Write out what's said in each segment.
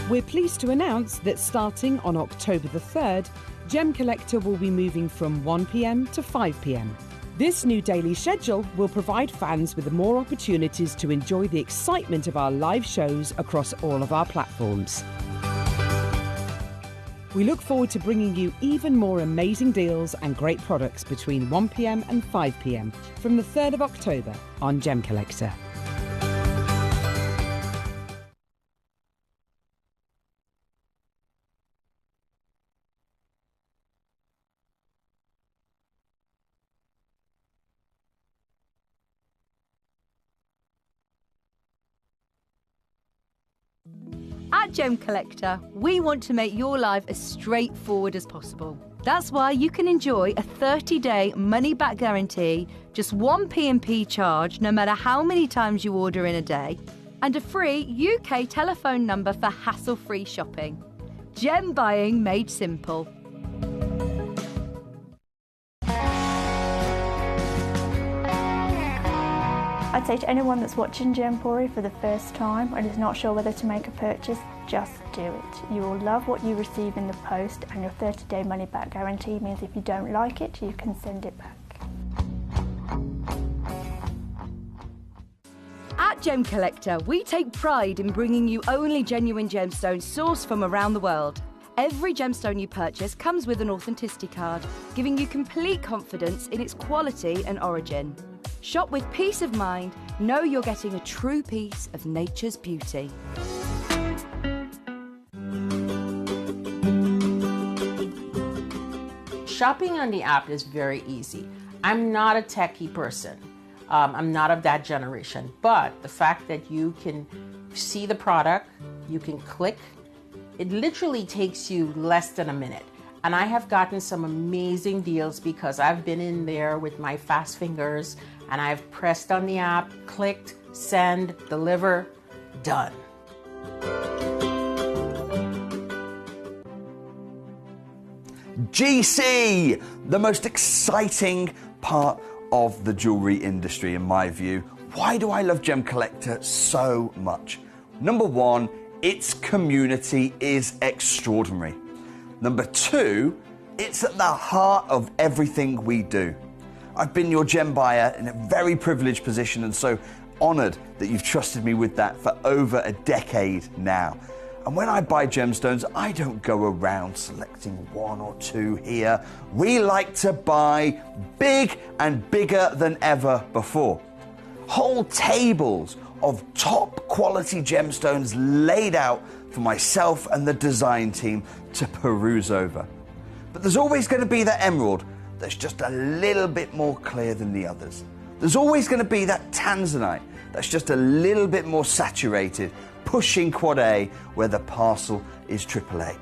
We're pleased to announce that starting on October the 3rd, Gemcollector will be moving from 1 p.m. to 5 p.m. This new daily schedule will provide fans with more opportunities to enjoy the excitement of our live shows across all of our platforms. We look forward to bringing you even more amazing deals and great products between 1 p.m. and 5 p.m. from the 3rd of October on Gemcollector. At Gemcollector, we want to make your life as straightforward as possible. That's why you can enjoy a 30-day money-back guarantee, just one P&P charge no matter how many times you order in a day, and a free UK telephone number for hassle-free shopping. Gem buying made simple. I'd say to anyone that's watching Gempory for the first time and is not sure whether to make a purchase, just do it. You will love what you receive in the post, and your 30-day money-back guarantee means if you don't like it, you can send it back. At Gemcollector, we take pride in bringing you only genuine gemstones sourced from around the world. Every gemstone you purchase comes with an authenticity card, giving you complete confidence in its quality and origin. Shop with peace of mind, know you're getting a true piece of nature's beauty. Shopping on the app is very easy. I'm not a techie person. I'm not of that generation, but the fact that you can see the product, you can click, it literally takes you less than a minute. And I have gotten some amazing deals because I've been in there with my fast fingers and I've pressed on the app, clicked, send, deliver, done. GC, the most exciting part of the jewelry industry in my view. Why do I love Gemcollector so much? Number one, its community is extraordinary. Number two, it's at the heart of everything we do. I've been your gem buyer in a very privileged position and so honored that you've trusted me with that for over a decade now. And when I buy gemstones, I don't go around selecting one or two here. We like to buy big and bigger than ever before. Whole tables of top quality gemstones laid out for myself and the design team to peruse over. But there's always going to be that emerald that's just a little bit more clear than the others. There's always going to be that tanzanite that's just a little bit more saturated, pushing quad A where the parcel is AAA.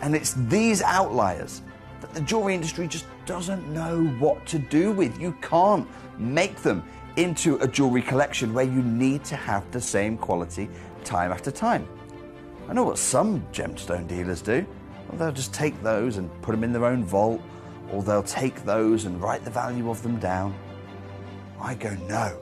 And it's these outliers that the jewelry industry just doesn't know what to do with. You can't make them into a jewelry collection where you need to have the same quality time after time. I know what some gemstone dealers do. Well, they'll just take those and put them in their own vault, or they'll take those and write the value of them down. I go, no,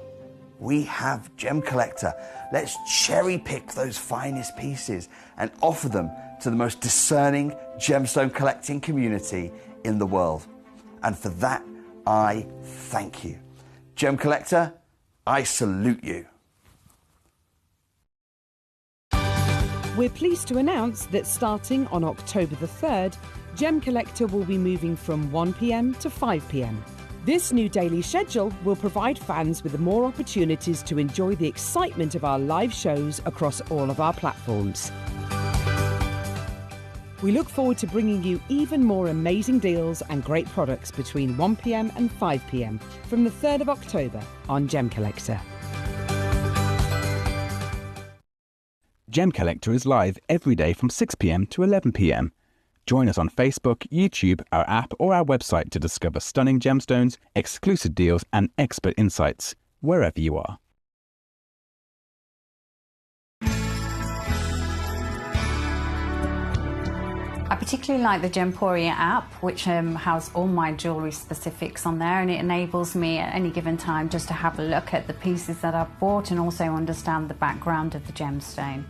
we have Gemcollector. Let's cherry pick those finest pieces and offer them to the most discerning gemstone collecting community in the world. And for that, I thank you. Gemcollector, I salute you. We're pleased to announce that starting on October the 3rd, Gemcollector will be moving from 1 p.m. to 5 p.m. This new daily schedule will provide fans with more opportunities to enjoy the excitement of our live shows across all of our platforms. We look forward to bringing you even more amazing deals and great products between 1 p.m. and 5 p.m. from the 3rd of October on Gemcollector. Gemcollector is live every day from 6 p.m. to 11 p.m. Join us on Facebook, YouTube, our app or our website to discover stunning gemstones, exclusive deals and expert insights wherever you are. I particularly like the Gempory app, which has all my jewellery specifics on there, and it enables me at any given time just to have a look at the pieces that I've bought and also understand the background of the gemstone.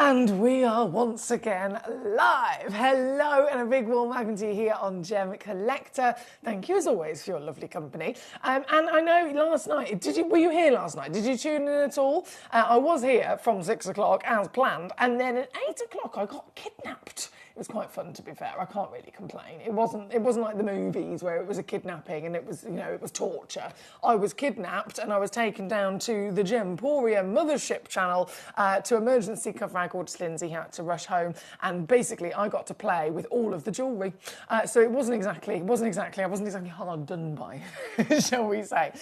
And we are once again live. Hello, and a big warm welcome to you here on Gemcollector. Thank you as always for your lovely company. And I know last night, were you here last night? Did you tune in at all? I was here from 6 o'clock as planned, and then at 8 o'clock I got kidnapped. It was quite fun, to be fair. I can't really complain. It wasn't like the movies where it was a kidnapping and it was, it was torture. I was kidnapped and I was taken down to the Gemporia mothership channel to emergency cover. My gorgeous Lindsay had to rush home, and basically I got to play with all of the jewellery. So it wasn't exactly I wasn't exactly hard done by, shall we say.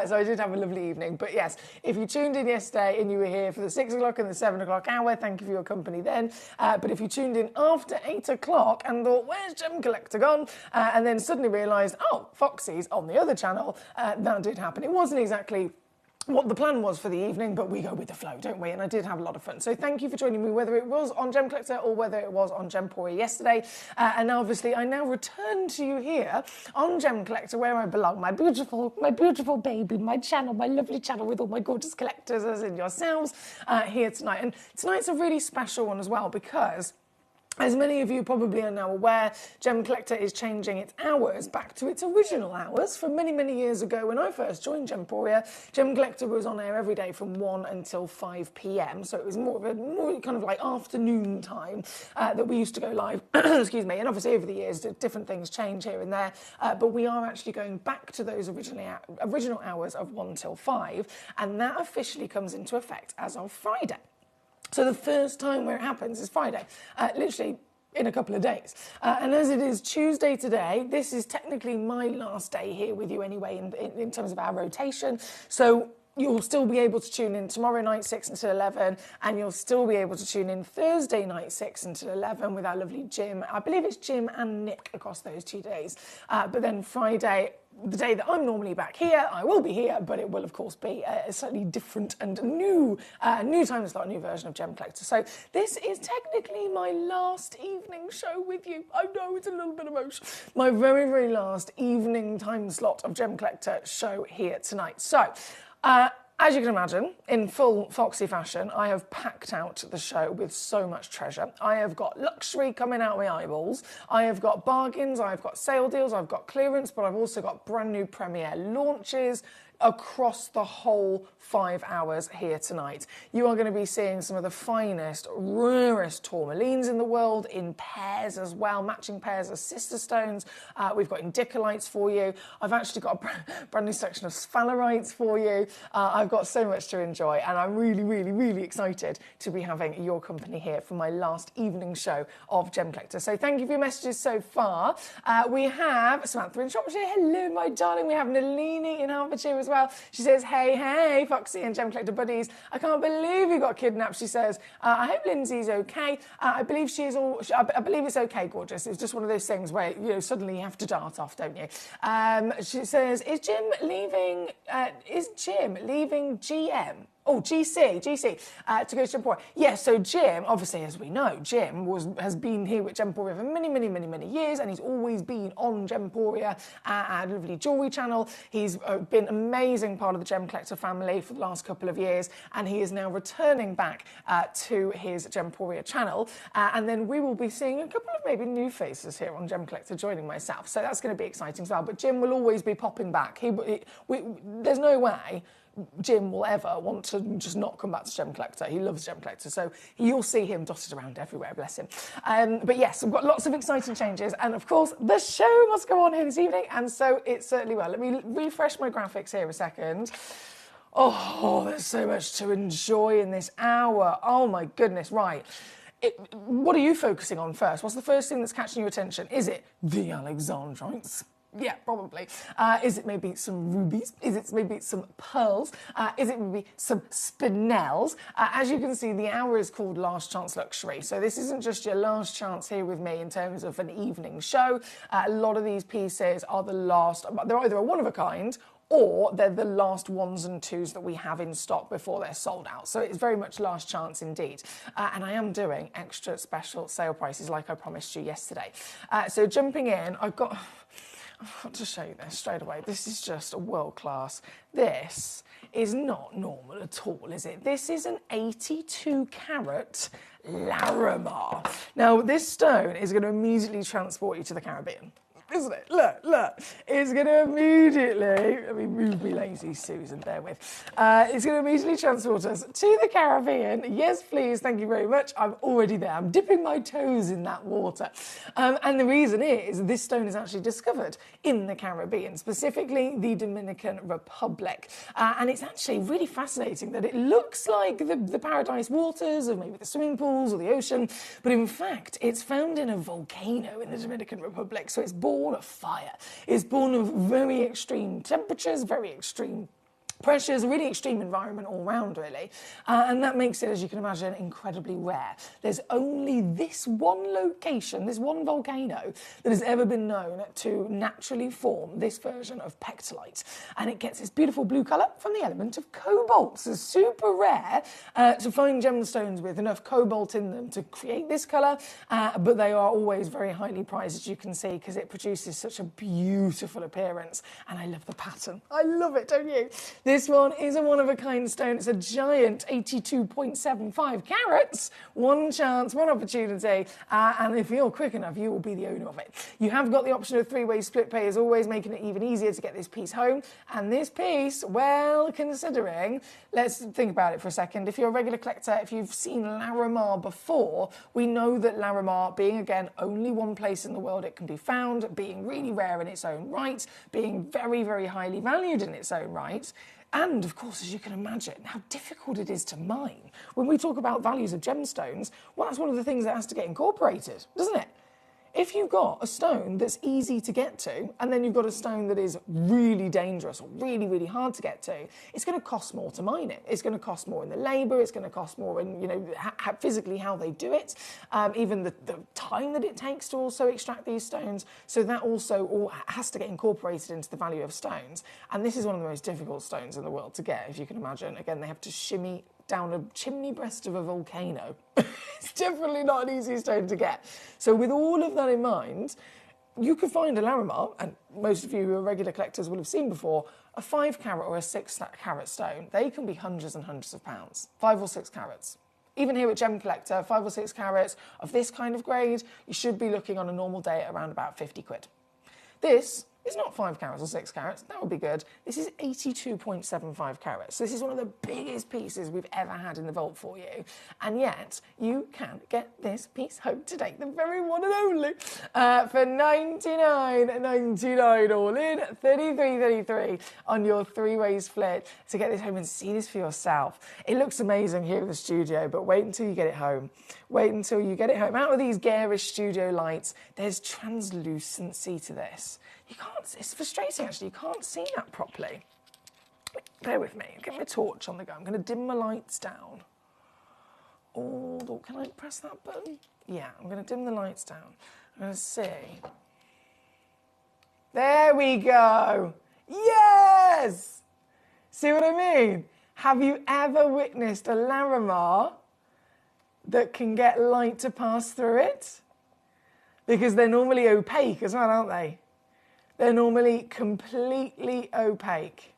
So I did have a lovely evening. But yes, if you tuned in yesterday and you were here for the 6 o'clock and the 7 o'clock hour, thank you for your company then. But if you tuned in after 8 o'clock and thought, where's Gemcollector gone? And then suddenly realised, oh, Foxy's on the other channel, that did happen. It wasn't exactly what the plan was for the evening, but we go with the flow, don't we? And I did have a lot of fun. So thank you for joining me, whether it was on Gemcollector or whether it was on Gemporia yesterday. And obviously I now return to you here on Gemcollector, where I belong, my beautiful baby, my channel, my lovely channel with all my gorgeous collectors, as in yourselves, here tonight. And tonight's a really special one as well, because as many of you probably are now aware, Gemcollector is changing its hours back to its original hours. From many, many years ago, when I first joined Gemporia, Gemcollector was on air every day from 1 until 5 p.m. So it was more kind of like afternoon time that we used to go live. Excuse me. And obviously over the years, different things change here and there. But we are actually going back to those original hours of 1 till 5. And that officially comes into effect as of Friday. So the first time where it happens is Friday, literally in a couple of days. And as it is Tuesday today, this is technically my last day here with you anyway in terms of our rotation. So you'll still be able to tune in tomorrow night 6 until 11, and you'll still be able to tune in Thursday night 6 until 11 with our lovely Jim. I believe it's Jim and Nick across those 2 days. But then Friday, the day that I'm normally back here, I will be here, but it will of course be a slightly different and new time slot, new version of Gemcollector. So this is technically my last evening show with you. I know it's a little bit emotional. My very, very last evening time slot of Gemcollector show here tonight. So, as you can imagine, in full Foxy fashion, I have packed out the show with so much treasure. I have got luxury coming out of my eyeballs. I have got bargains, I've got sale deals, I've got clearance, but I've also got brand new premiere launches across the whole 5 hours here tonight. You are going to be seeing some of the finest, rarest tourmalines in the world, in pairs as well, matching pairs of sister stones. We've got indicolites for you. I've actually got a brand new section of sphalerites for you. I've got so much to enjoy, and I'm really, really, really excited to be having your company here for my last evening show of Gemcollector. So thank you for your messages so far. We have Samantha in Shropshire. Hello, my darling. We have Nalini in Hertfordshire as well. She says, hey, Foxy and Gemcollector buddies. I can't believe you got kidnapped, she says. I hope Lindsay's okay. I believe I believe it's okay, gorgeous. It's just one of those things where, suddenly you have to dart off, don't you? She says, is Jim leaving GM? Oh, GC, to go to Gemporia. Yes, so Jim, obviously, as we know, Jim has been here with Gemporia for many, many, many, many years, and he's always been on Gemporia, our lovely jewellery channel. He's been an amazing part of the Gemcollector family for the last couple of years, and he is now returning back to his Gemporia channel. And then we will be seeing a couple of maybe new faces here on Gemcollector joining myself. So that's going to be exciting as well. But Jim will always be popping back. There's no way Jim will ever want to just not come back to Gemcollector. He loves Gemcollector, so you'll see him dotted around everywhere, bless him. But yes, we've got lots of exciting changes, and of course, the show must go on here this evening, and so it certainly will. Let me refresh my graphics here a second. Oh, there's so much to enjoy in this hour. Oh my goodness, right. What are you focusing on first? What's the first thing that's catching your attention? Is it the Alexandrites? Yeah, probably. Is it maybe some rubies? Is it maybe some pearls? Is it maybe some spinels? As you can see, the hour is called Last Chance Luxury. So this isn't just your last chance here with me in terms of an evening show. A lot of these pieces are the last. They're either a one-of-a-kind or they're the last ones and twos that we have in stock before they're sold out. So it's very much last chance indeed. And I am doing extra special sale prices like I promised you yesterday. So jumping in, I've got to show you this straight away. This is just a world class. This is not normal at all, is it? This is an 82 carat Larimar. Now, this stone is going to immediately transport you to the Caribbean. Isn't it? Look. It's going to immediately, let me move me lazy Susan, bear with. It's going to immediately transport us to the Caribbean. Yes, please, thank you very much. I'm already there. I'm dipping my toes in that water. And the reason is this stone is actually discovered in the Caribbean, specifically the Dominican Republic. And it's actually really fascinating that it looks like the paradise waters of maybe the swimming pools or the ocean, but in fact, it's found in a volcano in the Dominican Republic. So it's born of fire. It's born of very extreme temperatures, very extreme pressures, a really extreme environment all round, really. And that makes it, as you can imagine, incredibly rare. There's only this one location, this one volcano, that has ever been known to naturally form this version of pectolite. And it gets this beautiful blue colour from the element of cobalt. So it's super rare to find gemstones with enough cobalt in them to create this colour, but they are always very highly prized, as you can see, because it produces such a beautiful appearance. And I love the pattern. I love it, don't you? This one is a one-of-a-kind stone. It's a giant 82.75 carats. One chance, one opportunity, and if you're quick enough, you will be the owner of it. You have got the option of three-way split pay, as always, making it even easier to get this piece home. And this piece, well, considering, let's think about it for a second. If you're a regular collector, if you've seen Larimar before, we know that Larimar, being, again, only one place in the world it can be found, being really rare in its own right, being very, very highly valued in its own right, and, of course, as you can imagine, how difficult it is to mine. When we talk about values of gemstones, well, that's one of the things that has to get incorporated, doesn't it? If you've got a stone that's easy to get to, and then you've got a stone that is really dangerous or really, really hard to get to, it's going to cost more to mine it. It's going to cost more in the labour. It's going to cost more in, physically how they do it, even the time that it takes to also extract these stones. So that also all has to get incorporated into the value of stones. And this is one of the most difficult stones in the world to get, if you can imagine. Again, they have to shimmy down a chimney breast of a volcano. It's definitely not an easy stone to get. So with all of that in mind, you could find a Larimar, and most of you who are regular collectors will have seen before, a 5 carat or a 6 carat stone. They can be hundreds and hundreds of pounds, 5 or 6 carats. Even here at Gemcollector, 5 or 6 carats of this kind of grade, you should be looking on a normal day at around about 50 quid. This is not 5 carats or 6 carats, that would be good. This is 82.75 carats. So this is one of the biggest pieces we've ever had in the vault for you. And yet, you can get this piece home today, the very one and only, for $99.99 all in, $33.33 on your three-way split to get this home and see this for yourself. It looks amazing here in the studio, but wait until you get it home. Wait until you get it home. Out of these garish studio lights, there's translucency to this. You can't, it's frustrating actually, you can't see that properly. Bear with me, get my torch on the go. I'm going to dim my lights down. Oh, can I press that button? Yeah, I'm going to dim the lights down. I'm going to see. There we go. Yes! See what I mean? Have you ever witnessed a Larimar that can get light to pass through it? Because they're normally opaque as well, aren't they? They're normally completely opaque.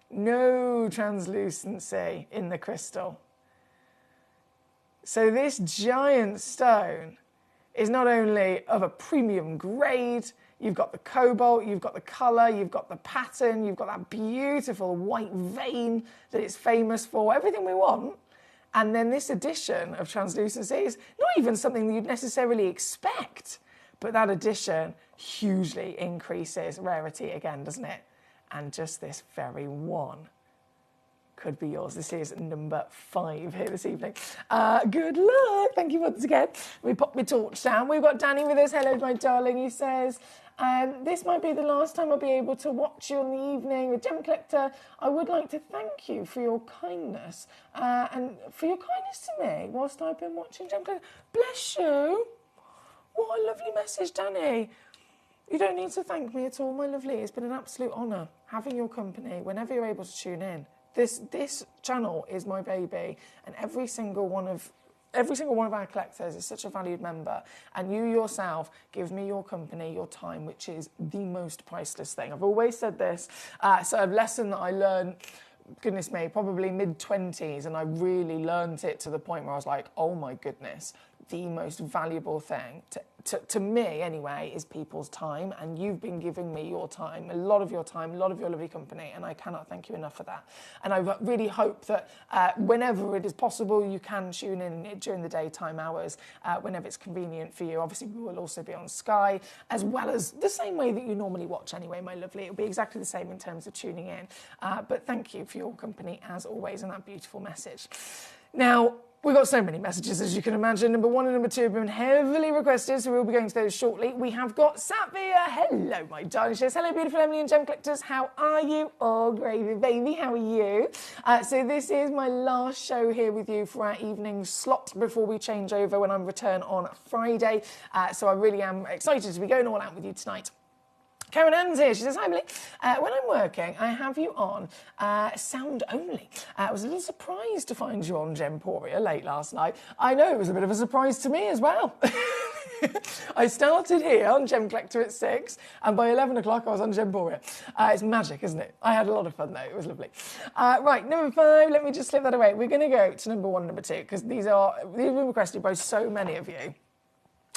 No translucency in the crystal. So this giant stone is not only of a premium grade, you've got the cobalt, you've got the colour, you've got the pattern, you've got that beautiful white vein that it's famous for, everything we want. And then this addition of translucency is not even something that you'd necessarily expect, but that addition hugely increases rarity again, doesn't it? And just this very one could be yours. This is number 5 here this evening. Good luck. Thank you once again. We pop my torch down. We've got Danny with us. Hello, my darling. He says, this might be the last time I'll be able to watch you in the evening with Gemcollector. I would like to thank you for your kindness and for your kindness to me whilst I've been watching Gemcollector. Bless you. What a lovely message, Danny. You don't need to thank me at all, my lovely. It's been an absolute honour having your company whenever you're able to tune in. This channel is my baby, and every single one of every single one of our collectors is such a valued member, and you yourself give me your company, your time, which is the most priceless thing. I've always said this, so a lesson that I learned, goodness me, probably mid-20s, and I really learned it to the point where I was like, oh my goodness, the most valuable thing to me anyway is people's time, and you've been giving me your time, a lot of your lovely company, and I cannot thank you enough for that. And I really hope that whenever it is possible, you can tune in during the daytime hours, whenever it's convenient for you. Obviously, we will also be on Sky, as well as the same way that you normally watch anyway, my lovely. It'll be exactly the same in terms of tuning in. But thank you for your company, as always, and that beautiful message. Now, we've got so many messages, as you can imagine. Number 1 and number 2 have been heavily requested, so we'll be going to those shortly. We have got Satvia. Hello, my darling. She says, hello, beautiful Emily and Gem Collectors. How are you? Oh, gravy, baby. How are you? So this is my last show here with you for our evening slot before we change over when I return on Friday. So I really am excited to be going all out with you tonight. Karen Ann's here. She says, hi, Emily. When I'm working, I have you on sound only. I was a little surprised to find you on Gemporia late last night. I know, it was a bit of a surprise to me as well. I started here on Gem Collector at 6, and by 11 o'clock I was on Gemporia. It's magic, isn't it? I had a lot of fun, though. It was lovely. Right, number 5, let me just slip that away. We're going to go to number 1 and number 2, because these have been requested by so many of you.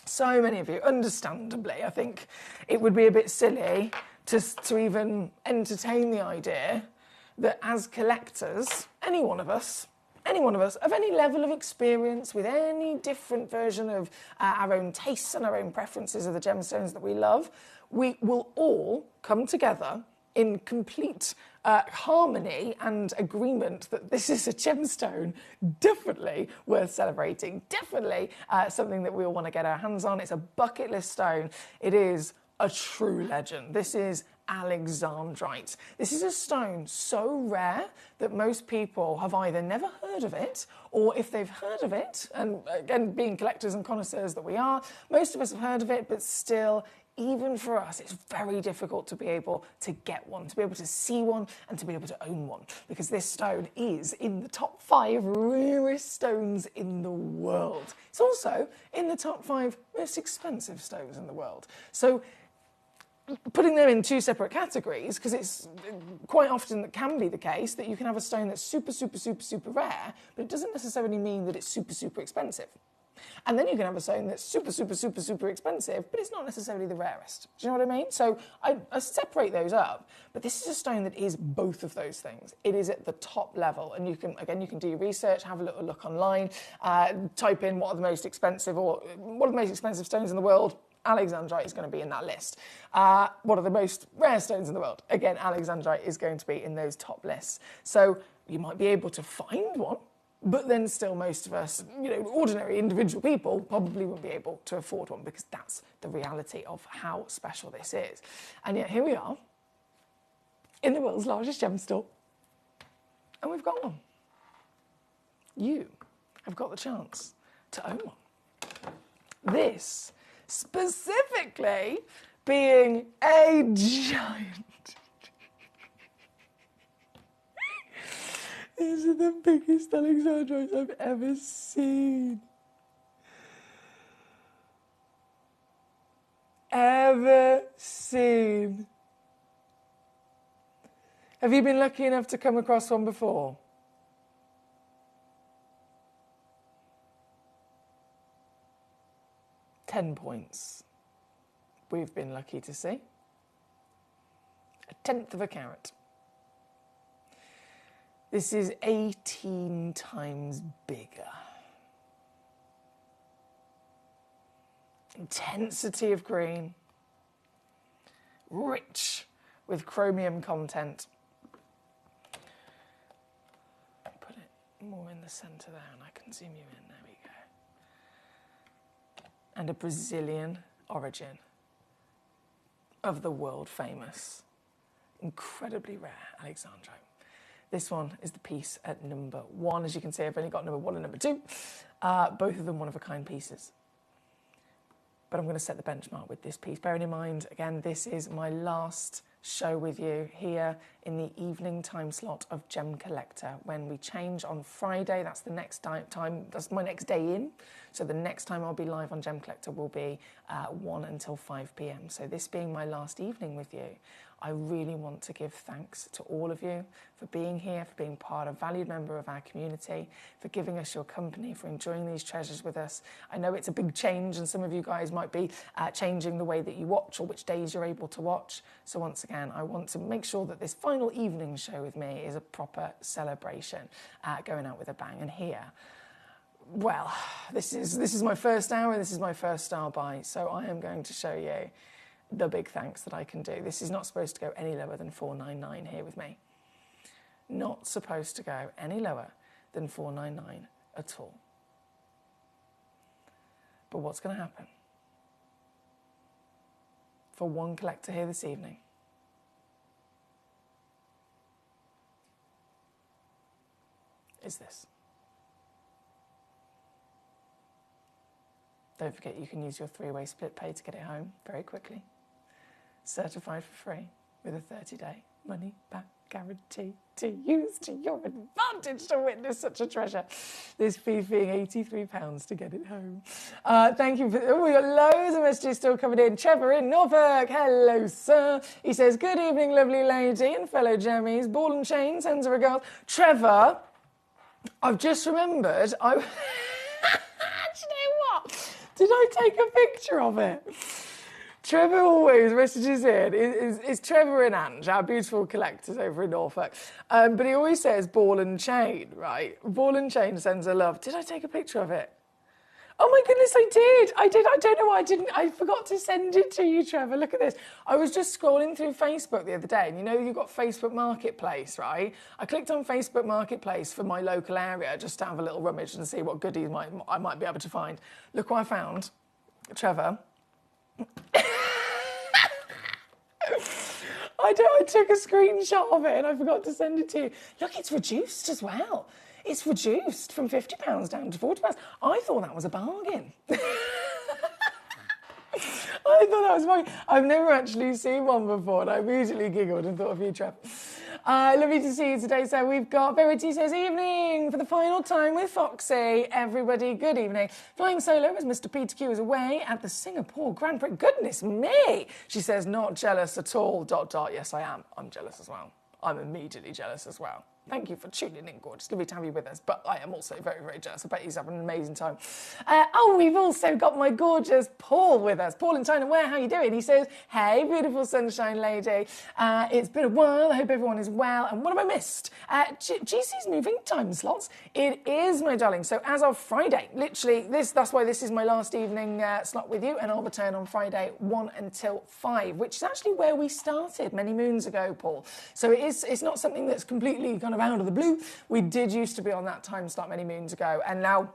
So many of you, understandably. I think it would be a bit silly to even entertain the idea that as collectors, any one of us, of any level of experience, with any different version of our own tastes and our own preferences of the gemstones that we love, we will all come together in complete harmony and agreement that this is a gemstone definitely worth celebrating, definitely something that we all want to get our hands on. It's a bucket list stone. It is a true legend. This is Alexandrite. This is a stone so rare that most people have either never heard of it, or if they've heard of it, and again, being collectors and connoisseurs that we are, most of us have heard of it, but still, even for us, it's very difficult to be able to get one, to be able to see one, and to be able to own one, because this stone is in the top 5 rarest stones in the world. It's also in the top 5 most expensive stones in the world. So putting them in 2 separate categories, because it's quite often that can be the case that you can have a stone that's super, super, super, super rare, but it doesn't necessarily mean that it's super, super expensive. And then you can have a stone that's super, super, super, super expensive, but it's not necessarily the rarest. Do you know what I mean? So I separate those up, but this is a stone that is both of those things. It is at the top level, and you can do your research, have a little look online, type in what are the most expensive stones in the world. Alexandrite is going to be in that list. What are the most rare stones in the world? Again, Alexandrite is going to be in those top lists. So you might be able to find one, but then still most of us, ordinary individual people probably won't be able to afford one, because that's the reality of how special this is. And yet here we are in the world's largest gem store, and we've got one. You have got the chance to own one. This specifically being a giant. These are the biggest Alexandrites I've ever seen. Have you been lucky enough to come across one before? $10 points. We've been lucky to see. 1/10 of a carat. This is 18 times bigger. Intensity of green. Rich with chromium content. Put it more in the centre there and I can zoom you in. There we go. And a Brazilian origin of the world famous, incredibly rare Alexandrite. This one is the piece at number 1. As you can see, I've only got number 1 and number 2. Both of them one-of-a-kind pieces. But I'm going to set the benchmark with this piece. Bearing in mind, again, this is my last show with you here in the evening time slot of Gemcollector. When we change on Friday, that's the next time, that's my next day in. So the next time I'll be live on Gemcollector will be 1 until 5 p.m. So this being my last evening with you, I really want to give thanks to all of you for being here, for being part of a valued member of our community, for giving us your company, for enjoying these treasures with us. I know it's a big change and some of you guys might be changing the way that you watch or which days you're able to watch. So once again, I want to make sure that this final evening show with me is a proper celebration, going out with a bang. And here, well, this is my first hour, this is my first star buy, so I am going to show you the big thanks that I can do. This is not supposed to go any lower than $4.99 here with me. Not supposed to go any lower than $4.99 at all. But what's going to happen? For one collector here this evening, is this. Don't forget you can use your 3-way split pay to get it home very quickly. Certified for free with a 30-day money-back guarantee to use to your advantage to witness such a treasure. This fee being £83 to get it home. Thank you. We got loads of messages still coming in. Trevor in Norfolk. Hello, sir. He says, good evening, lovely lady and fellow jammies. Ball and chain, sends a regard. Trevor, I've just remembered, do you know what? Did I take a picture of it? Trevor always messages in. It's Trevor and Ange, our beautiful collectors over in Norfolk. But he always says ball and chain, right? Ball and chain sends a love. Did I take a picture of it? Oh my goodness, I did. I don't know why I didn't. I forgot to send it to you, Trevor. Look at this. I was just scrolling through Facebook the other day, and you know you've got Facebook Marketplace, right? I clicked on Facebook Marketplace for my local area just to have a little rummage and see what goodies I might be able to find. Look what I found, Trevor. I took a screenshot of it and I forgot to send it to you. Look, it's reduced as well. It's reduced from £50 down to £40. I thought that was a bargain. I thought that was fine. I've never actually seen one before and I immediately giggled and thought of you, Trev. Lovely to see you today. So we've got Verity says, evening for the final time with Foxy. Everybody, good evening. Flying solo as Mr. Peter Q is away at the Singapore Grand Prix. Goodness me. She says, not jealous at all, ... Yes, I am. I'm jealous as well. I'm immediately jealous as well. Thank you for tuning in, gorgeous. Lovely to have you with us. But I am also very, very jealous. I bet he's having an amazing time. We've also got my gorgeous Paul with us. Paul in China Ware, how you doing? He says, hey, beautiful sunshine lady. It's been a while. I hope everyone is well. And what have I missed? GC's moving time slots. It is, my darling. So as of Friday, literally, that's why this is my last evening slot with you. And I'll return on Friday 1 until 5, which is actually where we started many moons ago, Paul. So it's not something that's completely kind of out of the blue. We did used to be on that time slot many moons ago, and now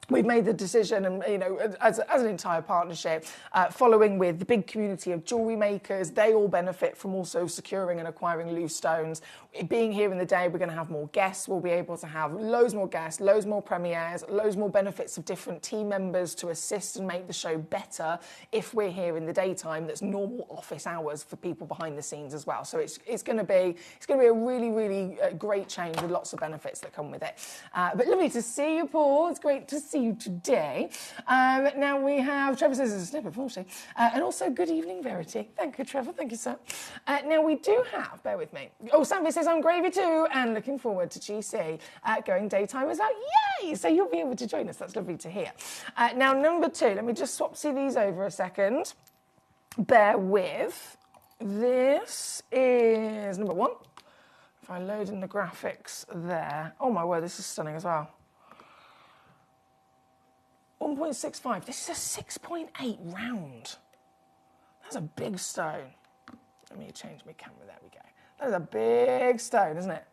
we've made the decision, and you know, as an entire partnership, following with the big community of jewellery makers, they all benefit from also securing and acquiring loose stones. Being here in the day, we're going to have more guests. We'll be able to have loads more guests, loads more premieres, loads more benefits of different team members to assist and make the show better if we're here in the daytime. That's normal office hours for people behind the scenes as well. So it's going to be a really, really great change with lots of benefits that come with it. But lovely to see you, Paul. It's great to see you today. Now we have, Trevor says there's a snippet, unfortunately. And also, good evening, Verity. Thank you, Trevor. Thank you, sir. Now we do have, bear with me. Oh, Sammy says I'm gravy too, and looking forward to GC going daytime as well. Yay! So you'll be able to join us. That's lovely to hear. Now, number 2, let me just see these over a second. Bear with. This is number 1. If I load in the graphics there. Oh my word, this is stunning as well. 1.65. This is a 6.8 round. That's a big stone. Let me change my camera. There we go. That is a big stone, isn't it?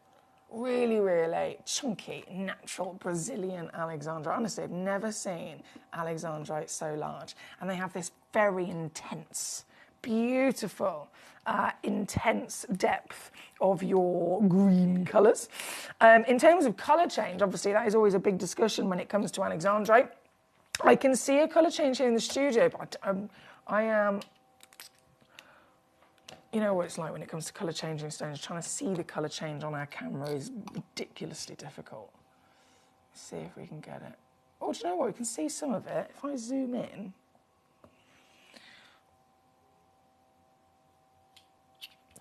Really, really chunky, natural Brazilian Alexandrite. Honestly, I've never seen Alexandrite so large. And they have this very intense, beautiful, intense depth of your green colours. In terms of colour change, obviously, that is always a big discussion when it comes to Alexandrite. I can see a colour change here in the studio, but I am You know what it's like when it comes to colour changing stones. Trying to see the colour change on our camera is ridiculously difficult. Let's see if we can get it. Oh, do you know what? We can see some of it. If I zoom in.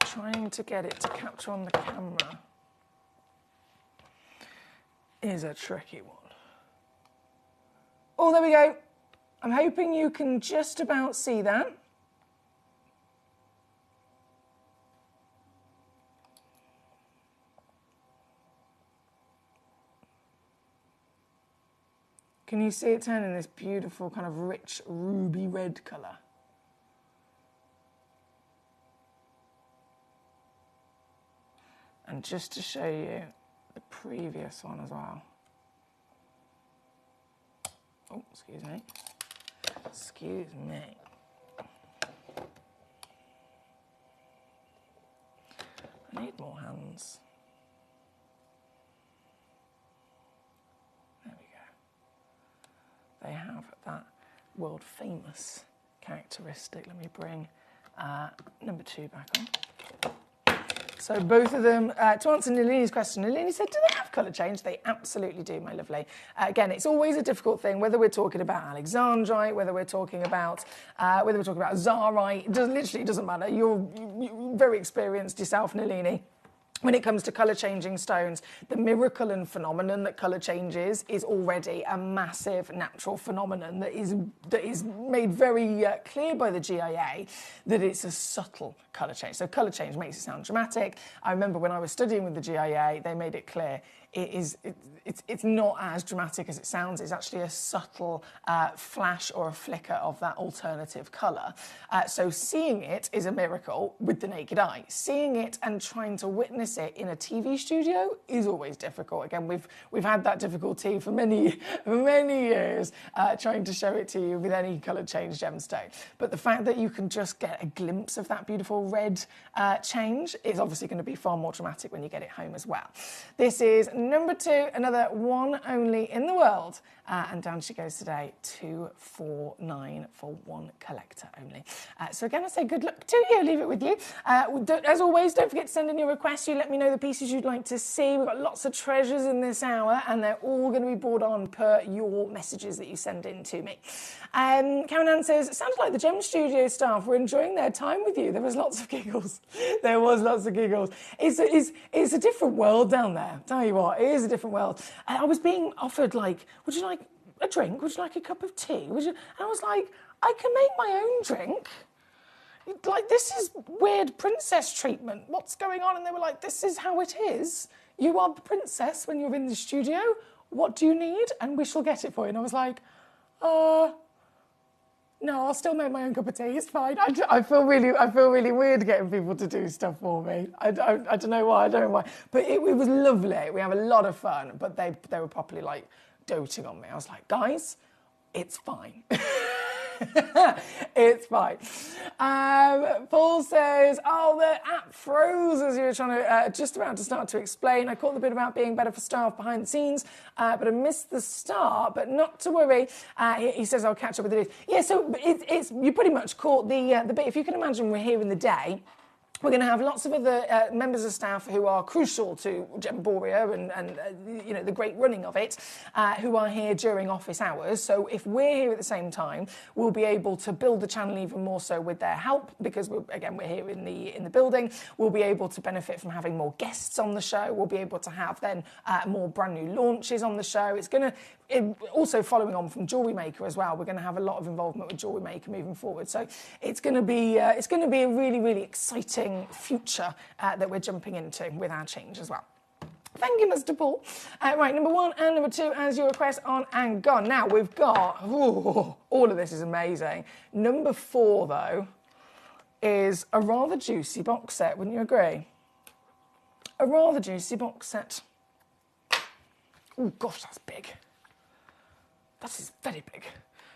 Trying to get it to capture on the camera is a tricky one. Oh, there we go. I'm hoping you can just about see that. Can you see it turning this beautiful kind of rich ruby red colour? And just to show you the previous one as well. Oh, excuse me. Excuse me. I need more hands. There we go. They have that world famous characteristic. Let me bring number 2 back on. So both of them, to answer Nalini's question, Nalini said, do they have colour change? They absolutely do, my lovely. Again, it's always a difficult thing, whether we're talking about Alexandrite, whether we're talking about Zarite, it literally doesn't matter. You're very experienced yourself, Nalini. When it comes to colour changing stones, the miracle and phenomenon that colour changes is already a massive natural phenomenon that is made very clear by the GIA that it's a subtle colour change. So colour change makes it sound dramatic. I remember when I was studying with the GIA, they made it clear it's not as dramatic as it sounds. It's actually a subtle flash or a flicker of that alternative colour. So seeing it is a miracle with the naked eye. Seeing it and trying to witness it in a TV studio is always difficult. Again, we've had that difficulty for many years trying to show it to you with any colour change gemstone. But the fact that you can just get a glimpse of that beautiful red change is obviously going to be far more dramatic when you get it home as well. This is number 2, another one only in the world. And down she goes today, 249 for one collector only. So again, I say good luck to you. Leave it with you. As always, don't forget to send in your requests. You let me know the pieces you'd like to see. We've got lots of treasures in this hour, and they're all going to be brought on per your messages that you send in to me. Karen Ann says, it sounds like the Gem Studio staff were enjoying their time with you. There was lots of giggles. There was lots of giggles. It's a different world down there. Tell you what, it is a different world. I was being offered, like, would you like a drink? Would you like a cup of tea? And I was like, I can make my own drink. Like, this is weird princess treatment. What's going on? And they were like, this is how it is. You are the princess when you're in the studio. What do you need? And we shall get it for you. And I was like, no, I'll still make my own cup of tea. It's fine. I feel really weird getting people to do stuff for me. I don't know why. I don't know why. But it was lovely. We have a lot of fun. But they were properly like doting on me. I was like, guys, it's fine. It's fine. Paul says, oh, the app froze as you were trying to, just about to start to explain. I caught the bit about being better for staff behind the scenes, but I missed the start, but not to worry. He says, I'll catch up with it. Yeah, so it's you pretty much caught the bit. If you can imagine, we're here in the day. We're going to have lots of other members of staff who are crucial to Gemboria and you know, the great running of it, who are here during office hours. So if we're here at the same time, we'll be able to build the channel even more so with their help, because we're here in the building. We'll be able to benefit from having more guests on the show. We'll be able to have then more brand new launches on the show. It's going to also, following on from Jewellery Maker as well, we're going to have a lot of involvement with Jewellery Maker moving forward. So it's going to be a really, really exciting future that we're jumping into with our change as well. Thank you, Mr. Paul. Right, number 1 and number 2 as your request on and gone. Now we've got, all of this is amazing. Number 4 though is a rather juicy box set, wouldn't you agree? A rather juicy box set. Oh gosh, that's big. That is very big.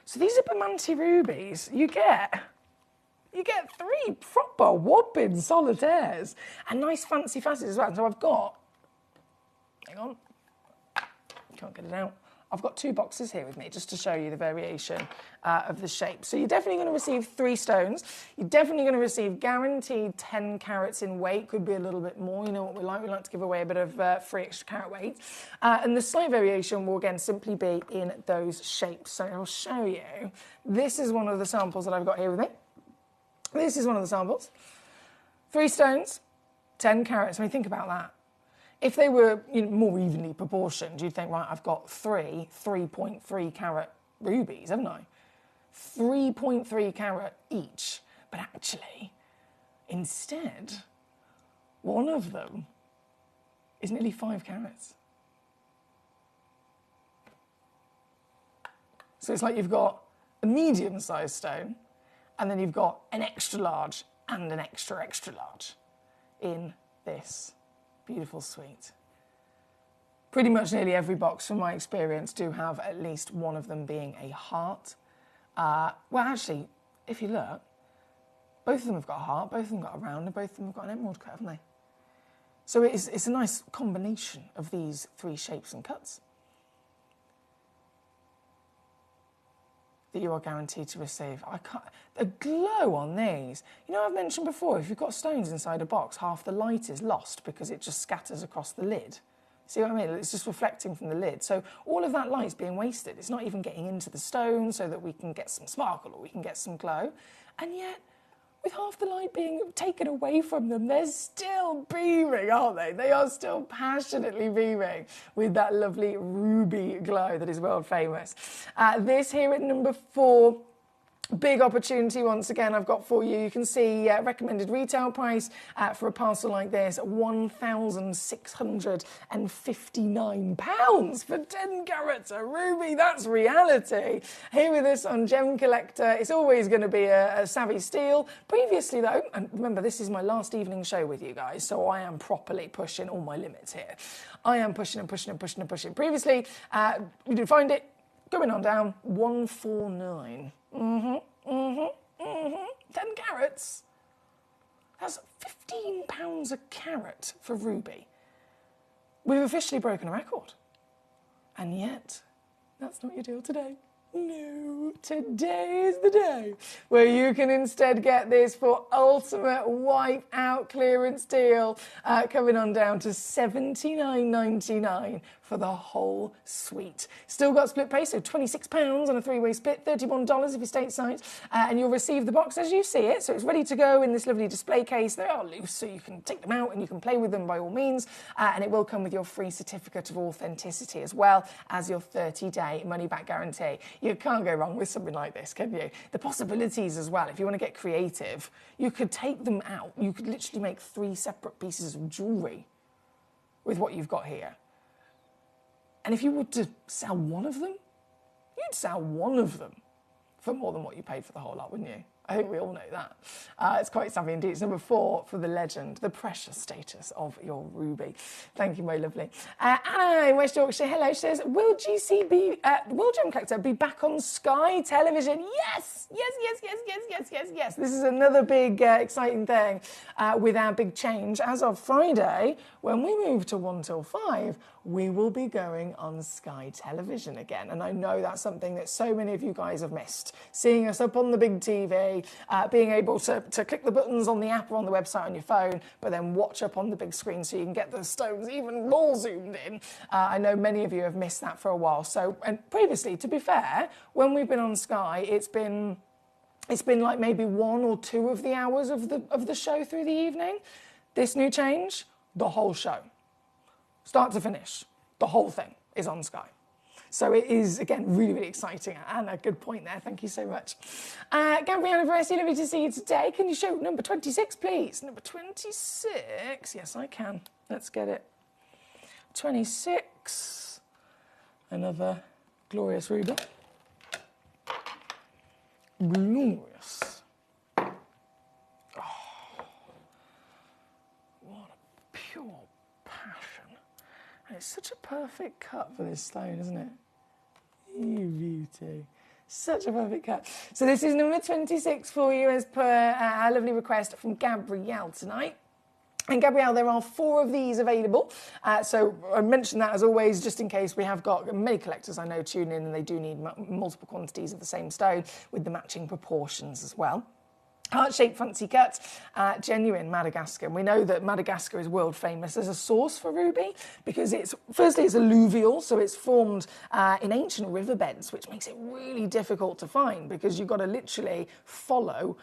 So these are Bamanti rubies. You get 3 proper whopping solitaires and nice fancy facets as well. So I've got, hang on, can't get it out. I've got 2 boxes here with me just to show you the variation of the shape. So you're definitely going to receive 3 stones. You're definitely going to receive guaranteed 10 carats in weight. Could be a little bit more. You know what we like. We like to give away a bit of free extra carat weight. And the slight variation will again simply be in those shapes. So I'll show you. This is one of the samples that I've got here with me. This is one of the samples. 3 stones, 10 carats. I mean, think about that. If they were more evenly proportioned, you'd think, right, I've got 3.3 carat rubies, haven't I? 3.3 carat each. But actually, instead, one of them is nearly 5 carats. So it's like you've got a medium-sized stone, and then you've got an extra large and an extra, extra large in this beautiful suite. Pretty much nearly every box, from my experience, do have at least one of them being a heart. Well, actually, if you look, both of them have got a heart, both of them got a round, and both of them have got an emerald cut, haven't they? So it's a nice combination of these 3 shapes and cuts that you are guaranteed to receive. The glow on these. You know, I've mentioned before, if you've got stones inside a box, half the light is lost because it just scatters across the lid. See what I mean? It's just reflecting from the lid. So all of that light's being wasted. It's not even getting into the stone so that we can get some sparkle or we can get some glow. And yet, with half the light being taken away from them, they're still beaming, aren't they? They are still passionately beaming with that lovely ruby glow that is world famous. This here at number 4, big opportunity once again I've got for you. You can see recommended retail price for a parcel like this, £1,659 for 10 carats of ruby. That's reality. Here with us on Gemcollector, it's always going to be a savvy steal. Previously though, and remember this is my last evening show with you guys, so I am properly pushing all my limits here. I am pushing and pushing and pushing and pushing. Previously, you did find it going on down, 149. 10 carats. That's £15 a carat for ruby. We've officially broken a record. And yet, that's not your deal today. No, today is the day where you can instead get this for ultimate wipe out clearance deal, coming on down to $79.99 for the whole suite. Still got split pay, so £26 on a 3-way split, $31 if you're stateside, and you'll receive the box as you see it, so it's ready to go in this lovely display case. They are loose, so you can take them out and you can play with them by all means, and it will come with your free certificate of authenticity as well as your 30-day money-back guarantee. You can't go wrong with something like this, can you? The possibilities as well, if you want to get creative, you could take them out. You could literally make 3 separate pieces of jewellery with what you've got here. And if you were to sell one of them, you'd sell one of them for more than what you paid for the whole lot, wouldn't you? I think we all know that. It's quite savvy indeed. It's number 4 for the legend, the precious status of your ruby. Thank you, my lovely. Anna in West Yorkshire, hello. She says, will Gemcollector be back on Sky Television? Yes, yes, yes, yes, yes, yes, yes, yes. This is another big exciting thing with our big change. As of Friday, when we move to 1 till 5, we will be going on Sky Television again. And I know that's something that so many of you guys have missed. Seeing us up on the big TV, being able to click the buttons on the app or on the website on your phone, but then watch up on the big screen so you can get the stones even more zoomed in. I know many of you have missed that for a while. So, and previously, to be fair, when we've been on Sky, it's been like maybe 1 or 2 of the hours of the show through the evening. This new change, the whole show. Start to finish, the whole thing is on Sky. So it is, again, really, really exciting. And a good point there. Thank you so much. Gabriella Veresi, lovely to see you today. Can you show number 26, please? Number 26. Yes, I can. Let's get it. 26. Another glorious ruby. Glorious. Oh, what a pure passion. And it's such a perfect cut for this stone, isn't it? You beauty. Such a perfect cut. So this is number 26 for you as per our lovely request from Gabrielle tonight. And Gabrielle, there are 4 of these available. So I mentioned that as always, just in case we have got many collectors I know tune in and they do need multiple quantities of the same stone with the matching proportions as well. Heart-shaped fancy cut, genuine Madagascar. And we know that Madagascar is world famous as a source for ruby because firstly it's alluvial, so it's formed in ancient riverbeds, which makes it really difficult to find because you've got to literally follow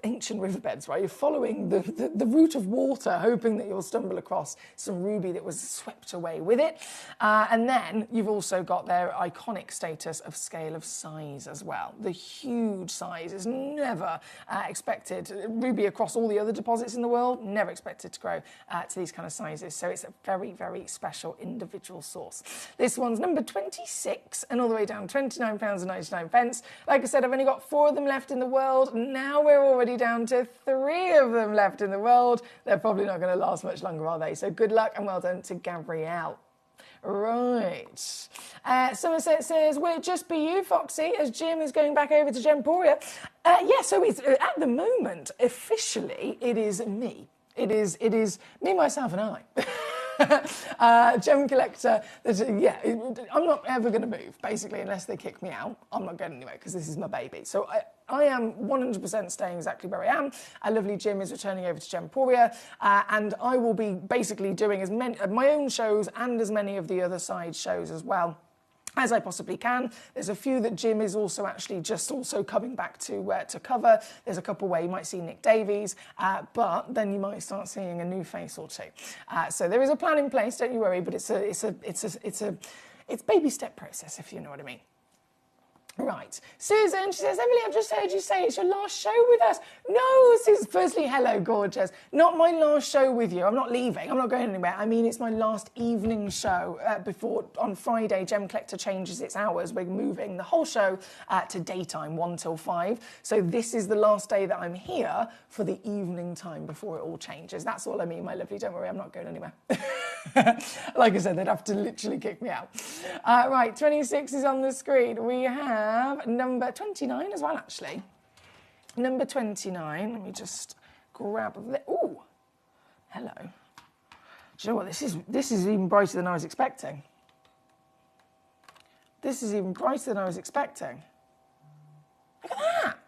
ancient riverbeds, right? You're following the route of water, hoping that you'll stumble across some ruby that was swept away with it. And then you've also got their iconic status of scale of size as well. The huge size is never expected. Ruby across all the other deposits in the world, never expected to grow to these kind of sizes. So it's a very, very special individual source. This one's number 26 and all the way down £29.99. Like I said, I've only got 4 of them left in the world. Now we're already down to 3 of them left in the world. They're probably not going to last much longer, are they? So good luck and well done to Gabrielle. Right. Somerset says, will it just be you, Foxy, as Jim is going back over to Gemporia? Yeah, so it's, at the moment, officially, it is me. It is me, myself and I. Gemcollector, yeah, I'm not ever going to move, basically, unless they kick me out. I'm not going anywhere because this is my baby. So I am 100% staying exactly where I am. Our lovely Jim is returning over to Gemporia, and I will be basically doing as many of my own shows and as many of the other side shows as well as I possibly can. There's a few that Jim is also actually just also coming back to cover. There's a couple where you might see Nick Davies, but then you might start seeing a new face or 2. So there is a plan in place, don't you worry, but it's baby step process, if you know what I mean. Right. Susan, she says, Emily, I've just heard you say it's your last show with us. No, Susan, firstly, hello, gorgeous. Not my last show with you. I'm not leaving. I'm not going anywhere. I mean, it's my last evening show before, on Friday, Gemcollector changes its hours. We're moving the whole show to daytime, 1 till 5. So this is the last day that I'm here for the evening time before it all changes. That's all I mean, my lovely. Don't worry, I'm not going anywhere. Like I said, they'd have to literally kick me out. Right, 26 is on the screen. We have number 29 as well, actually. Number 29. Let me just grab the... Ooh, hello. Do you know what? This is even brighter than I was expecting. This is even brighter than I was expecting. Look at that.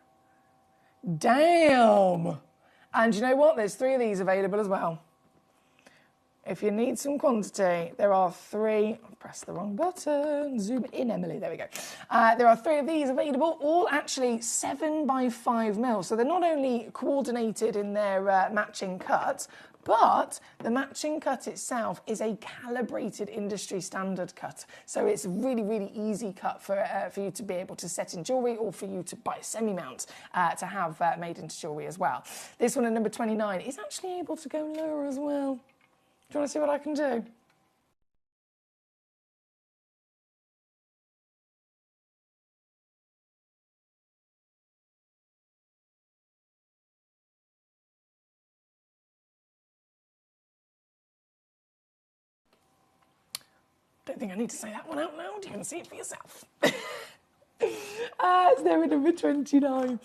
Damn. And you know what? There's 3 of these available as well. If you need some quantity, there are 3, press the wrong button, zoom in, Emily, there we go. There are 3 of these available, all actually 7x5mm. So they're not only coordinated in their matching cut, but the matching cut itself is a calibrated industry standard cut. So it's a really, really easy cut for you to be able to set in jewellery or for you to buy a semi-mount to have made into jewellery as well. This one at number 29 is actually able to go lower as well. Do you want to see what I can do? Don't think I need to say that one out loud. You can see it for yourself. It's there at number 29.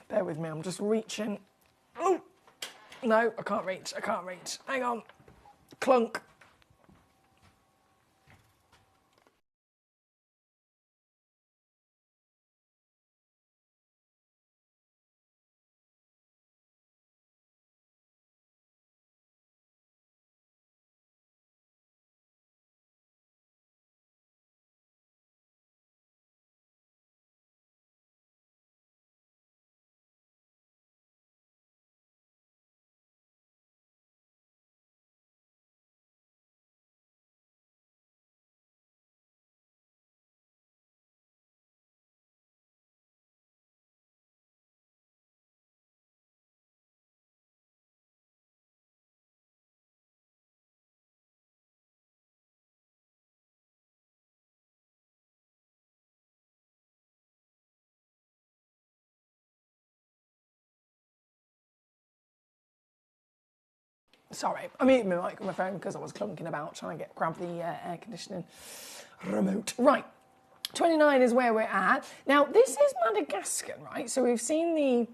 Bear with me, I'm just reaching. Oh, no, I can't reach. I can't reach. Hang on. Clunk. Sorry, I'm eating my mic on my phone because I was clunking about trying to grab the air conditioning remote. Right, 29 is where we're at. Now, this is Madagascar, right? So we've seen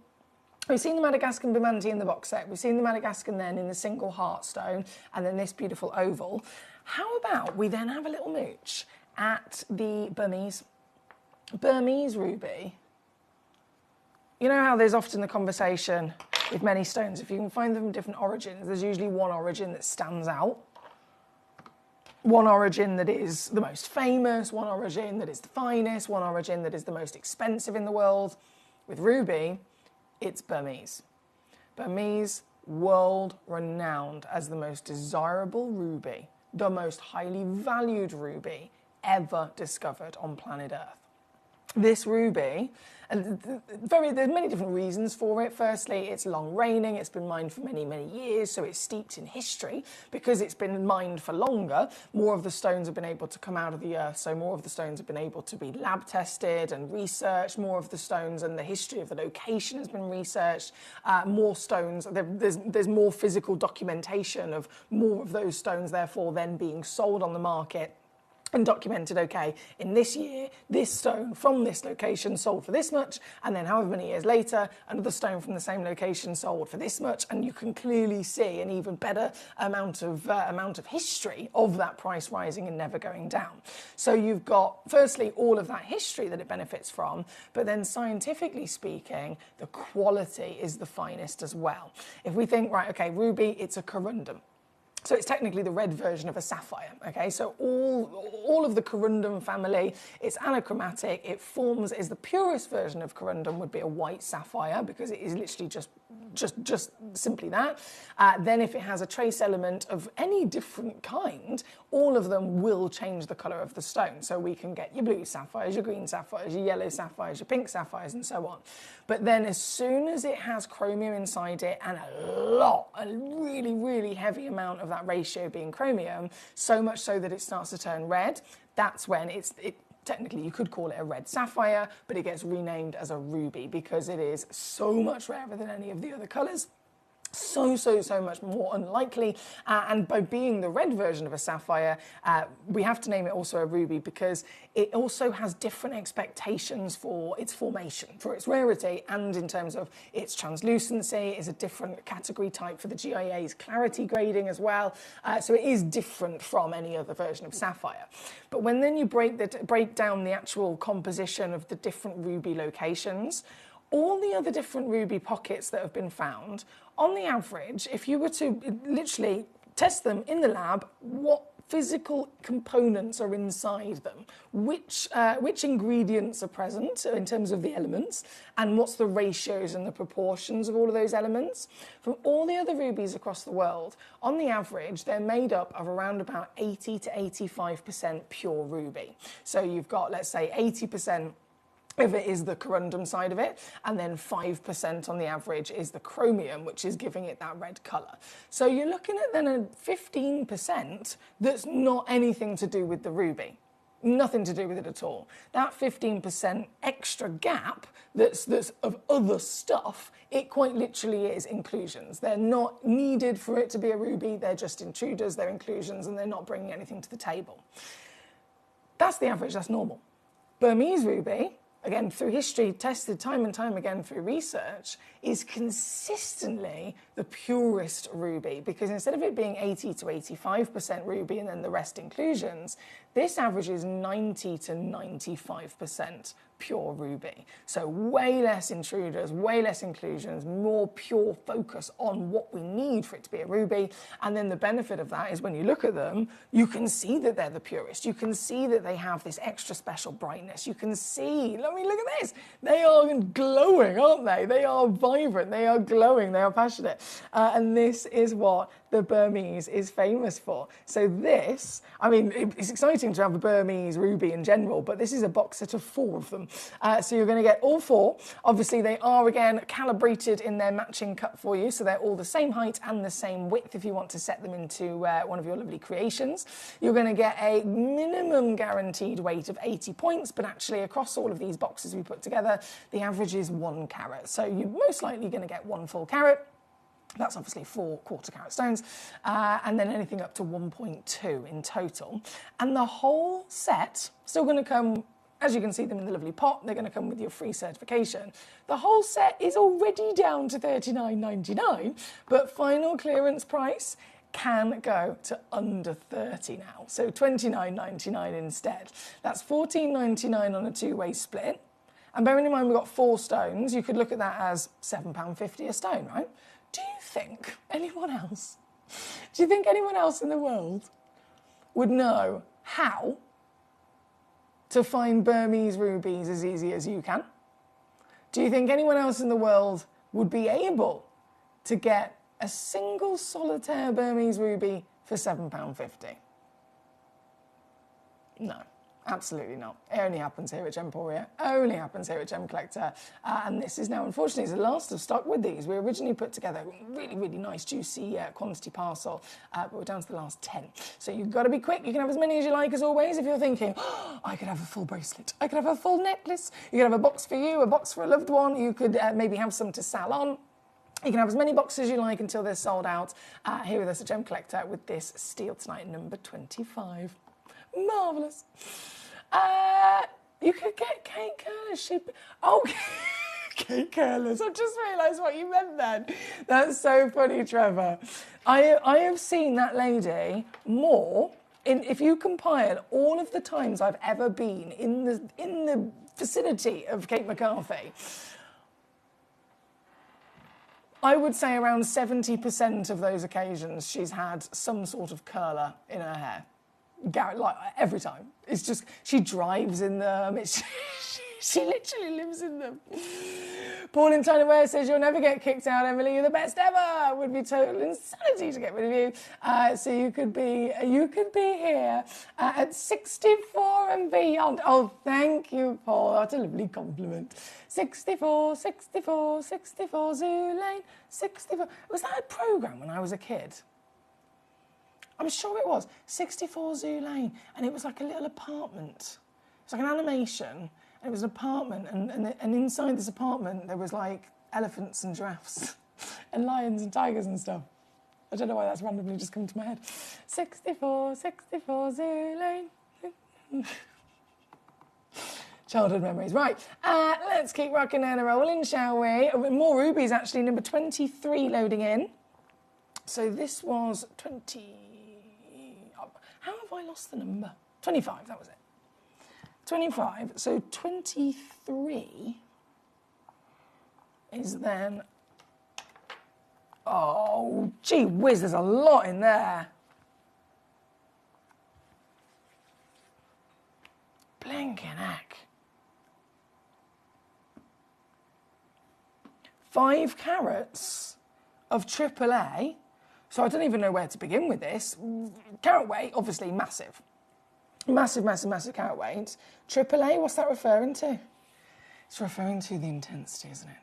We've seen the Madagascan Bimanti in the box set. We've seen the Madagascan then in the single heart stone, and then this beautiful oval. How about we then have a little mooch at the Burmese ruby? You know how there's often the conversation with many stones, if you can find them from different origins, there's usually one origin that stands out. One origin that is the most famous, one origin that is the finest, one origin that is the most expensive in the world. With ruby, it's Burmese. Burmese, world renowned as the most desirable ruby, the most highly valued ruby ever discovered on planet Earth. This ruby, and there's many different reasons for it. Firstly, it's long reigning, it's been mined for many, many years, so it's steeped in history. Because it's been mined for longer, more of the stones have been able to come out of the earth, so more of the stones have been able to be lab tested and researched. More of the stones and the history of the location has been researched. More stones, there's more physical documentation of more of those stones, therefore then being sold on the market and documented, okay, in this year, this stone from this location sold for this much, and then however many years later, another stone from the same location sold for this much, and you can clearly see an even better amount of history of that price rising and never going down. So you've got, firstly, all of that history that it benefits from, but then scientifically speaking, the quality is the finest as well. If we think, right, okay, ruby, it's a corundum. So it's technically the red version of a sapphire, okay? So all of the corundum family, it's anachromatic, it forms, is the purest version of corundum would be a white sapphire because it is literally just simply that. Then if it has a trace element of any different kind, all of them will change the colour of the stone. So we can get your blue sapphires, your green sapphires, your yellow sapphires, your pink sapphires, and so on. But then as soon as it has chromium inside it, and a really, really heavy amount of that ratio being chromium, so much so that it starts to turn red, that's when technically you could call it a red sapphire, but it gets renamed as a ruby because it is so much rarer than any of the other colours. So much more unlikely, and by being the red version of a sapphire, we have to name it also a ruby because it also has different expectations for its formation, for its rarity, and in terms of its translucency is a different category type for the GIA's clarity grading as well, so it is different from any other version of sapphire. But when then you break down the actual composition of the different ruby locations, all the other different ruby pockets that have been found, on the average, if you were to literally test them in the lab, what physical components are inside them, which ingredients are present in terms of the elements, and what's the ratios and the proportions of all of those elements. From all the other rubies across the world, on the average, they're made up of around about 80 to 85% pure ruby. So you've got, let's say, 80% if it is the corundum side of it, and then 5% on the average is the chromium, which is giving it that red colour. So you're looking at then a 15% that's not anything to do with the ruby. Nothing to do with it at all. That 15% extra gap that's of other stuff, it quite literally is inclusions. They're not needed for it to be a ruby, they're just intruders, they're inclusions, and they're not bringing anything to the table. That's the average, that's normal. Burmese ruby, again, through history, tested time and time again through research, is consistently the purest ruby because instead of it being 80 to 85% ruby and then the rest inclusions, this averages 90 to 95% pure ruby. So way less intruders, way less inclusions, more pure focus on what we need for it to be a ruby. And then the benefit of that is when you look at them, you can see that they're the purest. You can see that they have this extra special brightness. You can see, I mean, look at this. They are glowing, aren't they? They are vibrant, they are glowing, they are passionate. And this is what the Burmese is famous for. So this, I mean, it's exciting to have a Burmese ruby in general, but this is a box set of 4 of them. So you're going to get all 4. Obviously, they are, again, calibrated in their matching cut for you, so they're all the same height and the same width if you want to set them into one of your lovely creations. You're going to get a minimum guaranteed weight of 80 points, but actually across all of these boxes we put together, the average is 1 carat. So you're most likely going to get 1 full carat. That's obviously 4 quarter-carat stones, and then anything up to 1.2 in total. And the whole set still going to come As you can see them in the lovely pot, they're going to come with your free certification. The whole set is already down to $39.99, but final clearance price can go to under $30 now, so $29.99 instead. That's $14.99 on a two-way split. And bearing in mind we've got 4 stones, you could look at that as £7.50 a stone, right? Do you think anyone else in the world would know how to find Burmese rubies as easy as you can? Do you think anyone else in the world would be able to get a single solitaire Burmese ruby for £7.50? No, absolutely not. It only happens here at Gemporia, only happens here at Gemcollector. And this is now, unfortunately, it's the last of stock with these. We originally put together a really, really nice, juicy quantity parcel, but we're down to the last 10. So you've got to be quick. You can have as many as you like, as always. If you're thinking, oh, I could have a full bracelet, I could have a full necklace, you could have a box for you, a box for a loved one, you could maybe have some to sell on. You can have as many boxes as you like until they're sold out. Here with us at Gemcollector with this steal tonight, number 25. Marvellous. You could get Kate Curlers. Oh, Kate Curlers. I've just realised what you meant then. That's so funny, Trevor. I have seen that lady more. If you compile all of the times I've ever been in the vicinity of Kate McCarthy, I would say around 70% of those occasions she's had some sort of curler in her hair. Like every time. It's just, she drives in them. She literally lives in them. Paul in China says, you'll never get kicked out, Emily. You're the best ever. It would be total insanity to get rid of you. So you could be here at 64 and beyond. Oh, thank you, Paul. That's a lovely compliment. 64, 64, 64, Zoo Lane, 64. Was that a programme when I was a kid? I'm sure it was. 64 Zoo Lane. And it was like a little apartment. It's like an animation. And it was an apartment. And inside this apartment, there was like elephants and giraffes and lions and tigers and stuff. I don't know why that's randomly just come to my head. 64, 64 Zoo Lane. Childhood memories. Right, let's keep rocking and rolling, shall we? More rubies, actually. Number 23 loading in. So this was 20... How have I lost the number? 25, that was it. 25. So 23 is then... Oh, gee whiz, there's a lot in there. Blinking heck. 5 carats of AAA. So I don't even know where to begin with this. Carat weight, obviously massive. Massive, massive, massive carat weight. AAA, what's that referring to? It's referring to the intensity, isn't it?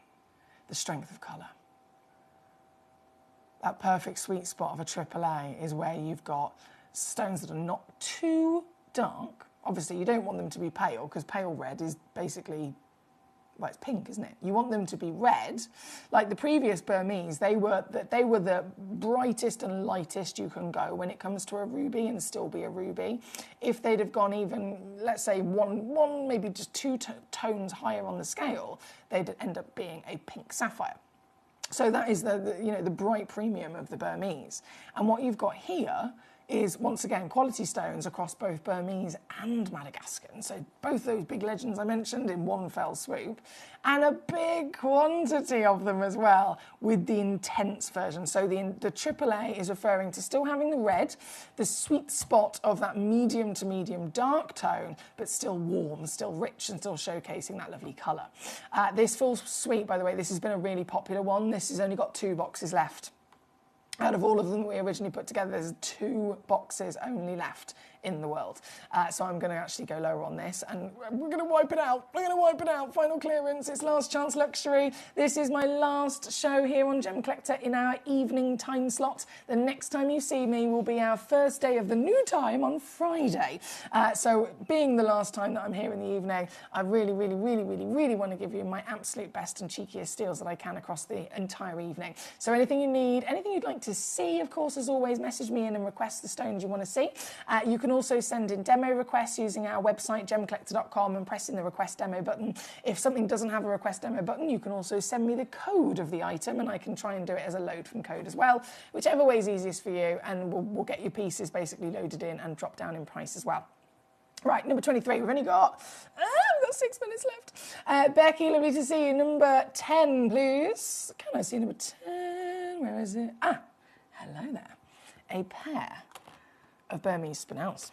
The strength of colour. That perfect sweet spot of a AAA is where you've got stones that are not too dark. Obviously, you don't want them to be pale, because pale red is basically... Well, it's pink, isn't it? You want them to be red. Like the previous Burmese, they were the brightest and lightest you can go when it comes to a ruby and still be a ruby. If they'd have gone even, let's say, one maybe just 2 tones higher on the scale, they'd end up being a pink sapphire. So that is the bright premium of the Burmese. And what you've got here is, once again, quality stones across both Burmese and Madagascan. So both those big legends I mentioned in one fell swoop, and a big quantity of them as well with the intense version. So the AAA is referring to still having the red, the sweet spot of that medium to medium dark tone, but still warm, still rich, and still showcasing that lovely colour. This full suite, by the way, this has been a really popular one. This has only got 2 boxes left. Out of all of them that we originally put together, there's 2 boxes only left in the world. So I'm going to actually go lower on this, and we're going to wipe it out. We're going to wipe it out. Final clearance. It's last chance luxury. This is my last show here on Gemcollector in our evening time slot. The next time you see me will be our first day of the new time on Friday. So being the last time that I'm here in the evening, I really, really, really, really, really want to give you my absolute best and cheekiest steals that I can across the entire evening. So anything you need, anything you'd like to see, of course, as always, message me in and request the stones you want to see. You can also send in demo requests using our website, gemcollector.com, and pressing the request demo button. If something doesn't have a request demo button, you can also send me the code of the item, and I can try and do it as a load from code as well. Whichever way is easiest for you, and we'll get your pieces basically loaded in and drop down in price as well. Right, number 23, we've got 6 minutes left. Becky, lovely to see you. Number 10, please. Can I see number 10? Where is it? Ah, hello there. A pair of Burmese spinels.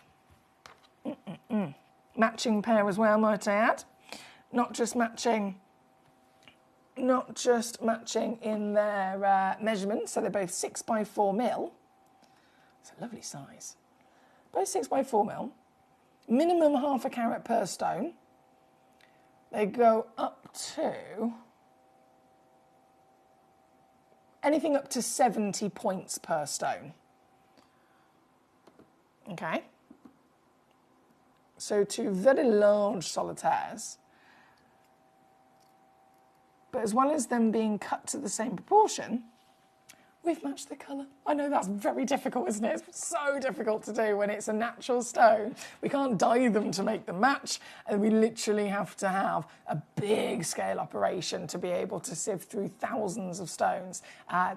Matching pair as well, might I add. Not just matching in their measurements, so they're both 6x4mm. It's a lovely size. Both 6x4mm. Minimum 0.5 carat per stone. They go up to anything up to 70 points per stone. Okay. So 2 very large solitaires. But as well as them being cut to the same proportion, we've matched the colour. I know that's very difficult, isn't it? It's so difficult to do when it's a natural stone. We can't dye them to make them match, and we literally have to have a big scale operation to be able to sift through thousands of stones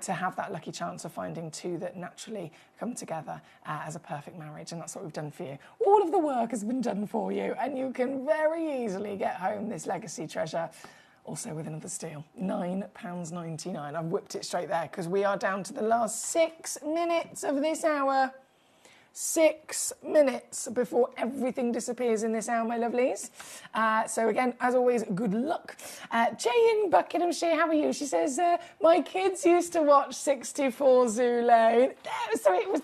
to have that lucky chance of finding 2 that naturally come together as a perfect marriage, and that's what we've done for you. All of the work has been done for you, and you can very easily get home this legacy treasure. Also with another steal, £9.99. I've whipped it straight there because we are down to the last 6 minutes of this hour. 6 minutes before everything disappears in this hour, my lovelies. So again, as always, good luck. Jay in Buckinghamshire, how are you? She says, my kids used to watch 64 Zoo Lane. Sorry, it was...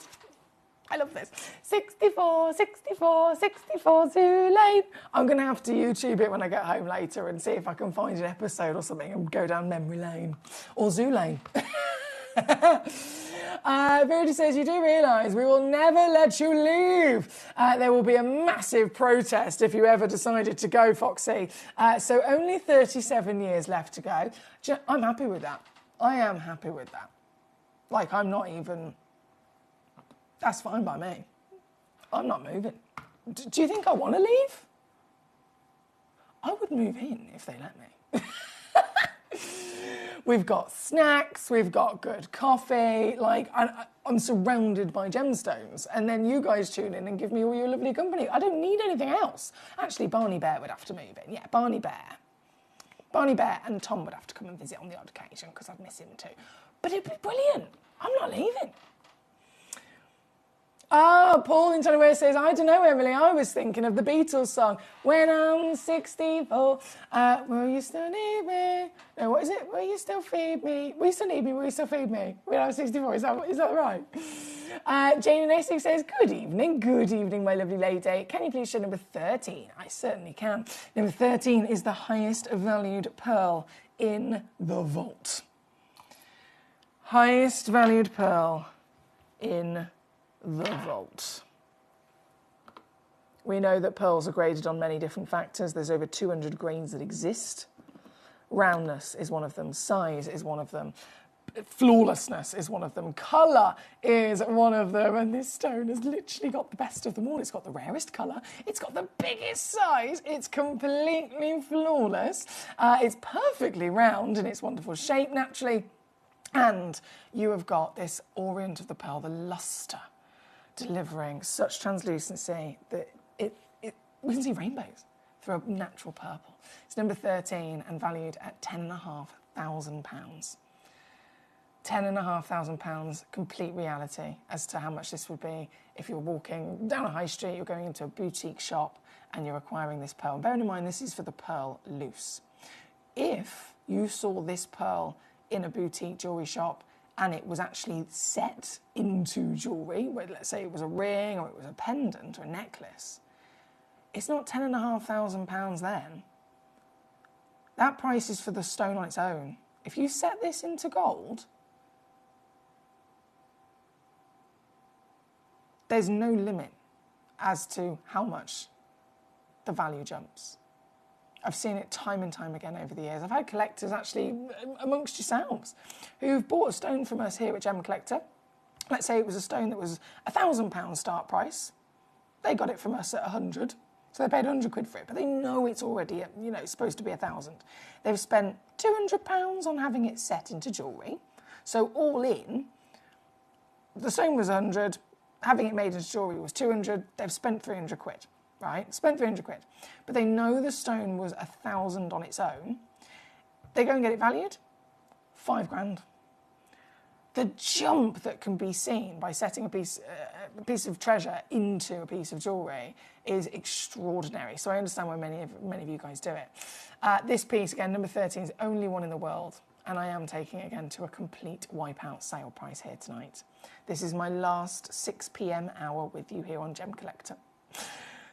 I love this. 64 Zoo Lane. I'm going to have to YouTube it when I get home later and see if I can find an episode or something and go down memory lane. Or Zoo Lane. Verity says, you do realise we will never let you leave. There will be a massive protest if you ever decided to go, Foxy. So only 37 years left to go. I'm happy with that. I am happy with that. Like, I'm not even... That's fine by me. I'm not moving. Do you think I want to leave? I would move in if they let me. We've got snacks, we've got good coffee, like I'm surrounded by gemstones, and then you guys tune in and give me all your lovely company. I don't need anything else. Actually, Barney Bear would have to move in. Yeah, Barney Bear and Tom would have to come and visit on the odd occasion because I'd miss him too. But it'd be brilliant. I'm not leaving. Paul in Tennessee says, I don't know, Emily, I was thinking of the Beatles song, When I'm 64, will you still need me? No, what is it? Will you still feed me? Will you still need me? Will you still feed me? When I'm 64, is that right? Jane in Essex says, good evening, my lovely lady. Can you please show number 13? I certainly can. Number 13 is the highest valued pearl in the vault. Highest valued pearl in the vault. We know that pearls are graded on many different factors. There's over 200 grains that exist. Roundness is one of them. Size is one of them. Flawlessness is one of them. Colour is one of them. And this stone has literally got the best of them all. It's got the rarest colour. It's got the biggest size. It's completely flawless. It's perfectly round in its wonderful shape naturally. And you have got this orient of the pearl, the lustre, delivering such translucency that we can see rainbows through a natural purple. It's number 13 and valued at £10,500. £10,500, complete reality as to how much this would be if you're walking down a high street, you're going into a boutique shop and you're acquiring this pearl. Bearing in mind, this is for the pearl loose. If you saw this pearl in a boutique jewellery shop and it was actually set into jewellery, where let's say it was a ring or it was a pendant or a necklace, it's not £10,500 then. That price is for the stone on its own. If you set this into gold, there's no limit as to how much the value jumps. I've seen it time and time again over the years. I've had collectors actually amongst yourselves who've bought a stone from us here at Gemcollector. Let's say it was a stone that was £1,000 start price. They got it from us at 100. So they paid 100 quid for it, but they know it's already, supposed to be 1,000. They've spent £200 on having it set into jewellery. So all in, the stone was 100, having it made into jewellery was 200, they've spent 300 quid, right? Spent 300 quid. But they know the stone was 1,000 on its own. They go and get it valued, 5 grand. The jump that can be seen by setting a piece of treasure into a piece of jewellery is extraordinary. So I understand why many of you guys do it. This piece, again, number 13, is the only one in the world. And I am taking it again to a complete wipeout sale price here tonight. This is my last 6 p.m. hour with you here on Gem Collector.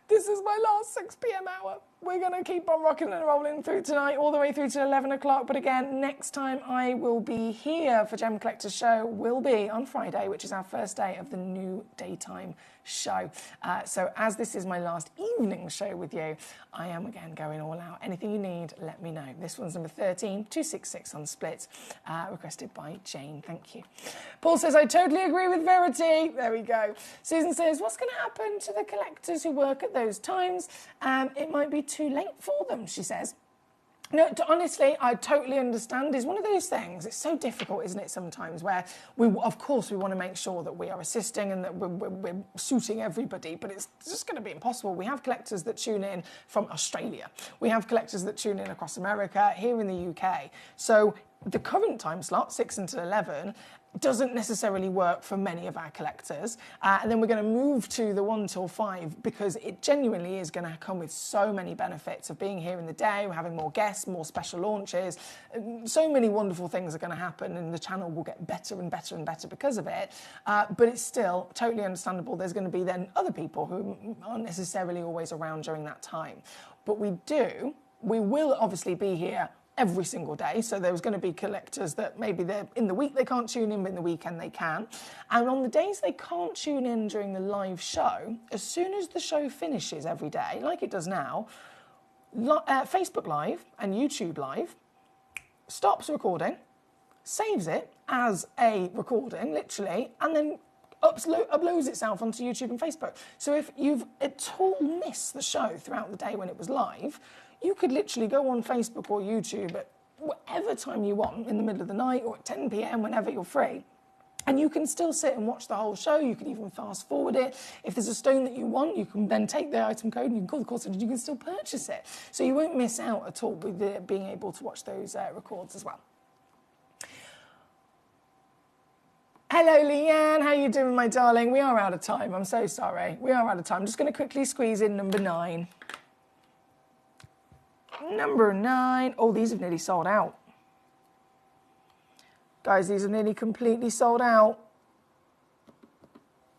This is my last 6 p.m. hour. We're going to keep on rocking and rolling through tonight, all the way through to 11 o'clock. But again, next time I will be here for Gem Collector's show will be on Friday, which is our first day of the new daytime show. So as this is my last evening show with you, I am again going all out. Anything you need, let me know. This one's number 13, 266 on Split, requested by Jane. Thank you. Paul says, I totally agree with Verity. There we go. Susan says, what's going to happen to the collectors who work at those times? It might be too late for them, she says. No, honestly, I totally understand. It's one of those things. It's so difficult, isn't it, sometimes, where of course we want to make sure that we are assisting and that we're suiting everybody, but it's just going to be impossible. We have collectors that tune in from Australia. We have collectors that tune in across America, here in the UK. So the current time slot, 6 until 11, doesn't necessarily work for many of our collectors. And then we're going to move to the 1 till 5 because it genuinely is going to come with so many benefits of being here in the day. We're having more guests, more special launches. So many wonderful things are going to happen and the channel will get better and better and better because of it. But it's still totally understandable. There's going to be then other people who aren't necessarily always around during that time. But we will obviously be here every single day. So there's going to be collectors that maybe they're in the week they can't tune in, but in the weekend they can. And on the days they can't tune in during the live show, as soon as the show finishes every day, like it does now, Facebook Live and YouTube Live stops recording, saves it as a recording, literally, and then uploads itself onto YouTube and Facebook. So if you've at all missed the show throughout the day when it was live, you could literally go on Facebook or YouTube at whatever time you want, in the middle of the night or at 10 p.m, whenever you're free. And you can still sit and watch the whole show. You can even fast forward it. If there's a stone that you want, you can then take the item code and you can call the course and you can still purchase it. So you won't miss out at all with being able to watch those records as well. Hello, Leanne. How you doing, my darling? We are out of time. I'm so sorry. We are out of time. I'm just going to quickly squeeze in number 9. Number 9. Oh, these have nearly sold out. Guys, these are nearly completely sold out.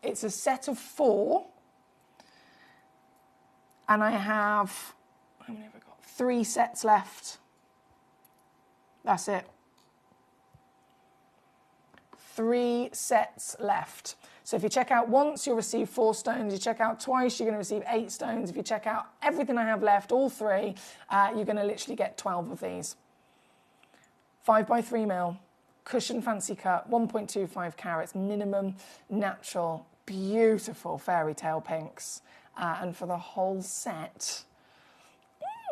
It's a set of 4. And I have, how many have I got? 3 sets left. That's it. 3 sets left. So if you check out once, you'll receive 4 stones. You check out twice, you're going to receive 8 stones. If you check out everything I have left, all 3, you're going to literally get 12 of these. 5x3 mil, cushion fancy cut, 1.25 carats, minimum natural, beautiful fairy tale pinks. And for the whole set,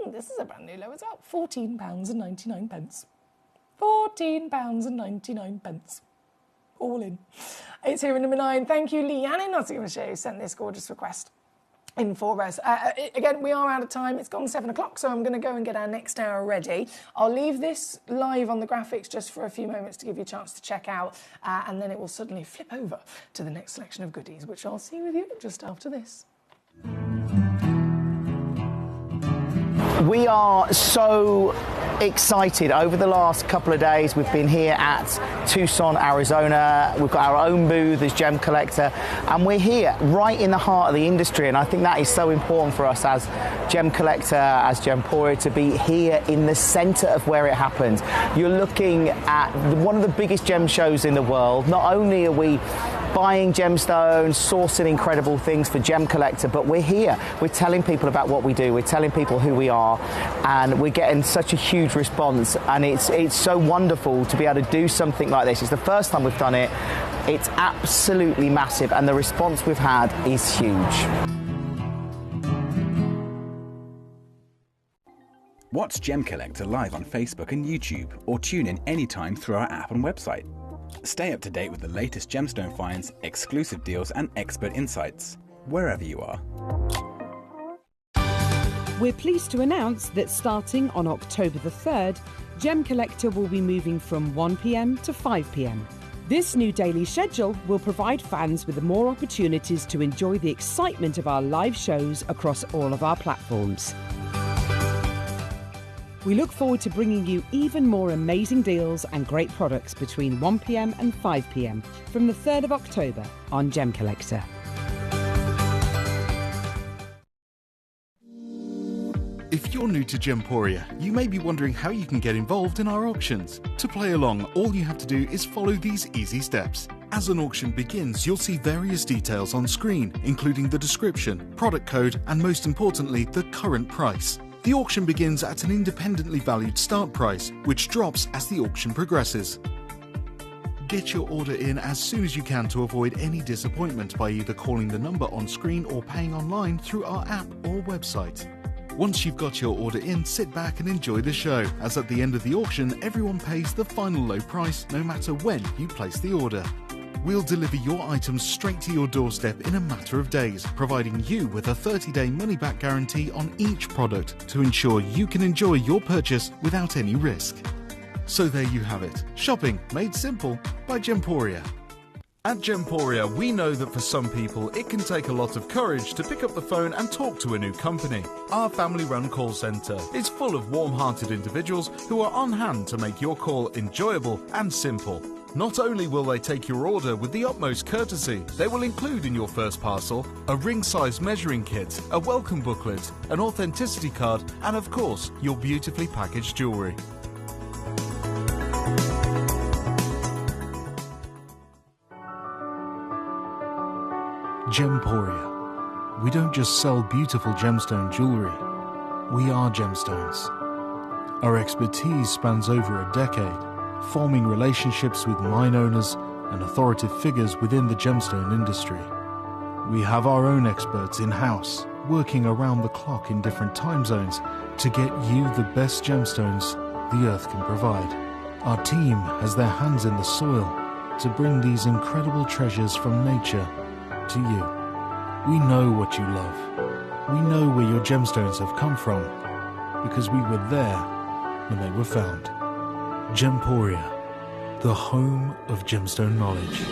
this is a brand new low as well, £14.99. £14.99. All in. It's here in number 9. Thank you, Leanne in Nottinghamshire, who sent this gorgeous request in for us. Again, we are out of time. It's gone 7 o'clock, so I'm going to go and get our next hour ready. I'll leave this live on the graphics just for a few moments to give you a chance to check out, and then it will suddenly flip over to the next selection of goodies, which I'll see with you just after this. We are so excited. Over the last couple of days, we've been here at Tucson, Arizona. We've got our own booth as Gem Collector, and we're here right in the heart of the industry. And I think that is so important for us as Gem Collector, as Gemporia, to be here in the center of where it happens. You're looking at one of the biggest gem shows in the world. Not only are we buying gemstones, sourcing incredible things for Gem Collector, but we're here. We're telling people about what we do. We're telling people who we are, and we're getting such a huge response, and it's so wonderful to be able to do something like this. It's the first time we've done it. It's absolutely massive, and the response we've had is huge. Watch Gem Collector live on Facebook and YouTube, or tune in anytime through our app and website. Stay up to date with the latest gemstone finds, exclusive deals and expert insights, wherever you are. We're pleased to announce that starting on October the 3rd, Gem Collector will be moving from 1 p.m. to 5 p.m. This new daily schedule will provide fans with more opportunities to enjoy the excitement of our live shows across all of our platforms. We look forward to bringing you even more amazing deals and great products between 1 p.m. and 5 p.m. from the 3rd of October on Gem Collector. If you're new to Gemporia, you may be wondering how you can get involved in our auctions. To play along, all you have to do is follow these easy steps. As an auction begins, you'll see various details on screen, including the description, product code, and most importantly, the current price. The auction begins at an independently valued start price, which drops as the auction progresses. Get your order in as soon as you can to avoid any disappointment by either calling the number on screen or paying online through our app or website. Once you've got your order in, sit back and enjoy the show, as at the end of the auction, everyone pays the final low price no matter when you place the order. We'll deliver your items straight to your doorstep in a matter of days, providing you with a 30-day money-back guarantee on each product to ensure you can enjoy your purchase without any risk. So there you have it, shopping made simple by Gemporia. At Gemporia, we know that for some people it can take a lot of courage to pick up the phone and talk to a new company. Our family-run call centre is full of warm-hearted individuals who are on hand to make your call enjoyable and simple. Not only will they take your order with the utmost courtesy, they will include in your first parcel a ring-size measuring kit, a welcome booklet, an authenticity card, and of course, your beautifully packaged jewellery. Gemporia. We don't just sell beautiful gemstone jewellery, we are gemstones. Our expertise spans over a decade, forming relationships with mine owners and authoritative figures within the gemstone industry. We have our own experts in-house, working around the clock in different time zones to get you the best gemstones the earth can provide. Our team has their hands in the soil to bring these incredible treasures from nature to you. We know what you love. We know where your gemstones have come from, because we were there when they were found. Gemporia, the home of gemstone knowledge.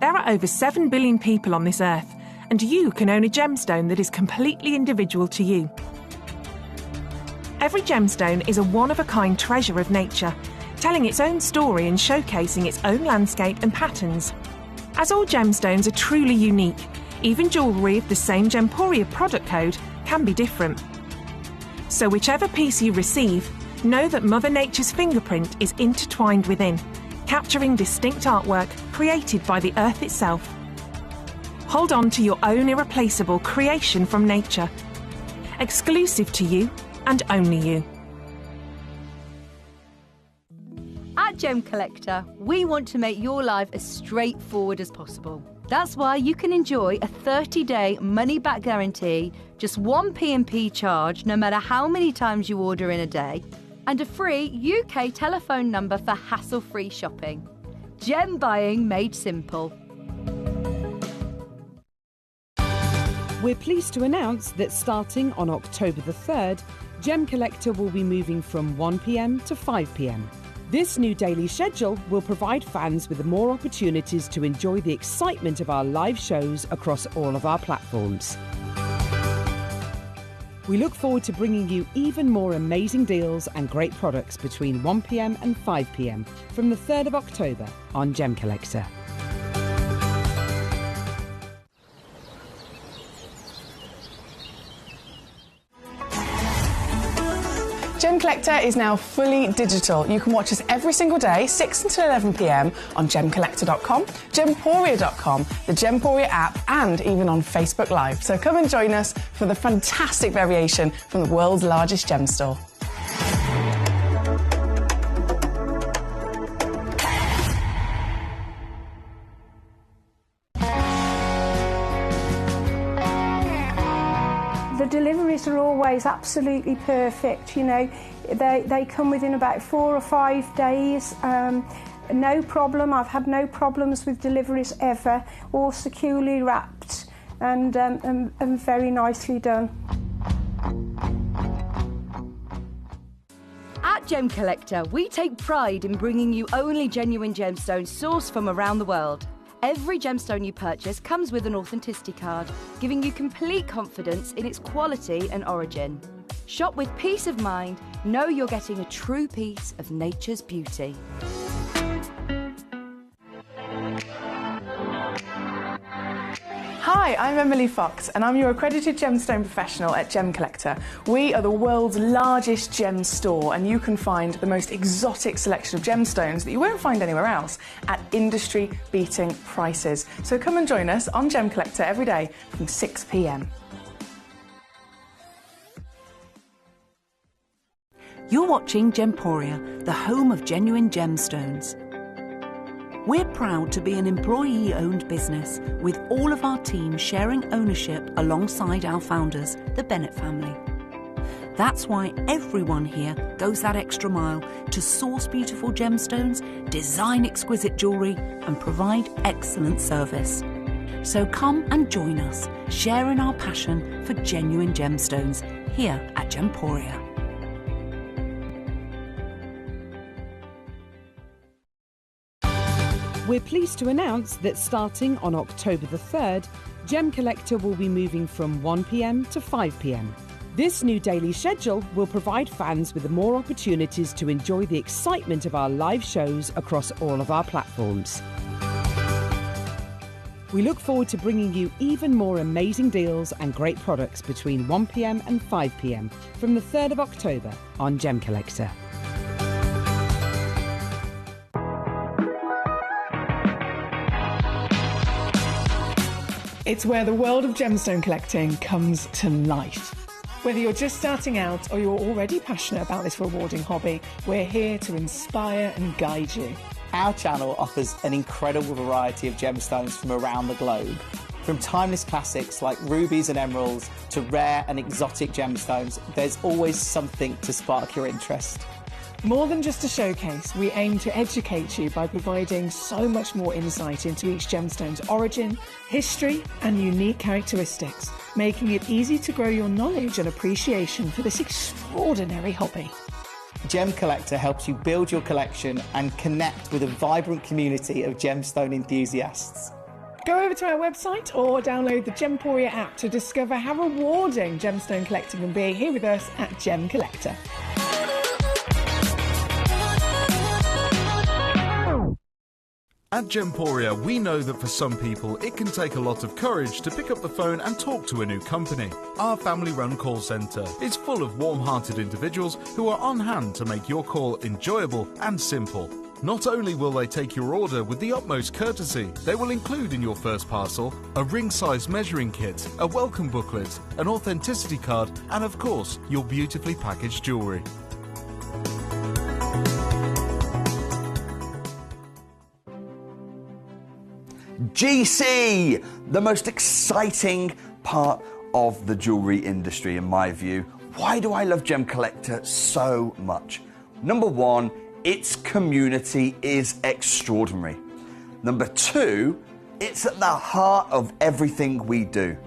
There are over 7 billion people on this earth, and you can own a gemstone that is completely individual to you. Every gemstone is a one-of-a-kind treasure of nature, telling its own story and showcasing its own landscape and patterns. As all gemstones are truly unique, even jewellery of the same Gemporia product code can be different. So whichever piece you receive, know that Mother Nature's fingerprint is intertwined within, capturing distinct artwork created by the earth itself. Hold on to your own irreplaceable creation from nature, exclusive to you and only you. At Gem Collector, we want to make your life as straightforward as possible. That's why you can enjoy a 30-day money-back guarantee, just 1 P&P charge no matter how many times you order in a day, and a free UK telephone number for hassle-free shopping. Gem buying made simple. We're pleased to announce that starting on October the 3rd, Gem Collector will be moving from 1 p.m. to 5 p.m. This new daily schedule will provide fans with more opportunities to enjoy the excitement of our live shows across all of our platforms. We look forward to bringing you even more amazing deals and great products between 1 p.m. and 5 p.m. from the 3rd of October on Gem Collector. Gem Collector is now fully digital. You can watch us every single day, 6 until 11 p.m. on gemcollector.com, gemporia.com, the Gemporia app, and even on Facebook Live. So come and join us for the fantastic variation from the world's largest gem store. The deliveries are always absolutely perfect, you know. They come within about 4 or 5 days. No problem. I've had no problems with deliveries ever. All securely wrapped and very nicely done. At Gem Collector, we take pride in bringing you only genuine gemstones sourced from around the world. Every gemstone you purchase comes with an authenticity card, giving you complete confidence in its quality and origin. Shop with peace of mind, know you're getting a true piece of nature's beauty. Hi, I'm Emily Fox and I'm your accredited gemstone professional at Gem Collector. We are the world's largest gem store and you can find the most exotic selection of gemstones that you won't find anywhere else at industry-beating prices. So come and join us on Gem Collector every day from 6 p.m. You're watching Gemporia, the home of genuine gemstones. We're proud to be an employee-owned business, with all of our team sharing ownership alongside our founders, the Bennett family. That's why everyone here goes that extra mile to source beautiful gemstones, design exquisite jewellery, and provide excellent service. So come and join us, sharing our passion for genuine gemstones here at Gemporia. We're pleased to announce that starting on October the 3rd, Gem Collector will be moving from 1 p.m. to 5 p.m. This new daily schedule will provide fans with more opportunities to enjoy the excitement of our live shows across all of our platforms. We look forward to bringing you even more amazing deals and great products between 1 p.m. and 5 p.m. from the 3rd of October on Gem Collector. It's where the world of gemstone collecting comes to life. Whether you're just starting out or you're already passionate about this rewarding hobby, we're here to inspire and guide you. Our channel offers an incredible variety of gemstones from around the globe. From timeless classics like rubies and emeralds to rare and exotic gemstones, there's always something to spark your interest. More than just a showcase, we aim to educate you by providing so much more insight into each gemstone's origin, history, and unique characteristics, making it easy to grow your knowledge and appreciation for this extraordinary hobby. Gem Collector helps you build your collection and connect with a vibrant community of gemstone enthusiasts. Go over to our website or download the Gemporia app to discover how rewarding gemstone collecting can be here with us at Gem Collector. At Gemporia, we know that for some people, it can take a lot of courage to pick up the phone and talk to a new company. Our family-run call centre is full of warm-hearted individuals who are on hand to make your call enjoyable and simple. Not only will they take your order with the utmost courtesy, they will include in your first parcel a ring-size measuring kit, a welcome booklet, an authenticity card, and of course, your beautifully packaged jewellery. GC, the most exciting part of the jewellery industry in my view. Why do I love Gem Collector so much? Number one, its community is extraordinary. Number two, it's at the heart of everything we do.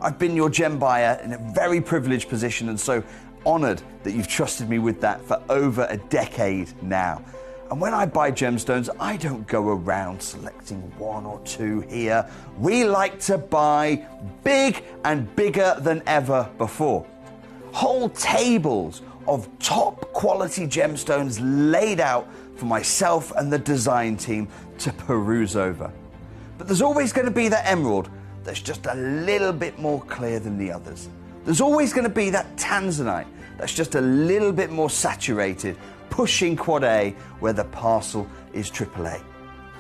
I've been your gem buyer in a very privileged position and so honoured that you've trusted me with that for over a decade now. And when I buy gemstones, I don't go around selecting one or two here. We like to buy big and bigger than ever before. Whole tables of top quality gemstones laid out for myself and the design team to peruse over. But there's always going to be that emerald that's just a little bit more clear than the others. There's always going to be that tanzanite that's just a little bit more saturated, pushing quad A where the parcel is AAA.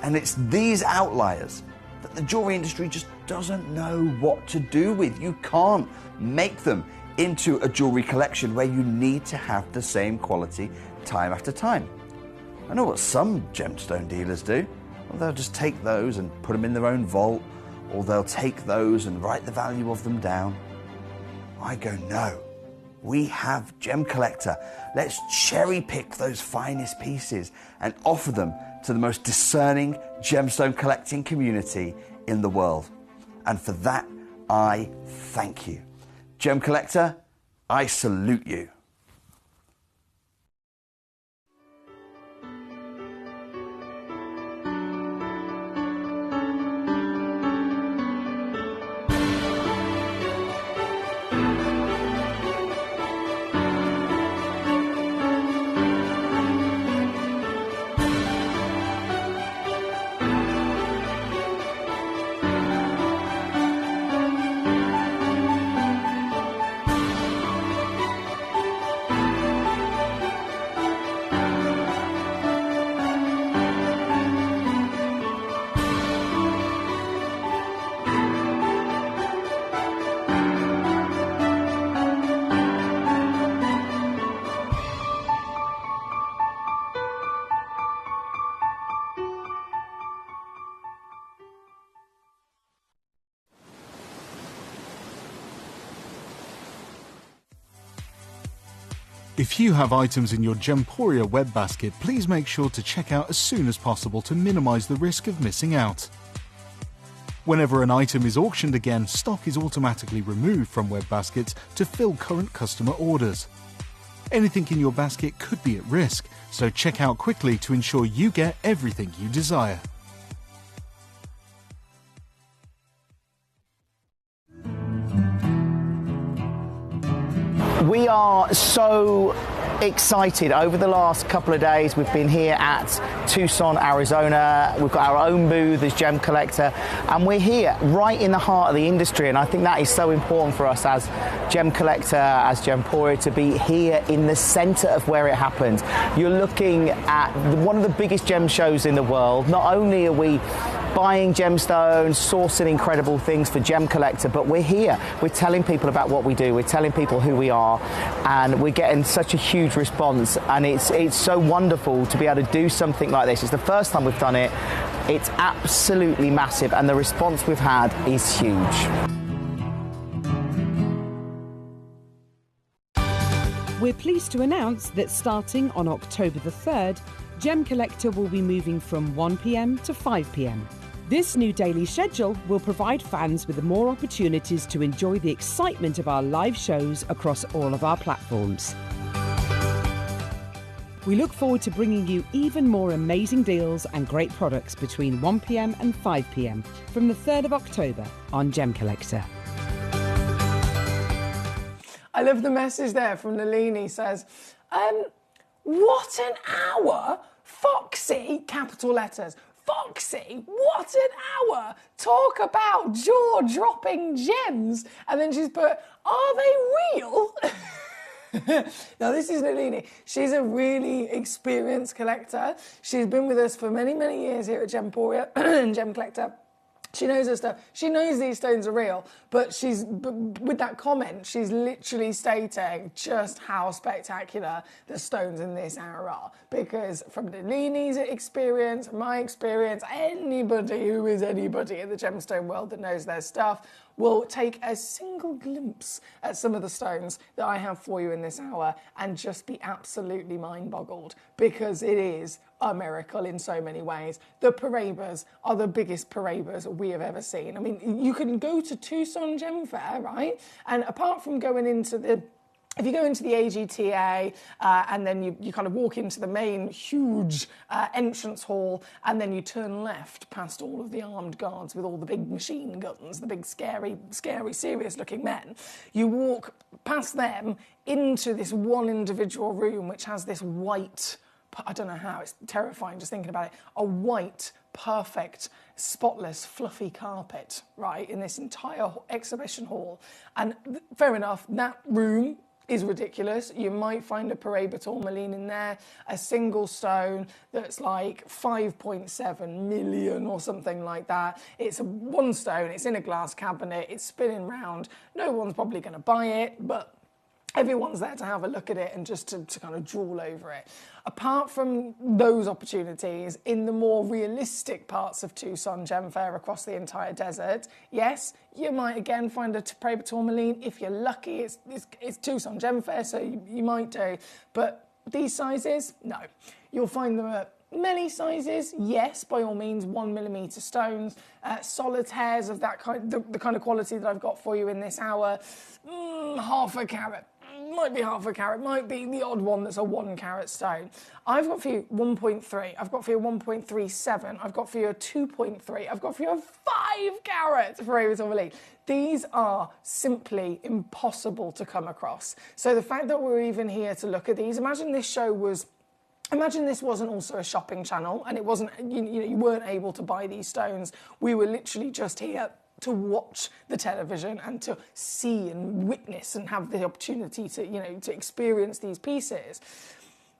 And it's these outliers that the jewelry industry just doesn't know what to do with. You can't make them into a jewelry collection where you need to have the same quality time after time. I know what some gemstone dealers do. Well, they'll just take those and put them in their own vault, or they'll take those and write the value of them down. I go, no. We have Gemcollector. Let's cherry pick those finest pieces and offer them to the most discerning gemstone collecting community in the world. And for that, I thank you. Gemcollector, I salute you. If you have items in your Gemporia web basket, please make sure to check out as soon as possible to minimise the risk of missing out. Whenever an item is auctioned again, stock is automatically removed from web baskets to fill current customer orders. Anything in your basket could be at risk, so check out quickly to ensure you get everything you desire. We are so excited. Over the last couple of days, we've been here at Tucson, Arizona. We've got our own booth as Gemcollector, and we're here right in the heart of the industry. And I think that is so important for us as Gemcollector, as Gemporia, to be here in the center of where it happens. You're looking at one of the biggest gem shows in the world. Not only are we buying gemstones, sourcing incredible things for Gemcollector, but we're here. We're telling people about what we do. We're telling people who we are, and we're getting such a huge response. And it's so wonderful to be able to do something like this. It's the first time we've done it. It's absolutely massive, and the response we've had is huge. We're pleased to announce that starting on October the 3rd, Gemcollector will be moving from 1 p.m. to 5 p.m. This new daily schedule will provide fans with more opportunities to enjoy the excitement of our live shows across all of our platforms. We look forward to bringing you even more amazing deals and great products between 1 p.m. and 5 p.m. from the 3rd of October on Gemcollector. I love the message there from Nalini. Says, what an hour, Foxy, capital letters. Foxy, what an hour! Talk about jaw-dropping gems. And then she's put, are they real? Now, this is Nalini. She's a really experienced collector. She's been with us for many, many years here at Gemporia and Gemcollector. She knows her stuff. She knows these stones are real, but with that comment, she's literally stating just how spectacular the stones in this hour are. Because from Nalini's experience, my experience, anybody who is anybody in the gemstone world that knows their stuff will take a single glimpse at some of the stones that I have for you in this hour and just be absolutely mind-boggled, because it is a miracle in so many ways. The Parabas are the biggest Parabas we have ever seen. I mean, you can go to Tucson Gem Fair, right? And apart from going into the if you go into the AGTA and then you kind of walk into the main huge entrance hall, and then you turn left past all of the armed guards with all the big machine guns, the big scary, serious looking men, you walk past them into this one individual room which has this white, I don't know how, it's terrifying just thinking about it, a white, perfect, spotless, fluffy carpet, right, in this entire exhibition hall. And fair enough, that room is ridiculous. You might find a Paraiba tourmaline in there, a single stone that's like 5.7 million or something like that. It's one stone, it's in a glass cabinet, it's spinning round. No one's probably going to buy it, but everyone's there to have a look at it and just to kind of drool over it. Apart from those opportunities, in the more realistic parts of Tucson Gem Fair across the entire desert, yes, you might again find a Paraiba tourmaline. If you're lucky, it's Tucson Gem Fair, so you might do. But these sizes, no. You'll find them at many sizes, yes, by all means, 1mm stones, solitaires of that kind, the kind of quality that I've got for you in this hour, half a carat. Might be half a carat, might be the odd one that's a 1 carat stone. I've got for you 1.3, I've got for you 1.37, I've got for you a 2.3, I've got for you a 5 carat Paraiba tourmaline. These are simply impossible to come across. So the fact that we're even here to look at these, imagine this wasn't also a shopping channel and it wasn't, you weren't able to buy these stones. We were literally just here to watch the television and to see and witness and have the opportunity to, to experience these pieces.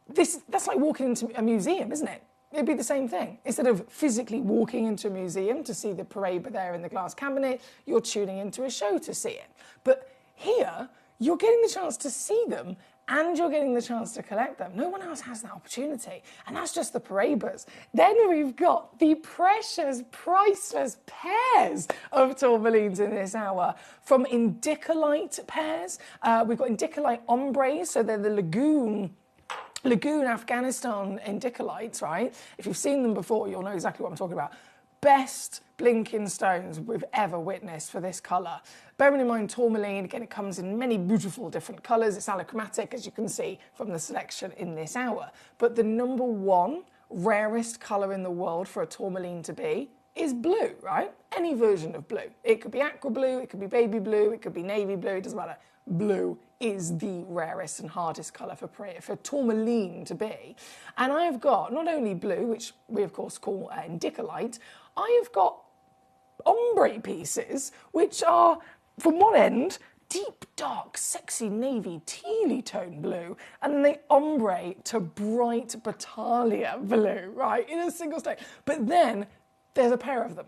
That's like walking into a museum, isn't it? It'd be the same thing. Instead of physically walking into a museum to see the Paraiba there in the glass cabinet, you're tuning into a show to see it. But here, you're getting the chance to see them and you're getting the chance to collect them. No one else has that opportunity. And that's just the Paraibas. Then we've got the precious, priceless pairs of tourmalines in this hour. From indicolite pairs, we've got indicolite ombres, so they're the Lagoon Afghanistan indicolites, right? If you've seen them before, you'll know exactly what I'm talking about. Best blinking stones we've ever witnessed for this colour. Bearing in mind tourmaline, again, it comes in many beautiful different colours. It's allochromatic, as you can see from the selection in this hour. But the number one rarest colour in the world for a tourmaline to be is blue, right? Any version of blue. It could be aqua blue, it could be baby blue, it could be navy blue, it doesn't matter. Blue is the rarest and hardest colour for tourmaline to be. And I have got not only blue, which we of course call indicolite, I have got ombre pieces, which are, from one end, deep, dark, sexy navy, tealy tone blue, and then they ombre to bright battalia blue, right, in a single stone. But then there's a pair of them.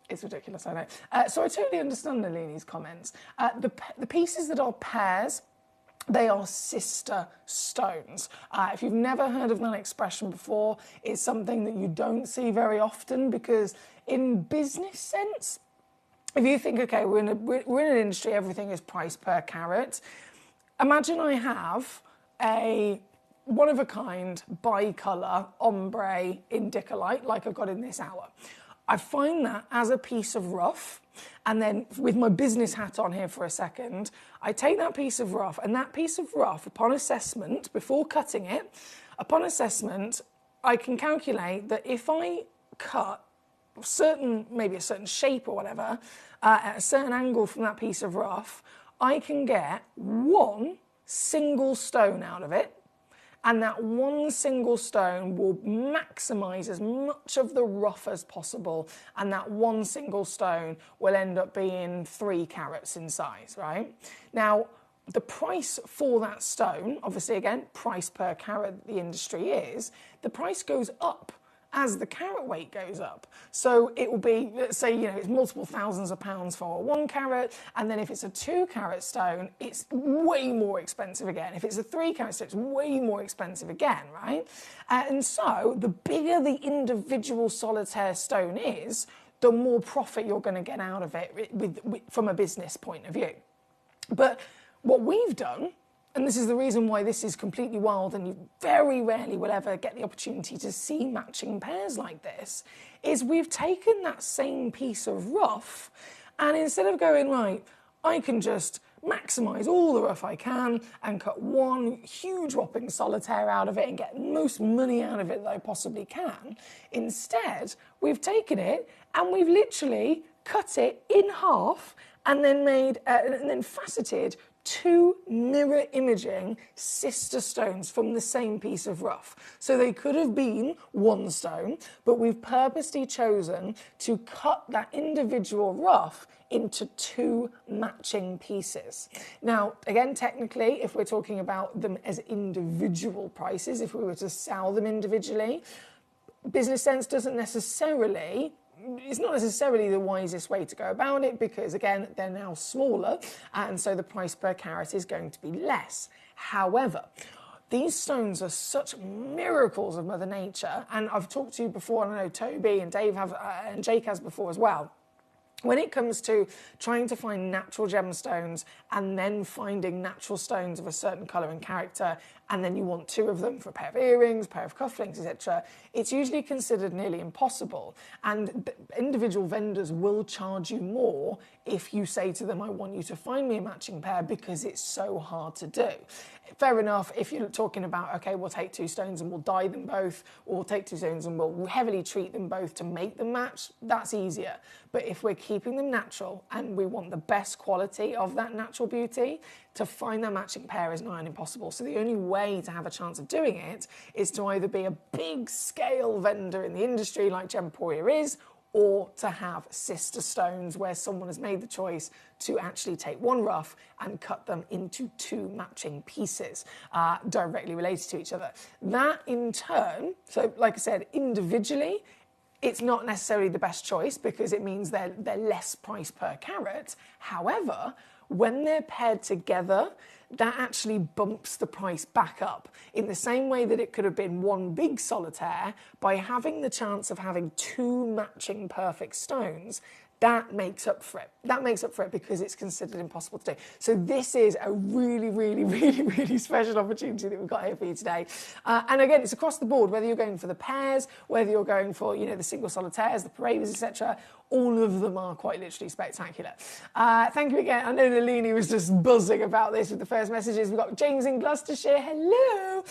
It's ridiculous, I know. So I totally understand Nalini's comments. The pieces that are pairs, they are sister stones. If you've never heard of that expression before, it's something that you don't see very often because in business sense, if you think, okay, we're in an industry, everything is priced per carat. Imagine I have a one-of-a-kind bicolour ombre indicolite like I've got in this hour. I find that as a piece of rough, and then with my business hat on here for a second, I take that piece of rough, and that piece of rough, upon assessment, before cutting it, upon assessment, I can calculate that if I cut maybe a certain shape or whatever, at a certain angle from that piece of rough, I can get one single stone out of it, and that one single stone will maximise as much of the rough as possible, and that one single stone will end up being 3 carats in size, right? Now, the price for that stone, obviously again, price per carat the industry is, the price goes up as the carat weight goes up. So it will be, let's say, it's multiple thousands of pounds for a 1 carat, and then if it's a 2 carat stone, it's way more expensive again. If it's a 3 carat stone, it's way more expensive again, right? And so the bigger the individual solitaire stone is, the more profit you're going to get out of it from a business point of view. But what we've done, and this is the reason why this is completely wild and you very rarely will ever get the opportunity to see matching pairs like this, is we've taken that same piece of rough and instead of going, right, I can just maximise all the rough I can and cut one huge whopping solitaire out of it and get the most money out of it that I possibly can, instead we've taken it and we've literally cut it in half and then faceted two mirror imaging sister stones from the same piece of rough. So they could have been one stone, but we've purposely chosen to cut that individual rough into two matching pieces. Now, again, technically, if we're talking about them as individual prices, if we were to sell them individually, business sense doesn't necessarily, it's not necessarily the wisest way to go about it, because again, they're now smaller, and so the price per carat is going to be less. However, these stones are such miracles of Mother Nature, and I've talked to you before, and I know Toby and Dave have, and Jake has before as well. When it comes to trying to find natural gemstones and then finding natural stones of a certain colour and character, and then you want two of them for a pair of earrings, pair of cufflinks, etc., it's usually considered nearly impossible. And individual vendors will charge you more if you say to them, I want you to find me a matching pair, because it's so hard to do. Fair enough, if you're talking about, okay, we'll take two stones and we'll dye them both, or we'll take two stones and we'll heavily treat them both to make them match, that's easier. But if we're keeping them natural and we want the best quality of that natural beauty, to find that matching pair is nigh on impossible. So the only way to have a chance of doing it is to either be a big scale vendor in the industry like Gemporia is, or to have sister stones where someone has made the choice to actually take one rough and cut them into two matching pieces directly related to each other. That in turn, so like I said, individually, it's not necessarily the best choice because it means they're less price per carat. However, when they're paired together, that actually bumps the price back up in the same way that it could have been one big solitaire. By having the chance of having two matching perfect stones, that makes up for it. That makes up for it because it's considered impossible to do. So this is a really, really, really, really special opportunity that we've got here for you today. And again, it's across the board, whether you're going for the pairs, whether you're going for, you know, the single solitaires, the paravas, etc. All of them are quite literally spectacular. Thank you again. I know Nalini was just buzzing about this with the first messages. We've got James in Gloucestershire. Hello.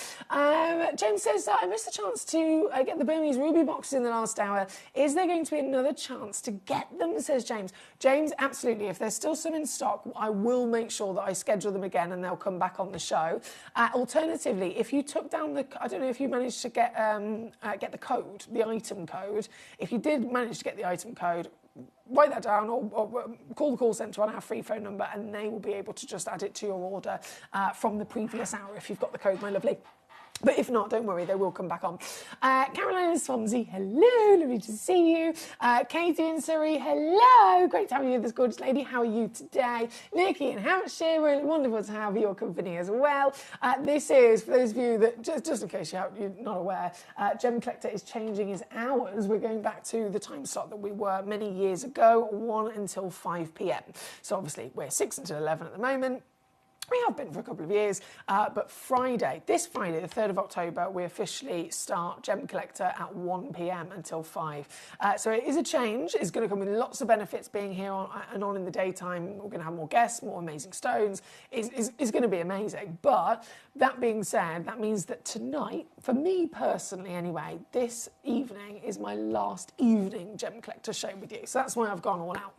James says, I missed the chance to get the Burmese ruby boxes in the last hour. Is there going to be another chance to get them, says James. James, absolutely. If there's still some in stock, I will make sure that I schedule them again and they'll come back on the show. Alternatively, if you took down the, I don't know if you managed to get the code, the item code. If you did manage to get the item code, write that down or call the call centre on our free phone number and they will be able to just add it to your order from the previous hour if you've got the code, my lovely. But if not, don't worry, they will come back on. Caroline in Swansea, hello, lovely to see you. Katie in Surrey, hello, great to have you with this gorgeous lady. How are you today? Nikki in Hampshire, we're wonderful to have your company as well. This is, for those of you that, just in case you're not aware, Gemcollector is changing his hours. We're going back to the time slot that we were many years ago, 1 until 5 p.m. So obviously we're 6 until 11 at the moment. We have been for a couple of years, but this Friday, the 3rd of October, we officially start Gemcollector at 1 p.m. until 5. So it is a change. It's going to come with lots of benefits being here on in the daytime. We're going to have more guests, more amazing stones. It's going to be amazing. But that being said, that means that tonight, for me personally anyway, this evening is my last evening Gemcollector show with you. So that's why I've gone all out.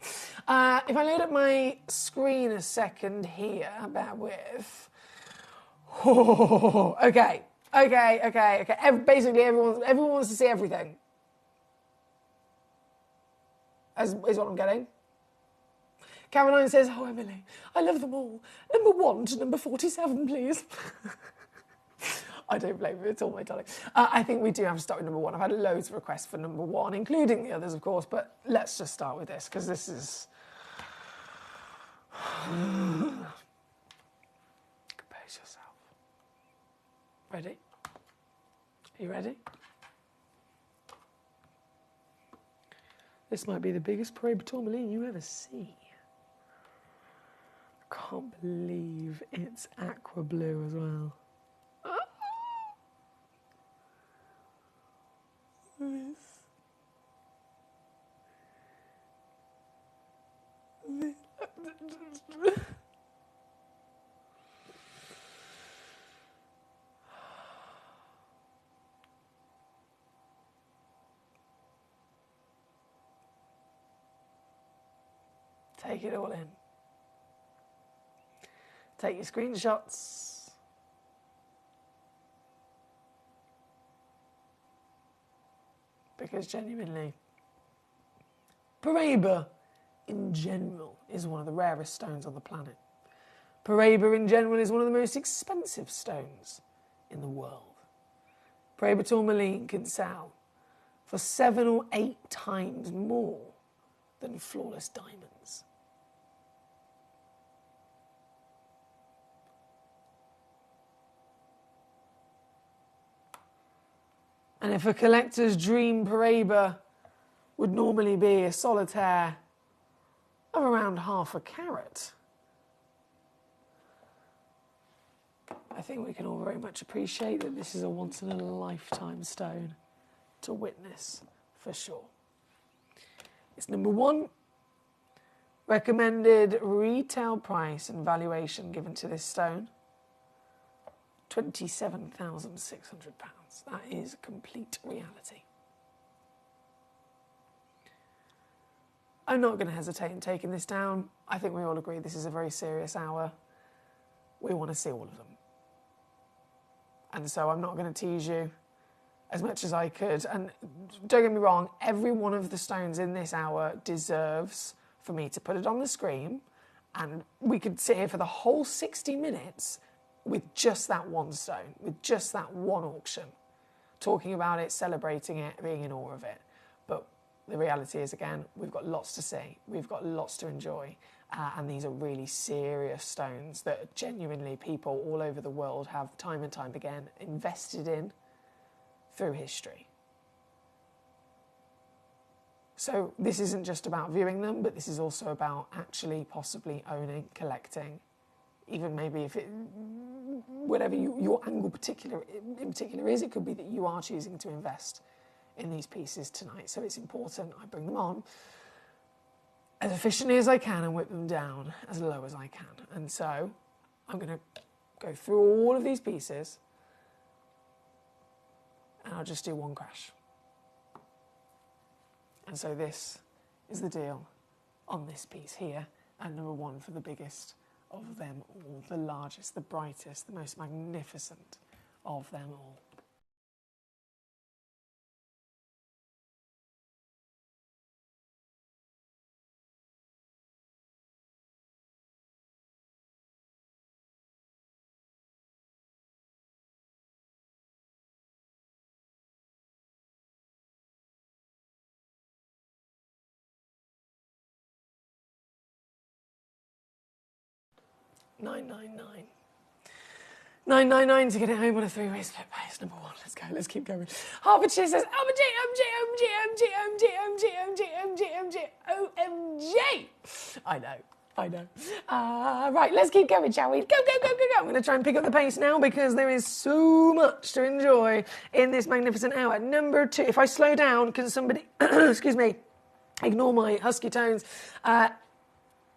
If I load up my screen a second here, bear with. Oh, okay. Basically, everyone wants to see everything. Is what I'm getting. Caroline says, oh, Emily, I love them all. Number 1 to number 47, please. I don't blame you at all, my darling. I think we do have to start with number 1. I've had loads of requests for number 1, including the others, of course, but let's just start with this, because this is... Compose yourself. Ready? Are you ready? This might be the biggest parade tourmaline you ever see. I can't believe it's aqua blue as well. Take it all in. Take your screenshots. Because genuinely, Paraiba in general is one of the rarest stones on the planet. Paraiba in general is one of the most expensive stones in the world. Paraiba tourmaline can sell for 7 or 8 times more than flawless diamonds. And if a collector's dream Paraiba would normally be a solitaire of around half a carat, I think we can all very much appreciate that this is a once-in-a-lifetime stone to witness, for sure. It's number 1. Recommended retail price and valuation given to this stone, £27,600. That is complete reality. I'm not going to hesitate in taking this down. I think we all agree this is a very serious hour. We want to see all of them. And so I'm not going to tease you as much as I could. And don't get me wrong, every one of the stones in this hour deserves for me to put it on the screen, and we could sit here for the whole 60 minutes with just that one stone, with just that one auction, talking about it, celebrating it, being in awe of it. But the reality is, again, we've got lots to see, we've got lots to enjoy, and these are really serious stones that genuinely people all over the world have time and time again invested in through history. So this isn't just about viewing them, but this is also about actually possibly owning, collecting, even maybe if it, whatever your angle in particular is, it could be that you are choosing to invest in these pieces tonight. So it's important I bring them on as efficiently as I can and whip them down as low as I can. And so I'm going to go through all of these pieces and I'll just do one crash. And so this is the deal on this piece here, and number 1 for the biggest of them all, the largest, the brightest, the most magnificent of them all. $9.99. $9.99 to get it home on a 3-way split pace. Number 1. Let's go. Let's keep going. Hertfordshire says, OMG. I know. Right, let's keep going, shall we? Go. I'm going to try and pick up the pace now because there is so much to enjoy in this magnificent hour. Number 2. If I slow down, can somebody, excuse me, ignore my husky tones.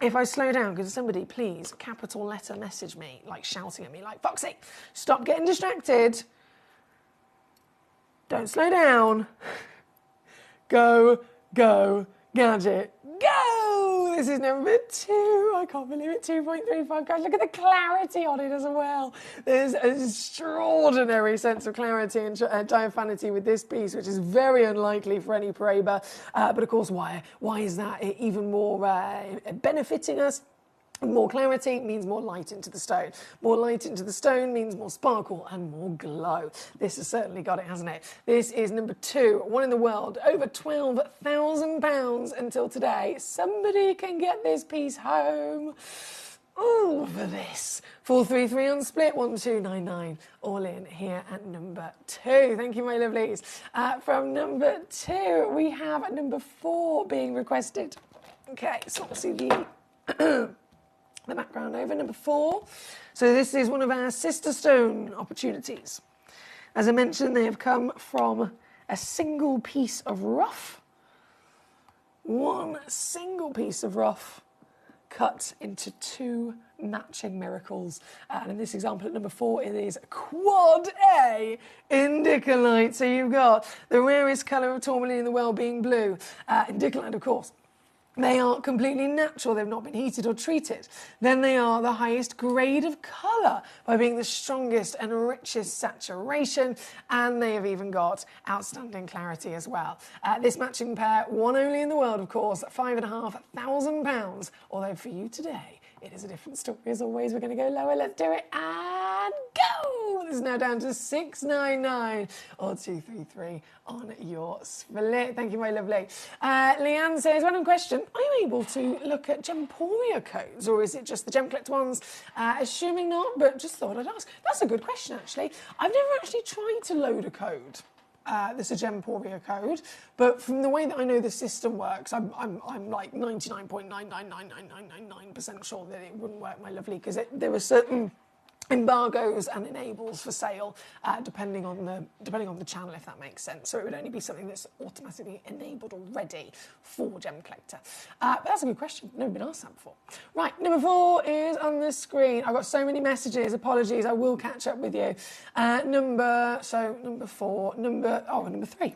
If I slow down, can somebody please capital letter message me, like shouting at me, like, Foxy, stop getting distracted. Don't slow down. Go, gadget, go! This is number 2. I can't believe it, 2.35. Guys, look at the clarity on it as well. There's an extraordinary sense of clarity and diaphanity with this piece, which is very unlikely for any Paraiba. But of course, why is that even more benefiting us? More clarity means more light into the stone. More light into the stone means more sparkle and more glow. This has certainly got it, hasn't it? This is number 2, one in the world, over £12,000 until today. Somebody can get this piece home. Ooh, for this. 433 on split, 1299 all in here at number 2. Thank you, my lovelies. From number 2, we have number 4 being requested. Okay, so we'll see the background over, number 4. So this is one of our sister stone opportunities. As I mentioned, they have come from a single piece of rough. One single piece of rough cut into 2 matching miracles. And in this example at number 4, it is Quad A Indicolite. So you've got the rarest colour of tourmaline in the world being blue. Indicolite, of course, They are completely natural, they've not been heated or treated. Then they are the highest grade of colour by being the strongest and richest saturation, and they have even got outstanding clarity as well. This matching pair, one only in the world of course, £5,500, although for you today, it is a different story as always. We're going to go lower, let's do it, and go! This is now down to £699 or £233 on your split. Thank you, my lovely. Leanne says, random question, are you able to look at Gemporia codes, or is it just the Gemcollector ones? Assuming not, but just thought I'd ask. That's a good question, actually. I've never actually tried to load a code. This is a Gemporia code, but from the way that I know the system works, I'm like 99.9999999% sure that it wouldn't work, my lovely, because there were certain embargoes and enables for sale depending on the channel, if that makes sense. So it would only be something that's automatically enabled already for Gemcollector. But that's a good question. Never been asked that before. Right, number 4 is on the screen. I've got so many messages. Apologies. I will catch up with you. Number 3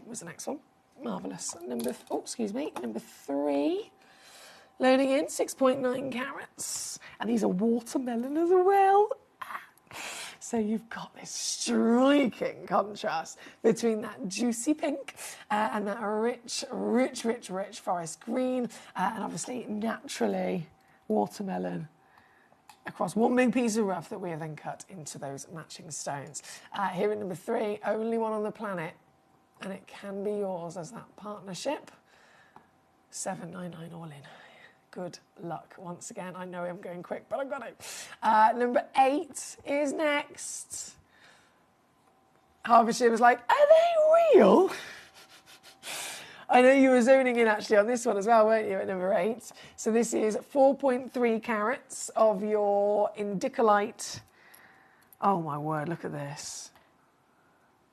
was the next one. Marvellous. Number 3. Loading in 6.9 carats, and these are watermelon as well. So you've got this striking contrast between that juicy pink and that rich forest green, and obviously naturally watermelon across one big piece of rough that we have then cut into those matching stones. Here at number 3, only one on the planet, and it can be yours as that partnership. $799 all in. Good luck once again. I know I'm going quick, but I've got it. Number 8 is next. Harvester was like, are they real? I know you were zoning in actually on this one as well, weren't you, at number 8? So this is 4.3 carats of your indicolite. Oh my word, look at this.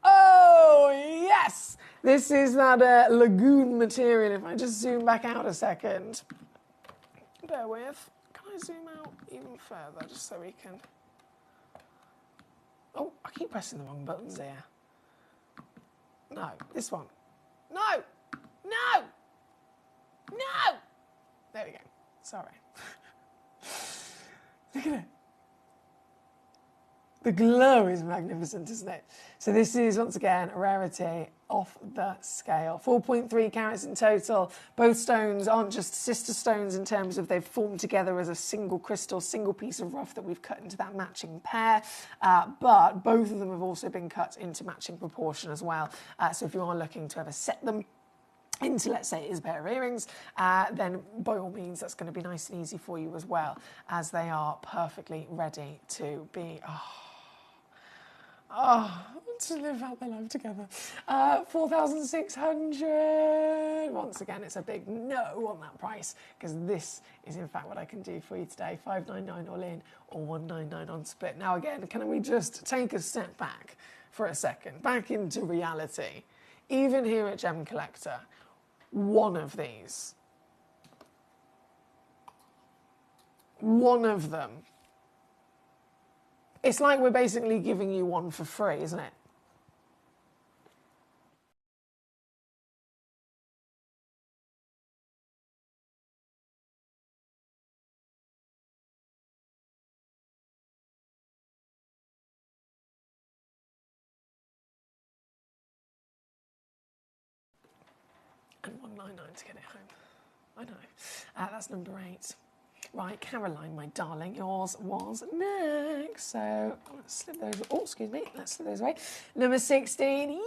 Oh, yes! This is that lagoon material. If I just zoom back out a second. Bear with. Can I zoom out even further just so we can... Oh, I keep pressing the wrong buttons here. No, this one. No! No! No! There we go. Sorry. Look at it. The glow is magnificent, isn't it? So this is, once again, a rarity off the scale. 4.3 carats in total. Both stones aren't just sister stones in terms of they've formed together as a single crystal, single piece of rough that we've cut into that matching pair, but both of them have also been cut into matching proportion as well. So if you are looking to ever set them into, let's say, it is a pair of earrings, then by all means that's going to be nice and easy for you as well, as they are perfectly ready to be... I want to live out their life together. 4,600. Once again, it's a big no on that price, because this is in fact what I can do for you today. 599 all in, or 199 on split. Now again, can we just take a step back for a second, back into reality? Even here at Gemcollector, one of these, one of them, it's like we're basically giving you one for free, isn't it? And 199 to get it home. I know. That's number 8. Right, Caroline, my darling, yours was next. So let's slip those. Oh, excuse me. Let's slip those away. Number 16. Yes,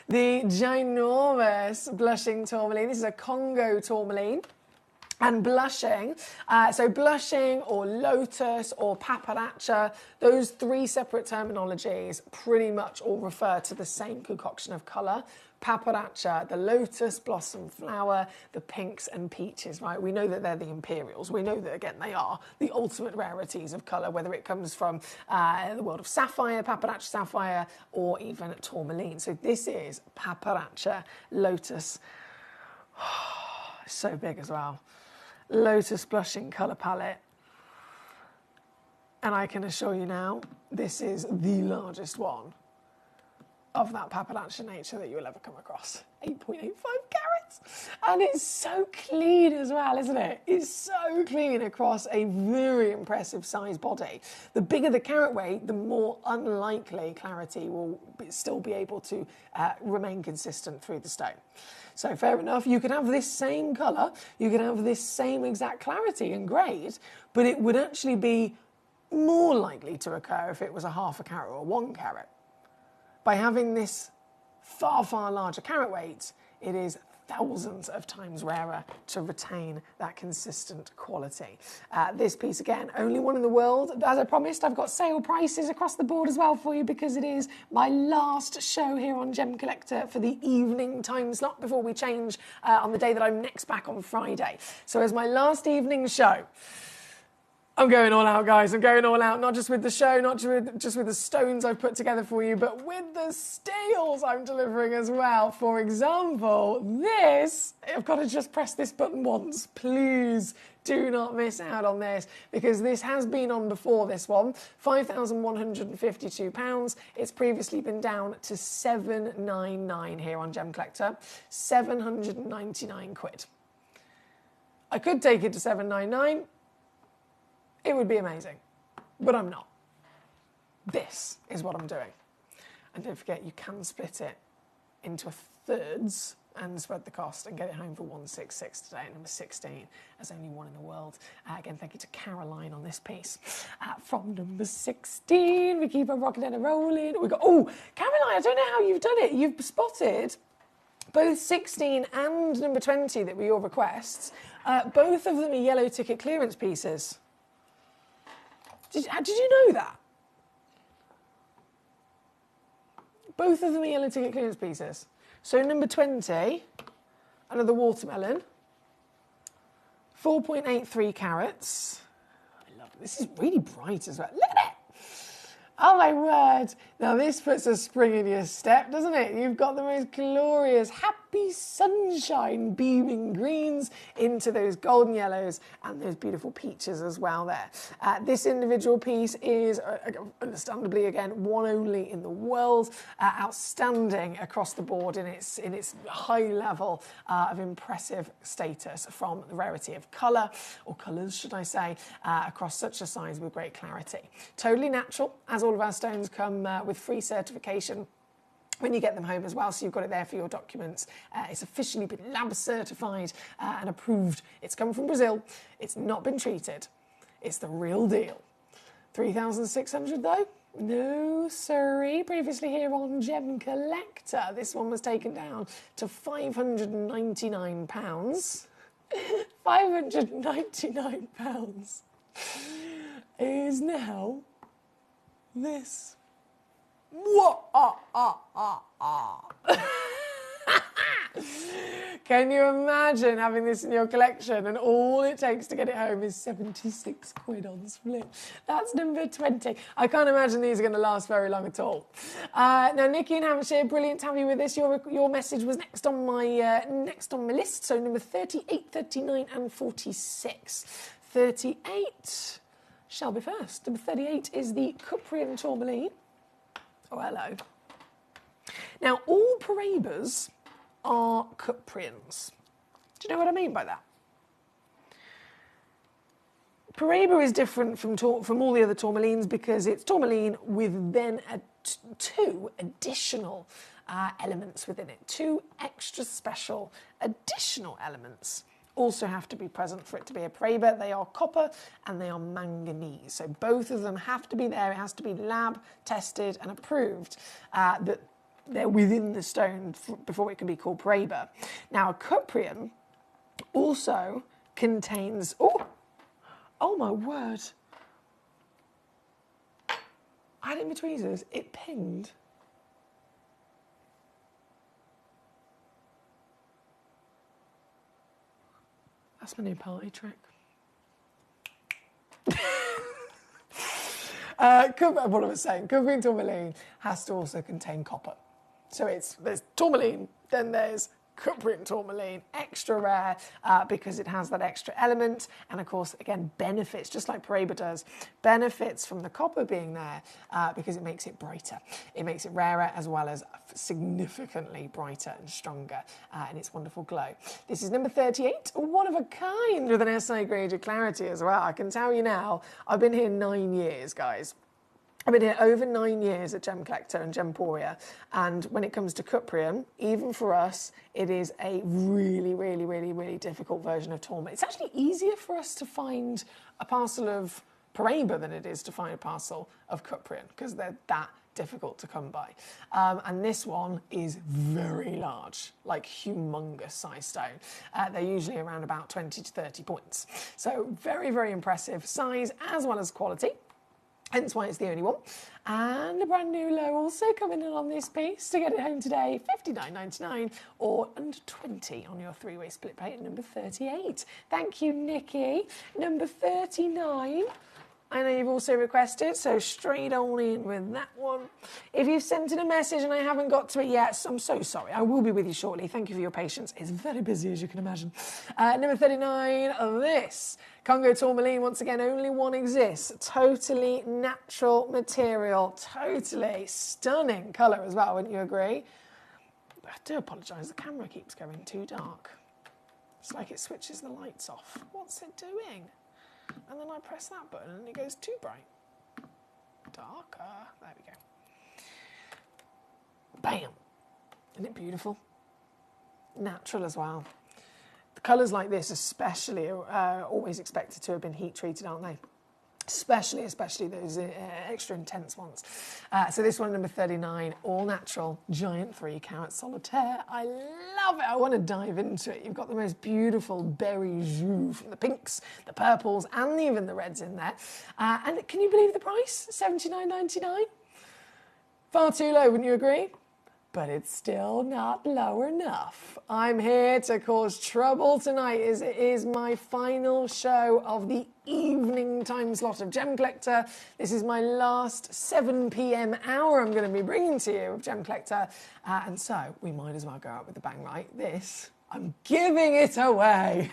the ginormous blushing tourmaline. This is a Congo tourmaline. And blushing, so blushing or lotus or paparacha, those 3 separate terminologies pretty much all refer to the same concoction of colour. Paparacha, the lotus blossom flower, the pinks and peaches, right? We know that they're the imperials. We know that, again, they are the ultimate rarities of colour, whether it comes from the world of sapphire, paparacha sapphire, or even tourmaline. So this is paparacha lotus. So big as well. Lotus blushing colour palette, and I can assure you now this is the largest one of that Appalachian nature that you'll ever come across. 8.85 carats. And it's so clean as well, isn't it? It's so clean across a very impressive size body. The bigger the carat weight, the more unlikely clarity will still be able to remain consistent through the stone. So fair enough, you could have this same colour, you could have this same exact clarity and grade, but it would actually be more likely to occur if it was a half a carat or 1 carat. By having this far, far larger carat weight, it is thousands of times rarer to retain that consistent quality. This piece, again, only one in the world. As I promised, I've got sale prices across the board as well for you because it is my last show here on Gem Collector for the evening time slot before we change on the day that I'm next back on Friday. So as my last evening show, I'm going all out, guys. I'm going all out, not just with the show, not just with the stones I've put together for you, but with the steels I'm delivering as well. For example, this, I've got to just press this button once. Please do not miss out on this, because this has been on before, this one. £5,152. It's previously been down to £799 here on Gem Collector. 799 quid. I could take it to 799. It would be amazing, but I'm not. This is what I'm doing. And don't forget, you can split it into thirds and spread the cost and get it home for 166 today at number 16, as only one in the world. Again, thank you to Caroline on this piece. From number 16, we keep on rocking and rolling. We got, oh, Caroline, I don't know how you've done it. You've spotted both 16 and number 20 that were your requests. Both of them are yellow ticket clearance pieces. Did you know that? Both of them are yellow ticket clearance pieces. So number 20, another watermelon, 4.83 carats. I love it. This is really bright as well. Look at it. Oh my word. Now this puts a spring in your step, doesn't it? You've got the most glorious, happy sunshine beaming greens into those golden yellows and those beautiful peaches as well there. This individual piece is, understandably again, one only in the world. Outstanding across the board in its high level of impressive status, from the rarity of colour, or colours should I say, across such a size with great clarity. Totally natural, as all of our stones come with free certification when you get them home as well, so you've got it there for your documents. It's officially been lab certified and approved. It's come from Brazil. It's not been treated. It's the real deal. 3,600 though? No, sorry. Previously here on Gem Collector, this one was taken down to £599. £599 is now this. What? Can you imagine having this in your collection and all it takes to get it home is 76 quid on split? That's number 20. I can't imagine these are going to last very long at all. Now, Nikki in Hampshire, brilliant to have you with us. Your message was next on my list. So number 38, 39 and 46. 38 shall be first. Number 38 is the Cuprian tourmaline. Oh, hello. Now, all Parabas are Cuprians. Do you know what I mean by that? Paraba is different from all the other tourmalines because it's tourmaline with then two additional elements within it. Two extra special additional elements also have to be present for it to be a Paraba. They are copper and they are manganese. So both of them have to be there. It has to be lab tested and approved that they're within the stone before it can be called Paraba. Now, a Cuprian also contains... Oh my word. I had it in my tweezers. It pinged. That's my new party trick. What I was saying, Cuprian tourmaline has to also contain copper. So there's tourmaline, then there's Cuprian tourmaline, extra rare because it has that extra element, and of course, again, benefits, just like Paraiba does, benefits from the copper being there because it makes it brighter. It makes it rarer as well as significantly brighter and stronger in its wonderful glow. This is number 38, one of a kind with an SI graded clarity as well. I can tell you now, I've been here 9 years, guys. I've been here over 9 years at Gemcollector and Gemporia, and when it comes to Cuprian, even for us, it is a really, really, really, really difficult version of tourmaline. It's actually easier for us to find a parcel of Paraiba than it is to find a parcel of Cuprian, because they're that difficult to come by. And this one is very large, like humongous size stone. They're usually around about 20 to 30 points. So very, very impressive size as well as quality. Hence why it's the only one. And a brand new low also coming in on this piece to get it home today, $59.99 or under 20 on your three-way split pay at number 38. Thank you, Nikki. Number 39. I know you've also requested, so straight on in with that one. If you've sent in a message and I haven't got to it yet, so I'm so sorry. I will be with you shortly. Thank you for your patience. It's very busy, as you can imagine. Number 39, this. Congo tourmaline, once again, only one exists. Totally natural material. Totally stunning colour as well, wouldn't you agree? I do apologise, the camera keeps going too dark. It's like it switches the lights off. What's it doing? And then I press that button and it goes too bright. Darker. There we go. Bam. Isn't it beautiful? Natural as well. The colours like this especially are always expected to have been heat treated, aren't they? Especially those extra intense ones. So this one, number 39, all natural, giant 3-carat solitaire. I love it. I want to dive into it. You've got the most beautiful berry jus from the pinks, the purples, and even the reds in there. And can you believe the price? $79.99? Far too low, wouldn't you agree? But it's still not low enough. I'm here to cause trouble tonight as it is my final show of the evening time slot of Gemcollector. This is my last 7 p.m. hour I'm going to be bringing to you of Gemcollector. And so we might as well go out with a bang, right? This, I'm giving it away.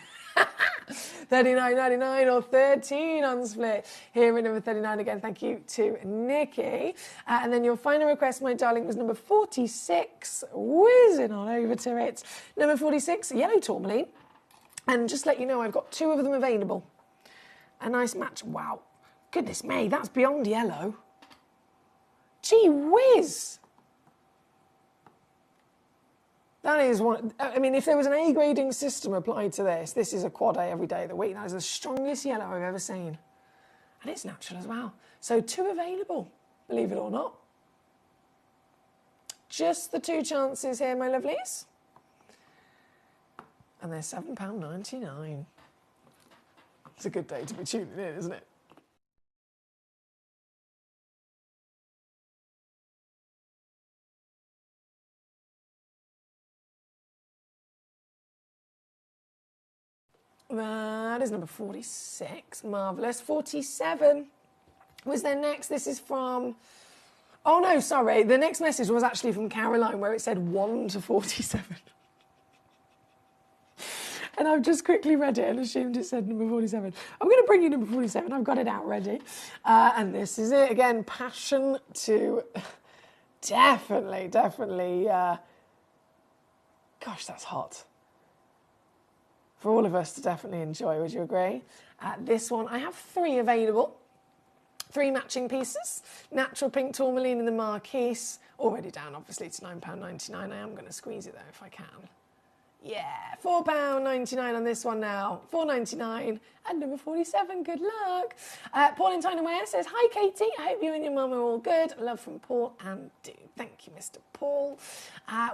$39.99 or 13 on split. Here at number 39 again, thank you to Nikki. And then your final request, my darling, was number 46. Whizzing on over to it. Number 46, yellow tourmaline. And just let you know, I've got 2 of them available. A nice match. Wow. Goodness me, that's beyond yellow. Gee whiz. That is one, I mean, if there was an A grading system applied to this, this is a quad A every day of the week. That is the strongest yellow I've ever seen. And it's natural as well. So 2 available, believe it or not. Just the 2 chances here, my lovelies. And they're £7.99. It's a good day to be tuning in, isn't it? That is number 46. Marvellous. 47 was there next. This is from... Oh, no, sorry. The next message was actually from Caroline where it said 1 to 47. And I've just quickly read it and assumed it said number 47. I'm going to bring you number 47. I've got it out ready. And this is it. Again, passion to... Definitely... Gosh, that's hot. For all of us to definitely enjoy, would you agree? This one, I have 3 available. 3 matching pieces. Natural pink tourmaline in the marquise. Already down, obviously, to £9.99. I am going to squeeze it, though, if I can. Yeah, £4.99 on this one now. £4.99 and number 47. Good luck. Paul in Tyne says, hi, Katie. I hope you and your mum are all good. Love from Paul and Dude. Thank you, Mr. Paul.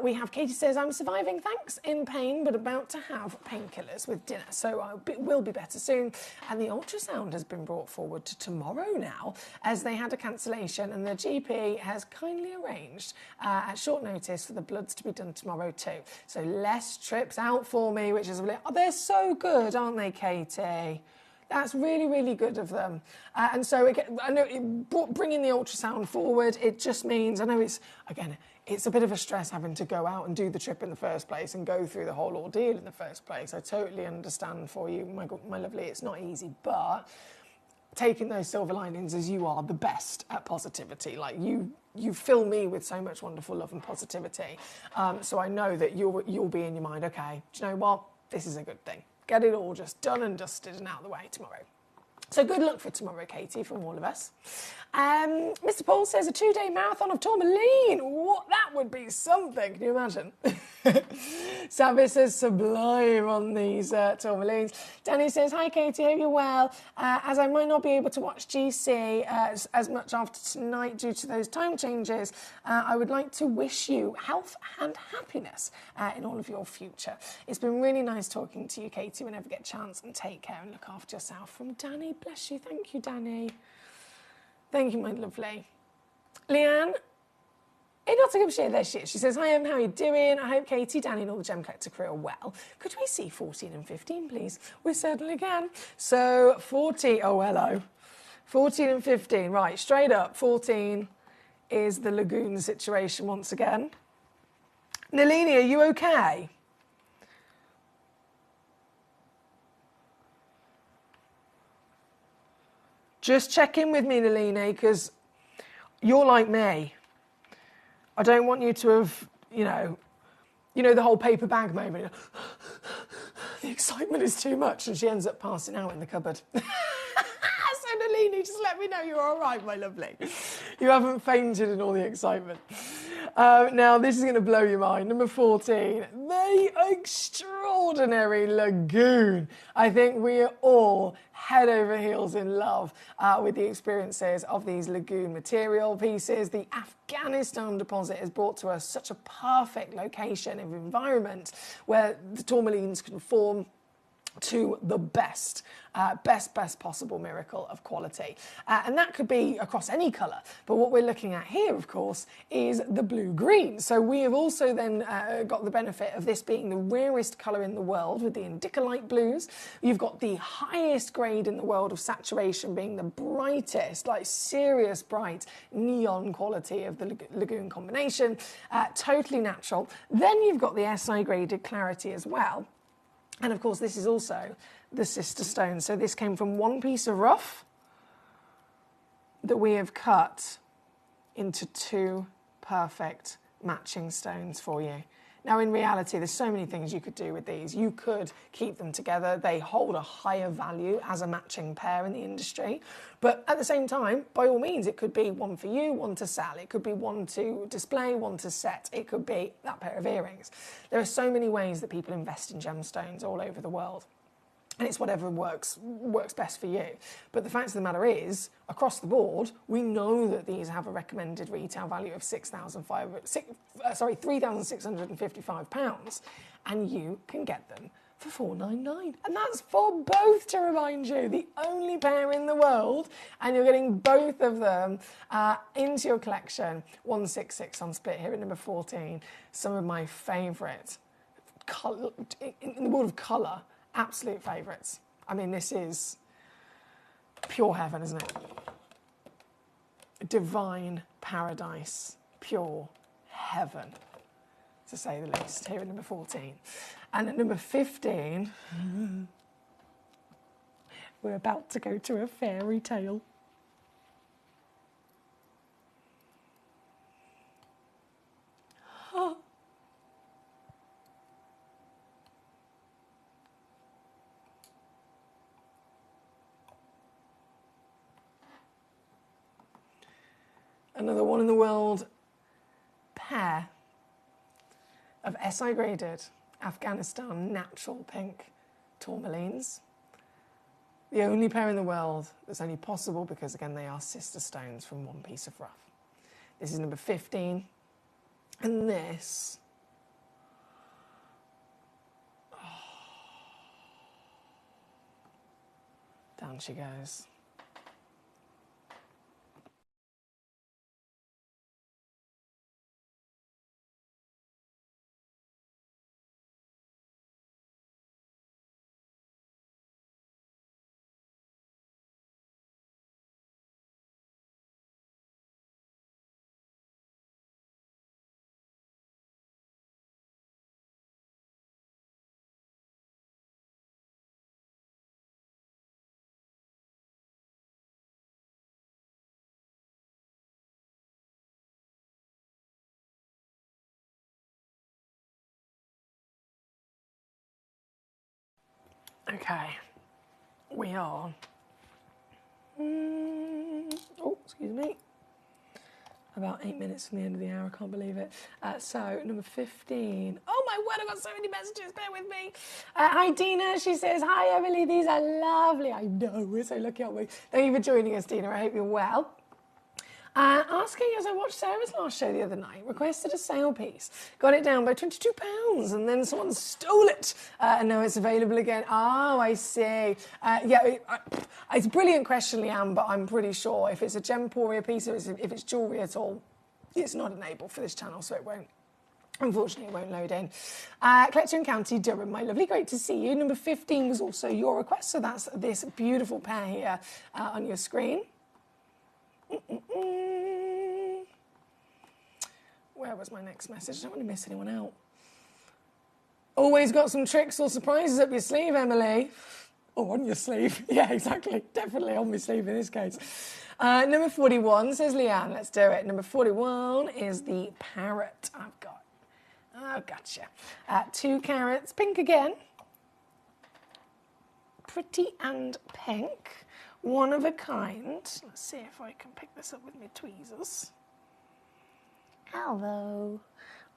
We have Katie says, I'm surviving, thanks, in pain, but about to have painkillers with dinner. So I will be better soon. And the ultrasound has been brought forward to tomorrow now, as they had a cancellation and the GP has kindly arranged at short notice for the bloods to be done tomorrow too. So less trips out for me, which is really, oh, they're so good, aren't they, Katie? That's really, really good of them. And so, I know bringing the ultrasound forward, it just means, I know it's, again, it's a bit of a stress having to go out and do the trip in the first place and go through the whole ordeal in the first place. I totally understand for you, my lovely. It's not easy, but taking those silver linings as you are the best at positivity. Like you fill me with so much wonderful love and positivity. So I know that you'll be in your mind, okay, do you know what? This is a good thing. Get it all just done and dusted and out of the way tomorrow. So good luck for tomorrow, Katie, from all of us. Mr. Paul says a 2-day marathon of tourmaline. What? That would be something. Can you imagine? Savvy says sublime on these tourmalines. Danny says, hi, Katie, hope you're well. As I might not be able to watch GC as much after tonight due to those time changes, I would like to wish you health and happiness in all of your future. It's been really nice talking to you, Katie, whenever you get a chance, and take care and look after yourself. From Danny. Bless you. Thank you, Danny. Thank you, my lovely. Leanne, share there she is. She says, hi, Em, how are you doing? I hope Katie, Danny and all the Gemcollector crew are well. Could we see 14 and 15, please? We certainly can. So 14, oh, hello. 14 and 15, right, straight up. 14 is the lagoon situation once again. Nalini, are you okay? Just check in with me, Nalini, because you're like me. I don't want you to have, you know the whole paper bag moment. The excitement is too much, and she ends up passing out in the cupboard. So, Nalini, just let me know you're all right, my lovely. You haven't fainted in all the excitement. Now, this is going to blow your mind. Number 14, the extraordinary lagoon. I think we are all head over heels in love with the experiences of these lagoon material pieces. The Afghanistan deposit has brought to us such a perfect location of environment where the tourmalines can form to the best possible miracle of quality. And that could be across any colour. But what we're looking at here, of course, is the blue-green. So we have also then got the benefit of this being the rarest colour in the world with the Indicolite blues. You've got the highest grade in the world of saturation being the brightest, like serious bright neon quality of the lagoon combination. Totally natural. Then you've got the SI graded clarity as well. And of course, this is also the sister stone. So this came from one piece of rough that we have cut into 2 perfect matching stones for you. Now, in reality, there's so many things you could do with these. You could keep them together. They hold a higher value as a matching pair in the industry. But at the same time, by all means, it could be one for you, one to sell. It could be one to display, one to set. It could be that pair of earrings. There are so many ways that people invest in gemstones all over the world. And it's whatever works best for you. But the fact of the matter is, across the board, we know that these have a recommended retail value of £3,655, and you can get them for $499. And that's for both, to remind you, the only pair in the world, and you're getting both of them into your collection. 166 on split here at number 14. Some of my favourite, in the world of colour, absolute favourites. I mean, this is pure heaven, isn't it? Divine paradise, pure heaven, to say the least, here at number 14. And at number 15, we're about to go to a fairy tale. Another one in the world pair of SI graded Afghanistan natural pink tourmalines. The only pair in the world that's only possible because, again, they are sister stones from one piece of rough. This is number 15. And this, down she goes. Okay, we are. Oh, excuse me. About 8 minutes from the end of the hour, I can't believe it. So, number 15. Oh my word, I've got so many messages, bear with me. Hi, Dina. She says, hi, Emily, these are lovely. I know, we're so lucky, aren't we? Thank you for joining us, Dina. I hope you're well. Asking as I watched Sarah's last show the other night, requested a sale piece, got it down by £22, and then someone stole it, and now it's available again. Oh, I see. It's a brilliant question, Leanne, but I'm pretty sure if it's a Gemporia piece or if it's jewellery at all, it's not enabled for this channel, so it won't. Unfortunately, it won't load in. Collector in County Durham, my lovely, great to see you. Number 15 was also your request, so that's this beautiful pair here on your screen. Where was my next message? I don't want to miss anyone out. Always got some tricks or surprises up your sleeve, Emily. Or on your sleeve. Yeah, exactly. Definitely on my sleeve in this case. Number 41, says Leanne. Let's do it. Number 41 is the parrot I've got. Oh, gotcha. 2 carats. Pink again. Pretty and pink. One of a kind. Let's see if I can pick this up with my tweezers. Hello.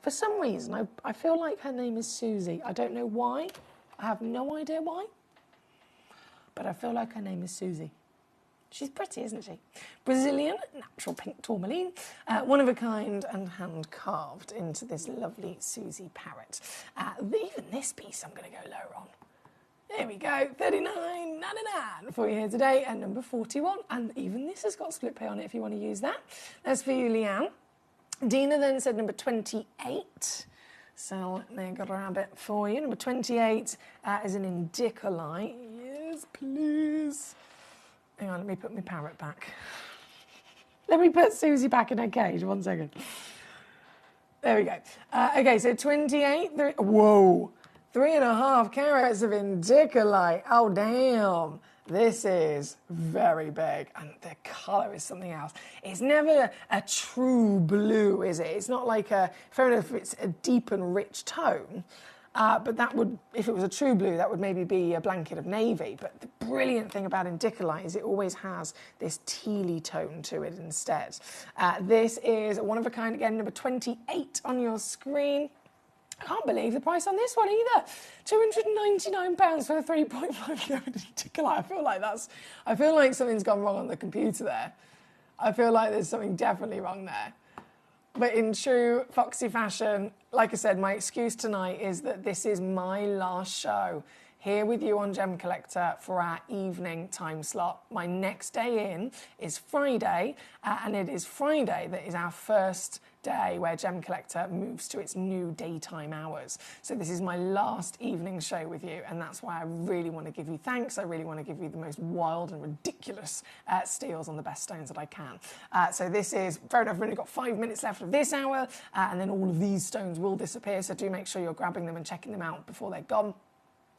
For some reason, I feel like her name is Susie. I don't know why. I have no idea why. But I feel like her name is Susie. She's pretty, isn't she? Brazilian, natural pink tourmaline, one of a kind and hand carved into this lovely Susie parrot. Even this piece I'm going to go lower on. There we go, $39.99 for you here today, and number 41. And even this has got split pay on it if you want to use that. That's for you, Leanne. Dina then said number 28. So let me grab it for you. Number 28 is an Indicolite. Yes, please. Hang on, let me put my parrot back. Let me put Susie back in her cage. 1 second. There we go. Okay, so 28. Whoa. 3.5 carats of Indicolite. Oh, damn. This is very big, and the colour is something else. It's never a true blue, is it? It's not like fair enough, it's a deep and rich tone, but that would, if it was a true blue, that would maybe be a blanket of navy. But the brilliant thing about Indicolite is it always has this tealy tone to it instead. This is one of a kind, again, number 28 on your screen. I can't believe the price on this one either. £299 for a 3.5 carat Indicolite. I feel like something's gone wrong on the computer there. I feel like there's something definitely wrong there. But in true Foxy fashion, like I said, my excuse tonight is that this is my last show here with you on Gem Collector for our evening time slot. My next day in is Friday, and it is Friday that is our first day where Gem Collector moves to its new daytime hours. So this is my last evening show with you, and that's why I really want to give you thanks. I really want to give you the most wild and ridiculous steals on the best stones that I can. So this is, fair enough, we've only got 5 minutes left of this hour, and then all of these stones will disappear, so do make sure you're grabbing them and checking them out before they're gone.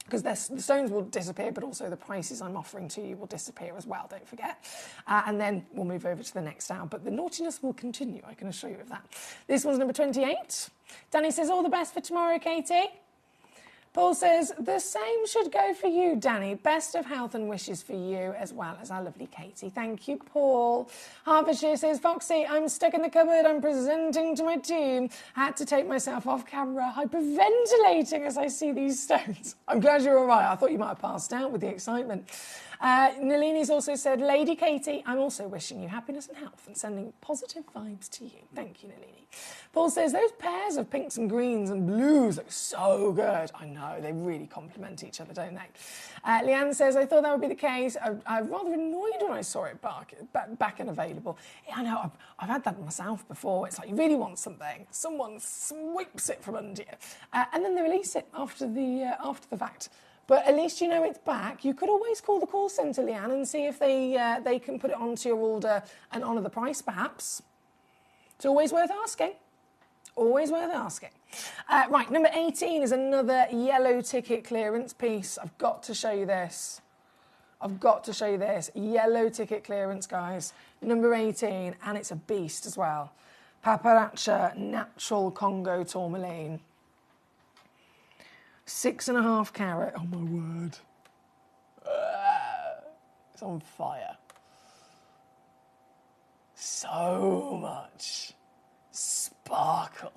Because the stones will disappear, but also the prices I'm offering to you will disappear as well, don't forget. And then we'll move over to the next hour. But the naughtiness will continue, I can assure you of that. This one's number 28. Danny says, all the best for tomorrow, Katie. Paul says, the same should go for you, Danny. Best of health and wishes for you as well as our lovely Katie. Thank you, Paul. Hertfordshire says, Foxy, I'm stuck in the cupboard. I'm presenting to my team. I had to take myself off camera, hyperventilating as I see these stones. I'm glad you're all right. I thought you might have passed out with the excitement. Nalini's also said, Lady Katie, I'm also wishing you happiness and health and sending positive vibes to you. Thank you, Nalini. Paul says, those pairs of pinks and greens and blues look so good. I know, they really complement each other, don't they? Leanne says, I thought that would be the case. I'm rather annoyed when I saw it back and available. I know, I've had that myself before. It's like you really want something, someone sweeps it from under you, and then they release it after the fact. But at least you know it's back. You could always call the call centre, Leanne, and see if they can put it onto your order and honour the price, perhaps. It's always worth asking. Always worth asking. Right, number 18 is another yellow ticket clearance piece. I've got to show you this. Yellow ticket clearance, guys. Number 18, and it's a beast as well. Paparacha Natural Congo Tourmaline. 6.5 carat, oh my word. It's on fire. So much sparkle.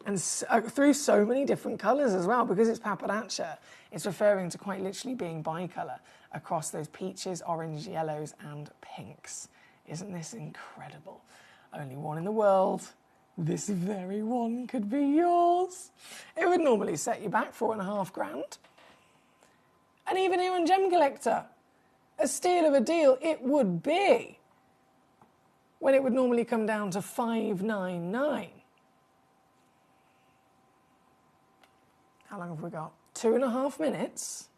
And through so many different colours as well, because it's pappardaccia, it's referring to quite literally being bicolour across those peaches, orange, yellows and pinks. Isn't this incredible? Only one in the world. This very one could be yours. It would normally set you back $4.5 grand. And even here on Gemcollector, a steal of a deal it would be, when it would normally come down to $599. How long have we got? 2.5 minutes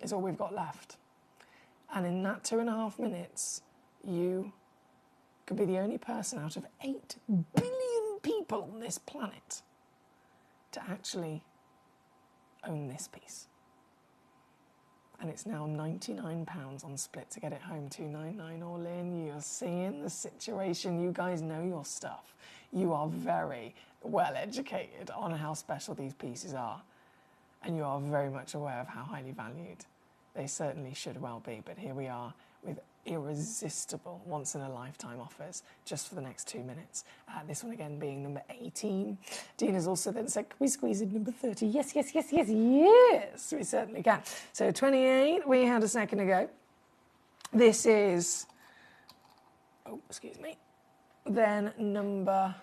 is all we've got left. And in that 2.5 minutes, you could be the only person out of 8 billion people on this planet to actually own this piece. And it's now £99 on split to get it home, $299 all in. You're seeing the situation. You guys know your stuff. You are very well educated on how special these pieces are. And you are very much aware of how highly valued they certainly should well be. But here we are with irresistible once-in-a-lifetime offers just for the next 2 minutes. This one again being number 18. Dina's also then said, can we squeeze in number 30? Yes, yes, yes, yes, yes, we certainly can. So 28 we had a second ago. This is, oh, excuse me, then number,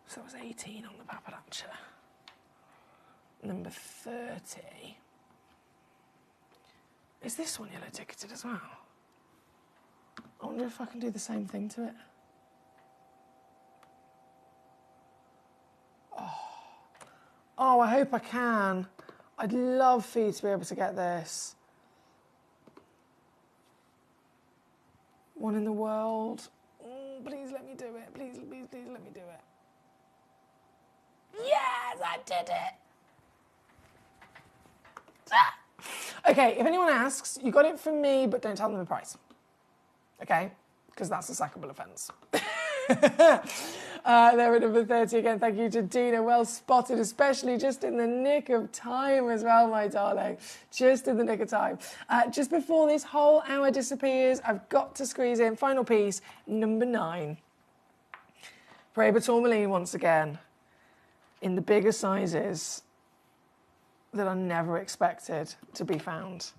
so that was 18 on the pappardaccia. Number 30. Is this one yellow ticketed as well? I wonder if I can do the same thing to it. Oh, I hope I can. I'd love for you to be able to get this. One in the world. Please let me do it. Please, please, please let me do it. Yes, I did it. Okay, if anyone asks, you got it from me, but don't tell them the price. Okay? Because that's a sackable offence. There at number 30 again. Thank you to Dina. Well spotted, especially just in the nick of time as well, my darling. Just in the nick of time. Just before this whole hour disappears, I've got to squeeze in final piece, number 9. Paraiba tourmaline once again. In the bigger sizes that are never expected to be found.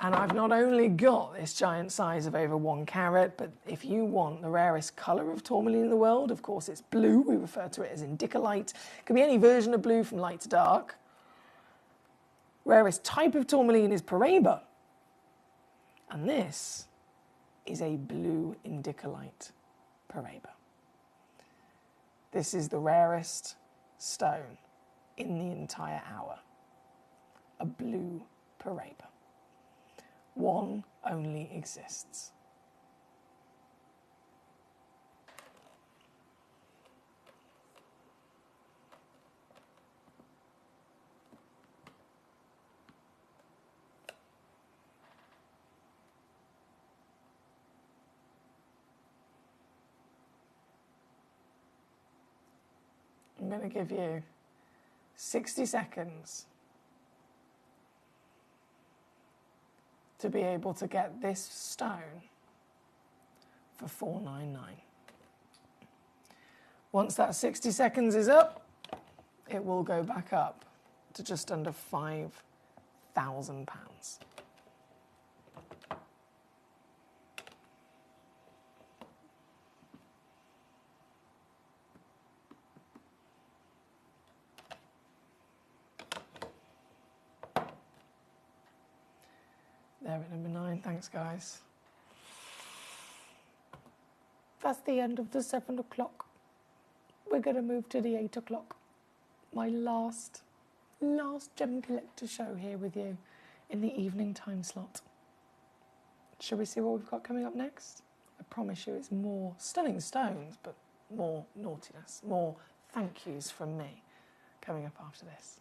And I've not only got this giant size of over 1 carat, but if you want the rarest colour of tourmaline in the world, of course it's blue. We refer to it as indicolite. It can be any version of blue from light to dark. Rarest type of tourmaline is Paraiba. And this is a blue indicolite Paraiba. This is the rarest stone in the entire hour. A blue Paraiba. One only exists. I'm going to give you 60 seconds to be able to get this stone for $499. Once that 60 seconds is up, it will go back up to just under £5,000. There at number 9, thanks guys. That's the end of the 7 o'clock. We're going to move to the 8 o'clock. My last Gemcollector show here with you in the evening time slot. Shall we see what we've got coming up next? I promise you it's more stunning stones, but more naughtiness, more thank yous from me coming up after this.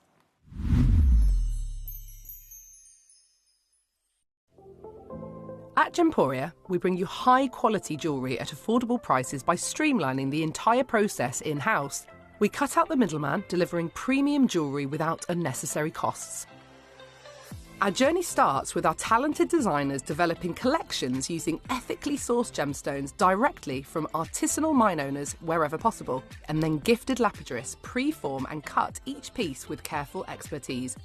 At Gemporia, we bring you high-quality jewellery at affordable prices by streamlining the entire process in-house. We cut out the middleman, delivering premium jewellery without unnecessary costs. Our journey starts with our talented designers developing collections using ethically sourced gemstones directly from artisanal mine owners wherever possible, and then gifted lapidarists pre-form and cut each piece with careful expertise.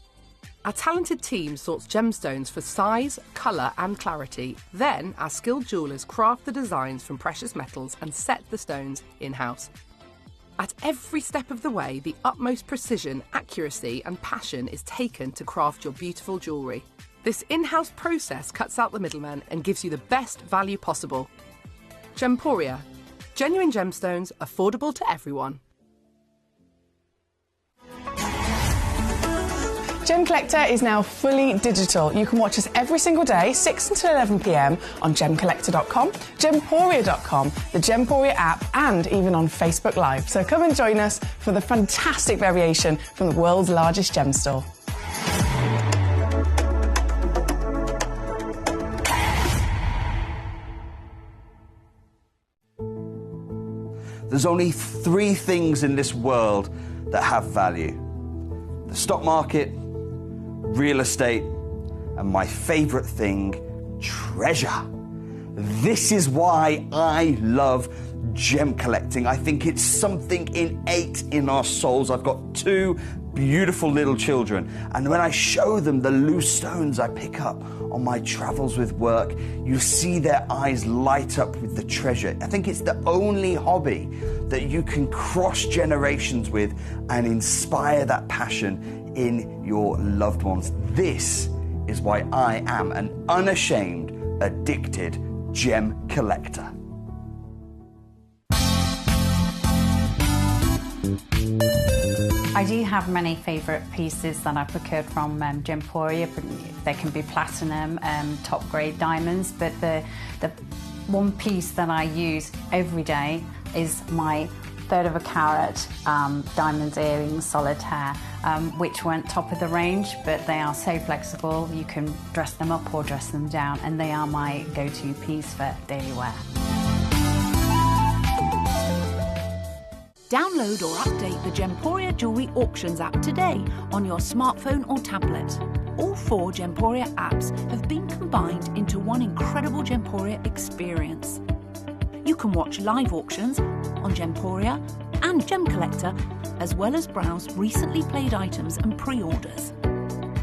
Our talented team sorts gemstones for size, colour and clarity. Then our skilled jewellers craft the designs from precious metals and set the stones in-house. At every step of the way, the utmost precision, accuracy and passion is taken to craft your beautiful jewellery. This in-house process cuts out the middleman and gives you the best value possible. Gemporia. Genuine gemstones, affordable to everyone. Gemcollector is now fully digital. You can watch us every single day, 6 until 11 p.m. on gemcollector.com, gemporia.com, the Gemporia app, and even on Facebook Live. So come and join us for the fantastic variation from the world's largest gem store. There's only 3 things in this world that have value: the stock market, real estate, and my favorite thing, treasure. This is why I love gem collecting. I think it's something innate in our souls. I've got 2 beautiful little children, and when I show them the loose stones I pick up on my travels with work, you see their eyes light up with the treasure. I think it's the only hobby that you can cross generations with and inspire that passion in your loved ones. This is why I am an unashamed, addicted gem collector. I do have many favourite pieces that I procured from Gemporia. They can be platinum, top grade diamonds, but the one piece that I use every day is my 1/3 of a carat diamond earrings, solitaire, which weren't top of the range, but they are so flexible. You can dress them up or dress them down, and they are my go-to piece for daily wear. Download or update the Gemporia Jewellery Auctions app today on your smartphone or tablet. All 4 Gemporia apps have been combined into one incredible Gemporia experience. You can watch live auctions on Gemporia and Gemcollector, as well as browse recently played items and pre-orders.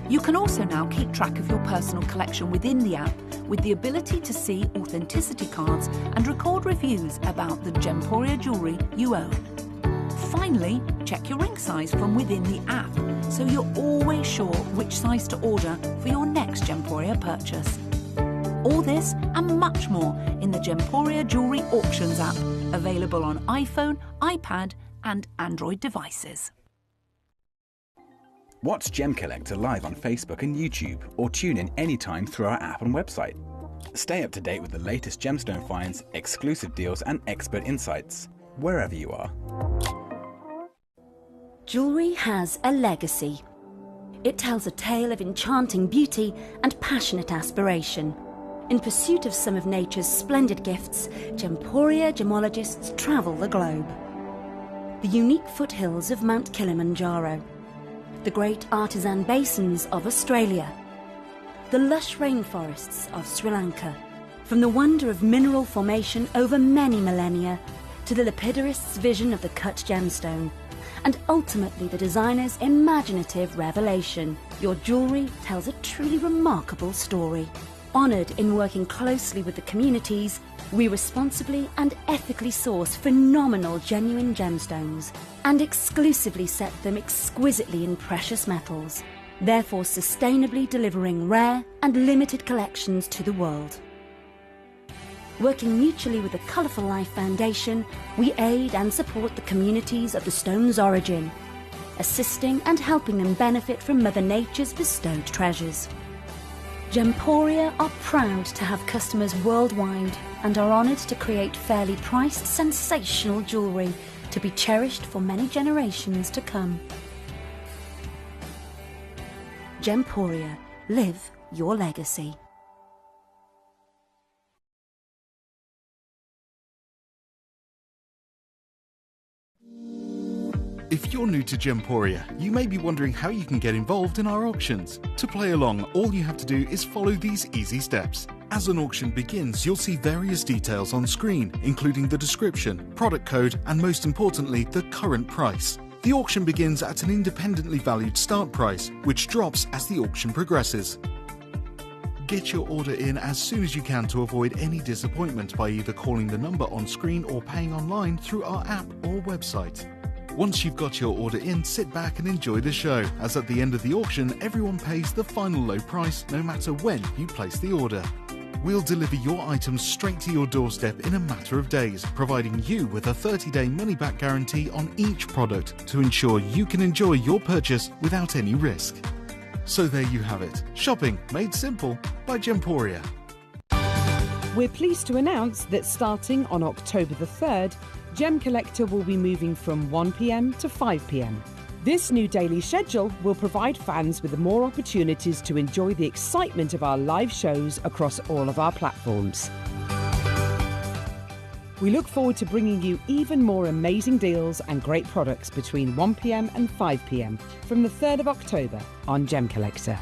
You can also now keep track of your personal collection within the app, with the ability to see authenticity cards and record reviews about the Gemporia jewellery you own. Finally, check your ring size from within the app, so you're always sure which size to order for your next Gemporia purchase. All this and much more in the Gemporia Jewellery Auctions app, available on iPhone, iPad and Android devices. Watch Gemcollector live on Facebook and YouTube, or tune in anytime through our app and website. Stay up to date with the latest gemstone finds, exclusive deals and expert insights, wherever you are. Jewellery has a legacy. It tells a tale of enchanting beauty and passionate aspiration. In pursuit of some of nature's splendid gifts, Gemporia gemologists travel the globe. The unique foothills of Mount Kilimanjaro, the great artisan basins of Australia, the lush rainforests of Sri Lanka, from the wonder of mineral formation over many millennia to the lapidarists' vision of the cut gemstone, and ultimately the designer's imaginative revelation, your jewellery tells a truly remarkable story. Honoured in working closely with the communities, we responsibly and ethically source phenomenal genuine gemstones and exclusively set them exquisitely in precious metals, therefore sustainably delivering rare and limited collections to the world. Working mutually with the Colourful Life Foundation, we aid and support the communities of the stone's origin, assisting and helping them benefit from Mother Nature's bestowed treasures. Gemporia are proud to have customers worldwide and are honoured to create fairly priced, sensational jewellery to be cherished for many generations to come. Gemporia, live your legacy. If If you're new to Gemporia, you may be wondering how you can get involved in our auctions. To play along, all you have to do is follow these easy steps. As an auction begins, you'll see various details on screen, including the description, product code, and most importantly, the current price. The auction begins at an independently valued start price, which drops as the auction progresses. Get your order in as soon as you can to avoid any disappointment by either calling the number on screen or paying online through our app or website. Once you've got your order in, sit back and enjoy the show, as at the end of the auction, everyone pays the final low price no matter when you place the order. We'll deliver your items straight to your doorstep in a matter of days, providing you with a 30-day money-back guarantee on each product to ensure you can enjoy your purchase without any risk. So there you have it, shopping made simple by Gemporia. We're pleased to announce that starting on October the 3rd, Gemcollector will be moving from 1 p.m. to 5 p.m. This new daily schedule will provide fans with more opportunities to enjoy the excitement of our live shows across all of our platforms. We look forward to bringing you even more amazing deals and great products between 1 p.m. and 5 p.m. from the 3rd of October on Gemcollector.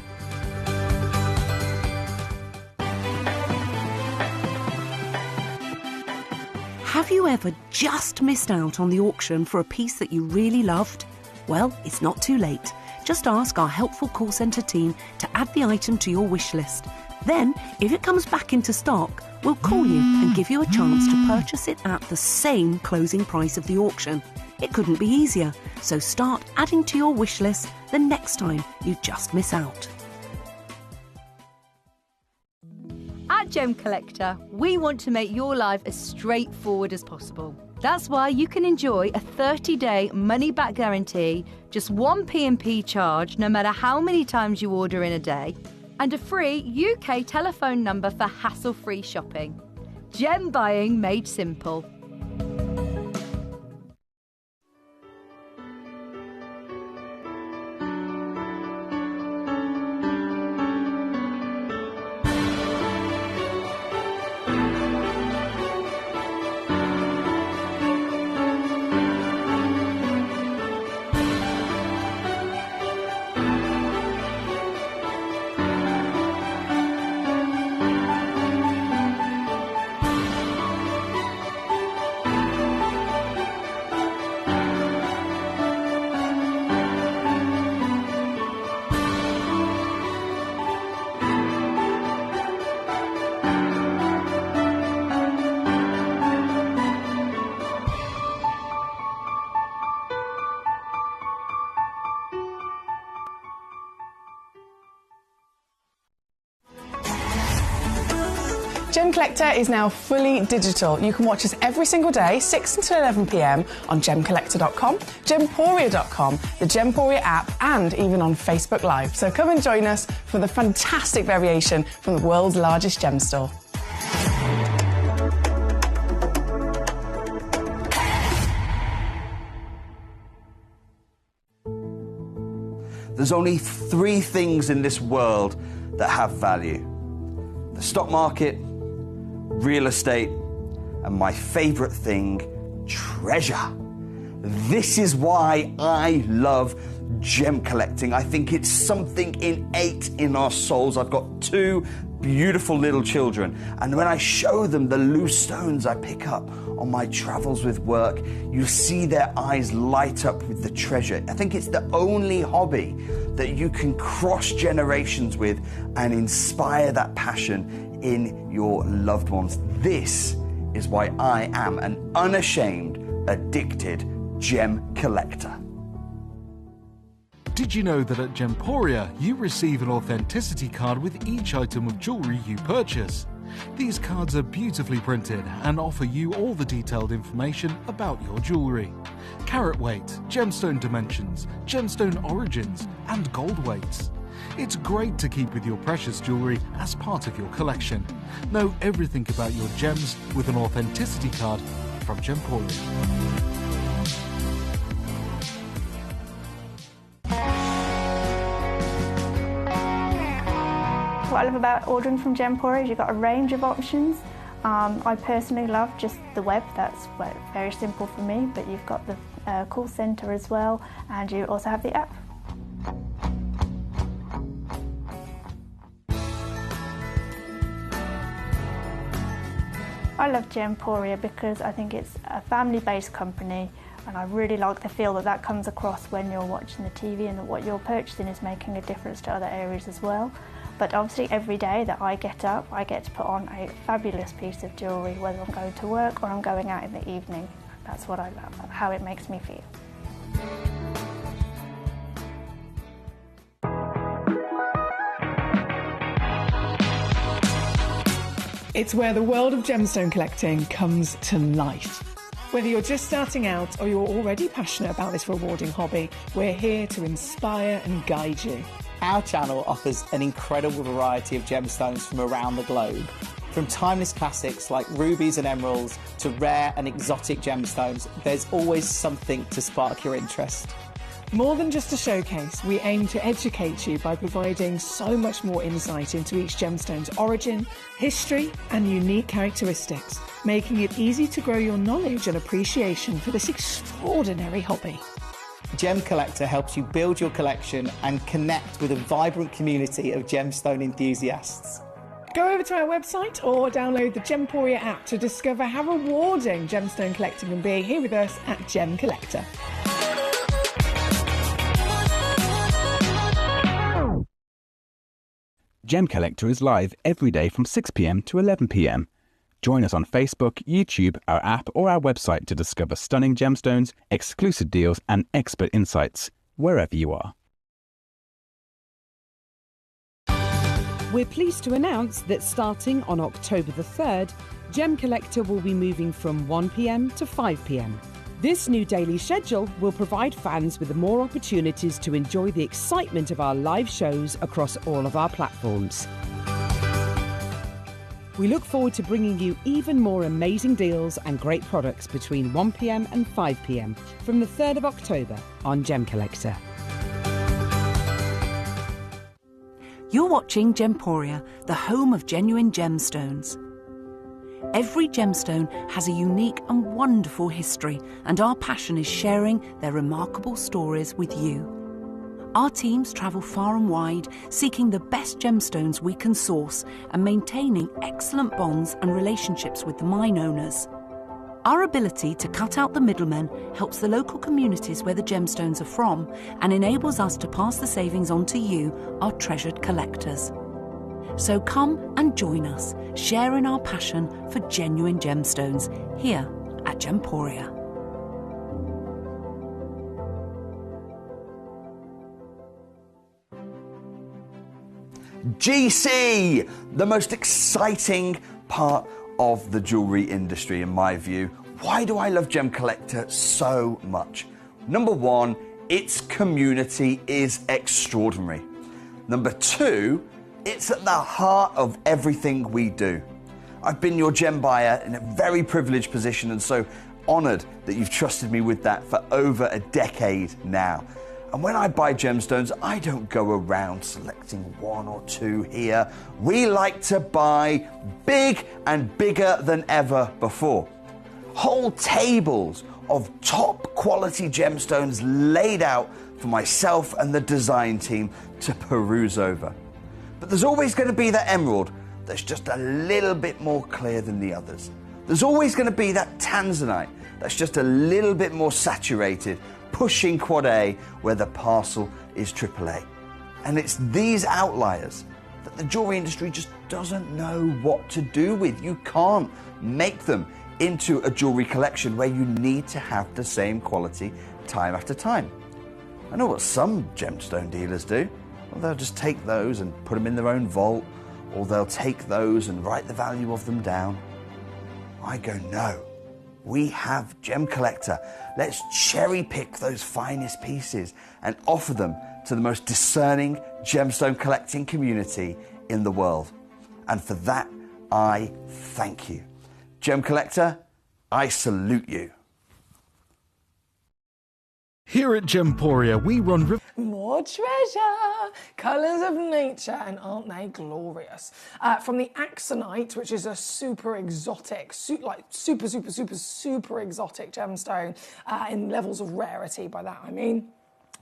Have you ever just missed out on the auction for a piece that you really loved? Well, it's not too late. Just ask our helpful call centre team to add the item to your wish list. Then, if it comes back into stock, we'll call you and give you a chance to purchase it at the same closing price of the auction. It couldn't be easier, so start adding to your wish list the next time you just miss out. At Gemcollector, we want to make your life as straightforward as possible. That's why you can enjoy a 30-day money-back guarantee, just 1 P&P charge no matter how many times you order in a day, and a free UK telephone number for hassle-free shopping. Gem buying made simple. Gemcollector is now fully digital. You can watch us every single day, 6 until 11 p.m. on gemcollector.com, gemporia.com, the Gemporia app, and even on Facebook Live. So come and join us for the fantastic variation from the world's largest gem store. There's only 3 things in this world that have value: the stock market, real estate, and my favourite thing, treasure. This is why I love gem collecting. I think it's something innate in our souls. I've got 2 beautiful little children, and when I show them the loose stones I pick up on my travels with work, you see their eyes light up with the treasure. I think it's the only hobby that you can cross generations with and inspire that passion in your loved ones. This is why I am an unashamed, addicted gem collector. Did you know that at Gemporia you receive an authenticity card with each item of jewellery you purchase? These cards are beautifully printed and offer you all the detailed information about your jewellery. Carat weight, gemstone dimensions, gemstone origins, and gold weights. It's great to keep with your precious jewellery as part of your collection. Know everything about your gems with an authenticity card from Gemporia. What I love about ordering from Gemporia is you've got a range of options. I personally love just the web, that's very simple for me, but you've got the call centre as well, and you also have the app. I love Gemporia because I think it's a family-based company, and I really like the feel that comes across when you're watching the TV, and that what you're purchasing is making a difference to other areas as well. But obviously every day that I get up, I get to put on a fabulous piece of jewellery, whether I'm going to work or I'm going out in the evening. That's what I love, how it makes me feel. It's where the world of gemstone collecting comes to life. Whether you're just starting out or you're already passionate about this rewarding hobby, we're here to inspire and guide you. Our channel offers an incredible variety of gemstones from around the globe. From timeless classics like rubies and emeralds to rare and exotic gemstones, there's always something to spark your interest. More than just a showcase, we aim to educate you by providing so much more insight into each gemstone's origin, history, and unique characteristics, making it easy to grow your knowledge and appreciation for this extraordinary hobby. Gemcollector helps you build your collection and connect with a vibrant community of gemstone enthusiasts. Go over to our website or download the Gemporia app to discover how rewarding gemstone collecting can be here with us at Gemcollector. Gemcollector is live every day from 6 p.m. to 11 p.m. Join us on Facebook, YouTube, our app or our website to discover stunning gemstones, exclusive deals and expert insights, wherever you are. We're pleased to announce that starting on October the 3rd, Gemcollector will be moving from 1 p.m. to 5 p.m. This new daily schedule will provide fans with more opportunities to enjoy the excitement of our live shows across all of our platforms. We look forward to bringing you even more amazing deals and great products between 1 p.m. and 5 p.m. from the 3rd of October on Gemcollector. You're watching Gemporia, the home of genuine gemstones. Every gemstone has a unique and wonderful history, and our passion is sharing their remarkable stories with you. Our teams travel far and wide, seeking the best gemstones we can source and maintaining excellent bonds and relationships with the mine owners. Our ability to cut out the middlemen helps the local communities where the gemstones are from and enables us to pass the savings on to you, our treasured collectors. So come and join us, sharing our passion for genuine gemstones here at Gemporia. GC, the most exciting part of the jewellery industry in my view. Why do I love Gemcollector so much? Number one, its community is extraordinary. Number two, it's at the heart of everything we do. I've been your gem buyer in a very privileged position and so honoured that you've trusted me with that for over a decade now. And when I buy gemstones, I don't go around selecting one or two here. We like to buy big and bigger than ever before. Whole tables of top quality gemstones laid out for myself and the design team to peruse over. But there's always going to be that emerald that's just a little bit more clear than the others. There's always going to be that tanzanite that's just a little bit more saturated, pushing quad A where the parcel is AAA. And it's these outliers that the jewellery industry just doesn't know what to do with. You can't make them into a jewellery collection where you need to have the same quality time after time. I know what some gemstone dealers do. Well, they'll just take those and put them in their own vault, or they'll take those and write the value of them down. I go, no. We have Gemcollector. Let's cherry pick those finest pieces and offer them to the most discerning gemstone collecting community in the world. And for that, I thank you. Gemcollector, I salute you. Here at Gemporia, we run more treasure, colours of nature, and aren't they glorious? From the Axonite, which is a super exotic, super exotic gemstone in levels of rarity. By that I mean,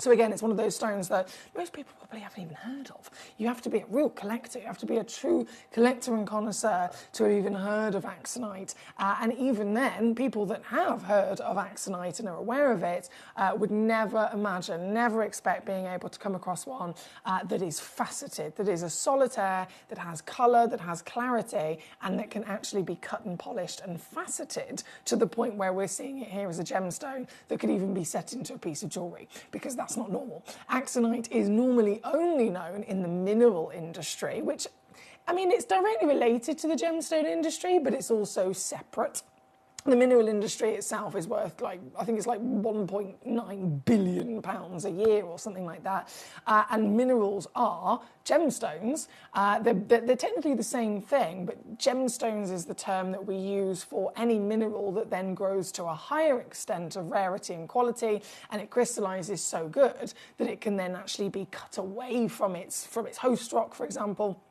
so again, it's one of those stones that most people probably haven't even heard of. You have to be a real collector, you have to be a true collector and connoisseur to have even heard of Axonite. And even then, people that have heard of Axonite and are aware of it would never imagine, never expect being able to come across one that is faceted, that is a solitaire, that has colour, that has clarity, and that can actually be cut and polished and faceted to the point where we're seeing it here as a gemstone that could even be set into a piece of jewellery, because that's not normal. Axonite is normally only known in the mineral industry, which, I mean, it's directly related to the gemstone industry, but it's also separate. The mineral industry itself is worth, like, I think it's like £1.9 billion a year or something like that. And minerals are gemstones. They're technically the same thing, but gemstones is the term that we use for any mineral that then grows to a higher extent of rarity and quality, and it crystallises so good that it can then actually be cut away from its host rock, for example.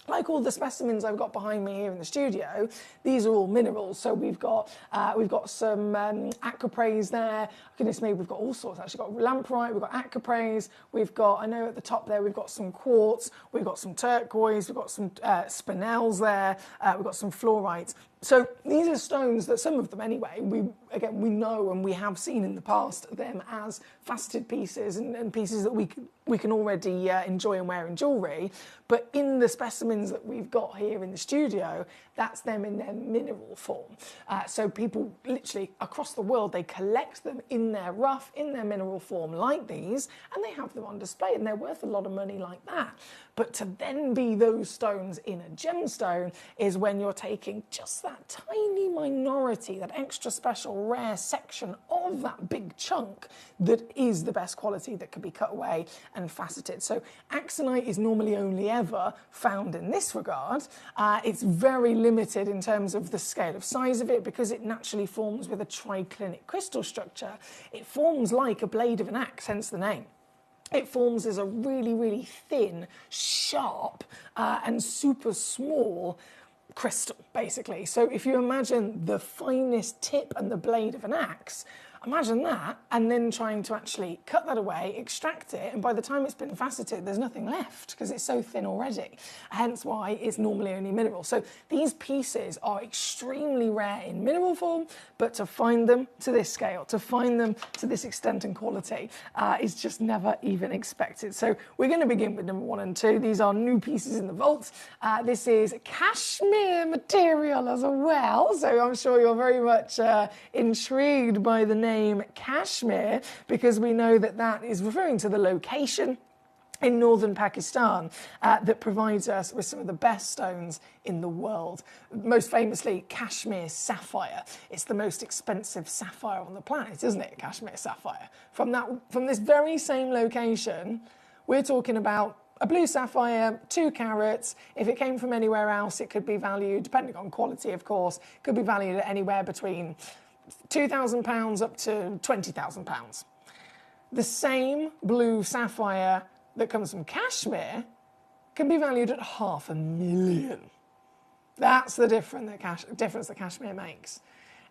Like all the specimens I've got behind me here in the studio, these are all minerals. So we've got some acriprase there. Goodness me, we've got all sorts. Actually, got lamprite, we've got acriprase, we've got, I know at the top there, we've got some quartz, we've got some turquoise, we've got some spinels there, we've got some fluorites. So these are stones that, some of them anyway, we know and we have seen in the past them as faceted pieces and pieces that we can already enjoy and wear in jewellery. But in the specimens that we've got here in the studio, that's them in their mineral form. So people literally across the world, they collect them in their rough, in their mineral form like these, and they have them on display, and they're worth a lot of money like that. But to then be those stones in a gemstone is when you're taking just that tiny minority, that extra special rare section of that big chunk that is the best quality that could be cut away and faceted. So Axonite is normally only ever found in this regard. It's very limited in terms of the scale of size of it because it naturally forms with a triclinic crystal structure. It forms like a blade of an axe, hence the name. It forms as a really, really thin, sharp, and super small crystal, basically. So if you imagine the finest tip and the blade of an axe, imagine that, and then trying to actually cut that away, extract it, and by the time it's been faceted, there's nothing left because it's so thin already. Hence why it's normally only mineral. So these pieces are extremely rare in mineral form, but to find them to this scale, to find them to this extent and quality, is just never even expected. So we're going to begin with number 1 and 2. These are new pieces in the vault. This is cashmere material as well, so I'm sure you're very much intrigued by the name Kashmir, because we know that that is referring to the location in northern Pakistan that provides us with some of the best stones in the world. Most famously, Kashmir sapphire. It's the most expensive sapphire on the planet, isn't it? Kashmir sapphire. From this very same location, we're talking about a blue sapphire, 2 carats. If it came from anywhere else, it could be valued, depending on quality, of course, could be valued at anywhere between £2,000 up to £20,000. The same blue sapphire that comes from Kashmir can be valued at £500,000. That's the difference that Kashmir makes.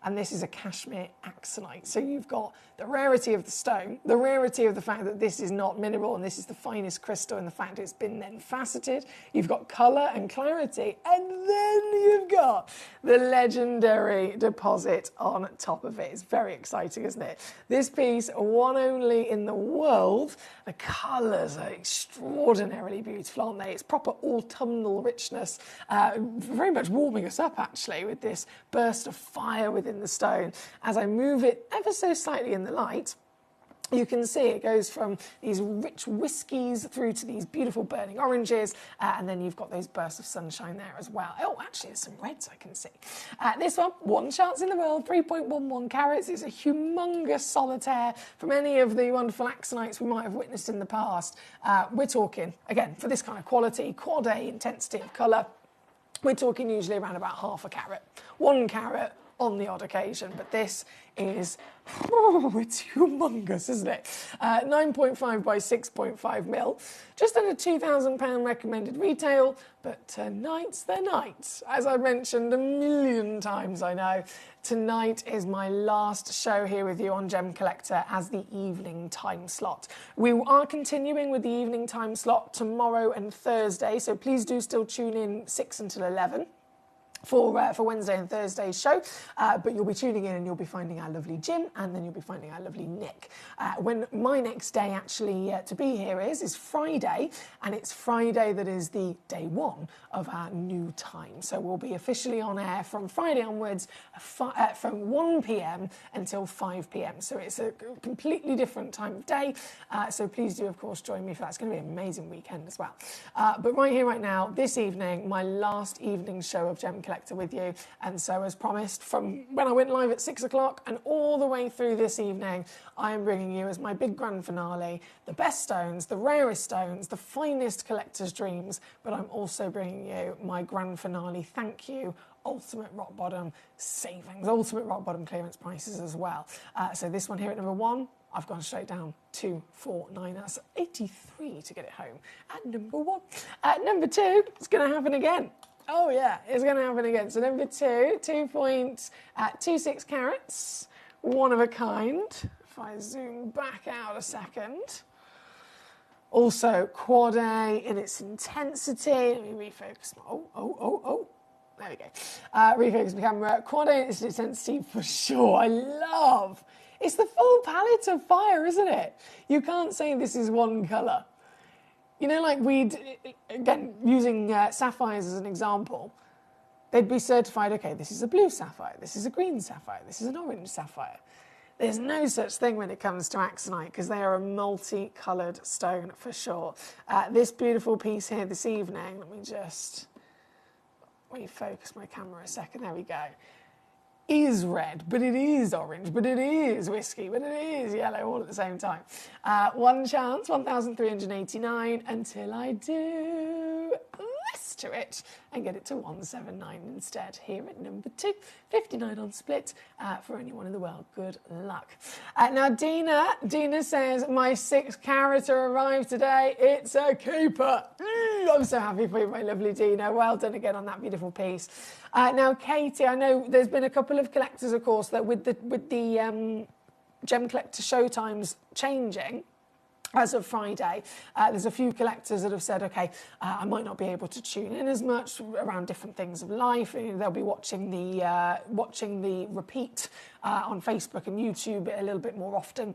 And this is a Kashmir Axonite. So you've got the rarity of the stone, the rarity of the fact that this is not mineral and this is the finest crystal, and the fact it's been then faceted. You've got colour and clarity, and then you've got the legendary deposit on top of it. It's very exciting, isn't it? This piece, one only in the world. The colours are extraordinarily beautiful, aren't they? It's proper autumnal richness, very much warming us up, actually, with this burst of fire within the stone. As I move it ever so slightly in the light, you can see it goes from these rich whiskies through to these beautiful burning oranges, and then you've got those bursts of sunshine there as well. Oh, actually, there's some reds I can see. This one chance in the world, 3.11 carats. It's a humongous solitaire from any of the wonderful axonites we might have witnessed in the past. We're talking, again, for this kind of quality, quad A intensity of colour, we're talking usually around about half a carat. 1 carat on the odd occasion, but this is, it's humongous, isn't it? 9.5 by 6.5 mil, just under £2,000 recommended retail, but tonight's the night. As I mentioned a million times, I know, tonight is my last show here with you on Gemcollector as the evening time slot. We are continuing with the evening time slot tomorrow and Thursday, so please do still tune in 6 until 11. For Wednesday and Thursday's show, but you'll be tuning in and you'll be finding our lovely Jim, and then you'll be finding our lovely Nick. When my next day actually to be here is Friday, and it's Friday that is the day one of our new time. So we'll be officially on air from Friday onwards, from 1 p.m. until 5 p.m. So it's a completely different time of day. So please do, of course, join me for that. It's going to be an amazing weekend as well. But right here, right now, this evening, my last evening show of Gemcollector with you, and so as promised, from when I went live at 6 o'clock and all the way through this evening, I am bringing you as my big grand finale the best stones, the rarest stones, the finest collector's dreams, but I'm also bringing you my grand finale thank you, ultimate rock bottom savings, ultimate rock bottom clearance prices as well. So this one here at number 1, I've gone straight down 249. That's 83 to get it home at number 1. At number 2, it's going to happen again. Oh yeah, it's going to happen again. So number 2, 2.26 carats, one of a kind. If I zoom back out a second. Also quad A in its intensity. Let me refocus. Oh. There we go. Refocus my camera. Quad A in its intensity for sure. I love. It's the full palette of fire, isn't it? You can't say this is one colour. You know, like again, using sapphires as an example, they'd be certified, okay, this is a blue sapphire, this is a green sapphire, this is an orange sapphire. There's no such thing when it comes to axonite because they are a multicoloured stone for sure. This beautiful piece here this evening, let me just refocus my camera a second, there we go, is red, but it is orange, but it is whiskey, but it is yellow all at the same time. One chance, 1,389, until I do less to it and get it to 179 instead. Here at number 2, 59 on split for anyone in the world. Good luck. Now Dina says, my 6 carat arrived today. It's a keeper. I'm so happy for you, my lovely Dina. Well done again on that beautiful piece. Now, Katie, I know there's been a couple of collectors, of course, that with the Gemcollector showtimes changing as of Friday, there's a few collectors that have said, okay, I might not be able to tune in as much around different things of life. They'll be watching the repeat on Facebook and YouTube a little bit more often.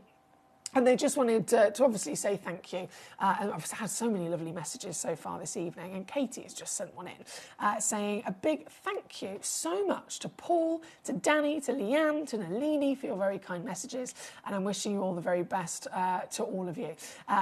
And they just wanted to obviously say thank you. And I've had so many lovely messages so far this evening. And Katie has just sent one in saying a big thank you so much to Paul, to Danny, to Leanne, to Nalini for your very kind messages. And I'm wishing you all the very best to all of you.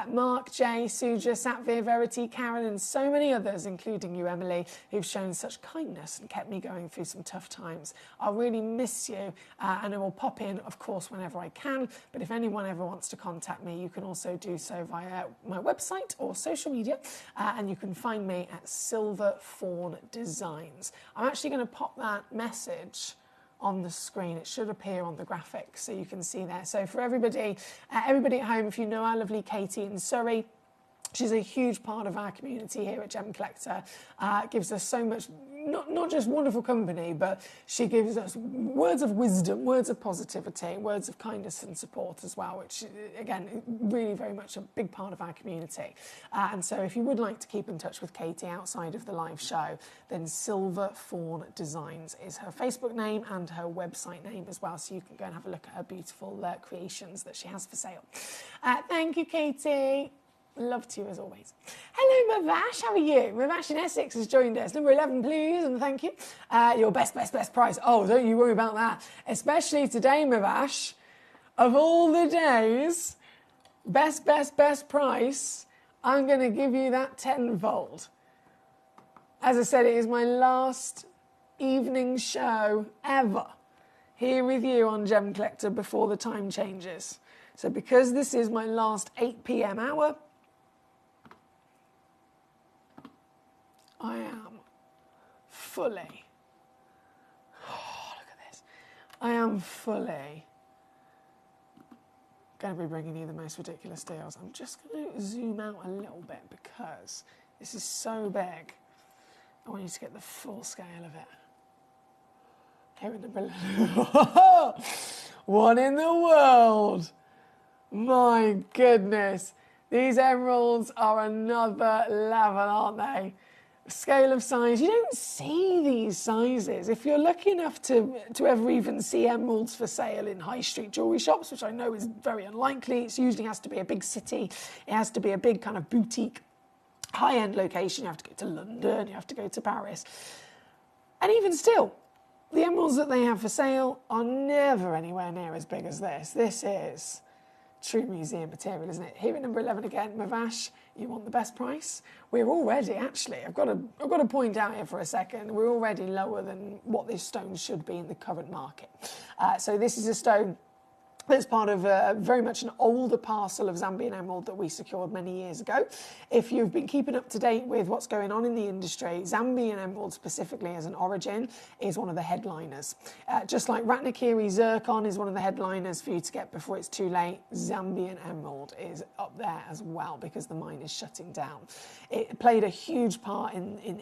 Mark, Jay, Suja, Satvir, Verity, Karen, and so many others, including you, Emily, who've shown such kindness and kept me going through some tough times. I'll really miss you. And I will pop in, of course, whenever I can. But if anyone ever wants to contact me, you can also do so via my website or social media, and you can find me at Silver Fawn Designs. I'm actually going to pop that message on the screen. It should appear on the graphics so you can see there. So for everybody at home, if you know our lovely Katie in Surrey, she's a huge part of our community here at Gemcollector. Gives us so much, not just wonderful company, but she gives us words of wisdom, words of positivity, words of kindness and support as well, which, again, really very much a big part of our community. And so if you would like to keep in touch with Katie outside of the live show, then Silver Fawn Designs is her Facebook name and her website name as well, so you can go and have a look at her beautiful creations that she has for sale. Thank you, Katie. Love to you as always. Hello, Mavash. How are you? Mavash in Essex has joined us. Number 11, please, and thank you. Your best price. Oh, don't you worry about that. Especially today, Mavash. Of all the days, best price, I'm going to give you that tenfold. As I said, it is my last evening show ever here with you on Gemcollector before the time changes. So because this is my last 8 p.m. hour, I am fully, look at this, I am fully going to be bringing you the most ridiculous deals. I'm just going to zoom out a little bit because this is so big. I want you to get the full scale of it. Here in the one in the world. My goodness. These emeralds are another level, aren't they? Scale of size. You don't see these sizes. If you're lucky enough to ever even see emeralds for sale in high street jewellery shops, which I know is very unlikely, it usually has to be a big city. It has to be a big kind of boutique, high-end location. You have to go to London, you have to go to Paris. And even still, the emeralds that they have for sale are never anywhere near as big as this. This is true museum material, isn't it? Here at number 11 again, Mavash, you want the best price? We're already, actually, I've got to point out here for a second, we're already lower than what this stone should be in the current market. So this is a stone that's part of very much an older parcel of Zambian emerald that we secured many years ago. If you've been keeping up to date with what's going on in the industry, Zambian emerald specifically as an origin is one of the headliners. Just like Ratnakiri zircon is one of the headliners for you to get before it's too late, Zambian emerald is up there as well because the mine is shutting down. It played a huge part in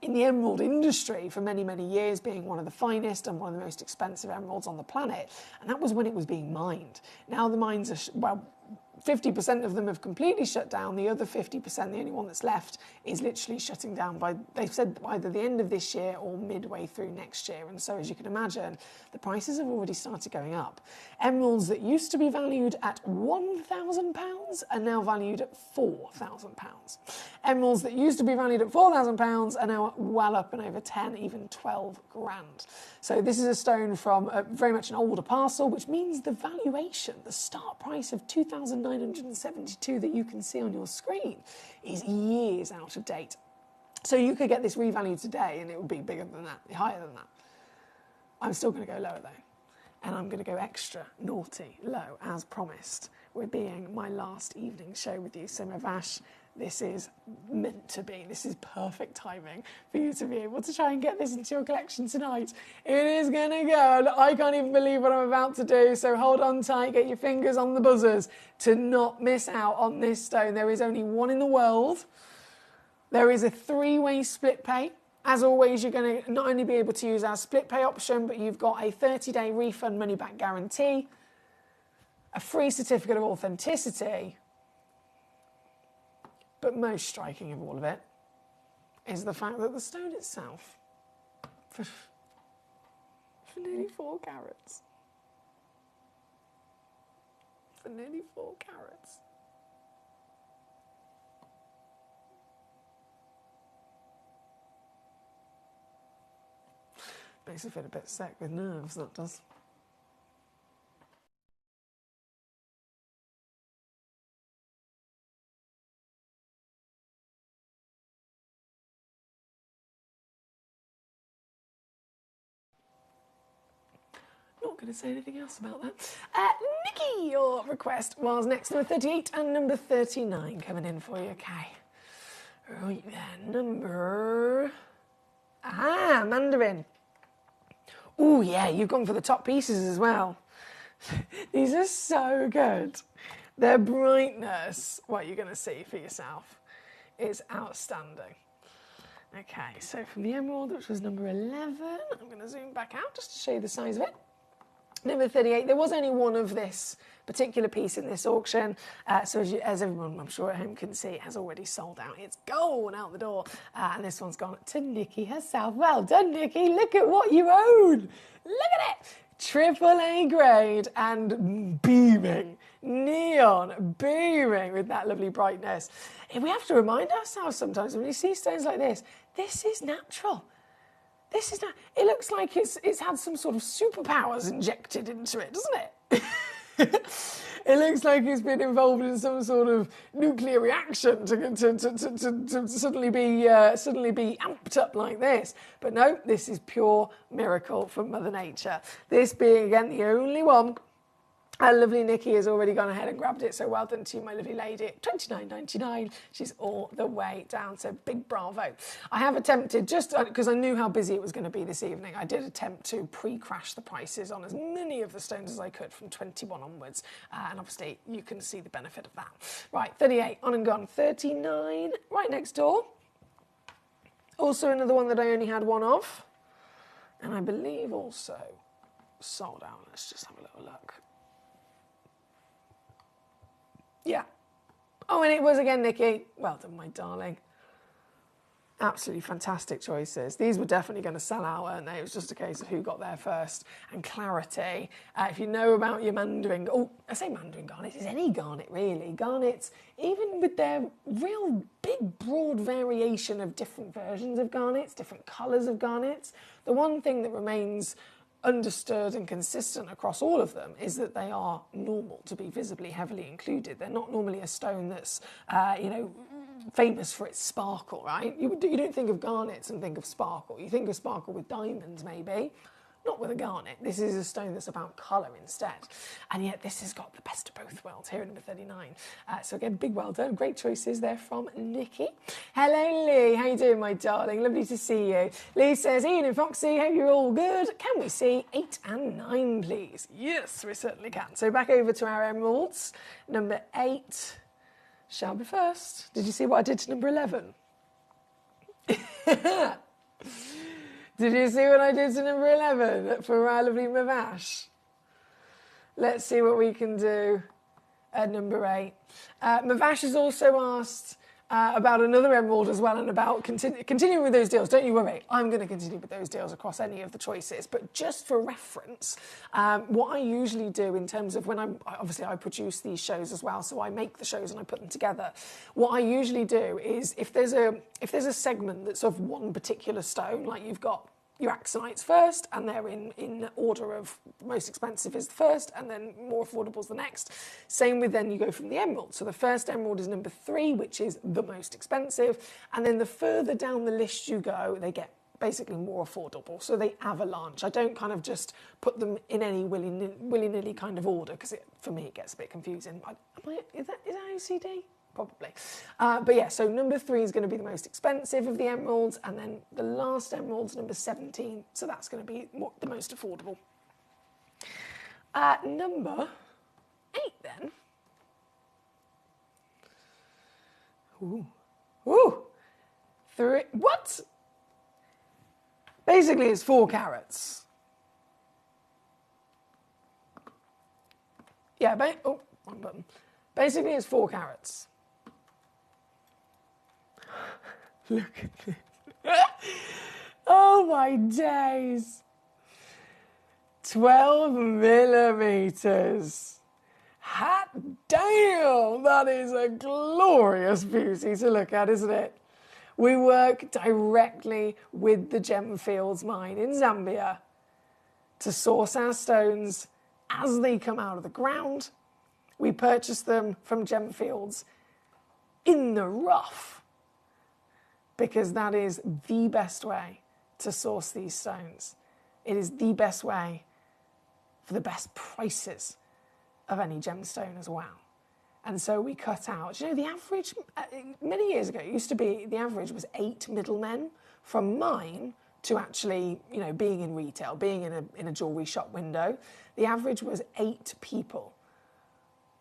the emerald industry for many, many years, being one of the finest and one of the most expensive emeralds on the planet. And that was when it was being mined. Now the mines are, well, 50% of them have completely shut down. The other 50%, the only one that's left, is literally shutting down by, they've said, either the end of this year or midway through next year. And so, as you can imagine, the prices have already started going up. Emeralds that used to be valued at £1,000 are now valued at £4,000. Emeralds that used to be valued at £4,000 are now well up and over 10, even 12 grand. So this is a stone from very much an older parcel, which means the valuation, the start price of $2,972 that you can see on your screen is years out of date. So you could get this revalued today and it would be bigger than that, higher than that. I'm still going to go lower though. And I'm going to go extra naughty low as promised. We're being my last evening show with you. So Mavash, this is meant to be. This is perfect timing for you to be able to try and get this into your collection tonight. It is going to go, and I can't even believe what I'm about to do, so hold on tight, get your fingers on the buzzers to not miss out on this stone. There is only one in the world. There is a 3-way split pay. As always, you're going to not only be able to use our split pay option, but you've got a 30-day refund money-back guarantee, a free certificate of authenticity. But most striking of all of it is the fact that the stone itself, for nearly 4 carats, makes me feel a bit sick with nerves, that does. Not going to say anything else about that. Nikki, your request was next, number 38 and number 39 coming in for you. Okay. Right then, number... Mandarin. Oh yeah, you've gone for the top pieces as well. These are so good. Their brightness, what you're going to see for yourself, is outstanding. Okay, so from the emerald, which was number 11, I'm going to zoom back out just to show you the size of it. Number 38, there was only one of this particular piece in this auction, so as everyone I'm sure at home can see, it has already sold out. It's gone out the door, and this one's gone to Nikki herself. Well done, Nikki. Look at what you own. Look at it. AAA grade and beaming, neon, beaming with that lovely brightness. We have to remind ourselves sometimes when we see stones like this is natural. This is not, it looks like it's had some sort of superpowers injected into it, doesn't it? It looks like it's been involved in some sort of nuclear reaction to suddenly be amped up like this. But no, this is pure miracle from Mother Nature. This being, again, the only one Lovely Nikki has already gone ahead and grabbed it, so well done to you, my lovely lady. $29.99. She's all the way down, so big bravo. I have attempted, just because I knew how busy it was going to be this evening, I did attempt to pre-crash the prices on as many of the stones as I could from 21 onwards, and obviously you can see the benefit of that. Right, 38, on and gone. 39, right next door. Also another one that I only had one of, and I believe also sold out. Let's just have a little look. Yeah. Oh, and it was again, Nikki. Well done, my darling. Absolutely fantastic choices. These were definitely going to sell out, weren't they? It was just a case of who got there first. And clarity. If you know about your mandarin... Oh, I say mandarin garnet. It's any garnet, really. Garnets, even with their real big, broad variation of different versions of garnets, different colours of garnets, the one thing that remains understood and consistent across all of them is that they are normal to be visibly heavily included. They're not normally a stone that's, famous for its sparkle, right? You don't think of garnets and think of sparkle. You think of sparkle with diamonds, maybe. Not with a garnet. This is a stone that's about colour instead. And yet this has got the best of both worlds here at number 39. So again, big well done. Great choices there from Nikki. Hello, Lee. How you doing, my darling? Lovely to see you. Lee says, Ian and Foxy, hope you're all good. Can we see 8 and 9, please? Yes, we certainly can. So back over to our emeralds. Number 8 shall be first. Did you see what I did to number 11? Did you see what I did to number 11 for our lovely Mavash? Let's see what we can do at number 8. Mavash has also asked about another emerald as well and about continuing with those deals. Don't you worry, I'm going to continue with those deals across any of the choices. But just for reference, what I usually do in terms of when obviously I produce these shows as well, so I make the shows and I put them together. What I usually do is if there's a segment that's of one particular stone, like you've got your axonites first, and they're in order of most expensive is the first, and then more affordable is the next. Same with then you go from the emerald. So the first emerald is number 3, which is the most expensive, and then the further down the list you go, they get basically more affordable. So they avalanche. I don't kind of just put them in any willy-nilly kind of order, because for me it gets a bit confusing. Is that OCD? Probably. But yeah, so number 3 is going to be the most expensive of the emeralds, and then the last emerald's number 17, so that's going to be the most affordable. Number 8 then. Ooh. 3, what? Basically it's 4 carats. Yeah, wrong button. Basically it's 4 carats. Look at this. Oh my days. 12 millimeters. Hot damn! That is a glorious beauty to look at, isn't it? We work directly with the Gemfields mine in Zambia to source our stones as they come out of the ground. We purchase them from Gemfields in the rough, because that is the best way to source these stones. It is the best way for the best prices of any gemstone as well. And so we cut out, the average, many years ago, it used to be, the average was 8 middlemen from mine to actually, being in retail, being in a jewellery shop window. The average was 8 people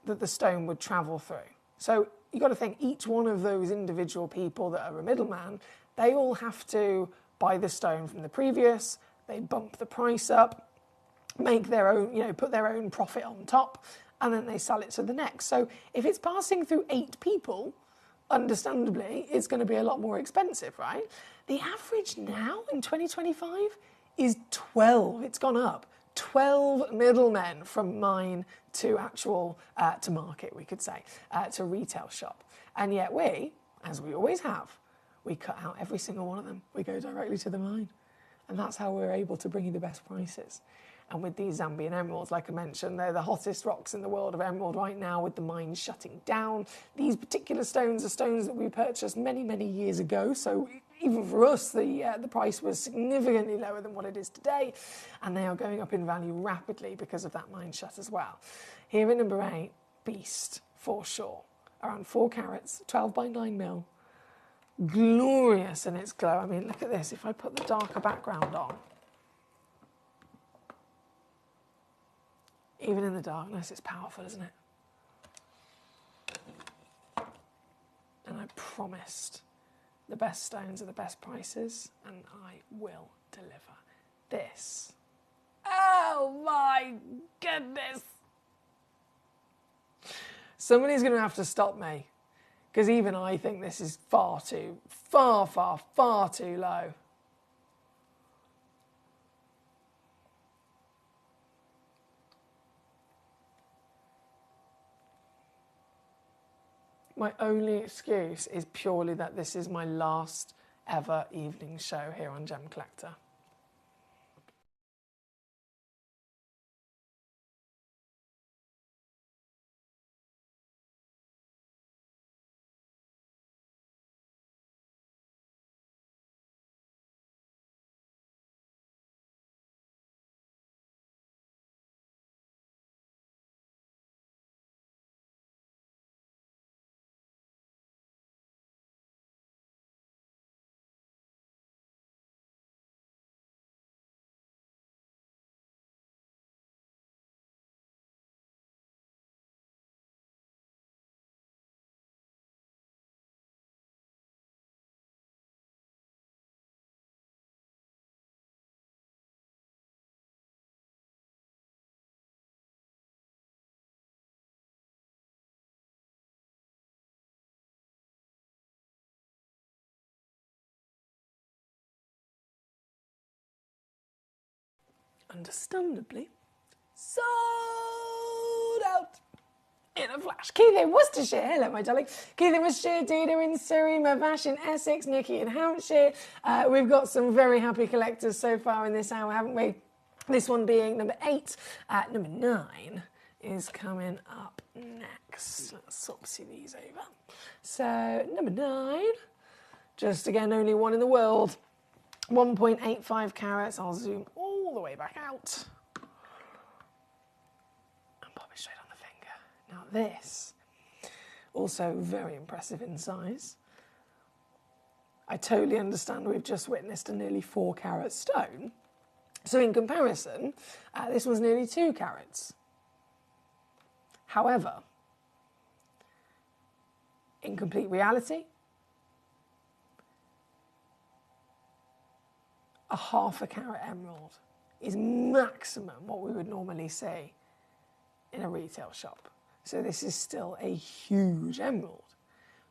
that the stone would travel through. So you've got to think, each one of those individual people that are a middleman, they all have to buy the stone from the previous, they bump the price up, make their own, put their own profit on top, and then they sell it to the next. So if it's passing through 8 people, understandably, it's going to be a lot more expensive, right? The average now in 2025 is 12. It's gone up. 12 middlemen from mine to actual, to market, we could say, to retail shop. And yet we, as we always have, we cut out every single one of them. We go directly to the mine. And that's how we're able to bring you the best prices. And with these Zambian emeralds, like I mentioned, they're the hottest rocks in the world of emerald right now, with the mines shutting down. These particular stones are stones that we purchased many, many years ago. So even for us, the price was significantly lower than what it is today. And they are going up in value rapidly because of that mine shut as well. Here at number 8, Beast, for sure. Around 4 carats, 12 by 9 mil. Glorious in its glow. I mean, look at this. If I put the darker background on, even in the darkness, it's powerful, isn't it? And I promised the best stones are the best prices, and I will deliver. This. Oh my goodness. Somebody's going to have to stop me, because even I think this is far too low. My only excuse is purely that this is my last ever evening show here on Gemcollector. Understandably, sold out in a flash. Keith in Worcestershire, hello my darling. Keith in Worcestershire, Dina in Surrey, Mavash in Essex, Nikki in Hampshire. We've got some very happy collectors so far in this hour, haven't we? This one being number 8. Number 9 is coming up next. Let's swapsy these over. So, number 9, just again, only one in the world. 1.85 carats. I'll zoom all the way back out and pop it straight on the finger. Now this, also very impressive in size. I totally understand we've just witnessed a nearly 4 carat stone. So in comparison, this was nearly 2 carats. However, in complete reality, a 1/2 carat emerald is maximum what we would normally see in a retail shop. So this is still a huge emerald.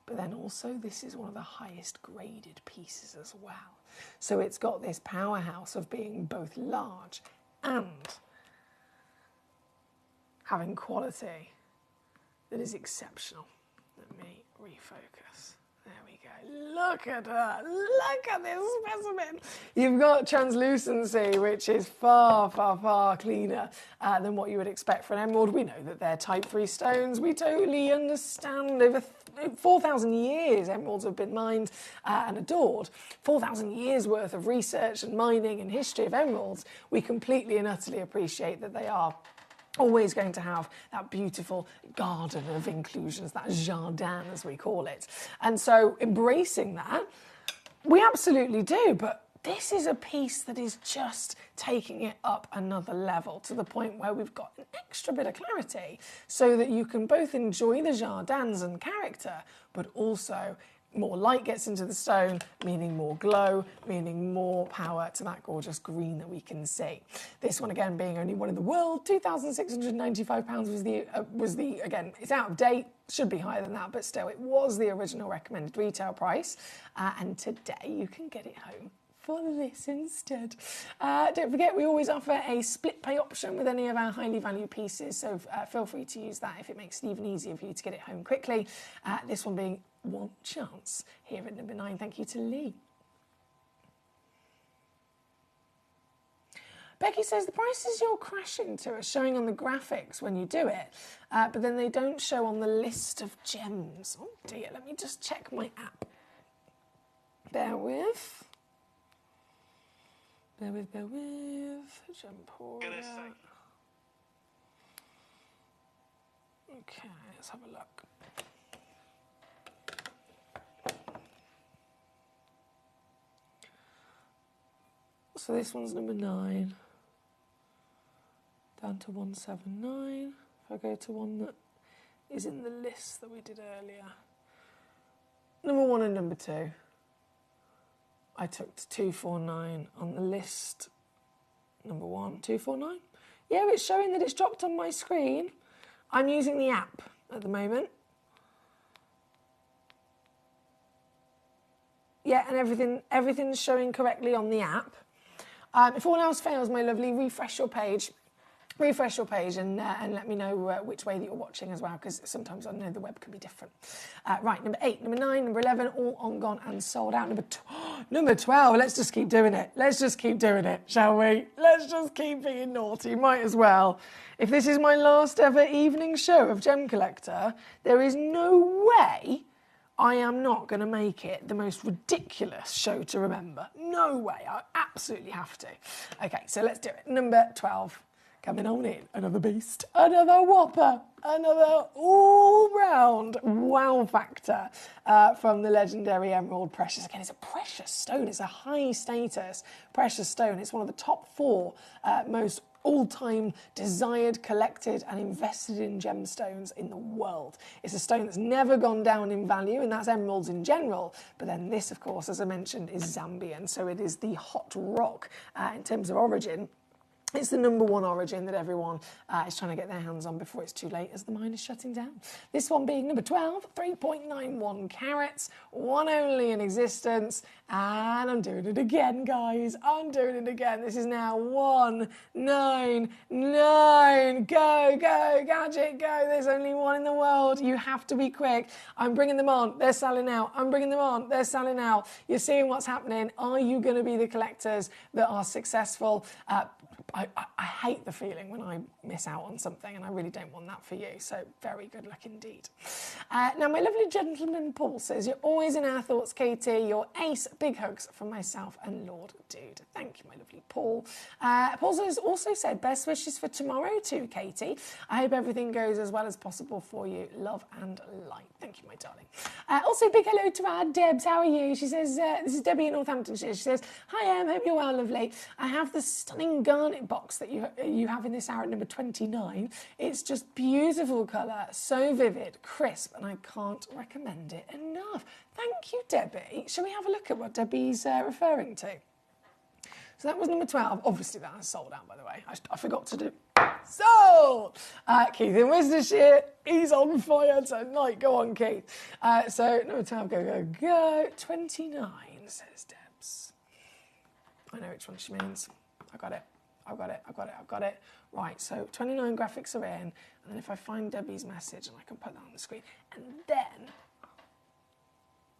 But then also this is one of the highest graded pieces as well. So it's got this powerhouse of being both large and having quality that is exceptional. Let me refocus. There we go. Look at her. Look at this specimen. You've got translucency, which is far, far, far cleaner than what you would expect for an emerald. We know that they're type 3 stones. We totally understand. Over 4,000 years emeralds have been mined and adored. 4,000 years worth of research and mining and history of emeralds. We completely and utterly appreciate that they are always going to have that beautiful garden of inclusions, that jardin as we call it. And so embracing that, we absolutely do, but this is a piece that is just taking it up another level to the point where we've got an extra bit of clarity so that you can both enjoy the jardins and character, but also more light gets into the stone, meaning more glow, meaning more power to that gorgeous green that we can see. This one, again, being only one in the world, £2,695 was the, again, it's out of date, should be higher than that, but still, it was the original recommended retail price. And today you can get it home for this instead. Don't forget, we always offer a split pay option with any of our highly valued pieces, so feel free to use that if it makes it even easier for you to get it home quickly. This one being One Chance here at number 9. Thank you to Lee. Becky says the prices you're crashing to are showing on the graphics when you do it, but then they don't show on the list of gems. Oh dear, let me just check my app. Bear with. Gemporia. Okay, let's have a look. So this one's number 9, down to 179. If I go to one that is in the list that we did earlier, number 1 and number 2, I took to 249 on the list. Number 1, 249. Yeah, it's showing that it's dropped on my screen. I'm using the app at the moment. Yeah, and everything's showing correctly on the app. If all else fails, my lovely, refresh your page and let me know which way that you're watching as well, because sometimes I know the web can be different. Right, number 8, number 9, number 11, all on, gone and sold out. Number 12, let's just keep doing it. Let's just keep doing it, shall we? Let's just keep being naughty, might as well. If this is my last ever evening show of Gem Collector, there is no way I am not going to make it the most ridiculous show to remember. No way, I absolutely have to. Okay, so let's do it. Number 12. Coming on in, another beast, another whopper, another all-round wow factor from the legendary Emerald Precious. Again, it's a precious stone. It's a high-status precious stone. It's one of the top 4 most all-time desired, collected and invested in gemstones in the world. It's a stone that's never gone down in value, and that's emeralds in general. But then this, of course, as I mentioned, is Zambian. So it is the hot rock in terms of origin. It's the number 1 origin that everyone is trying to get their hands on before it's too late, as the mine is shutting down. This one being number 12, 3.91 carats, one only in existence. And I'm doing it again, guys. I'm doing it again. This is now 199. Go, go, gadget, go. There's only one in the world. You have to be quick. I'm bringing them on. They're selling out. I'm bringing them on. They're selling out. You're seeing what's happening. Are you going to be the collectors that are successful? I hate the feeling when I miss out on something, and I really don't want that for you. So very good luck indeed. Now, my lovely gentleman Paul says, you're always in our thoughts, Katie. You're ace. Big hugs from myself and Lord Dude. Thank you, my lovely Paul. Paul has also said, best wishes for tomorrow too, Katie. I hope everything goes as well as possible for you. Love and light. Thank you, my darling. Also, big hello to our Debs. How are you? She says, this is Debbie in Northamptonshire. She says, hi, Em. Hope you're well, lovely. I have the stunning garnet box that you have in this hour at number 29. It's just beautiful colour, so vivid, crisp, and I can't recommend it enough. Thank you, Debbie. Shall we have a look at what Debbie's referring to? So that was number 12. Obviously, that has sold out, by the way. I forgot to do. Sold! Keith in Worcestershire, he's on fire tonight. Go on, Keith. So number 12, go, go, go. 29, says Debs. I know which one she means. I got it. I've got it. Right, so 29 graphics are in, and then if I find Debbie's message, and I can put that on the screen, and then,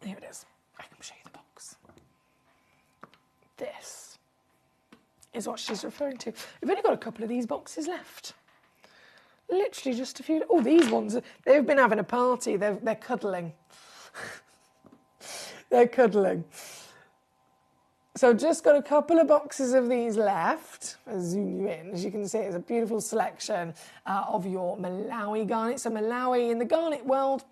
here it is. I can show you the box. This is what she's referring to. We've only got a couple of these boxes left. Literally just a few. Oh, these ones, they've been having a party. They're cuddling. They're cuddling. So just got a couple of boxes of these left. I'll zoom you in. As you can see, it's a beautiful selection of your Malawi garnets. So Malawi, in the garnet world,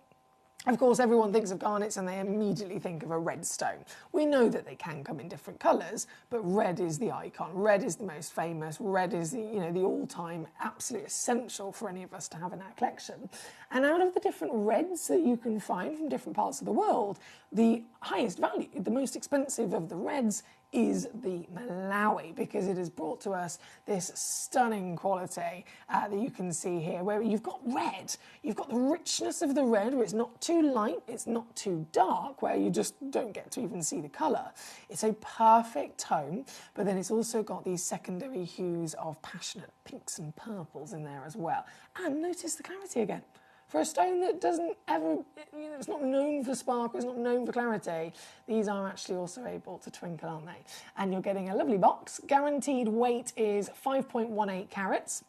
of course, everyone thinks of garnets and they immediately think of a red stone. We know that they can come in different colours, but red is the icon. Red is the most famous. Red is the, the all-time absolute essential for any of us to have in our collection. And out of the different reds that you can find from different parts of the world, the highest value, the most expensive of the reds, is the Malawi, because it has brought to us this stunning quality that you can see here, where you've got red, you've got the richness of the red, where it's not too light, it's not too dark, where you just don't get to even see the colour. It's a perfect tone, but then it's also got these secondary hues of passionate pinks and purples in there as well. And notice the clarity again. For a stone that doesn't ever, it's not known for sparkle, it's not known for clarity, these are actually also able to twinkle, aren't they? And you're getting a lovely box. Guaranteed weight is 5.18 carats.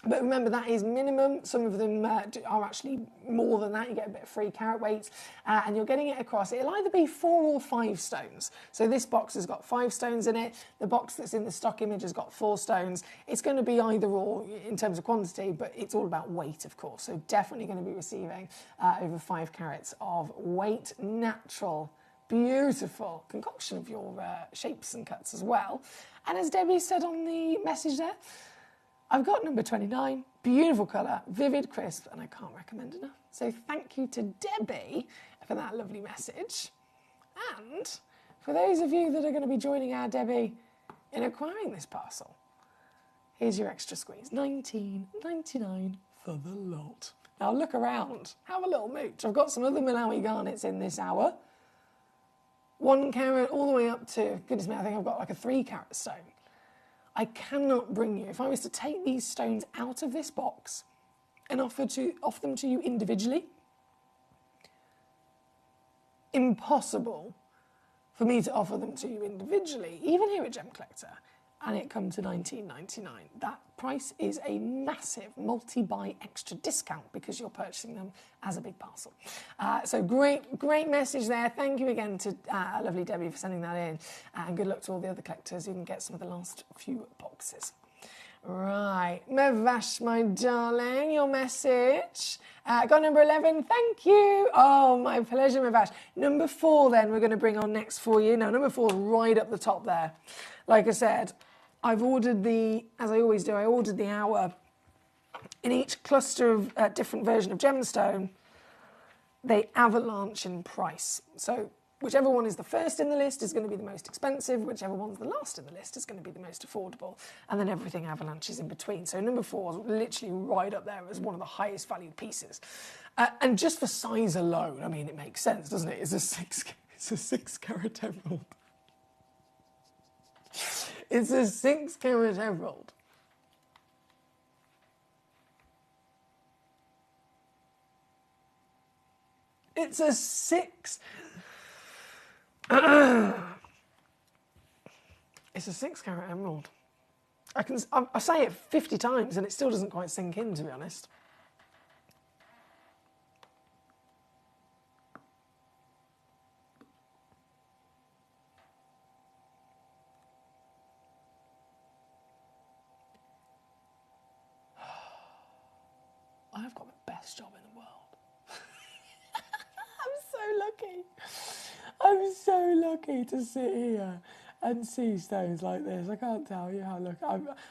But remember, that is minimum. Some of them are actually more than that. You get a bit of free carat weight, and you're getting it across. It'll either be 4 or 5 stones. So this box has got 5 stones in it. The box that's in the stock image has got 4 stones. It's going to be either or in terms of quantity, but it's all about weight, of course. So definitely going to be receiving over 5 carats of weight, natural, beautiful concoction of your shapes and cuts as well. And as Debbie said on the message there, I've got number 29, beautiful colour, vivid, crisp, and I can't recommend enough. So thank you to Debbie for that lovely message. And for those of you that are going to be joining our Debbie in acquiring this parcel, here's your extra squeeze, $19.99 for the lot. Now look around, have a little mooch. I've got some other Malawi garnets in this hour. 1 carat all the way up to, goodness me, I think I've got like a 3 carat stone. I cannot bring you, if I was to take these stones out of this box and offer them to you individually, impossible for me to offer them to you individually, even here at Gemcollector, and it come to $19.99. That price is a massive multi-buy extra discount because you're purchasing them as a big parcel. So great message there. Thank you again to lovely Debbie for sending that in, and good luck to all the other collectors who can get some of the last few boxes. Right, Mevash, my darling, your message. Got number 11, thank you. Oh, my pleasure, Mevash. Number 4 then we're going to bring on next for you. Now, number 4 is right up the top there. Like I said, I've ordered as I always do, I ordered the hour. In each cluster of different version of gemstone, they avalanche in price. So whichever one is the first in the list is going to be the most expensive, whichever one's the last in the list is going to be the most affordable, and then everything avalanches in between. So number 4 is literally right up there as one of the highest valued pieces. And just for size alone, I mean, it makes sense, doesn't it? It's a 6 carat emerald. It's a 6 carat emerald. It's a 6. It's a 6 carat emerald. I say it 50 times and it still doesn't quite sink in, to be honest. I've got the best job in the world. I'm so lucky to sit here and see stones like this. I can't tell you how lucky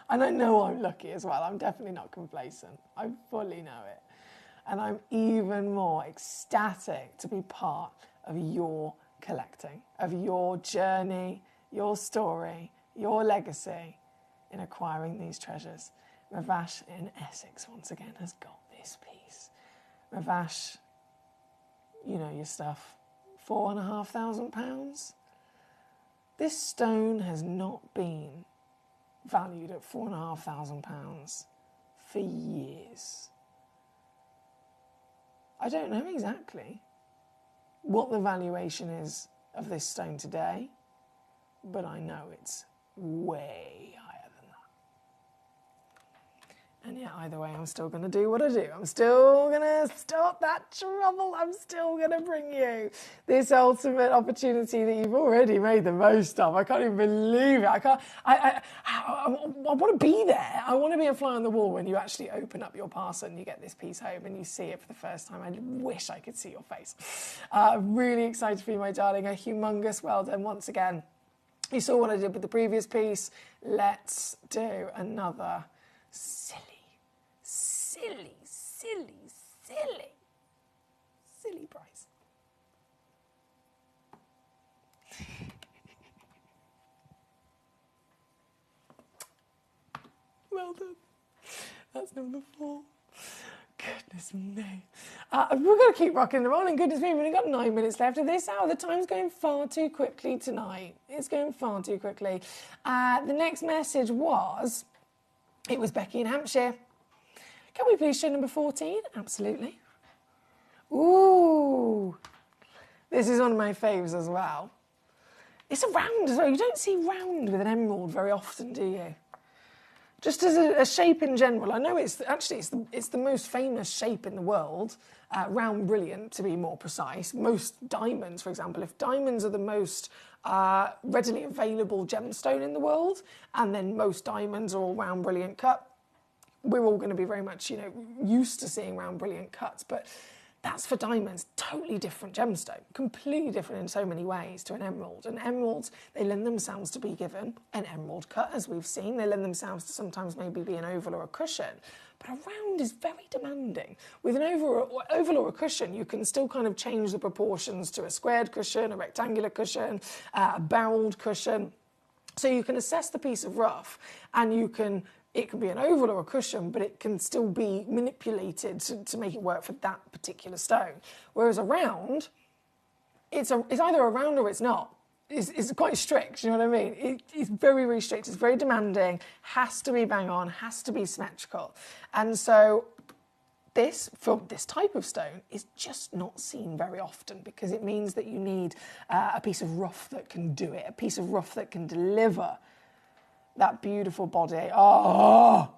and I know I'm lucky as well. I'm definitely not complacent. I fully know it. And I'm even more ecstatic to be part of your collecting, of your journey, your story, your legacy in acquiring these treasures. Ravash in Essex once again has got this piece. Ravash, you know your stuff. £4,500. This stone has not been valued at £4,500 for years. I don't know exactly what the valuation is of this stone today, but I know it's way higher than that. And yeah, either way, I'm still going to do what I do. I'm still going to start that trouble. I'm still going to bring you this ultimate opportunity that you've already made the most of. I can't even believe it. I want to be there. I want to be a fly on the wall when you actually open up your parcel and you get this piece home and you see it for the first time. I wish I could see your face. I'm really excited for you, my darling. A humongous well done once again. You saw what I did with the previous piece. Let's do another silly price. Well done. That's number 4. Goodness me. We're going to keep rocking and rolling. Goodness me, we've only got 9 minutes left of this hour. The time's going far too quickly tonight. It's going far too quickly. The next message was, it was Becky in Hampshire. Can we please show number 14? Absolutely. Ooh. This is one of my faves as well. It's a round as well. You don't see round with an emerald very often, do you? Just as a shape in general, I know it's the most famous shape in the world, round brilliant to be more precise. Most diamonds, for example, if diamonds are the most readily available gemstone in the world, and then most diamonds are all round brilliant cut, we're all going to be very much, used to seeing round brilliant cuts, but that's for diamonds. Totally different gemstone, completely different in so many ways to an emerald. And emeralds, they lend themselves to be given an emerald cut, as we've seen. They lend themselves to sometimes maybe be an oval or a cushion. But a round is very demanding. With an oval or a cushion, you can still kind of change the proportions to a squared cushion, a rectangular cushion, a barreled cushion. So you can assess the piece of rough, and it can be an oval or a cushion, but it can still be manipulated to make it work for that particular stone. Whereas a round, it's either a round or it's not. It's quite strict, you know what I mean? It's very, very strict. It's very demanding, has to be bang on, has to be symmetrical. And so this type of stone is just not seen very often, because it means that you need a piece of rough that can do it, a piece of rough that can deliver that beautiful body. Oh,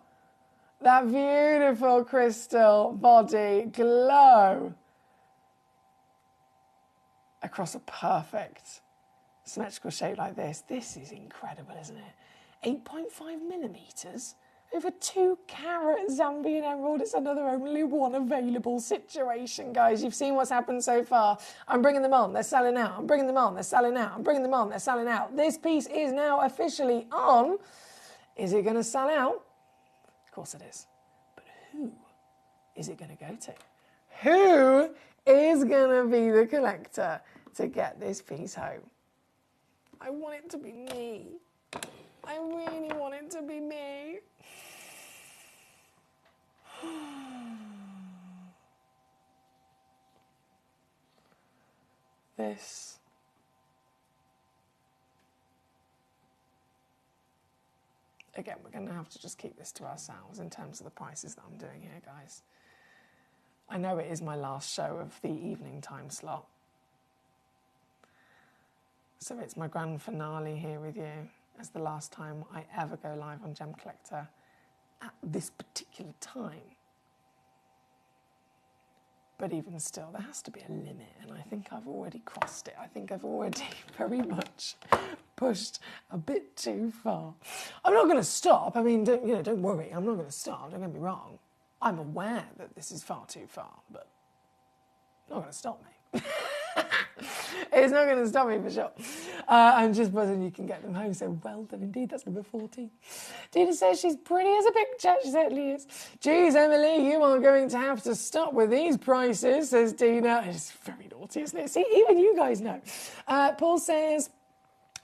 that beautiful crystal body glow across a perfect symmetrical shape like this. This is incredible, isn't it? 8.5 millimeters over 2 carat Zambian emerald. It's another only one available situation, guys. You've seen what's happened so far. I'm bringing them on, they're selling out. I'm bringing them on, they're selling out. I'm bringing them on, they're selling out. This piece is now officially on. Is it going to sell out? Of course it is. But who is it going to go to? Who is going to be the collector to get this piece home? I want it to be me. I really want it to be me. This. Again, we're going to have to just keep this to ourselves in terms of the prices that I'm doing here, guys. I know it is my last show of the evening time slot. So it's my grand finale here with you as the last time I ever go live on Gemcollector at this particular time. But even still, there has to be a limit, and I think I've already crossed it. I think I've already very much pushed a bit too far. I'm not going to stop. I mean, don't worry. I'm not going to stop. Don't get me wrong. I'm aware that this is far too far, but it's not going to stop me. It's not going to stop me for sure. I'm just buzzing you can get them home. So well done indeed. That's number 14. Dina says she's pretty as a picture. She certainly is. Geez, Emily, you are going to have to stop with these prices, says Dina. It's very naughty, isn't it? See, even you guys know. Paul says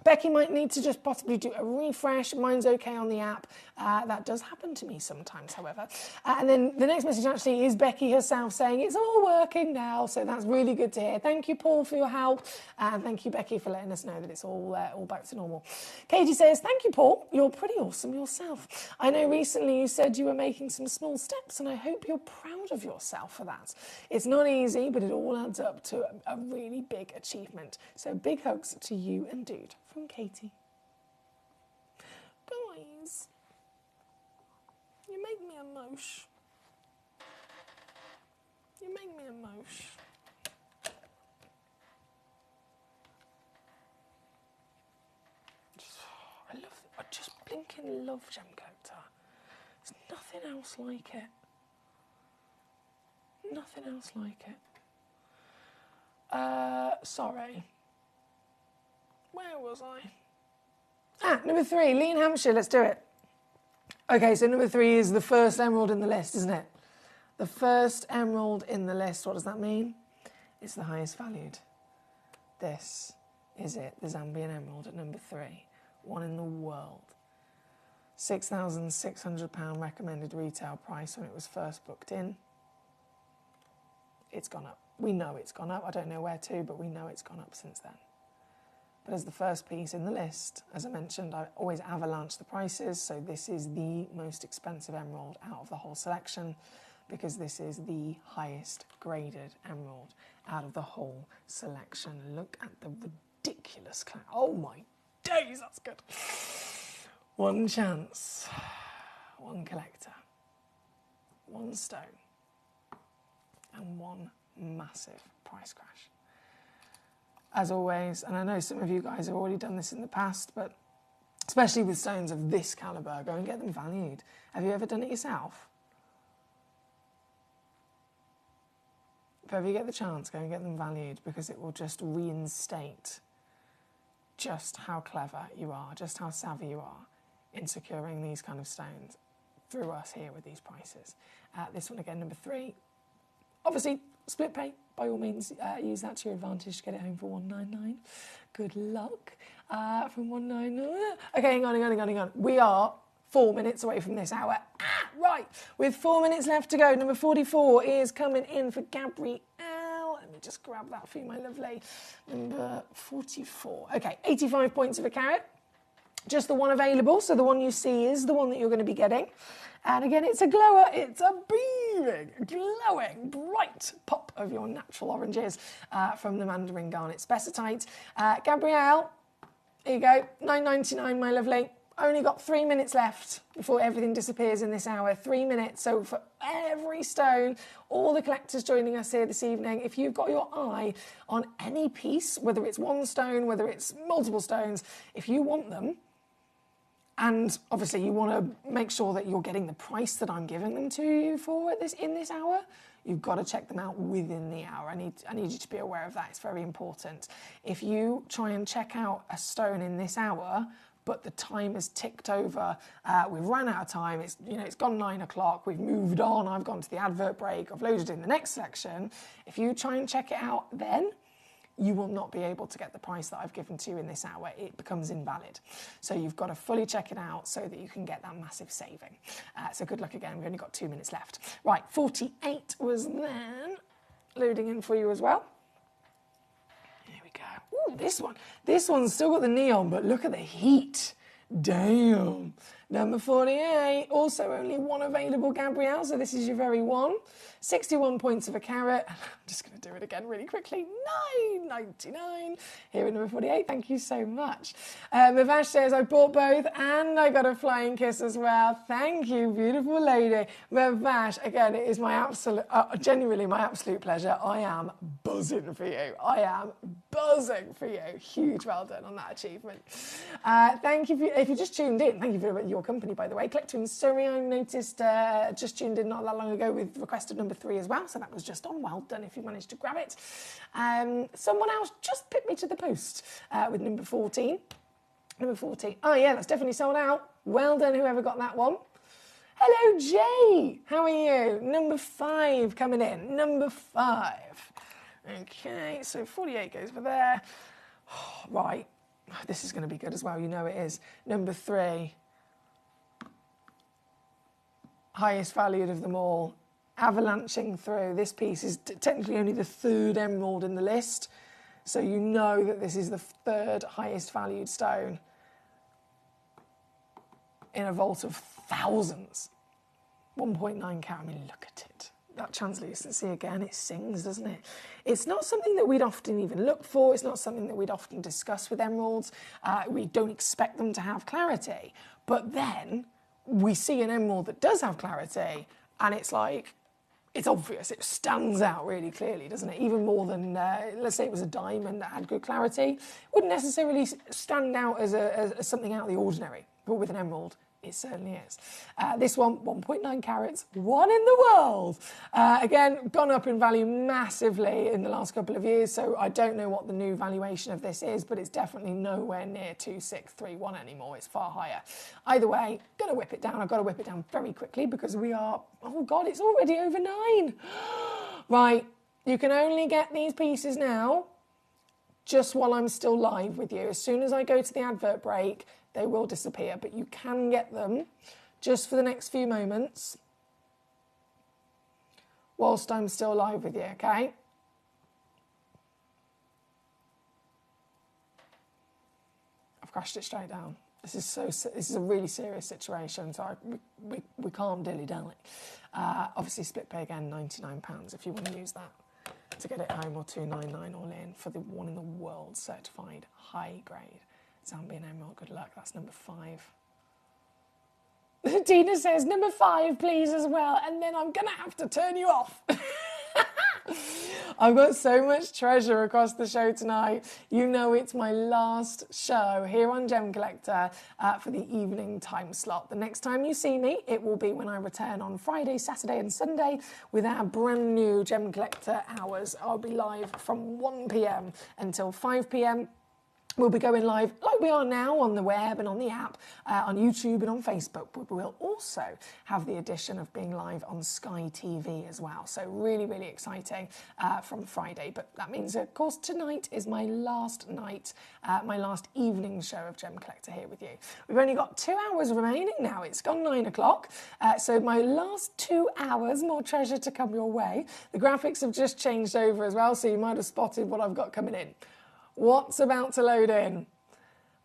Becky might need to just possibly do a refresh. Mine's okay on the app. That does happen to me sometimes, however. And then the next message actually is Becky herself saying it's all working now. So that's really good to hear. Thank you, Paul, for your help. And thank you, Becky, for letting us know that it's all back to normal. Katie says, thank you, Paul. You're pretty awesome yourself. I know recently you said you were making some small steps, and I hope you're proud of yourself for that. It's not easy, but it all adds up to a really big achievement. So big hugs to you and Dude. From Katie. Guys, you make me emotion. You make me emotion. I just blinking love Gemcollector. There's nothing else like it. Nothing else like it. Sorry. Where was I? Number 3, Lean Hampshire, let's do it. Okay, so number 3 is the first emerald in the list, isn't it? The first emerald in the list, what does that mean? It's the highest valued. This is it, the Zambian emerald at number 3. One in the world. £6,600 recommended retail price when it was first booked in. It's gone up. We know it's gone up. I don't know where to, but we know it's gone up since then. But as the first piece in the list, as I mentioned, I always avalanche the prices, so this is the most expensive emerald out of the whole selection, because this is the highest graded emerald out of the whole selection. Look at the ridiculous Oh my days, that's good. One chance. one collector, one stone, and one massive price crash. As always, and I know some of you guys have already done this in the past, but especially with stones of this calibre, go and get them valued. Have you ever done it yourself? If ever you get the chance, go and get them valued, because it will just reinstate just how clever you are, just how savvy you are in securing these kind of stones through us here with these prices. This one again, number 3. Obviously, split pay, by all means, use that to your advantage to get it home for $199. Good luck. From $199. Okay, hang on. We are 4 minutes away from this hour. Right, with 4 minutes left to go, number 44 is coming in for Gabrielle. Let me just grab that for you, my lovely. Number 44. Okay, 85 points of a carat. Just the one available, so the one you see is the one that you're going to be getting. And again, it's a glower. It's a beaming, glowing, bright pop of your natural oranges from the Mandarin Garnet Spessartite. Gabrielle, here you go, $9.99, my lovely. Only got 3 minutes left before everything disappears in this hour. 3 minutes. So for every stone, all the collectors joining us here this evening, if you've got your eye on any piece, whether it's one stone, whether it's multiple stones, if you want them, and obviously you want to make sure that you're getting the price that I'm giving them to you for in this hour, you've got to check them out within the hour. I need you to be aware of that. It's very important. If you try and check out a stone in this hour, but the time has ticked over, we've run out of time, it's gone 9 o'clock, we've moved on, I've gone to the advert break, I've loaded in the next section. If you try and check it out then, you will not be able to get the price that I've given to you in this hour. It becomes invalid. So you've got to fully check it out so that you can get that massive saving. So good luck again. We've only got 2 minutes left. Right, 48 was then loading in for you as well. Here we go. Ooh, this one's still got the neon, but look at the heat. Damn. Number 48, also only one available, Gabrielle, so this is your very one. 61 points of a carat. I'm just going to do it again really quickly. $9.99. Here at number 48, thank you so much. Mavash says, I bought both and I got a flying kiss as well. Thank you, beautiful lady. Mavash, again, it is my absolute, genuinely my absolute pleasure. I am buzzing for you. I am buzzing for you. Huge well done on that achievement. Thank you, if you just tuned in, thank you for your company, by the way. Collector in Surrey, I noticed, just tuned in not that long ago with requested number 3 as well, so that was just on. Well done if you managed to grab it. Someone else just picked me to the post with number 14. Number 14. Oh yeah, that's definitely sold out. Well done whoever got that one. Hello Jay, how are you? Number 5 coming in. Number 5. Okay, so 48 goes for there. Right, this is going to be good as well, you know it is. Number 3. Highest valued of them all, avalanching through. This piece is technically only the 3rd emerald in the list, so you know that this is the 3rd highest valued stone in a vault of thousands. 1.9 carat, I mean, look at it. That translucency again, it sings, doesn't it? It's not something that we'd often even look for. It's not something that we'd often discuss with emeralds. We don't expect them to have clarity, but then we see an emerald that does have clarity, and it's like, it's obvious, it stands out really clearly, doesn't it? Even more than, let's say it was a diamond that had good clarity, wouldn't necessarily stand out as something out of the ordinary, but with an emerald, it certainly is. This one, 1.9 carats, one in the world. Again, gone up in value massively in the last couple of years, so I don't know what the new valuation of this is, but it's definitely nowhere near 2631 anymore. It's far higher. Either way, gonna whip it down. I've got to whip it down very quickly because we are, oh God, it's already over 9. Right, you can only get these pieces now just while I'm still live with you. As soon as I go to the advert break, they will disappear, but you can get them just for the next few moments whilst I'm still live with you, okay? I've crashed it straight down. This is a really serious situation, so we can't dilly-dally. Obviously, split pay again, £99 if you want to use that to get it home, or $299 all in for the one in the world certified high grade Zambian emerald. Good luck. That's number 5. Tina says, number 5, please, as well. And then I'm going to have to turn you off. I've got so much treasure across the show tonight. You know it's my last show here on Gem Collector for the evening time slot. The next time you see me, it will be when I return on Friday, Saturday and Sunday with our brand new Gem Collector hours. I'll be live from 1 p.m. until 5 p.m. We'll be going live like we are now on the web and on the app, on YouTube and on Facebook. But we'll also have the addition of being live on Sky TV as well. So really, really exciting from Friday. But that means, of course, tonight is my last night, my last evening show of Gem Collector here with you. We've only got 2 hours remaining now. It's gone 9 o'clock. So my last 2 hours, more treasure to come your way. The graphics have just changed over as well, so you might have spotted what I've got coming in. What's about to load in?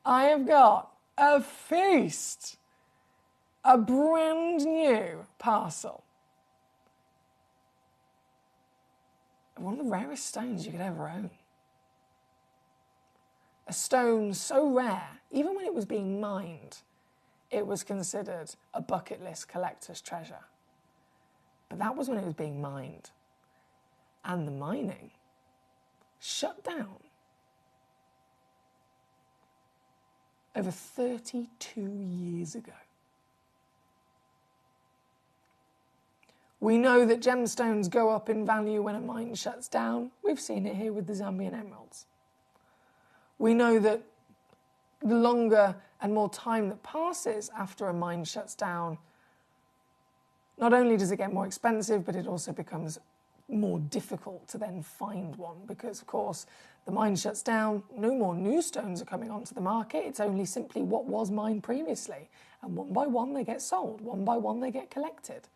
I have got a feast, a brand new parcel. One of the rarest stones you could ever own. A stone so rare, even when it was being mined, it was considered a bucket list collector's treasure. But that was when it was being mined. And the mining shut down over 32 years ago. We know that gemstones go up in value when a mine shuts down. We've seen it here with the Zambian emeralds. We know that the longer and more time that passes after a mine shuts down, not only does it get more expensive, but it also becomes more difficult to then find one because, of course, the mine shuts down, no more new stones are coming onto the market. It's only simply what was mined previously. And one by one, they get sold. One by one, they get collected.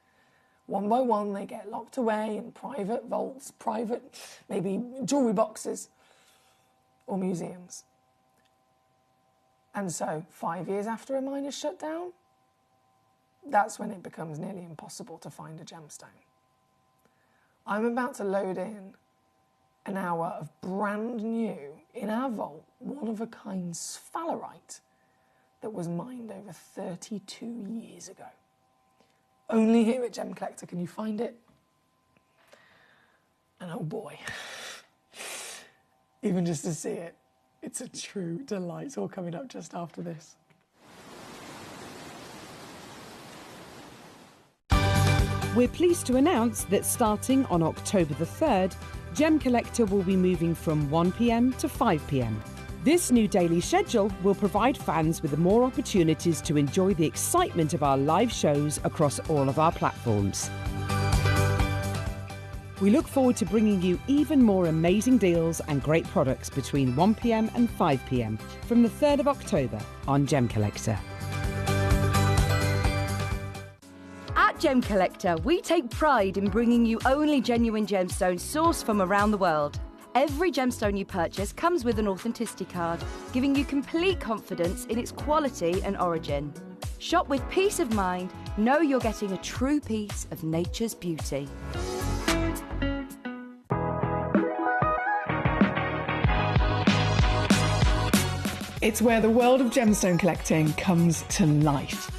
One by one, they get locked away in private vaults, private, maybe jewellery boxes or museums. And so 5 years after a mine is shut down, that's when it becomes nearly impossible to find a gemstone. I'm about to load in an hour of brand new, in our vault, one-of-a-kind sphalerite that was mined over 32 years ago. Only here at Gem Collector can you find it. And oh boy, even just to see it, it's a true delight. It's all coming up just after this. We're pleased to announce that starting on October the 3rd, Gem Collector will be moving from 1 p.m. to 5 p.m. This new daily schedule will provide fans with more opportunities to enjoy the excitement of our live shows across all of our platforms. We look forward to bringing you even more amazing deals and great products between 1 p.m. and 5 p.m. from the 3rd of October on Gem Collector. At Gem Collector, we take pride in bringing you only genuine gemstones sourced from around the world. Every gemstone you purchase comes with an authenticity card, giving you complete confidence in its quality and origin. Shop with peace of mind, know you're getting a true piece of nature's beauty. It's where the world of gemstone collecting comes to life.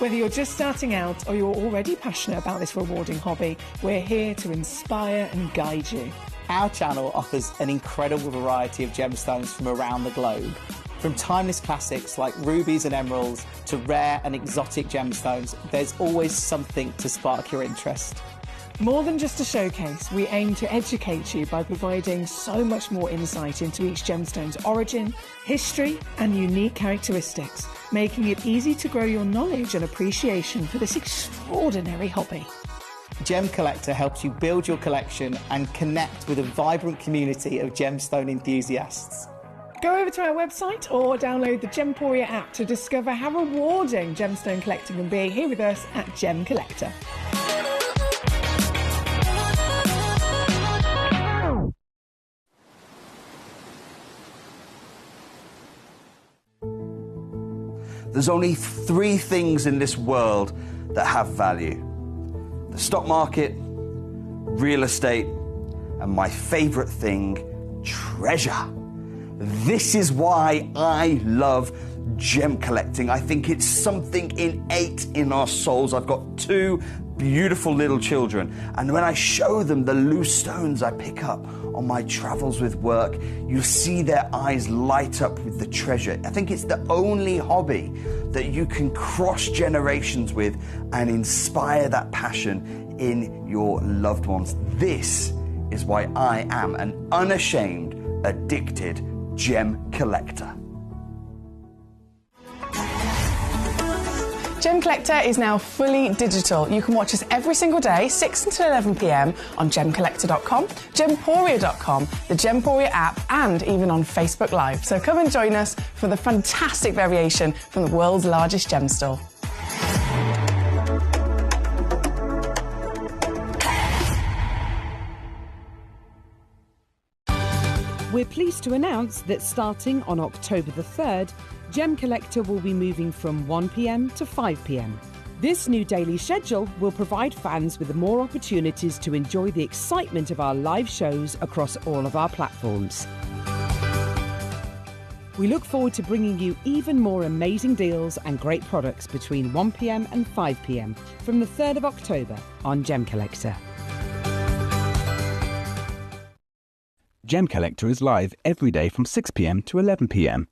Whether you're just starting out or you're already passionate about this rewarding hobby, we're here to inspire and guide you. Our channel offers an incredible variety of gemstones from around the globe. From timeless classics like rubies and emeralds to rare and exotic gemstones, there's always something to spark your interest. More than just a showcase, we aim to educate you by providing so much more insight into each gemstone's origin, history, and unique characteristics, making it easy to grow your knowledge and appreciation for this extraordinary hobby. Gem Collector helps you build your collection and connect with a vibrant community of gemstone enthusiasts. Go over to our website or download the Gemporia app to discover how rewarding gemstone collecting can be here with us at Gem Collector. There's only 3 things in this world that have value. The stock market, real estate, and my favorite thing, treasure. This is why I love gem collecting. I think it's something innate in our souls. I've got two beautiful little children, and when I show them the loose stones I pick up on my travels with work, you see their eyes light up with the treasure. I think it's the only hobby that you can cross generations with and inspire that passion in your loved ones. This is why I am an unashamed, addicted gem collector. Gemcollector is now fully digital. You can watch us every single day, 6 until 11 p.m. on gemcollector.com, gemporia.com, the Gemporia app, and even on Facebook Live. So come and join us for the fantastic variation from the world's largest gem store. We're pleased to announce that starting on October the 3rd, Gemcollector will be moving from 1 p.m. to 5 p.m. This new daily schedule will provide fans with more opportunities to enjoy the excitement of our live shows across all of our platforms. We look forward to bringing you even more amazing deals and great products between 1 p.m. and 5 p.m. from the 3rd of October on Gemcollector. Gemcollector is live every day from 6 p.m. to 11 p.m.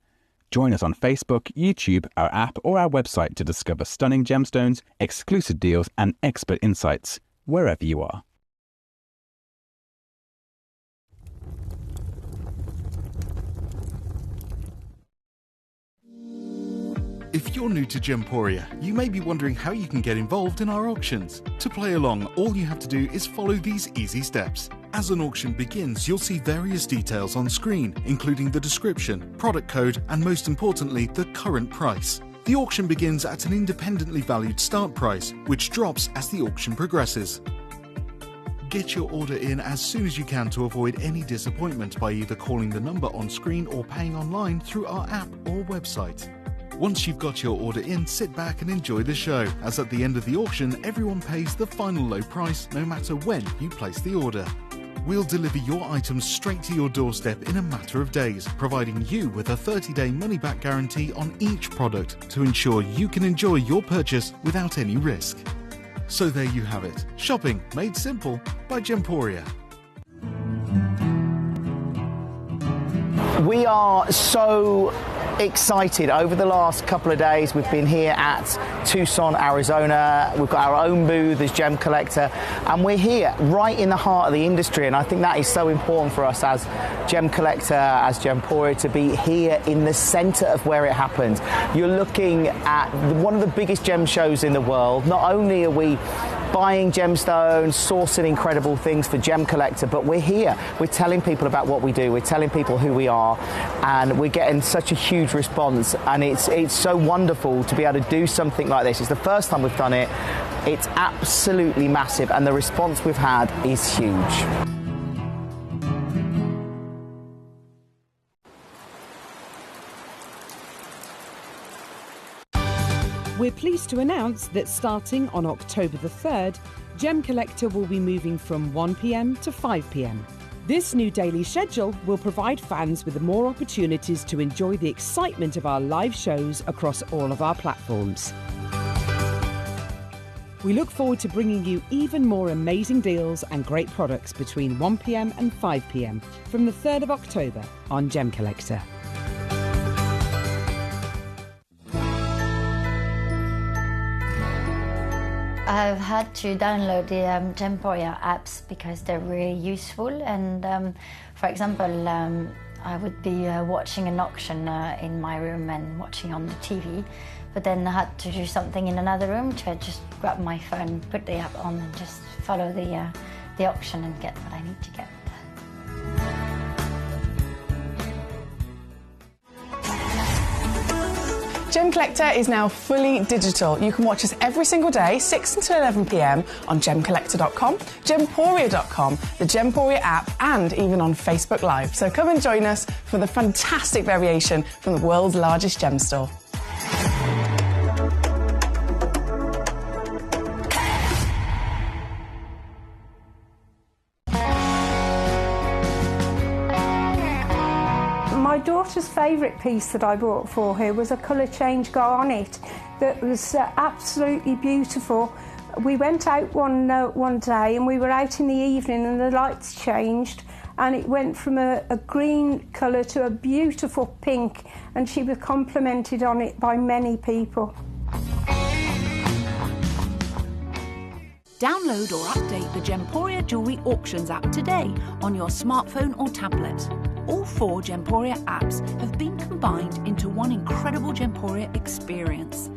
Join us on Facebook, YouTube, our app or our website to discover stunning gemstones, exclusive deals and expert insights, wherever you are. If you're new to Gemporia, you may be wondering how you can get involved in our auctions. To play along, all you have to do is follow these easy steps. As an auction begins, you'll see various details on screen, including the description, product code, and most importantly, the current price. The auction begins at an independently valued start price, which drops as the auction progresses. Get your order in as soon as you can to avoid any disappointment by either calling the number on screen or paying online through our app or website. Once you've got your order in, sit back and enjoy the show, as at the end of the auction, everyone pays the final low price no matter when you place the order. We'll deliver your items straight to your doorstep in a matter of days, providing you with a 30-day money-back guarantee on each product to ensure you can enjoy your purchase without any risk. So there you have it, shopping made simple by Gemporia. We are so excited. Over the last couple of days, we've been here at Tucson, Arizona. We've got our own booth as Gemcollector, and we're here right in the heart of the industry. And I think that is so important for us as Gemcollector, as Gemporia, to be here in the center of where it happens. You're looking at one of the biggest gem shows in the world. Not only are we buying gemstones, sourcing incredible things for Gemcollector, but we're here. We're telling people about what we do. We're telling people who we are, and we're getting such a huge response. And it's so wonderful to be able to do something like this. It's the first time we've done it. It's absolutely massive, and the response we've had is huge. We're pleased to announce that starting on October the 3rd, Gemcollector will be moving from 1 p.m. to 5 p.m. This new daily schedule will provide fans with more opportunities to enjoy the excitement of our live shows across all of our platforms. We look forward to bringing you even more amazing deals and great products between 1 p.m. and 5 p.m. from the 3rd of October on Gemcollector. I've had to download the Gemporia apps because they're really useful, and for example, I would be watching an auction in my room and watching on the TV, but then I had to do something in another room, so I just grab my phone, put the app on and just follow the auction and get what I need to get. Gemcollector is now fully digital. You can watch us every single day, 6 until 11 p.m. on gemcollector.com, gemporia.com, the Gemporia app, and even on Facebook Live. So come and join us for the fantastic variation from the world's largest gem store. My daughter Natasha's favourite piece that I bought for her was a colour change garnet that was absolutely beautiful. We went out one day and we were out in the evening and the lights changed and it went from a green colour to a beautiful pink, and she was complimented on it by many people. Download or update the Gemporia Jewellery Auctions app today on your smartphone or tablet. All 4 Gemporia apps have been combined into one incredible Gemporia experience.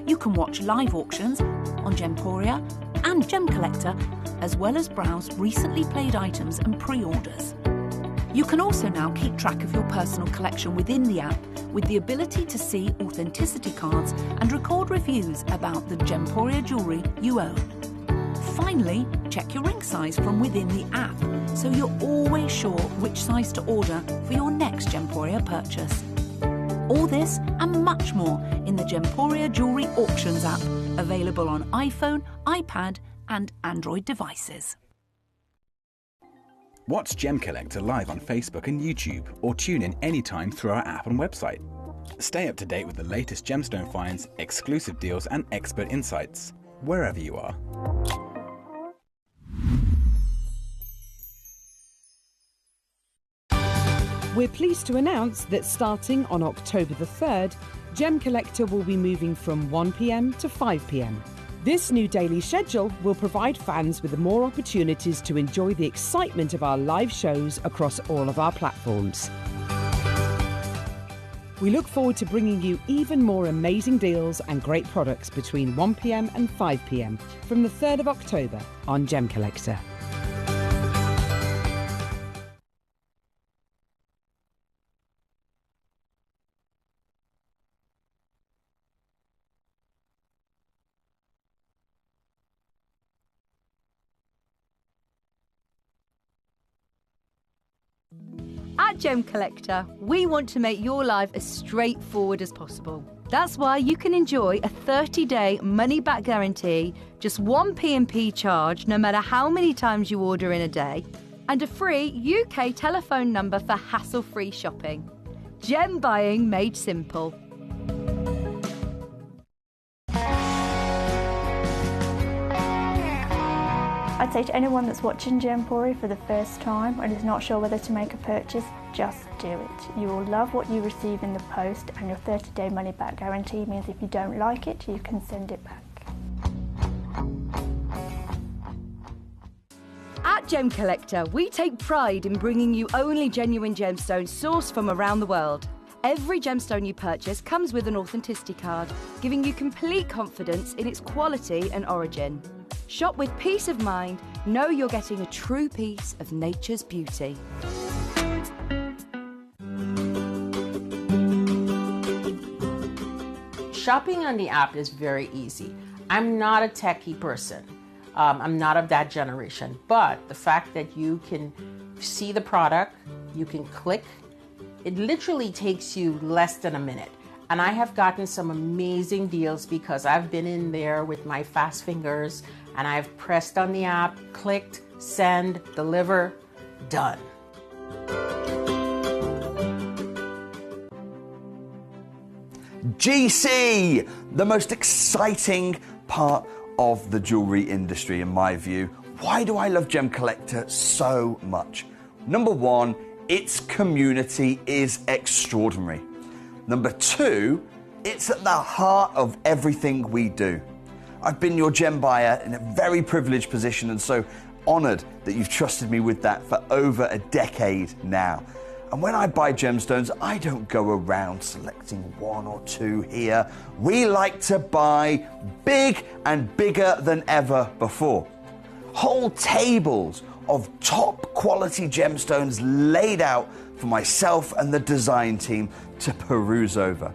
You can watch live auctions on Gemporia and Gemcollector, as well as browse recently played items and pre-orders. You can also now keep track of your personal collection within the app with the ability to see authenticity cards and record reviews about the Gemporia jewellery you own. Finally, check your ring size from within the app so you're always sure which size to order for your next Gemporia purchase. All this and much more in the Gemporia Jewellery Auctions app, available on iPhone, iPad and Android devices. Watch Gemcollector live on Facebook and YouTube, or tune in anytime through our app and website. Stay up to date with the latest gemstone finds, exclusive deals and expert insights, wherever you are. We're pleased to announce that starting on October the 3rd, Gemcollector will be moving from 1 p.m. to 5 p.m. This new daily schedule will provide fans with more opportunities to enjoy the excitement of our live shows across all of our platforms. We look forward to bringing you even more amazing deals and great products between 1 p.m. and 5 p.m. from the 3rd of October on Gemcollector. At Gemcollector, we want to make your life as straightforward as possible. That's why you can enjoy a 30-day money-back guarantee, just 1 P&P charge no matter how many times you order in a day, and a free UK telephone number for hassle-free shopping. Gem buying made simple. I'd say to anyone that's watching Gemporia for the first time and is not sure whether to make a purchase, just do it. You will love what you receive in the post, and your 30-day money-back guarantee means if you don't like it, you can send it back. At Gemcollector, we take pride in bringing you only genuine gemstones sourced from around the world. Every gemstone you purchase comes with an authenticity card, giving you complete confidence in its quality and origin. Shop with peace of mind, know you're getting a true piece of nature's beauty. Shopping on the app is very easy. I'm not a techie person. I'm not of that generation, but the fact that you can see the product, you can click, it literally takes you less than a minute. And I have gotten some amazing deals because I've been in there with my fast fingers and I've pressed on the app, clicked, send, deliver, done. GC, the most exciting part of the jewellery industry in my view. Why do I love Gemcollector so much? Number one, its community is extraordinary. Number two, it's at the heart of everything we do. I've been your gem buyer in a very privileged position and so honoured that you've trusted me with that for over a decade now. And when I buy gemstones, I don't go around selecting one or two here. We like to buy big and bigger than ever before. Whole tables of top quality gemstones laid out for myself and the design team to peruse over.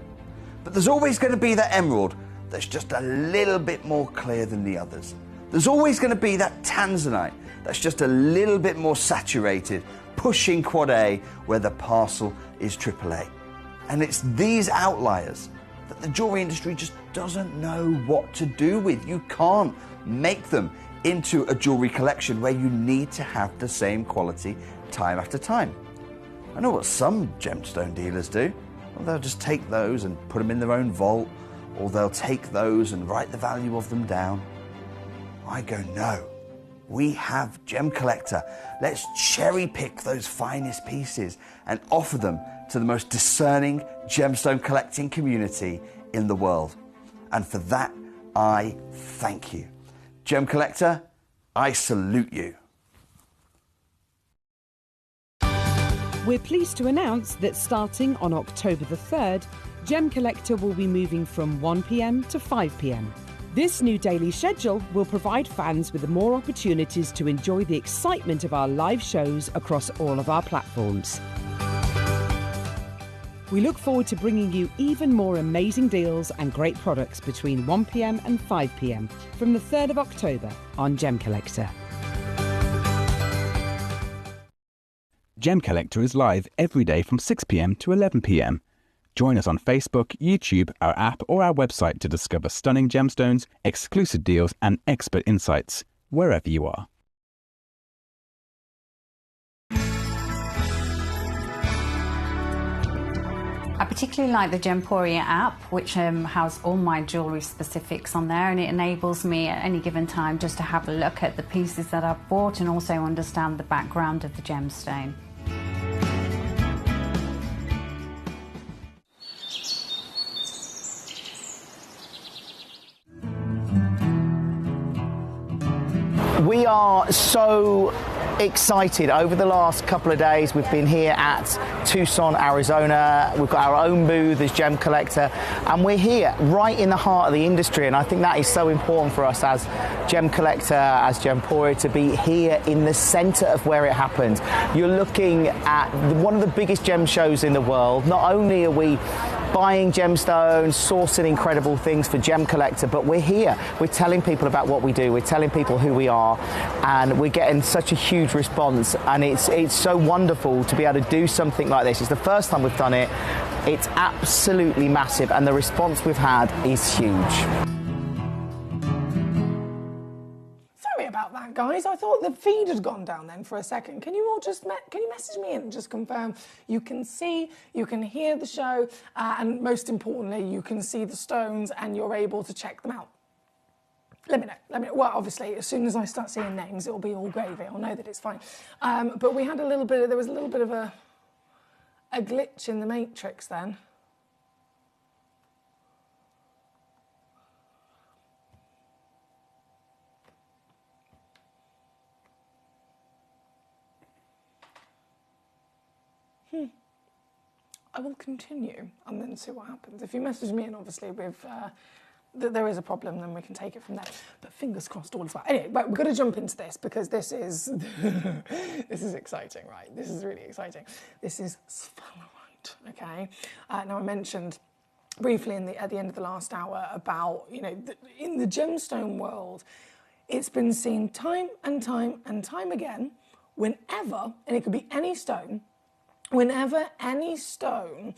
But there's always going to be that emerald that's just a little bit more clear than the others. There's always going to be that tanzanite that's just a little bit more saturated, pushing quad A where the parcel is AAA. And it's these outliers that the jewelry industry just doesn't know what to do with. You can't make them into a jewelry collection where you need to have the same quality time after time. I know what some gemstone dealers do. Well, they'll just take those and put them in their own vault, or they'll take those and write the value of them down. I go, no. We have Gemcollector. Let's cherry pick those finest pieces and offer them to the most discerning gemstone collecting community in the world. And for that, I thank you. Gemcollector, I salute you. We're pleased to announce that starting on October the 3rd, Gemcollector will be moving from 1 p.m. to 5 p.m. This new daily schedule will provide fans with more opportunities to enjoy the excitement of our live shows across all of our platforms. We look forward to bringing you even more amazing deals and great products between 1 p.m. and 5 p.m. from the 3rd of October on Gemcollector. Gemcollector is live every day from 6 p.m. to 11 p.m. Join us on Facebook, YouTube, our app or our website to discover stunning gemstones, exclusive deals and expert insights, wherever you are. I particularly like the Gemporia app, which has all my jewellery specifics on there, and it enables me at any given time just to have a look at the pieces that I've bought and also understand the background of the gemstone. We are so excited. Over the last couple of days, we've been here at Tucson, Arizona. We've got our own booth as Gemcollector, and we're here right in the heart of the industry. And I think that is so important for us as Gemcollector, as Gemporia, to be here in the center of where it happens. You're looking at one of the biggest gem shows in the world. Not only are we buying gemstones, sourcing incredible things for Gemcollector, but we're here. We're telling people about what we do. We're telling people who we are, and we're getting such a huge response. And it's so wonderful to be able to do something like this. It's the first time we've done it. It's absolutely massive, and the response we've had is huge. About that, guys. I thought the feed had gone down then for a second. Can you all just can you message me and just confirm you can see, you can hear the show, and most importantly, you can see the stones and you're able to check them out? Let me know. Let me know. Well, obviously, as soon as I start seeing names, it'll be all gravy. I'll know that it's fine. But we had a little bit. There was a little bit of a glitch in the matrix then. I will continue and then see what happens. If you message me and obviously with that there is a problem, then we can take it from there. But fingers crossed, all is well. Anyway, right, we've got to jump into this because this is this is exciting, right? This is really exciting. This is sphalerite, okay? Now I mentioned briefly at the end of the last hour about, you know, in the gemstone world, it's been seen time and time and time again, whenever, and it could be any stone, whenever any stone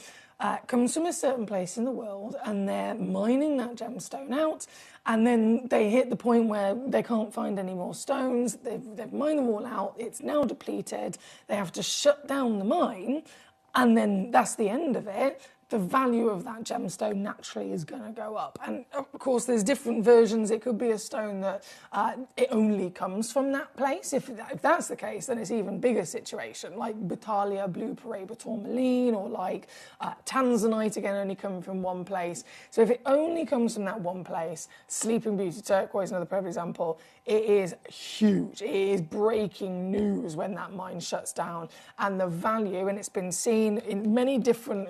comes from a certain place in the world and they're mining that gemstone out, and then they hit the point where they can't find any more stones, they've mined them all out, it's now depleted, they have to shut down the mine, and then that's the end of it. The value of that gemstone naturally is going to go up. And of course, there's different versions. It could be a stone that it only comes from that place. If that's the case, then it's an even bigger situation, like Batalia blue Paraiba tourmaline, or like Tanzanite, again, only coming from one place. So if it only comes from that one place, Sleeping Beauty turquoise, another perfect example, it is huge. It is breaking news when that mine shuts down. And the value, and it's been seen in many different,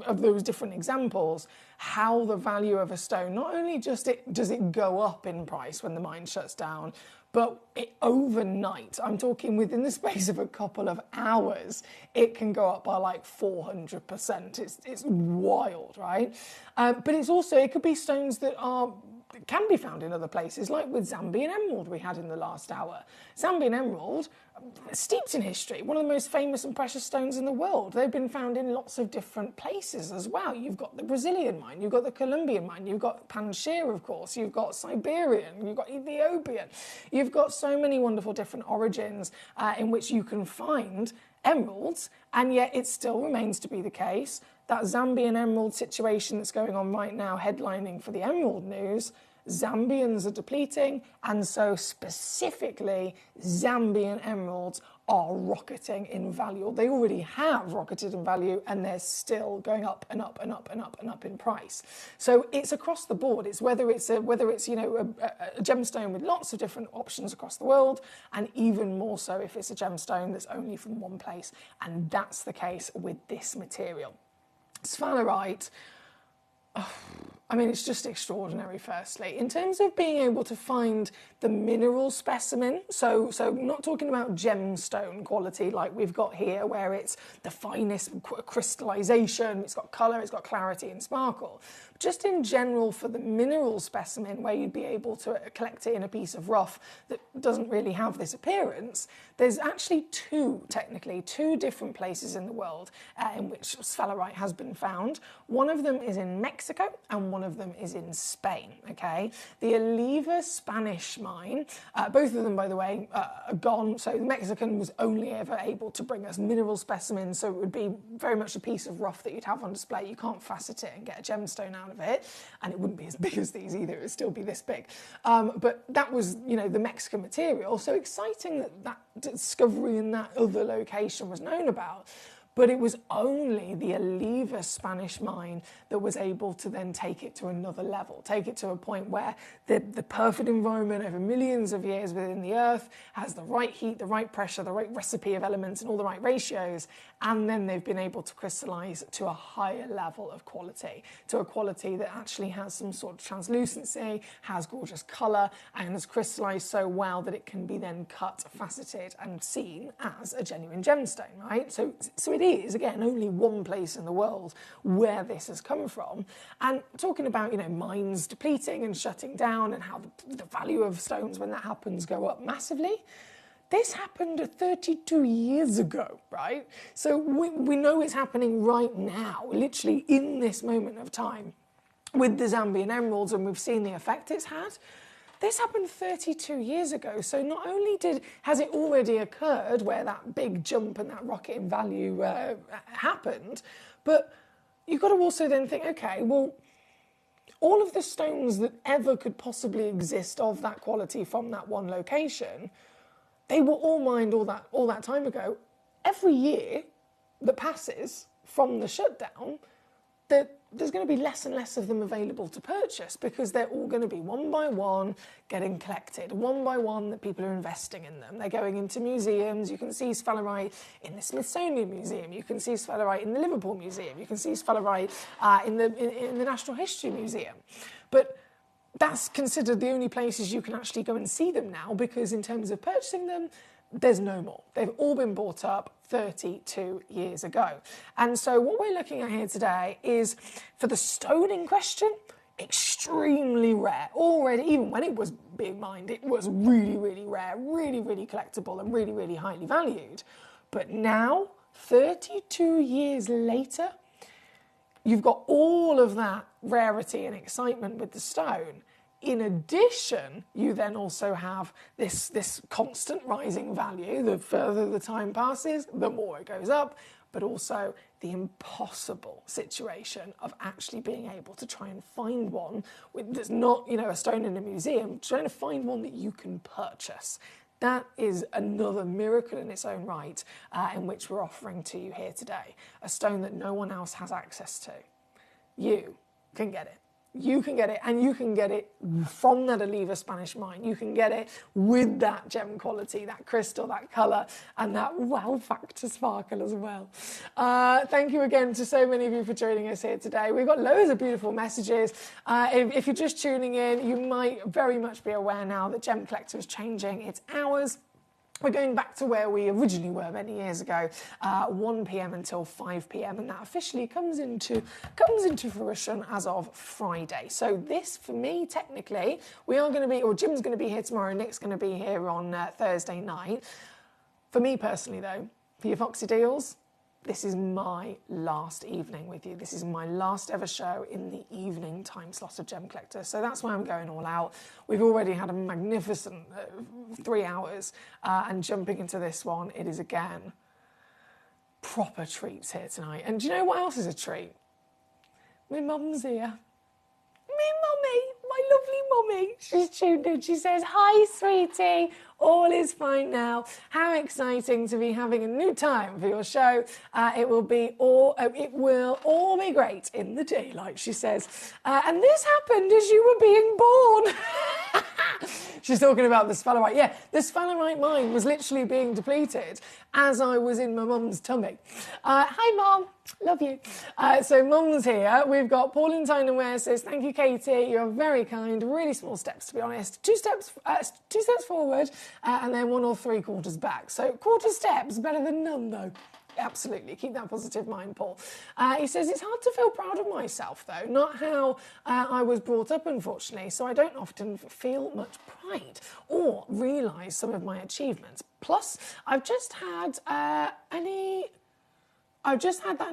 of those different examples, how the value of a stone, not only just does it go up in price when the mine shuts down, but overnight, I'm talking within the space of a couple of hours, it can go up by like 400%. It's wild, right? But it's also, it could be stones that are can be found in other places, like with Zambian emerald we had in the last hour. Zambian emerald, steeped in history, one of the most famous and precious stones in the world. They've been found in lots of different places as well. You've got the Brazilian mine, you've got the Colombian mine, you've got Panjshir, of course, you've got Siberian, you've got Ethiopian. You've got so many wonderful different origins in which you can find emeralds, and yet it still remains to be the case that Zambian emerald situation that's going on right now, headlining for the Emerald News, Zambians are depleting, and so specifically Zambian emeralds are rocketing in value. They already have rocketed in value, and they're still going up and up and up and up and up in price. So it's across the board. It's whether it's a gemstone with lots of different options across the world, and even more so if it's a gemstone that's only from one place, and that's the case with this material. Sphalerite, I mean, it's just extraordinary, firstly. In terms of being able to find the mineral specimen, so not talking about gemstone quality like we've got here, where it's the finest crystallization, it's got colour, it's got clarity and sparkle. Just in general, for the mineral specimen, where you'd be able to collect it in a piece of rough that doesn't really have this appearance, there's actually two different places in the world in which sphalerite has been found. One of them is in Mexico, and one of them is in Spain, okay? The Oliva Spanish mine, both of them, by the way, are gone. So the Mexican was only ever able to bring us mineral specimens, so it would be very much a piece of rough that you'd have on display. You can't facet it and get a gemstone out of it, and it wouldn't be as big as these either. It would still be this big. But that was, the Mexican material. So exciting that discovery in that other location was known about. But it was only the Oliva Spanish mine that was able to then take it to another level, take it to a point where the perfect environment over millions of years within the earth has the right heat, the right pressure, the right recipe of elements and all the right ratios, and then they've been able to crystallize to a higher level of quality, to a quality that actually has some sort of translucency, has gorgeous color, and has crystallized so well that it can be then cut, faceted, and seen as a genuine gemstone, right? So it is, again, only one place in the world where this has come from. And talking about, mines depleting and shutting down, and how the value of stones when that happens go up massively. This happened 32 years ago, right? So we know it's happening right now, literally in this moment of time with the Zambian emeralds, and we've seen the effect it's had. This happened 32 years ago, so not only has it already occurred where that big jump and that rocket in value happened, but you've got to also then think, okay, well, all of the stones that ever could possibly exist of that quality from that one location, they were all mined all that time ago. Every year that passes from the shutdown, there's going to be less and less of them available to purchase, because they're all going to be one by one getting collected, one by one that people are investing in them. They're going into museums. You can see sphalerite in the Smithsonian Museum. You can see sphalerite in the Liverpool Museum. You can see sphalerite in the Natural History Museum. But that's considered the only places you can actually go and see them now, because in terms of purchasing them, there's no more. They've all been bought up 32 years ago. And so what we're looking at here today is, for the stone in question, extremely rare. Already, even when it was being mined, it was really, really rare, really, really collectible, and really, really highly valued. But now, 32 years later, you've got all of that rarity and excitement with the stone. In addition, you then also have this constant rising value. The further the time passes, the more it goes up, but also the impossible situation of actually being able to try and find one that's not, a stone in a museum, trying to find one that you can purchase. That is another miracle in its own right, in which we're offering to you here today. A stone that no one else has access to. You can get it. You can get it, and you can get it from that Oliva Spanish mine. You can get it with that gem quality, that crystal, that colour, and that wow factor sparkle as well. Thank you again to so many of you for joining us here today. We've got loads of beautiful messages. If you're just tuning in, you might very much be aware now that Gemcollector is changing its hours. We're going back to where we originally were many years ago, 1 p.m. until 5 p.m, and that officially comes into fruition as of Friday. So this, for me, technically, we are going to be, or Jim's going to be here tomorrow, Nick's going to be here on Thursday night. For me personally, though, for your Foxy Deals, this is my last evening with you. This is my last ever show in the evening time slot of Gem Collector. So that's why I'm going all out. We've already had a magnificent 3 hours and jumping into this one, it is again proper treats here tonight. And do you know what else is a treat? My mum's here. Me mummy, my lovely mummy. She's tuned in. She says, "Hi, sweetie. All is fine now. How exciting to be having a new time for your show. It will all be great in the daylight," she says. And this happened as you were being born. She's talking about the sphalerite. Yeah, the sphalerite mine was literally being depleted as I was in my mum's tummy. Hi, Mum. Love you. So Mum's here. We've got Pauline Tynan-Ware says, "Thank you, Katie. You're very kind. Really small steps, to be honest. Two steps forward and then 1 3/4 back. So quarter steps, better than none, though." Absolutely. Keep that positive mind, Paul. He says, "It's hard to feel proud of myself, though. Not how I was brought up, unfortunately, so I don't often feel much pride or realise some of my achievements. Plus, I've just had that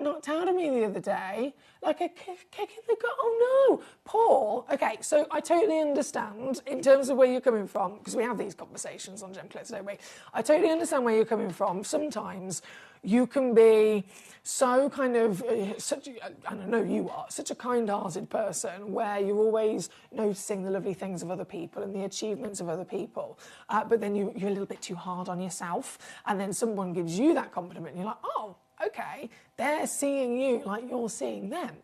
knocked out of me the other day, like a kick in the gut. Oh no, Paul." Okay, so I totally understand in terms of where you're coming from, because we have these conversations on Gem Collector, don't we? I totally understand where you're coming from. Sometimes you can be so kind of, I know you are, such a kind-hearted person where you're always noticing the lovely things of other people and the achievements of other people, but then you're a little bit too hard on yourself, and then someone gives you that compliment and you're like, oh, okay, they're seeing you like you're seeing them.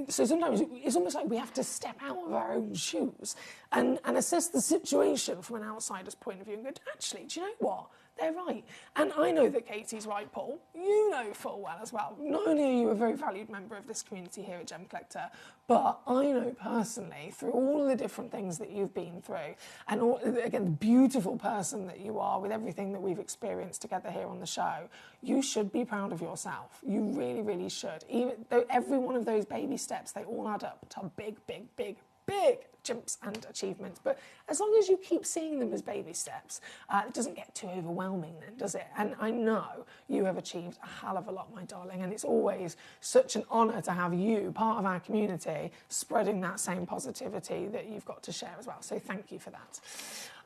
So sometimes it's almost like we have to step out of our own shoes and assess the situation from an outsider's point of view and go, actually, do you know what? They're right. And I know that Katie's right, Paul. You know full well as well. Not only are you a very valued member of this community here at Gem Collector, but I know personally, through all the different things that you've been through, and again, the beautiful person that you are with everything that we've experienced together here on the show, you should be proud of yourself. You really, really should. Even though every one of those baby steps, they all add up to big, big, big, big jumps and achievements. But as long as you keep seeing them as baby steps, it doesn't get too overwhelming then, does it? And I know you have achieved a hell of a lot, my darling, and it's always such an honour to have you, part of our community, spreading that same positivity that you've got to share as well. So thank you for that.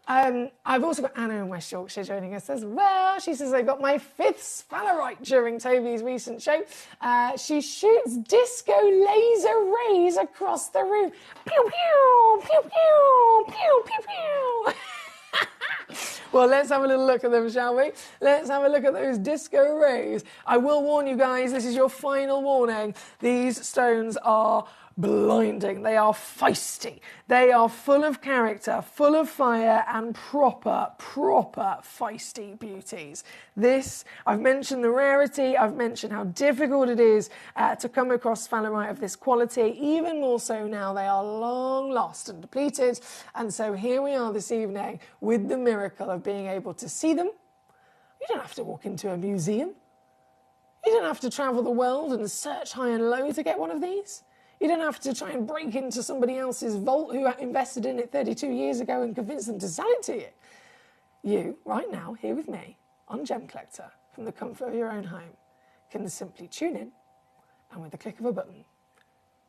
I've also got Anna in West Yorkshire joining us as well. She says, "I got my 5th sphalerite during Toby's recent show. She shoots disco laser rays across the room. Pew, pew, pew, pew, pew, pew, pew." Well, let's have a little look at them, shall we? Let's have a look at those disco rays. I will warn you guys, this is your final warning. These stones are blinding. They are feisty. They are full of character, full of fire, and proper feisty beauties. This, I've mentioned the rarity, I've mentioned how difficult it is to come across sphalerite of this quality. Even more so now, they are long lost and depleted. And so here we are this evening with the miracle of being able to see them. You don't have to walk into a museum. You don't have to travel the world and search high and low to get one of these. You don't have to try and break into somebody else's vault who invested in it 32 years ago and convince them to sell it to you. You, right now, here with me on Gem Collector, from the comfort of your own home, can simply tune in, and with the click of a button,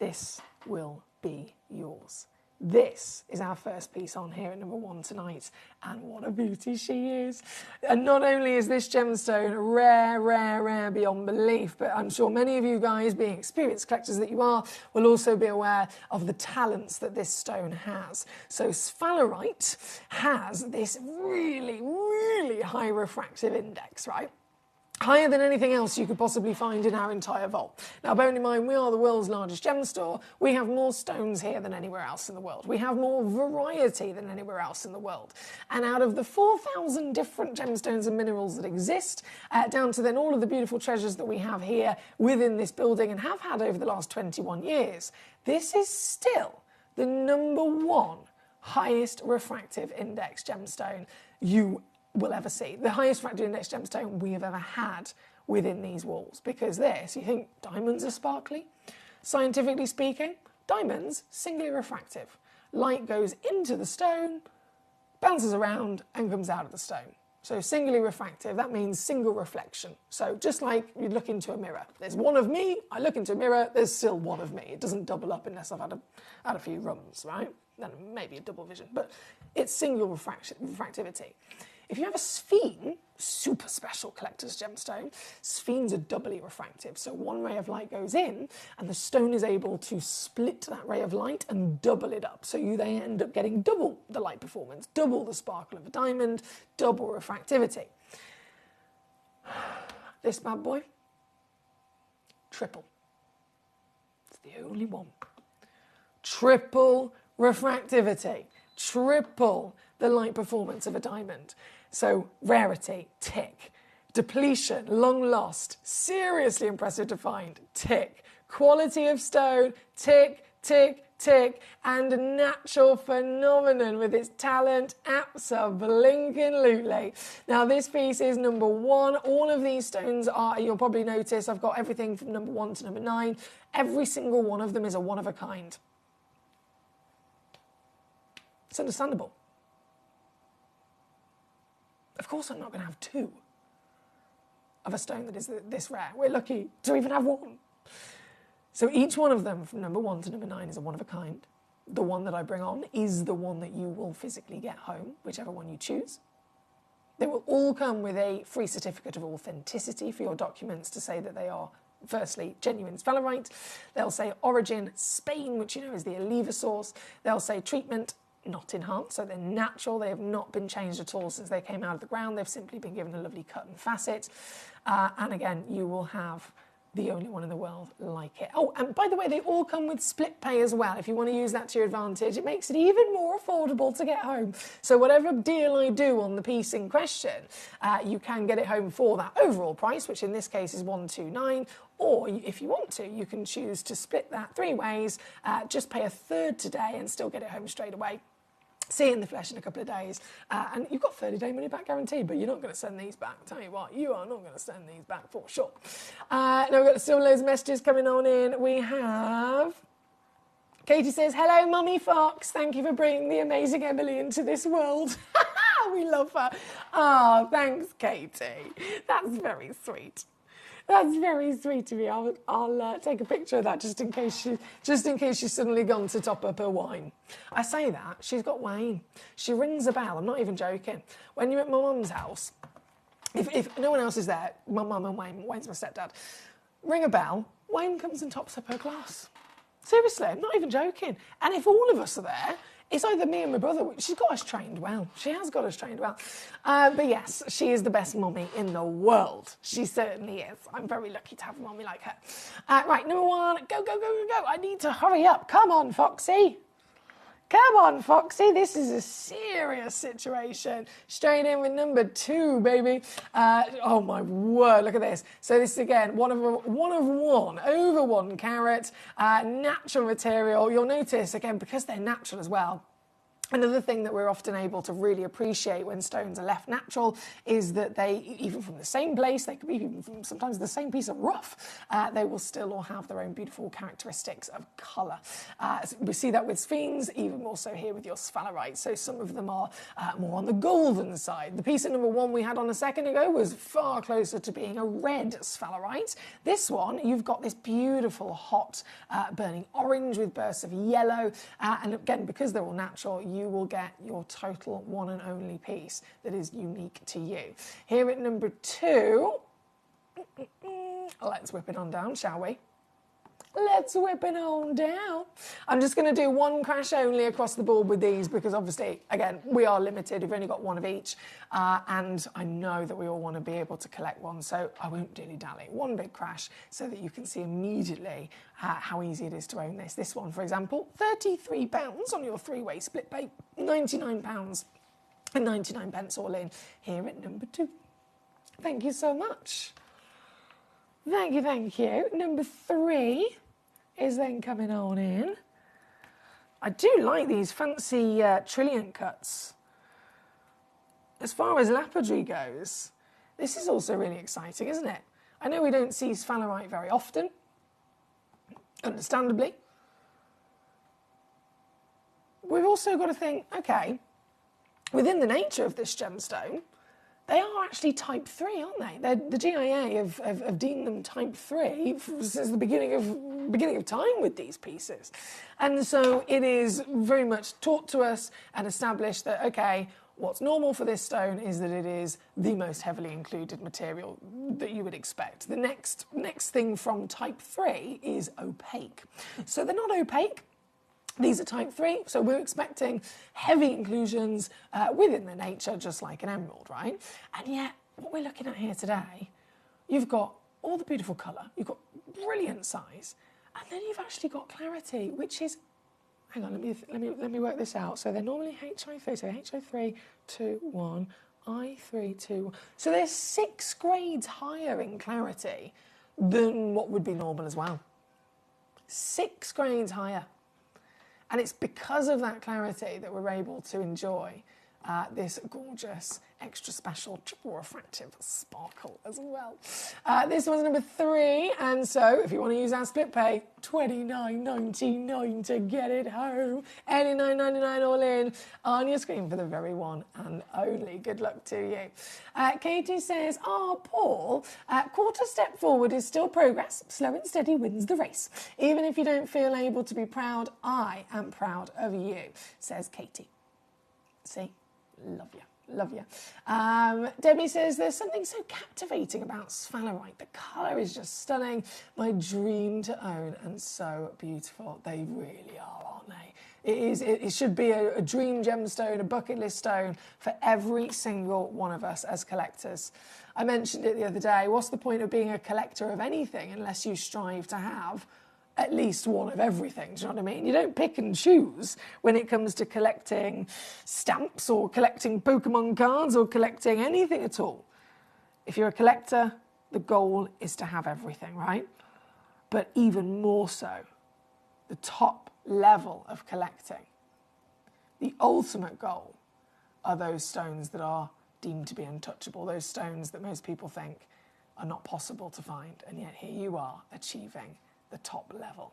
this will be yours. This is our first piece on here at number 1 tonight, and what a beauty she is. And not only is this gemstone rare beyond belief, but I'm sure many of you guys, being experienced collectors that you are, will also be aware of the talents that this stone has. So sphalerite has this really high refractive index, right? Higher than anything else you could possibly find in our entire vault. Now, bearing in mind, we are the world's largest gem store. We have more stones here than anywhere else in the world. We have more variety than anywhere else in the world. And out of the 4,000 different gemstones and minerals that exist, down to then all of the beautiful treasures that we have here within this building and have had over the last 21 years, this is still the number 1 highest refractive index gemstone you will ever see. The highest fractal index gemstone we have ever had within these walls. Because this, you think diamonds are sparkly? Scientifically speaking, diamonds, singly refractive. Light goes into the stone, bounces around and comes out of the stone. So singly refractive, that means single reflection. So just like you look into a mirror, there's one of me, I look into a mirror, there's still one of me. It doesn't double up unless I've had a few runs, right? Then maybe a double vision, but it's single refractivity. If you have a sphene, super special collector's gemstone, sphenes are doubly refractive. So one ray of light goes in and the stone is able to split that ray of light and double it up. So you then end up getting double the light performance, double the sparkle of a diamond, double refractivity. This bad boy, triple. It's the only one. Triple refractivity, triple the light performance of a diamond. So rarity, tick. Depletion, long lost, seriously impressive to find, tick. Quality of stone, tick, tick, tick. And a natural phenomenon with its talent, abso-blinking-lutely. Now this piece is number 1. All of these stones are, you'll probably notice, I've got everything from number 1 to number 9. Every single one of them is a one of a kind. It's understandable. Of course I'm not going to have 2 of a stone that is this rare. We're lucky to even have 1. So each one of them from number 1 to number 9 is a one of a kind. The one that I bring on is the one that you will physically get home, whichever one you choose. They will all come with a free certificate of authenticity for your documents to say that they are, firstly, genuine sphalerite. They'll say origin, Spain, which you know is the Oliva source. They'll say treatment, not enhanced, so they're natural. They have not been changed at all since they came out of the ground. They've simply been given a lovely cut and facet. And again, you will have the only one in the world like it. Oh, and by the way, they all come with split pay as well. If you want to use that to your advantage, it makes it even more affordable to get home. So whatever deal I do on the piece in question, you can get it home for that overall price, which in this case is 129. Or if you want to, you can choose to split that 3 ways, just pay a third today and still get it home straight away. See it in the flesh in a couple of days. And you've got 30-day money-back guarantee, but you're not going to send these back. Tell you what, you are not going to send these back for sure. Now we've got still loads of messages coming on in. We have... Katie says, hello, Mummy Fox. Thank you for bringing the amazing Emily into this world. We love her. Oh, thanks, Katie. That's very sweet. That's very sweet of you. I'll take a picture of that just in case she's suddenly gone to top up her wine. I say that, she's got wine. She rings a bell, I'm not even joking. When you're at my mum's house, if no one else is there, my mum and Wayne's my stepdad, ring a bell, Wayne comes and tops up her glass. Seriously, I'm not even joking. And if all of us are there, it's either me and my brother. She's got us trained well. She has got us trained well. But yes, she is the best mummy in the world. She certainly is. I'm very lucky to have a mummy like her. Right, number 1. Go, go, go, go, go. I need to hurry up. Come on, Foxy. Come on, Foxy. This is a serious situation. Straight in with number 2, baby. Oh, my word. Look at this. So this is, again, one of one, over 1 carat, natural material. You'll notice, again, because they're natural as well, another thing that we're often able to really appreciate when stones are left natural is that they, even from the same place, they could be even from sometimes the same piece of rough, they will still all have their own beautiful characteristics of colour. We see that with sphenes, even more so here with your sphalerite. So some of them are more on the golden side. The piece at number 1 we had on a second ago was far closer to being a red sphalerite. This one, you've got this beautiful hot burning orange with bursts of yellow. And again, because they're all natural, you will get your total one and only piece that is unique to you. Here at number 2, let's whip it on down, shall we? Let's whip it on down. I'm just going to do 1 crash only across the board with these because obviously, again, we are limited. We've only got 1 of each. And I know that we all want to be able to collect one, so I won't dilly-dally. 1 big crash so that you can see immediately how easy it is to own this. This one, for example, £33 on your 3-way split pay, £99 and 99 pence all in here at number 2. Thank you so much. Thank you, thank you. Number 3 is then coming on in. I do like these fancy trillium cuts. as far as lapidary goes, this is also really exciting, isn't it? I know we don't see sphalerite very often, understandably. We've also got to think, okay, within the nature of this gemstone, they are actually type 3, aren't they? The GIA have deemed them type 3 since the beginning of time with these pieces. And so it is very much taught to us and established that, okay, what's normal for this stone is that it is the most heavily included material that you would expect. The next thing from type 3 is opaque. So they're not opaque. These are type 3, so we're expecting heavy inclusions within the nature, just like an emerald, right? And yet, what we're looking at here today, you've got all the beautiful colour, you've got brilliant size, and then you've actually got clarity, which is, hang on, let me work this out. So they're normally HI3, so HI3, 2, 1, I3, 2. So they're 6 grades higher in clarity than what would be normal as well. 6 grades higher. And it's because of that clarity that we're able to enjoy this gorgeous, extra special, triple refractive sparkle as well. This one's number 3, and so if you want to use our split pay, $29.99 to get it home, $89.99 all in on your screen for the very one and only. Good luck to you. Katie says, Paul, quarter step forward is still progress. Slow and steady wins the race. Even if you don't feel able to be proud, I am proud of you, says Katie. See? Love you. Love you. Debbie says, there's something so captivating about sphalerite. The colour is just stunning. My dream to own, and so beautiful. They really are, aren't they? It should be a dream gemstone, a bucket list stone for every single one of us as collectors. I mentioned it the other day. What's the point of being a collector of anything unless you strive to have at least one of everything, do you know what I mean? You don't pick and choose when it comes to collecting stamps or collecting Pokemon cards or collecting anything at all. If you're a collector, the goal is to have everything, right? But even more so, the top level of collecting, the ultimate goal are those stones that are deemed to be untouchable, those stones that most people think are not possible to find, and yet here you are achieving the top level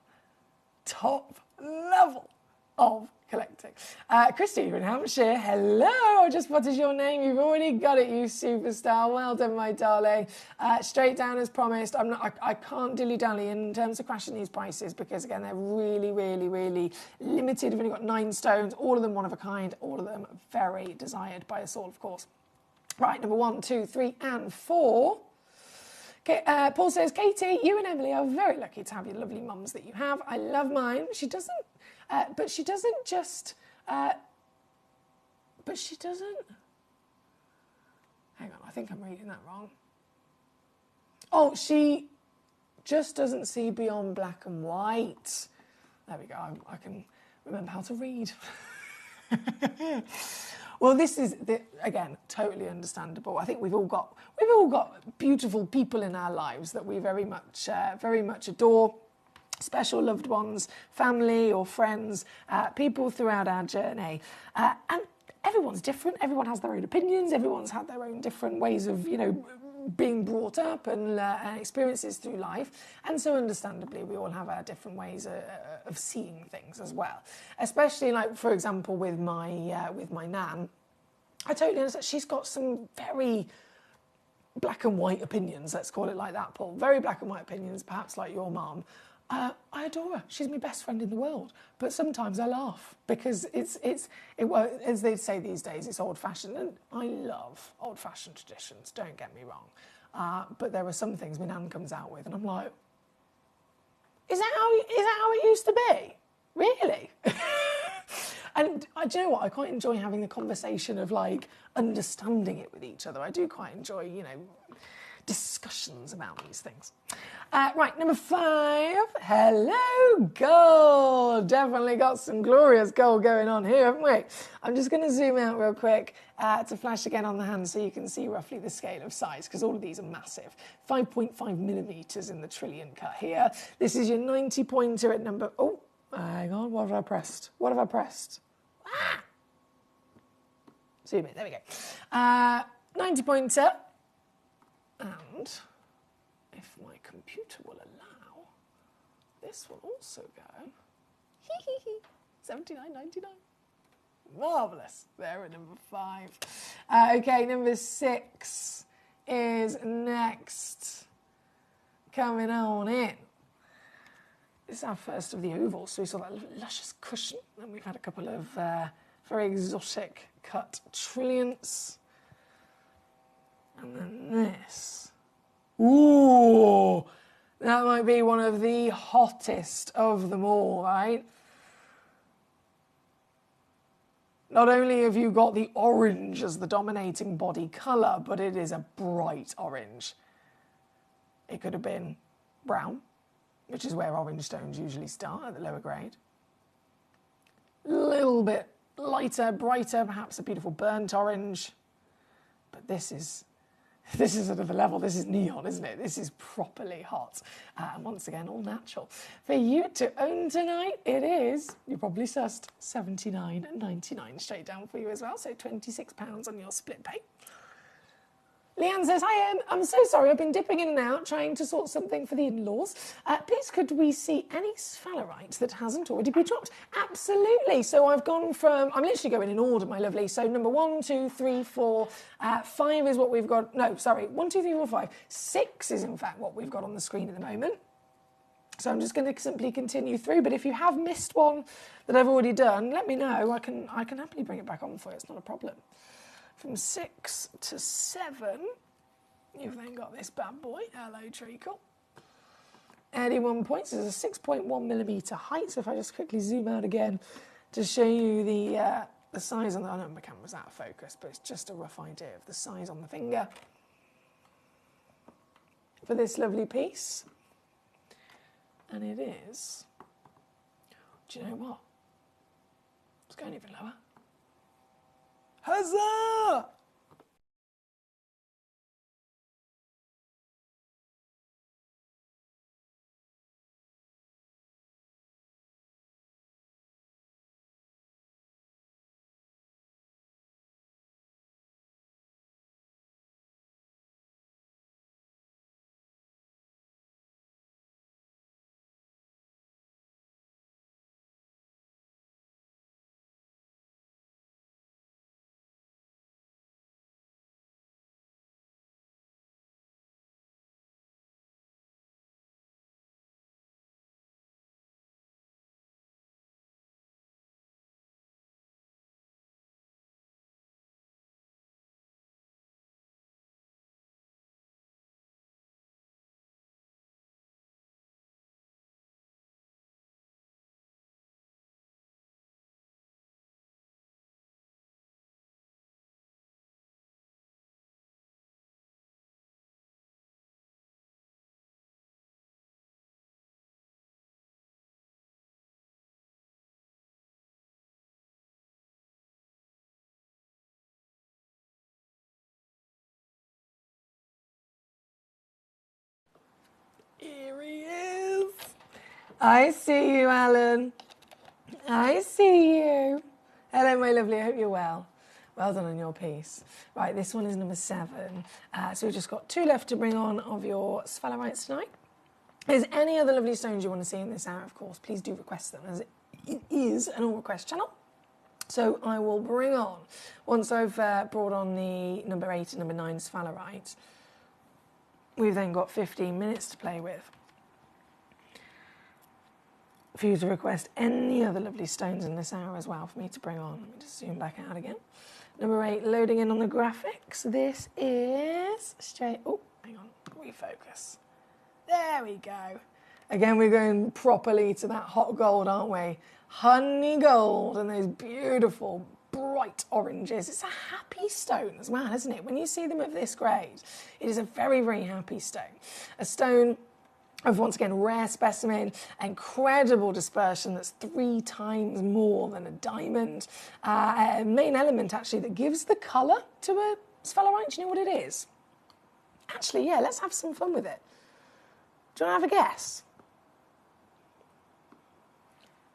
of collecting. Christy, you're in Hampshire. Hello, I just spotted your name. You've already got it, you superstar. Well done, my darling. Straight down as promised. I can't dilly-dally in terms of crashing these prices because, again, they're really, really, really limited. We've only got 9 stones, all of them one of a kind, all of them very desired by us all, of course. Right, number 1, 2, 3, and 4. Okay, Paul says, Katie, you and Emily are very lucky to have your lovely mums that you have. I love mine. She doesn't, but she doesn't just, hang on, I think I'm reading that wrong. Oh, she just doesn't see beyond black and white. There we go, I can remember how to read. Well, this is, again, totally understandable. I think we've all got beautiful people in our lives that we very much adore, special loved ones, family or friends, people throughout our journey. And everyone's different. Everyone has their own opinions. Everyone's had their own different ways of, being brought up and experiences through life. And so understandably, we all have our different ways of seeing things as well. Especially like, for example, with my nan, I totally understand. She's got some very black and white opinions, let's call it like that, Paul. Very black and white opinions, perhaps like your mum. I adore her. She's my best friend in the world. But sometimes I laugh because it's as they say these days, it's old-fashioned. And I love old-fashioned traditions, don't get me wrong. But there are some things my nan comes out with and I'm like, is that how it used to be? Really? And do you know what? I quite enjoy having the conversation of like understanding it with each other. I do quite enjoy, discussions about these things. Right, number 5. Hello, gold. Definitely got some glorious gold going on here, haven't we? I'm just going to zoom out real quick to flash again on the hand so you can see roughly the scale of size, because all of these are massive. 5.5 millimetres in the trillion cut here. This is your 90 pointer at number... Oh, hang on, what have I pressed? Ah! Zoom in, there we go. 90 pointer. And if my computer will allow, this will also go 79.99. Marvellous. There at number 5. Okay, number 6 is next. Coming on in. This is our first of the ovals. So we saw that luscious cushion. Then we've had a couple of very exotic cut trilliants. And then this. Ooh! That might be one of the hottest of them all, right? Not only have you got the orange as the dominating body colour, but it is a bright orange. It could have been brown, which is where orange stones usually start at the lower grade. A little bit lighter, brighter, perhaps a beautiful burnt orange. But this is another level. This is neon, isn't it? This is properly hot. And once again, all natural. For you to own tonight, it is, you probably sussed, $79.99 straight down for you as well. So £26 on your split pay. Leanne says, hi, I'm so sorry. I've been dipping in and out trying to sort something for the in-laws. Please, could we see any sphalerite that hasn't already been dropped? Absolutely. So I've gone from, I'm literally going in order, my lovely. So number 1, 2, 3, 4, 5 is what we've got. No, sorry, 1, 2, 3, 4, 5. 6 is in fact what we've got on the screen at the moment. So I'm just going to simply continue through. But if you have missed one that I've already done, let me know. I can happily bring it back on for you. It's not a problem. From 6 to 7, you've then got this bad boy. Hello, treacle. 81 points. This is a 6.1mm height. So if I just quickly zoom out again to show you the size on the... I know my camera's out of focus, but it's just a rough idea of the size on the finger for this lovely piece. And it is... Do you know what? It's going even lower. Huzzah! Here he is. I see you, Alan. I see you. Hello, my lovely. I hope you're well. Well done on your piece. Right, this one is number 7. So we've just got 2 left to bring on of your sphalerites tonight. If there's any other lovely stones you want to see in this hour, of course, please do request them, as it is an all request channel. So I will bring on, once I've brought on the number 8 and number 9 sphalerite, we've then got 15 minutes to play with for you to request any other lovely stones in this hour as well for me to bring on. Let me just zoom back out again. Number 8, loading in on the graphics. This is straight... Oh, hang on. Refocus. There we go. Again, we're going properly to that hot gold, aren't we? Honey gold and those beautiful bright oranges. It's a happy stone as well, isn't it? When you see them of this grade, it is a very, very happy stone. A stone of, once again, rare specimen, incredible dispersion that's 3 times more than a diamond. A main element, actually, that gives the colour to a sphalerite. Do you know what it is? Actually, yeah, let's have some fun with it. Do you want to have a guess?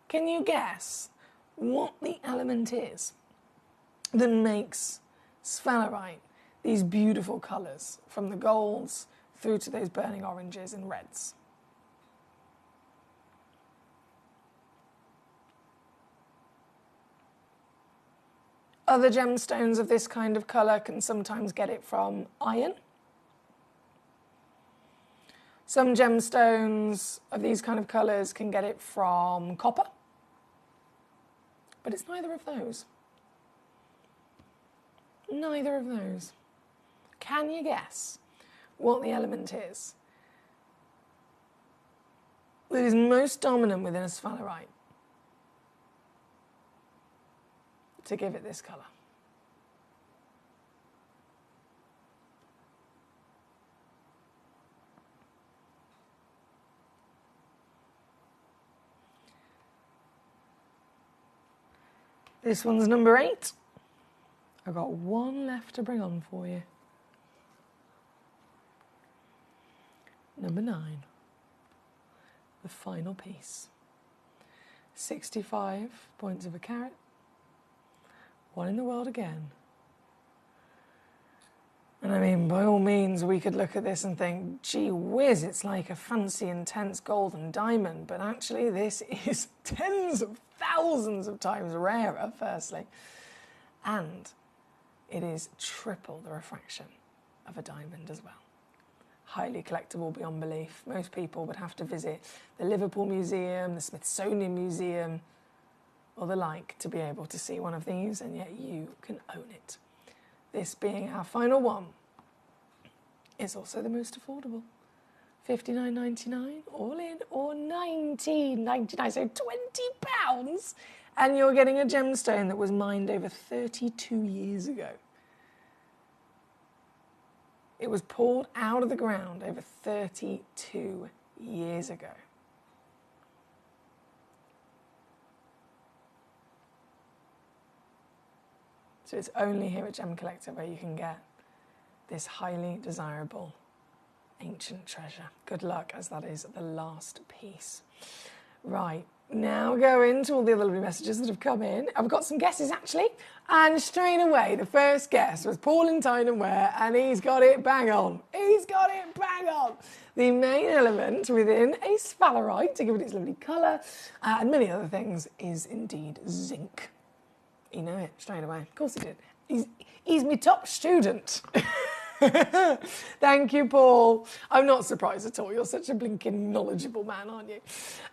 Can you guess what the element is that makes sphalerite, these beautiful colours, from the golds through to those burning oranges and reds. Other gemstones of this kind of colour can sometimes get it from iron. Some gemstones of these kind of colours can get it from copper, but it's neither of those. Neither of those. Can you guess what the element is that is most dominant within a sphalerite to give it this colour? This one's number 8. I've got one left to bring on for you. Number 9. The final piece. 65 points of a carat. One in the world again. And I mean, by all means, we could look at this and think, gee whiz, it's like a fancy, intense golden diamond. But actually, this is tens of thousands of times rarer, firstly. And it is triple the refraction of a diamond as well. Highly collectible beyond belief. Most people would have to visit the Liverpool Museum, the Smithsonian Museum, or the like to be able to see one of these, and yet you can own it. This being our final one, is also the most affordable. $59.99 all in, or $19.99, so £20, and you're getting a gemstone that was mined over 32 years ago. It was pulled out of the ground over 32 years ago. So it's only here at Gemcollector where you can get this highly desirable ancient treasure. Good luck, as that is the last piece. Right, now go into all the other lovely messages that have come in. I've got some guesses, actually. And straight away, the first guess was Paul in Tyne & Wear, and he's got it bang on. He's got it bang on. The main element within a sphalerite, to give it its lovely colour, and many other things, is indeed zinc. You know it straight away. Of course he did. He's my top student. Thank you, Paul. I'm not surprised at all. You're such a blinking knowledgeable man, aren't you?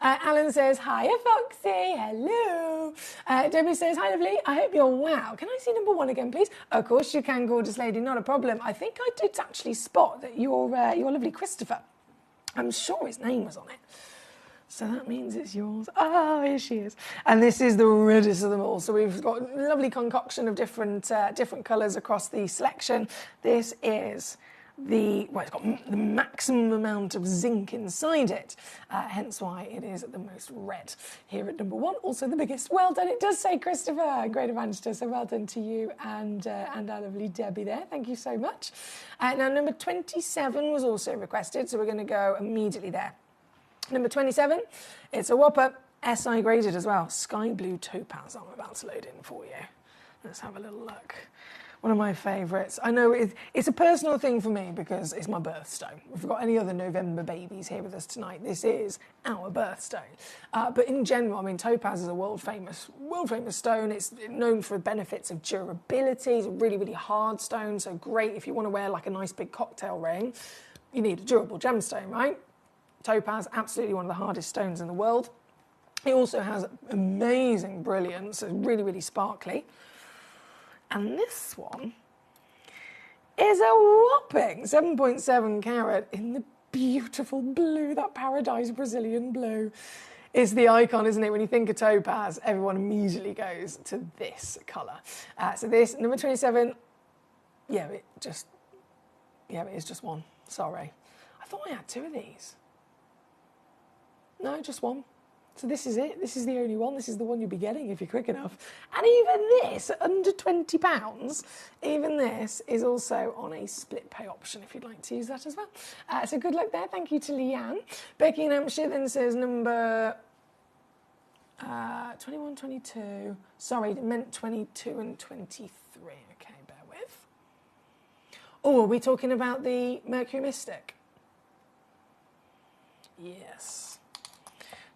Alan says, hiya, Foxy. Hello. Debbie says, hi, lovely. I hope you're well. Can I see number 1 again, please? Of course you can, gorgeous lady. Not a problem. I think I did actually spot that your lovely Christopher. I'm sure his name was on it. So that means it's yours. Oh, here she is. And this is the reddest of them all. So we've got a lovely concoction of different colours across the selection. This is it's got the maximum amount of zinc inside it, hence why it is the most red here at number 1. Also the biggest. Well done. It does say Christopher, great Manchester. So well done to you and our lovely Debbie there. Thank you so much. Now number 27 was also requested, so we're going to go immediately there. Number 27, it's a whopper, SI graded as well. Sky blue topaz. I'm about to load in for you. Let's have a little look. One of my favourites. I know it's a personal thing for me because it's my birthstone. If we've got any other November babies here with us tonight, this is our birthstone. But in general, I mean, topaz is a world famous stone. It's known for the benefits of durability. It's a really, really hard stone, so great if you want to wear like a nice big cocktail ring. You need a durable gemstone, right? Topaz, absolutely one of the hardest stones in the world. It also has amazing brilliance, it's really, really sparkly. And this one is a whopping 7.7 carat in the beautiful blue, that paradise Brazilian blue. It's the icon, isn't it? When you think of topaz, everyone immediately goes to this colour. So this, number 27, it is just one. Sorry. I thought I had 2 of these. No, just one. So this is it. This is the only one. This is the one you'll be getting if you're quick enough. And even this, under £20, even this is also on a split pay option if you'd like to use that as well. So good luck there. Thank you to Leanne. Becky in Hampshire then says number 21, 22. Sorry, it meant 22 and 23. Okay, bear with? Oh, are we talking about the Mercury Mystic? Yes.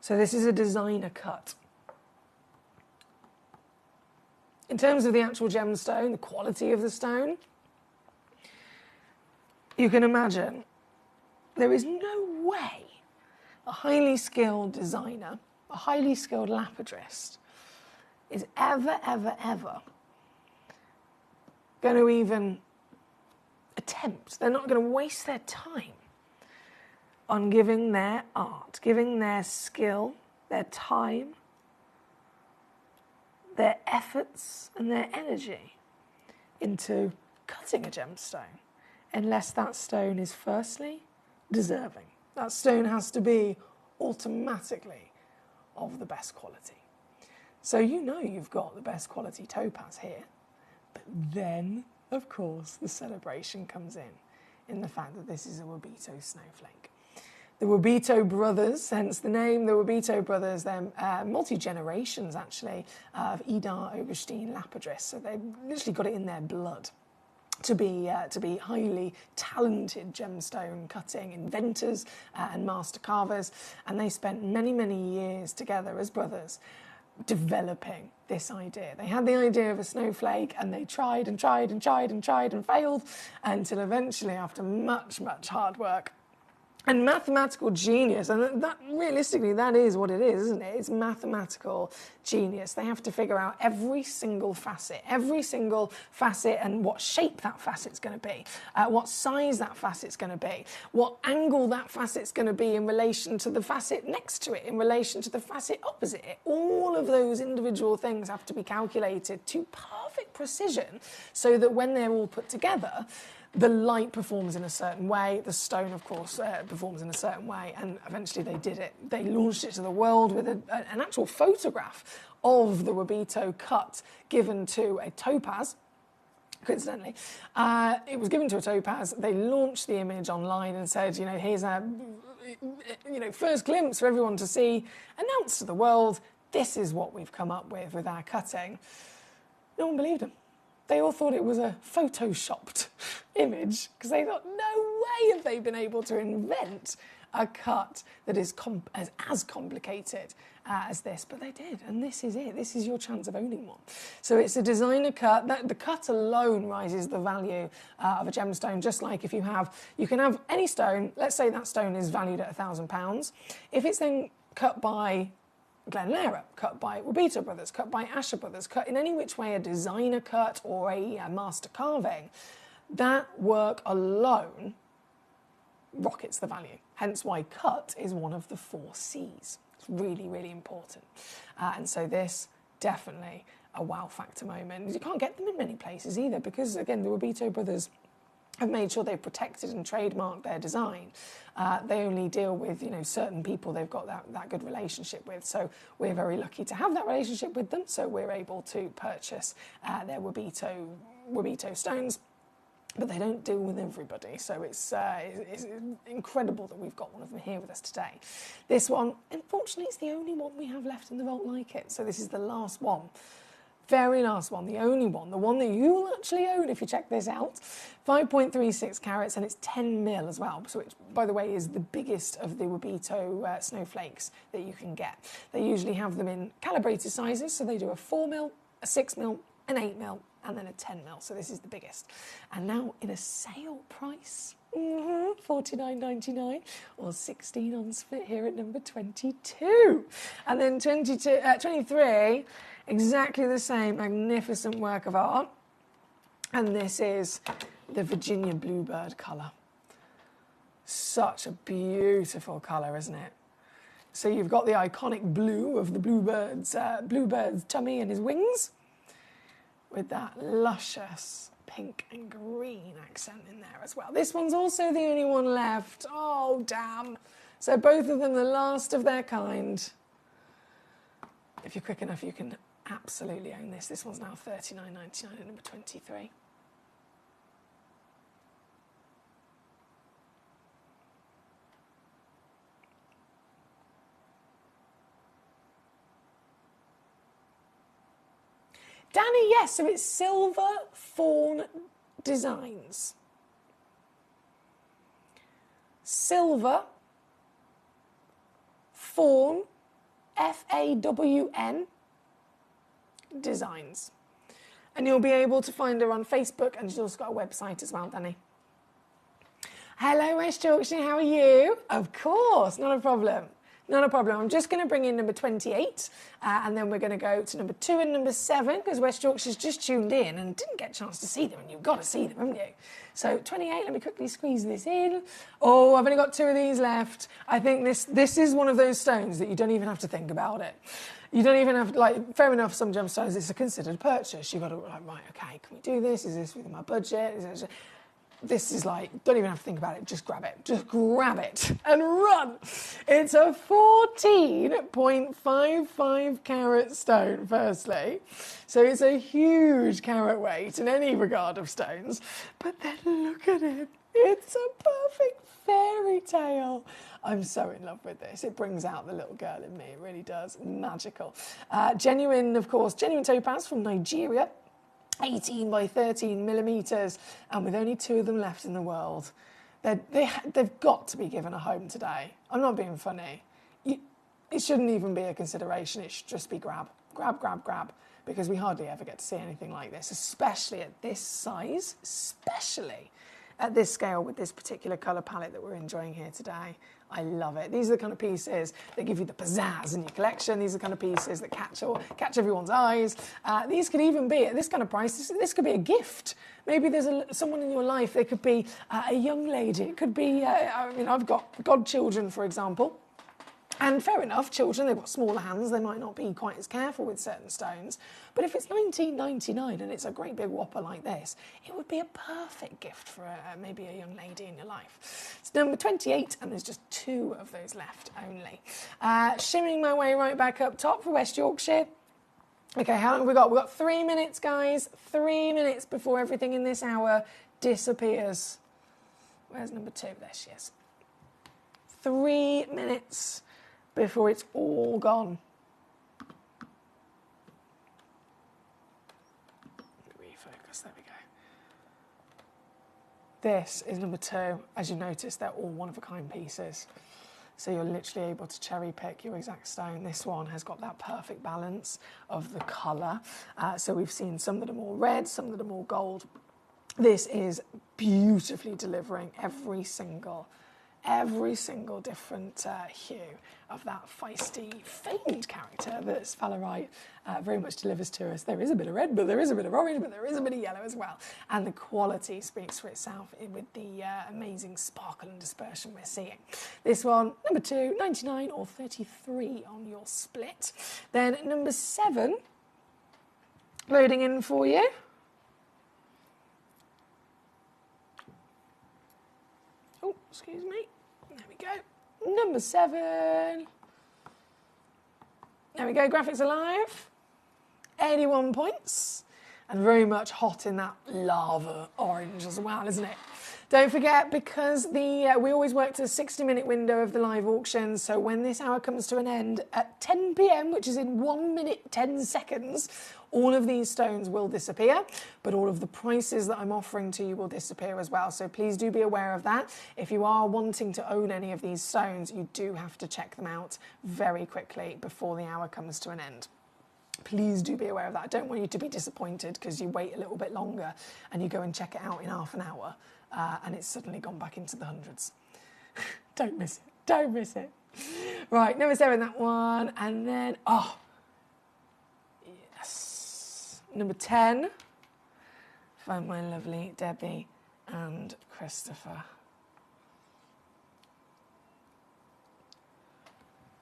So this is a designer cut. In terms of the actual gemstone, the quality of the stone, you can imagine there is no way a highly skilled designer, a highly skilled lapidrist, is ever going to even attempt. They're not going to waste their time on giving their art, giving their skill, their time, their efforts and their energy into cutting a gemstone unless that stone is firstly deserving. That stone has to be automatically of the best quality. So you know you've got the best quality topaz here, but then, of course, the celebration comes in the fact that this is a Wabito snowflake. The Wabito brothers, hence the name, the Wabito brothers, they're multi-generations actually of Idar Augustine lapidarists, so they've literally got it in their blood to be highly talented gemstone cutting inventors and master carvers, and they spent many years together as brothers developing this idea. They had the idea of a snowflake and they tried and failed until eventually, after much hard work and mathematical genius, and that realistically that is what it is, isn't it? It's mathematical genius. They have to figure out every single facet and what shape that facet's going to be, what size that facet's going to be, what angle that facet's going to be in relation to the facet next to it, in relation to the facet opposite it. All of those individual things have to be calculated to perfect precision so that when they're all put together, the light performs in a certain way, the stone, of course, performs in a certain way, and eventually they did it. They launched it to the world with an actual photograph of the Wabito cut given to a topaz, coincidentally. It was given to a topaz. They launched the image online and said, here's a first glimpse for everyone to see, announced to the world, this is what we've come up with our cutting. No one believed them. They all thought it was a photoshopped image because they thought, no way have they been able to invent a cut that is as complicated as this. But they did, and this is it. This is your chance of owning one. So it's a designer cut. The cut alone rises the value of a gemstone, just like if you can have any stone. Let's say that stone is valued at £1,000. If it's then cut by Glen Lehrer, cut by Wabito brothers, cut by Asher brothers, cut in any which way, a designer cut or a master carving, that work alone rockets the value. Hence why cut is one of the 4 C's. It's really important. And so this, definitely a wow factor moment. You can't get them in many places either because, again, the Wabito brothers have made sure they've protected and trademarked their design. They only deal with certain people they've got that good relationship with. So we're very lucky to have that relationship with them. So we're able to purchase their Wabito stones. But they don't deal with everybody, so it's incredible that we've got one of them here with us today. This one, unfortunately, is the only one we have left in the vault like it. So this is the last one. Very last one, the only one, the one that you'll actually own if you check this out. 5.36 carats, and it's 10 mil as well, so which, by the way, is the biggest of the Wabito snowflakes that you can get. They usually have them in calibrated sizes, so they do a 4 mil, a 6 mil, an 8 mil, and then a 10 mil, so this is the biggest. And now in a sale price, $49.99 or 16 on split here at number 22. And then 23, exactly the same magnificent work of art. And this is the Virginia Bluebird colour. Such a beautiful colour, isn't it? So you've got the iconic blue of the bluebird's tummy and his wings, with that luscious pink and green accent in there as well. This one's also the only one left. Oh, damn. So both of them the last of their kind. If you're quick enough, you can absolutely own this. This one's now $39.99 at number 23. Danny, yes, so it's Silver Fawn Designs. Silver Fawn, Fawn Designs. And you'll be able to find her on Facebook, and she's also got a website as well, Danny. Hello, West Yorkshire, how are you? Of course, not a problem. Not a problem. I'm just going to bring in number 28, and then we're going to go to number 2 and number 7, because West Yorkshire's just tuned in and didn't get a chance to see them, and you've got to see them, haven't you? So 28, let me quickly squeeze this in. Oh, I've only got 2 of these left. I think this is one of those stones that you don't even have to think about it. You don't even have to, like, fair enough, some gemstones, it's a considered purchase. You've got to, like, right, okay, can we do this? Is this within my budget? This is like, don't even have to think about it, just grab it. Just grab it and run. It's a 14.55 carat stone, firstly. So it's a huge carat weight in any regard of stones. But then look at it. It's a perfect fairy tale. I'm so in love with this. It brings out the little girl in me. It really does. Magical. Genuine, of course, genuine topaz from Nigeria. 18 by 13 millimetres, and with only 2 of them left in the world. They've got to be given a home today. I'm not being funny. It shouldn't even be a consideration. It should just be grab, grab, grab, grab, because we hardly ever get to see anything like this, especially at this size, especially at this scale with this particular colour palette that we're enjoying here today. I love it. These are the kind of pieces that give you the pizzazz in your collection. These are the kind of pieces that catch everyone's eyes. These could even be, at this kind of price, this could be a gift. Maybe there's someone in your life. It could be a young lady. It could be, I mean, I've got godchildren, for example. And fair enough, children, they've got smaller hands, they might not be quite as careful with certain stones. But if it's $19.99 and it's a great big whopper like this, it would be a perfect gift for maybe a young lady in your life. It's number 28, and there's just 2 of those left only. Shimming my way right back up top for West Yorkshire. Okay, how long have we got? We've got 3 minutes, guys. 3 minutes before everything in this hour disappears. Where's number 2? There she is. 3 minutes before it's all gone. Refocus, there we go. This is number 2. As you notice, they're all one-of-a-kind pieces. So you're literally able to cherry pick your exact stone. This one has got that perfect balance of the colour. So we've seen some that are more red, some that are more gold. This is beautifully delivering every single different hue of that feisty, famed character that sphalerite very much delivers to us. There is a bit of red, but there is a bit of orange, but there is a bit of yellow as well. And the quality speaks for itself with the amazing sparkle and dispersion we're seeing. This one, number 2, 99 or 33 on your split. Then number 7, loading in for you. Oh, excuse me. There we go. Number 7. There we go, graphics alive. 81 points. And very much hot in that lava orange as well, isn't it? Don't forget, because we always work to a 60-minute window of the live auction, so when this hour comes to an end at 10 p.m, which is in 1 minute 10 seconds, all of these stones will disappear, but all of the prices that I'm offering to you will disappear as well. So please do be aware of that. If you are wanting to own any of these stones, you do have to check them out very quickly before the hour comes to an end. Please do be aware of that. I don't want you to be disappointed because you wait a little bit longer and you go and check it out in half an hour and it's suddenly gone back into the hundreds. Don't miss it. Don't miss it. Right, number 7, that one. And then, oh, yes. Number 10. Find my lovely Debbie and Christopher.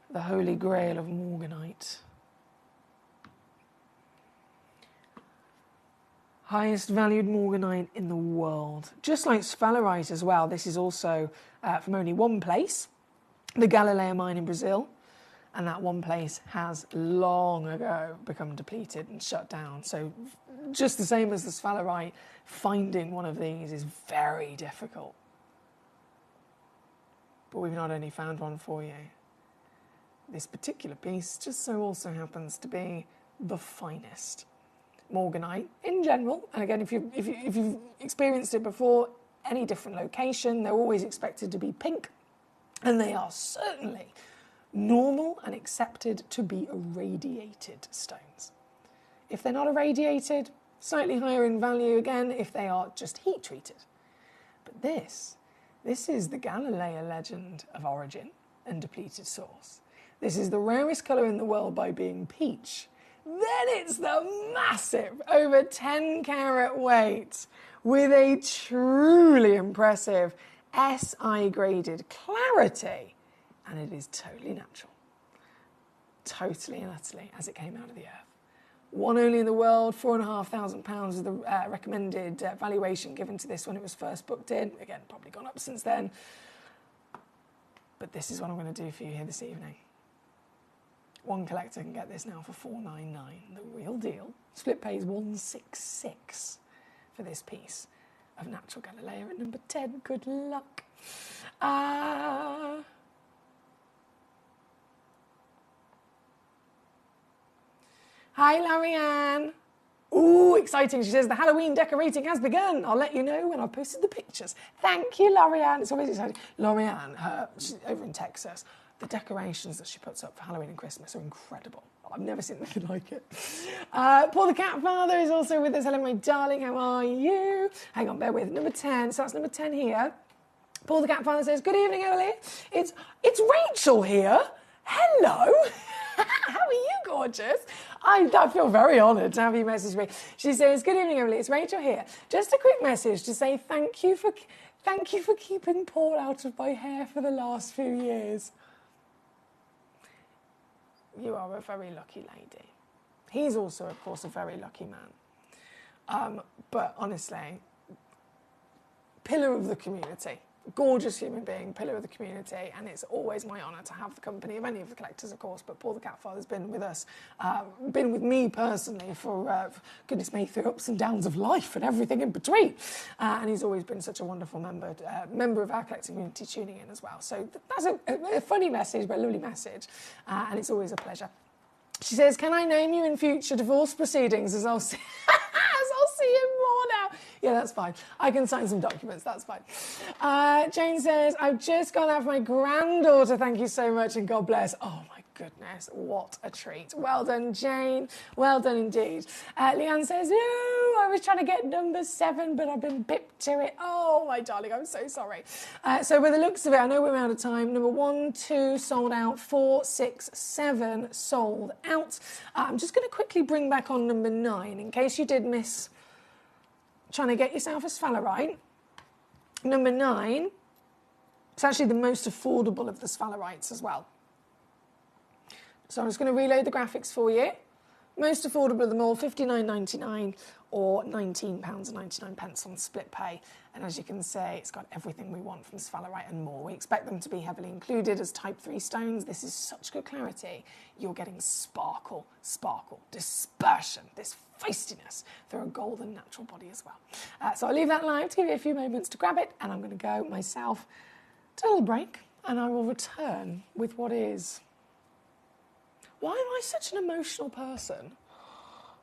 The Holy Grail of Morganite. Highest valued morganite in the world. Just like sphalerite as well, this is also from only one place, the Galileo mine in Brazil, and that one place has long ago become depleted and shut down. So just the same as the sphalerite, finding one of these is very difficult. But we've not only found one for you. This particular piece just so also happens to be the finest Morganite in general. And again, if you've experienced it before, any different location, they're always expected to be pink. And they are certainly normal and accepted to be irradiated stones. If they're not irradiated, slightly higher in value again if they are just heat treated. But this is the Galileo legend of origin and depleted source. This is the rarest colour in the world by being peach. Then it's the massive, over 10 carat weight with a truly impressive SI graded clarity. And it is totally natural. Totally and utterly as it came out of the earth. One only in the world, £4,500 is the recommended valuation given to this when it was first booked in. Again, probably gone up since then. But this is what I'm going to do for you here this evening. One collector can get this now for $499, the real deal. Split pays $166 for this piece of natural Galileo at number 10. Good luck. Hi, Larianne. Ooh, exciting. She says the Halloween decorating has begun. I'll let you know when I've posted the pictures. Thank you, Larianne. It's always exciting. Larianne, she's over in Texas. The decorations that she puts up for Halloween and Christmas are incredible. I've never seen anything like it. Paul the Cat Father is also with us. Hello, my darling. How are you? Hang on, bear with. Number 10. So that's number 10 here. Paul the Cat Father says, good evening, Emily. It's Rachel here. Hello. How are you, gorgeous? I feel very honoured to have you message me. She says, good evening, Emily. It's Rachel here. Just a quick message to say thank you for keeping Paul out of my hair for the last few years. You are a very lucky lady. He's also, of course, a very lucky man. But honestly, pillar of the community. Gorgeous human being, pillar of the community, and it's always my honour to have the company of any of the collectors, of course, but Paul the Cat Father's been with us, been with me personally for, goodness me, through ups and downs of life and everything in between. And he's always been such a wonderful member of our collecting community tuning in as well. So that's a funny message, but a lovely message, and it's always a pleasure. She says, can I name you in future divorce proceedings as I'll see... him more now. Yeah, that's fine. I can sign some documents, that's fine. Jane says, I've just gone out for my granddaughter. Thank you so much and God bless. Oh my goodness, what a treat. Well done, Jane. Well done indeed. Leanne says, no, I was trying to get number 7, but I've been bipped to it. Oh, my darling, I'm so sorry. So by the looks of it, I know we're out of time. Number 1, 2 sold out, 4, 6, 7 sold out. I'm just going to quickly bring back on number 9 in case you did miss trying to get yourself a sphalerite. Number 9, it's actually the most affordable of the sphalerites as well. So I'm just going to reload the graphics for you. Most affordable of them all, $59.99 or £19.99 on split pay. And as you can see, it's got everything we want from sphalerite and more. We expect them to be heavily included as type 3 stones. This is such good clarity. You're getting sparkle, dispersion, this feistiness through a golden natural body as well. So I'll leave that live to give you a few moments to grab it, and I'm going to go myself to a little break, and I will return with what is... Why am I such an emotional person?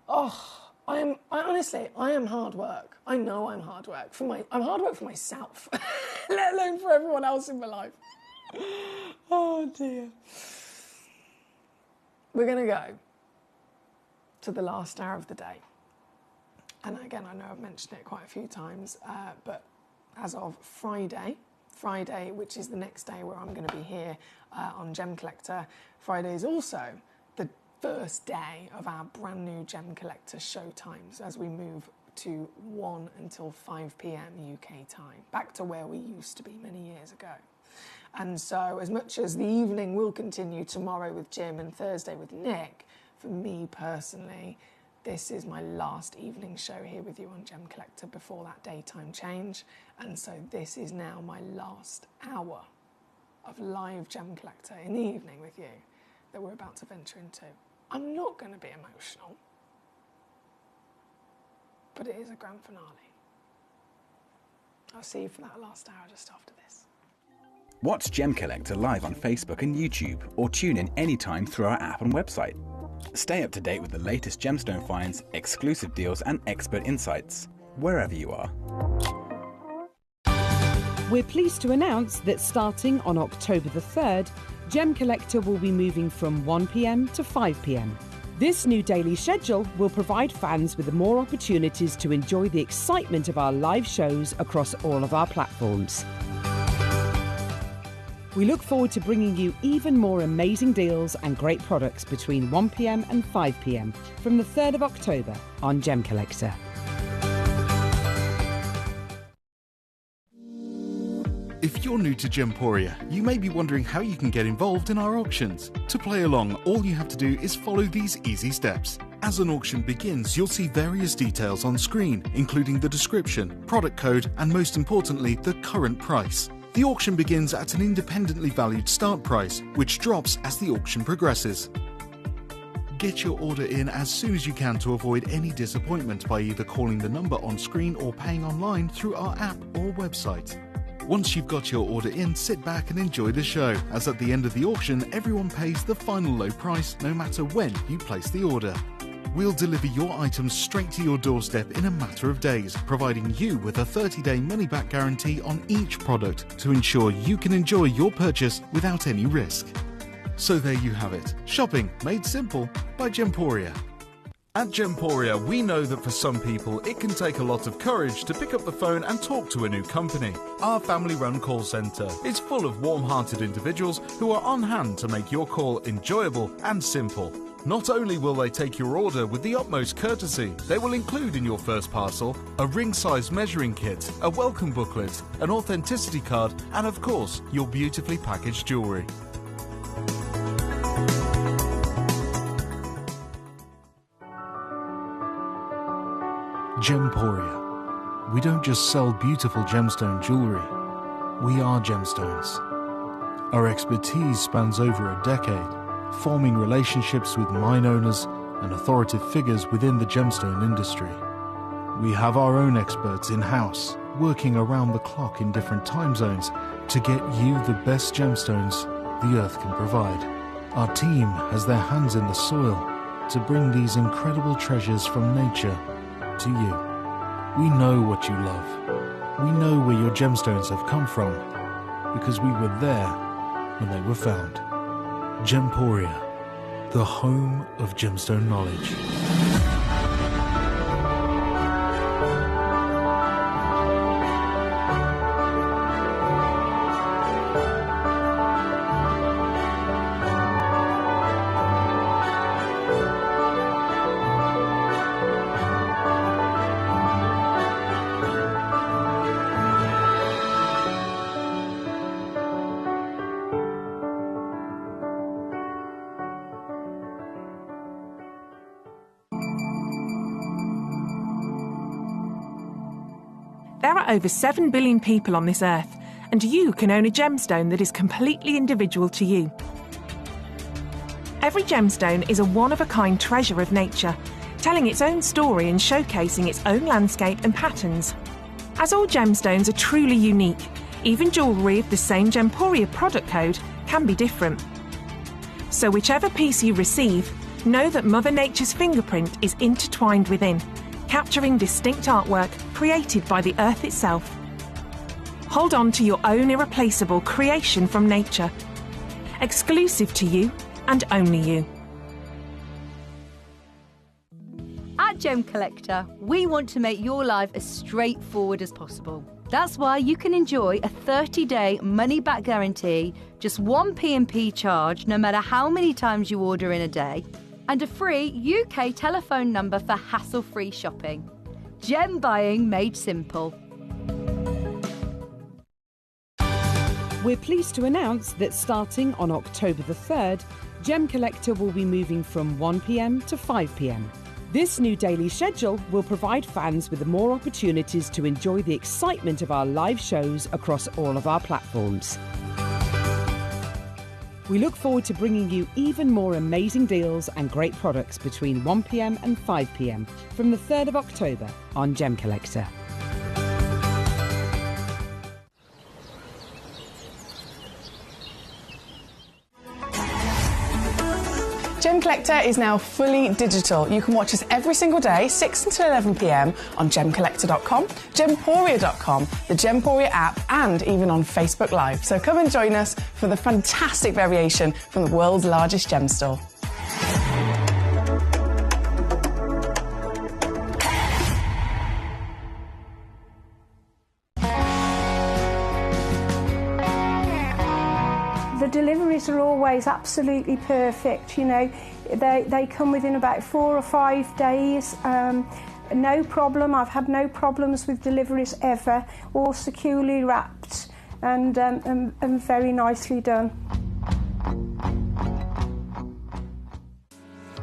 Oh, I honestly am hard work. I know I'm hard work. I'm hard work for myself, let alone for everyone else in my life. Oh dear. We're going to go to the last hour of the day. And again, I know I've mentioned it quite a few times, but as of Friday, which is the next day where I'm going to be here on Gemcollector, Friday is also the first day of our brand new Gemcollector show times as we move to 1 until 5 p.m. UK time, back to where we used to be many years ago. And so as much as the evening will continue tomorrow with Jim and Thursday with Nick, for me personally, this is my last evening show here with you on Gemcollector before that daytime change. And so this is now my last hour of live Gemcollector in the evening with you that we're about to venture into. I'm not going to be emotional, but it is a grand finale. I'll see you for that last hour just after this. Watch Gemcollector live on Facebook and YouTube, or tune in anytime through our app and website. Stay up to date with the latest gemstone finds, exclusive deals and expert insights, wherever you are. We're pleased to announce that starting on October the 3rd, Gemcollector will be moving from 1 p.m. to 5 p.m. This new daily schedule will provide fans with more opportunities to enjoy the excitement of our live shows across all of our platforms. We look forward to bringing you even more amazing deals and great products between 1 p.m. and 5 p.m. from the 3rd of October on Gemcollector. If you're new to Gemporia, you may be wondering how you can get involved in our auctions. To play along, all you have to do is follow these easy steps. As an auction begins, you'll see various details on screen, including the description, product code, and most importantly, the current price. The auction begins at an independently valued start price, which drops as the auction progresses. Get your order in as soon as you can to avoid any disappointment by either calling the number on screen or paying online through our app or website. Once you've got your order in, sit back and enjoy the show, as at the end of the auction, everyone pays the final low price no matter when you place the order. We'll deliver your items straight to your doorstep in a matter of days, providing you with a 30-day money-back guarantee on each product to ensure you can enjoy your purchase without any risk. So there you have it, shopping made simple by Gemporia. At Gemporia, we know that for some people it can take a lot of courage to pick up the phone and talk to a new company. Our family-run call centre is full of warm-hearted individuals who are on hand to make your call enjoyable and simple. Not only will they take your order with the utmost courtesy, they will include in your first parcel a ring-size measuring kit, a welcome booklet, an authenticity card, and of course, your beautifully packaged jewellery. Gemporia. We don't just sell beautiful gemstone jewellery, we are gemstones. Our expertise spans over a decade, forming relationships with mine owners and authoritative figures within the gemstone industry. We have our own experts in-house, working around the clock in different time zones to get you the best gemstones the earth can provide. Our team has their hands in the soil to bring these incredible treasures from nature to you. We know what you love. We know where your gemstones have come from, because we were there when they were found. Gemporia, the home of gemstone knowledge. There are over 7 billion people on this earth, and you can own a gemstone that is completely individual to you. Every gemstone is a one-of-a-kind treasure of nature, telling its own story and showcasing its own landscape and patterns. As all gemstones are truly unique, even jewellery of the same Gemporia product code can be different. So whichever piece you receive, know that Mother Nature's fingerprint is intertwined within, capturing distinct artwork created by the earth itself. Hold on to your own irreplaceable creation from nature, exclusive to you and only you. At Gemcollector, we want to make your life as straightforward as possible. That's why you can enjoy a 30-day money-back guarantee, just 1 P&P charge no matter how many times you order in a day, and a free UK telephone number for hassle-free shopping. Gem buying made simple. We're pleased to announce that starting on October the 3rd, Gemcollector will be moving from 1 p.m. to 5 p.m. This new daily schedule will provide fans with more opportunities to enjoy the excitement of our live shows across all of our platforms. We look forward to bringing you even more amazing deals and great products between 1 p.m. and 5 p.m. from the 3rd of October on Gemcollector. Gem Collector is now fully digital. You can watch us every single day, 6 until 11 p.m. on gemcollector.com, gemporia.com, the Gemporia app, and even on Facebook Live. So come and join us for the fantastic variation from the world's largest gem store. The deliveries are always absolutely perfect, you know. They come within about 4 or 5 days. No problem. I've had no problems with deliveries ever. All securely wrapped and very nicely done.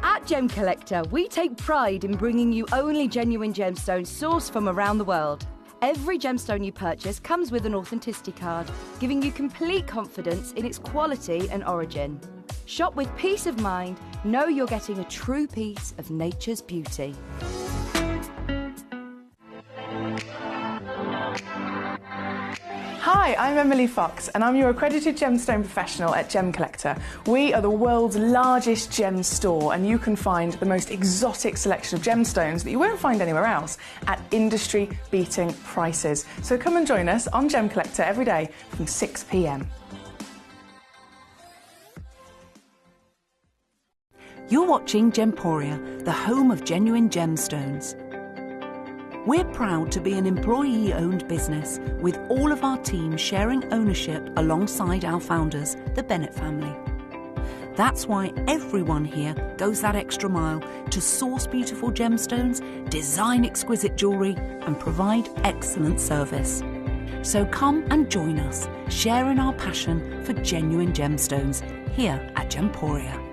At Gem Collector, we take pride in bringing you only genuine gemstones sourced from around the world. Every gemstone you purchase comes with an authenticity card, giving you complete confidence in its quality and origin. Shop with peace of mind, know you're getting a true piece of nature's beauty. Hi, I'm Emily Fox and I'm your accredited gemstone professional at Gem Collector. We are the world's largest gem store and you can find the most exotic selection of gemstones that you won't find anywhere else at industry-beating prices. So come and join us on Gem Collector every day from 6 p.m. You're watching Gemporia, the home of genuine gemstones. We're proud to be an employee-owned business with all of our team sharing ownership alongside our founders, the Bennett family. That's why everyone here goes that extra mile to source beautiful gemstones, design exquisite jewellery and provide excellent service. So come and join us, sharing our passion for genuine gemstones here at Gemporia.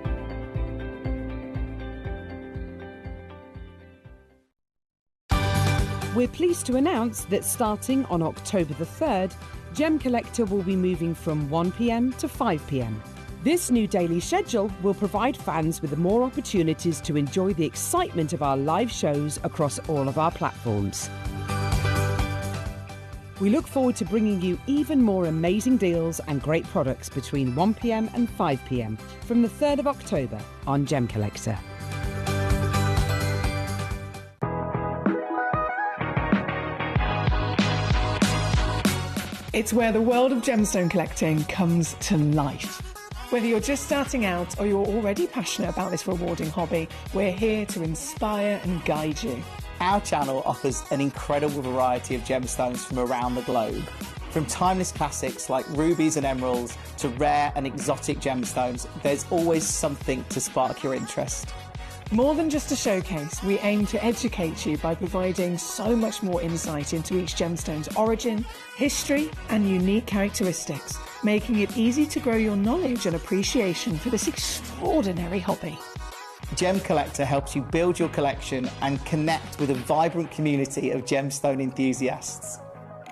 We're pleased to announce that starting on October the 3rd, Gem Collector will be moving from 1 p.m. to 5 p.m. This new daily schedule will provide fans with more opportunities to enjoy the excitement of our live shows across all of our platforms. We look forward to bringing you even more amazing deals and great products between 1 p.m. and 5 p.m. from the 3rd of October on Gem Collector. It's where the world of gemstone collecting comes to life. Whether you're just starting out or you're already passionate about this rewarding hobby, we're here to inspire and guide you. Our channel offers an incredible variety of gemstones from around the globe. From timeless classics like rubies and emeralds to rare and exotic gemstones, there's always something to spark your interest. More than just a showcase, we aim to educate you by providing so much more insight into each gemstone's origin, history and unique characteristics, making it easy to grow your knowledge and appreciation for this extraordinary hobby. Gem Collector helps you build your collection and connect with a vibrant community of gemstone enthusiasts.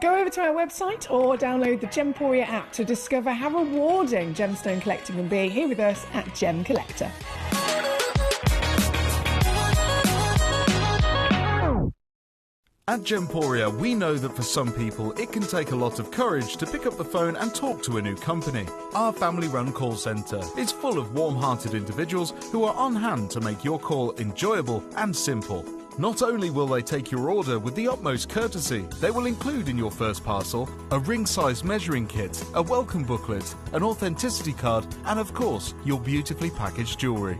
Go over to our website or download the Gemporia app to discover how rewarding gemstone collecting can be here with us at Gem Collector. At Gemporia, we know that for some people, it can take a lot of courage to pick up the phone and talk to a new company. Our family-run call centre is full of warm-hearted individuals who are on hand to make your call enjoyable and simple. Not only will they take your order with the utmost courtesy, they will include in your first parcel a ring-size measuring kit, a welcome booklet, an authenticity card, and of course, your beautifully packaged jewellery.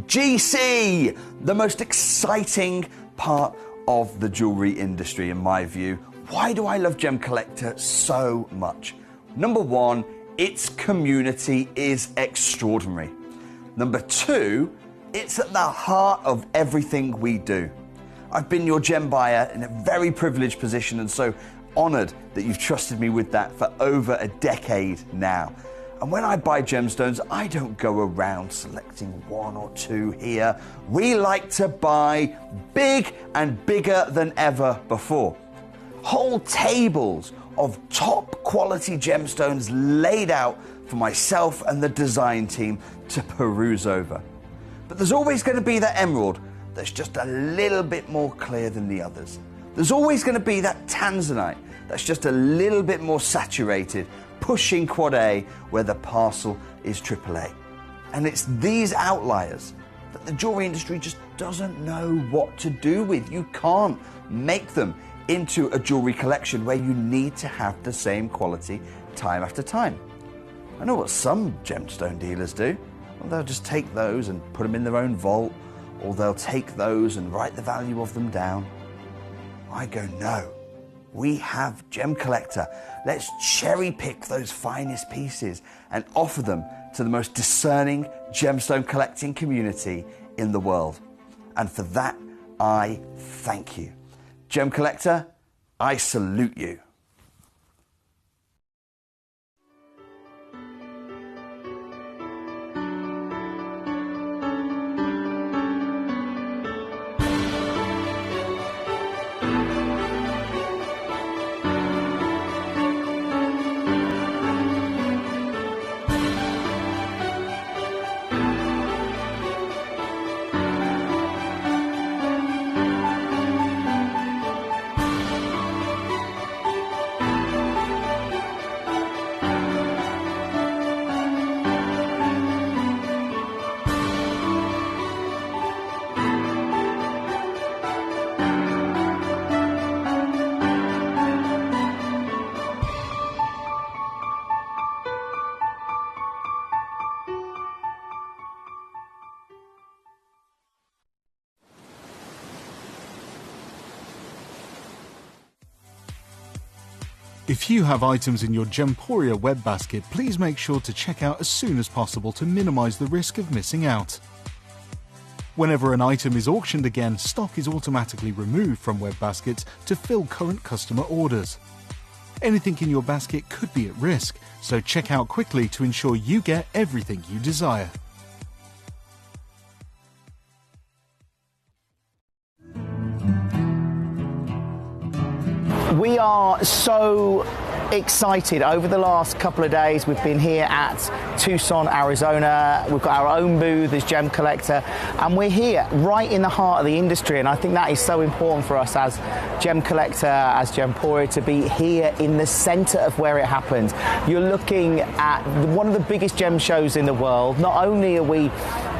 GC, the most exciting part of the jewellery industry in my view. Why do I love Gem Collector so much? Number one, its community is extraordinary. Number two, it's at the heart of everything we do. I've been your gem buyer in a very privileged position and so honoured that you've trusted me with that for over a decade now. And when I buy gemstones, I don't go around selecting one or two here. We like to buy big and bigger than ever before. Whole tables of top quality gemstones laid out for myself and the design team to peruse over. But there's always going to be that emerald that's just a little bit more clear than the others. There's always going to be that tanzanite that's just a little bit more saturated, pushing quad A where the parcel is AAA. And it's these outliers that the jewelry industry just doesn't know what to do with. You can't make them into a jewelry collection where you need to have the same quality time after time. I know what some gemstone dealers do. Well, they'll just take those and put them in their own vault, or they'll take those and write the value of them down. I go, no, we have Gemcollector. Let's cherry pick those finest pieces and offer them to the most discerning gemstone collecting community in the world. And for that, I thank you. Gemcollector, I salute you. If you have items in your Gemporia web basket, please make sure to check out as soon as possible to minimise the risk of missing out. Whenever an item is auctioned again, stock is automatically removed from web baskets to fill current customer orders. Anything in your basket could be at risk, so check out quickly to ensure you get everything you desire. We are so excited. Over the last couple of days, we've been here at Tucson, Arizona. We've got our own booth as Gemcollector, and we're here right in the heart of the industry. And I think that is so important for us as Gemcollector, as Gemporia, to be here in the center of where it happens. You're looking at one of the biggest gem shows in the world. Not only are we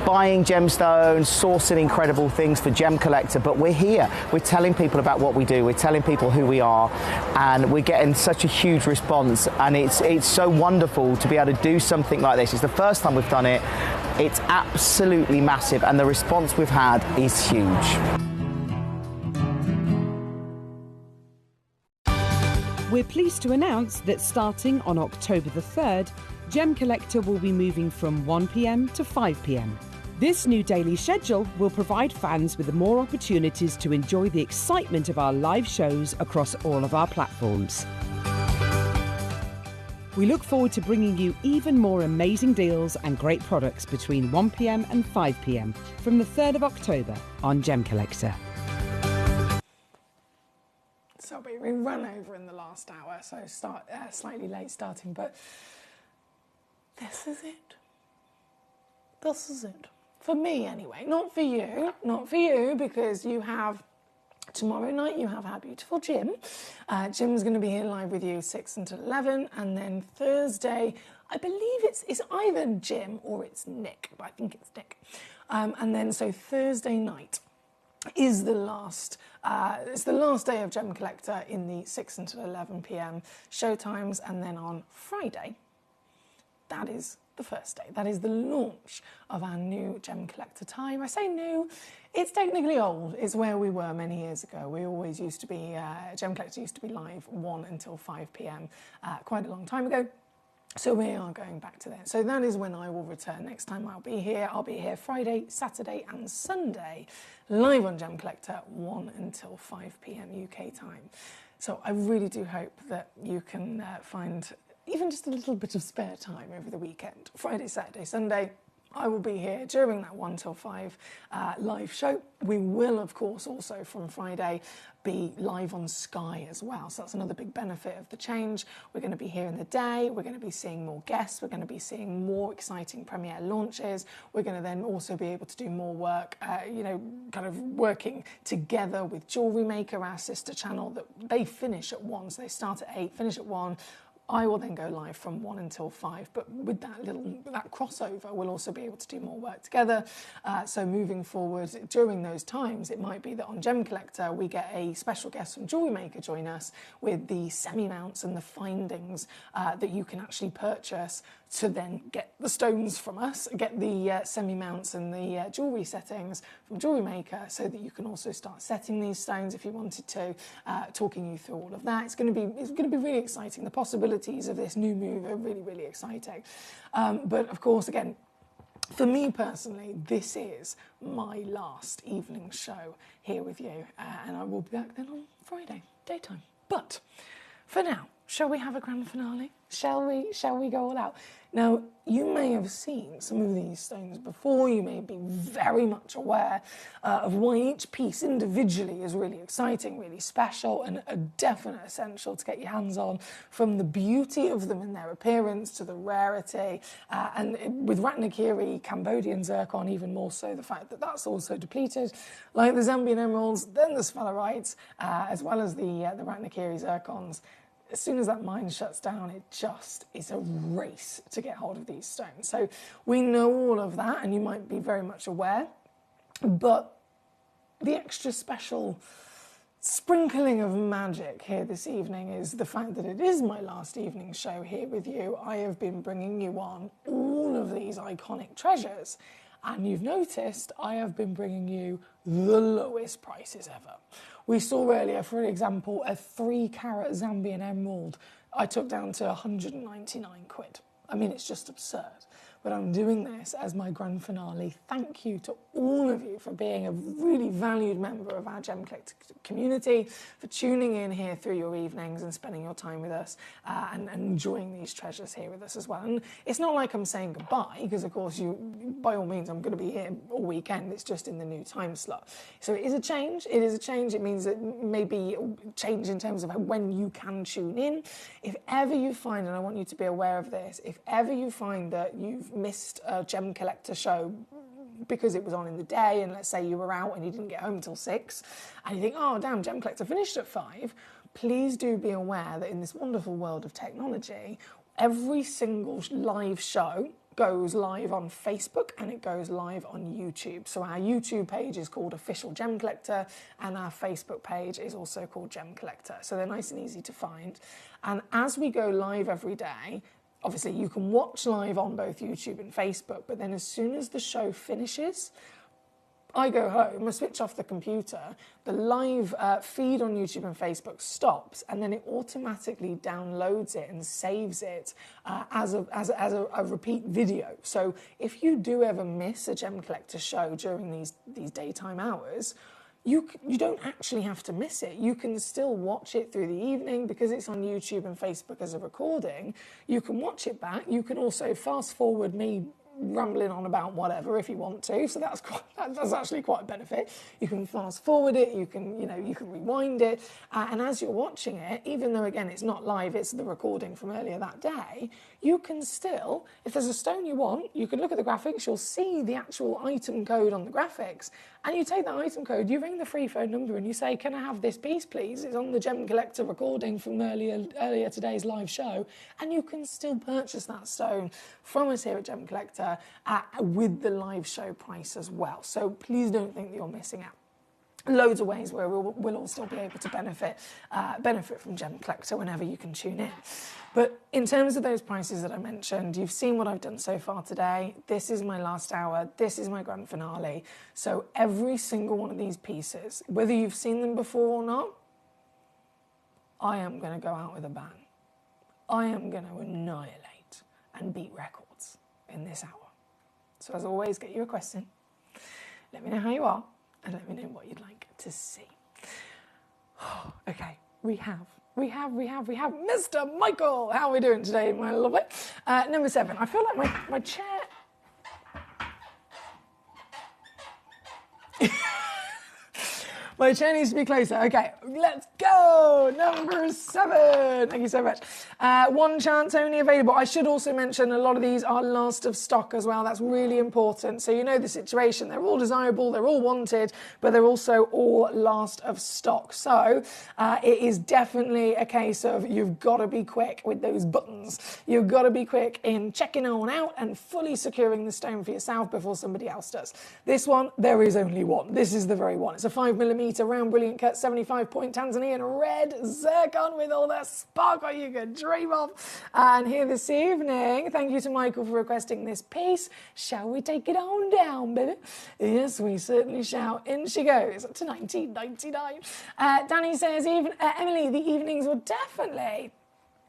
buying gemstones, sourcing incredible things for Gemcollector, but we're here. We're telling people about what we do. We're telling people who we are, and we're getting such a huge response. And it's so wonderful to be able to do something like this. It's the first time we've done it. It's absolutely massive, and the response we've had is huge. We're pleased to announce that starting on October the 3rd, Gemcollector will be moving from 1 p.m. to 5 p.m. This new daily schedule will provide fans with more opportunities to enjoy the excitement of our live shows across all of our platforms. We look forward to bringing you even more amazing deals and great products between 1 p.m. and 5 p.m. from the 3rd of October on Gemcollector. Sorry, we ran over in the last hour, so slightly late starting, but this is it. This is it. For me, anyway. Not for you. Not for you, because you have... Tomorrow night you have our beautiful Jim. Jim's going to be here live with you 6 until 11, and then Thursday, I believe it's either Jim or it's Nick, but I think it's Nick. And then so Thursday night is the last. It's the last day of Gemcollector in the 6 until 11 p.m. showtimes, and then on Friday, that is the first day. That is the launch of our new Gemcollector time. I say new, it's technically old. It's where we were many years ago. We always used to be, Gemcollector used to be live 1 until 5 p.m. Quite a long time ago. So we are going back to that. So that is when I will return. Next time I'll be here Friday, Saturday and Sunday, live on Gemcollector 1 until 5 p.m. UK time. So I really do hope that you can find even just a little bit of spare time over the weekend. Friday, Saturday, Sunday, I will be here during that 1 till 5 live show. We will, of course, also from Friday be live on Sky as well. So that's another big benefit of the change. We're going to be here in the day. We're going to be seeing more guests. We're going to be seeing more exciting premiere launches. We're going to then also be able to do more work, kind of working together with Jewellery Maker, our sister channel, that they finish at 1. So they start at 8, finish at 1. I will then go live from 1 until 5, but with that crossover, we'll also be able to do more work together. So moving forward, during those times, it might be that on Gem Collector, we get a special guest from Jewellery Maker join us with the semi-mounts and the findings that you can actually purchase to then get the stones from us, get the semi-mounts and the jewellery settings from Jewellery Maker, so that you can also start setting these stones if you wanted to, talking you through all of that. It's going to be really exciting. The possibilities of this new move are really, really exciting. But of course, again, for me personally, this is my last evening show here with you, and I will be back then on Friday, daytime. But for now, shall we have a grand finale? Shall we go all out? Now, you may have seen some of these stones before. You may be very much aware of why each piece individually is really exciting, really special, and a definite essential to get your hands on, from the beauty of them in their appearance to the rarity. And with Ratnakiri, Cambodian zircon, even more so, the fact that that's also depleted, like the Zambian emeralds, then the sphalerite, as well as the Ratnakiri zircons. As soon as that mine shuts down, it just is a race to get hold of these stones. So we know all of that, and you might be very much aware, but the extra special sprinkling of magic here this evening is the fact that it is my last evening show here with you. I have been bringing you on all of these iconic treasures, and you've noticed I have been bringing you the lowest prices ever. We saw earlier, for example, a 3-carat Zambian emerald I took down to 199 quid. I mean, it's just absurd. But I'm doing this as my grand finale. Thank you to all of you for being a really valued member of our Gem Collector community, for tuning in here through your evenings and spending your time with us and enjoying these treasures here with us as well. And it's not like I'm saying goodbye, because of course, by all means, I'm going to be here all weekend. It's just in the new time slot. So it is a change. It is a change. It means that maybe change in terms of when you can tune in. If ever you find, and I want you to be aware of this, if ever you find that you've missed a Gem Collector show because it was on in the day, and let's say you were out and you didn't get home until 6, and you think, oh damn, Gem Collector finished at 5, please do be aware that in this wonderful world of technology, every single live show goes live on Facebook and it goes live on YouTube. So our YouTube page is called Official Gem Collector, and our Facebook page is also called Gem Collector. So they're nice and easy to find. And as we go live every day, obviously you can watch live on both YouTube and Facebook, but then as soon as the show finishes, I go home, I switch off the computer, the live feed on YouTube and Facebook stops, and then it automatically downloads it and saves it as a repeat video. So if you do ever miss a Gem Collector show during these daytime hours, you don't actually have to miss it. You can still watch it through the evening because it's on YouTube and Facebook as a recording. You can watch it back. You can also fast forward me rambling on about whatever if you want to, so that's actually quite a benefit. You can fast forward it, you can rewind it, and as you're watching it, even though again it's not live, it's the recording from earlier that day, you can still, if there's a stone you want, you can look at the graphics, you'll see the actual item code on the graphics, and you take that item code, you ring the free phone number and you say, can I have this piece please? It's on the Gem Collector recording from earlier today's live show, and you can still purchase that stone from us here at Gem Collector with the live show price as well. So please don't think that you're missing out. Loads of ways where we'll all still be able to benefit from Gem Collector whenever you can tune in. But in terms of those prices that I mentioned, you've seen what I've done so far today. This is my last hour. This is my grand finale. So every single one of these pieces, whether you've seen them before or not, I am going to go out with a bang. I am going to annihilate and beat records in this hour. So as always, get you a question. Let me know how you are, and let me know what you'd like to see. Okay, we have Mr. Michael. How are we doing today, my lovely? Number 7. I feel like my chair My chair needs to be closer. Okay, let's go. Number 7. Thank you so much. One chance only available. I should also mention a lot of these are last of stock as well. That's really important. So you know the situation. They're all desirable. They're all wanted, but they're also all last of stock. So it is definitely a case of you've got to be quick with those buttons. You've got to be quick in checking on out and fully securing the stone for yourself before somebody else does. This one, there is only one. This is the very one. It's a 5mm round brilliant cut 75-point Tanzanian red zircon with all the sparkle you could dream of. And here this evening, thank you to Michael for requesting this piece. Shall we take it on down, baby? Yes, we certainly shall. In she goes to 1999. Danny says, Emily, the evenings will definitely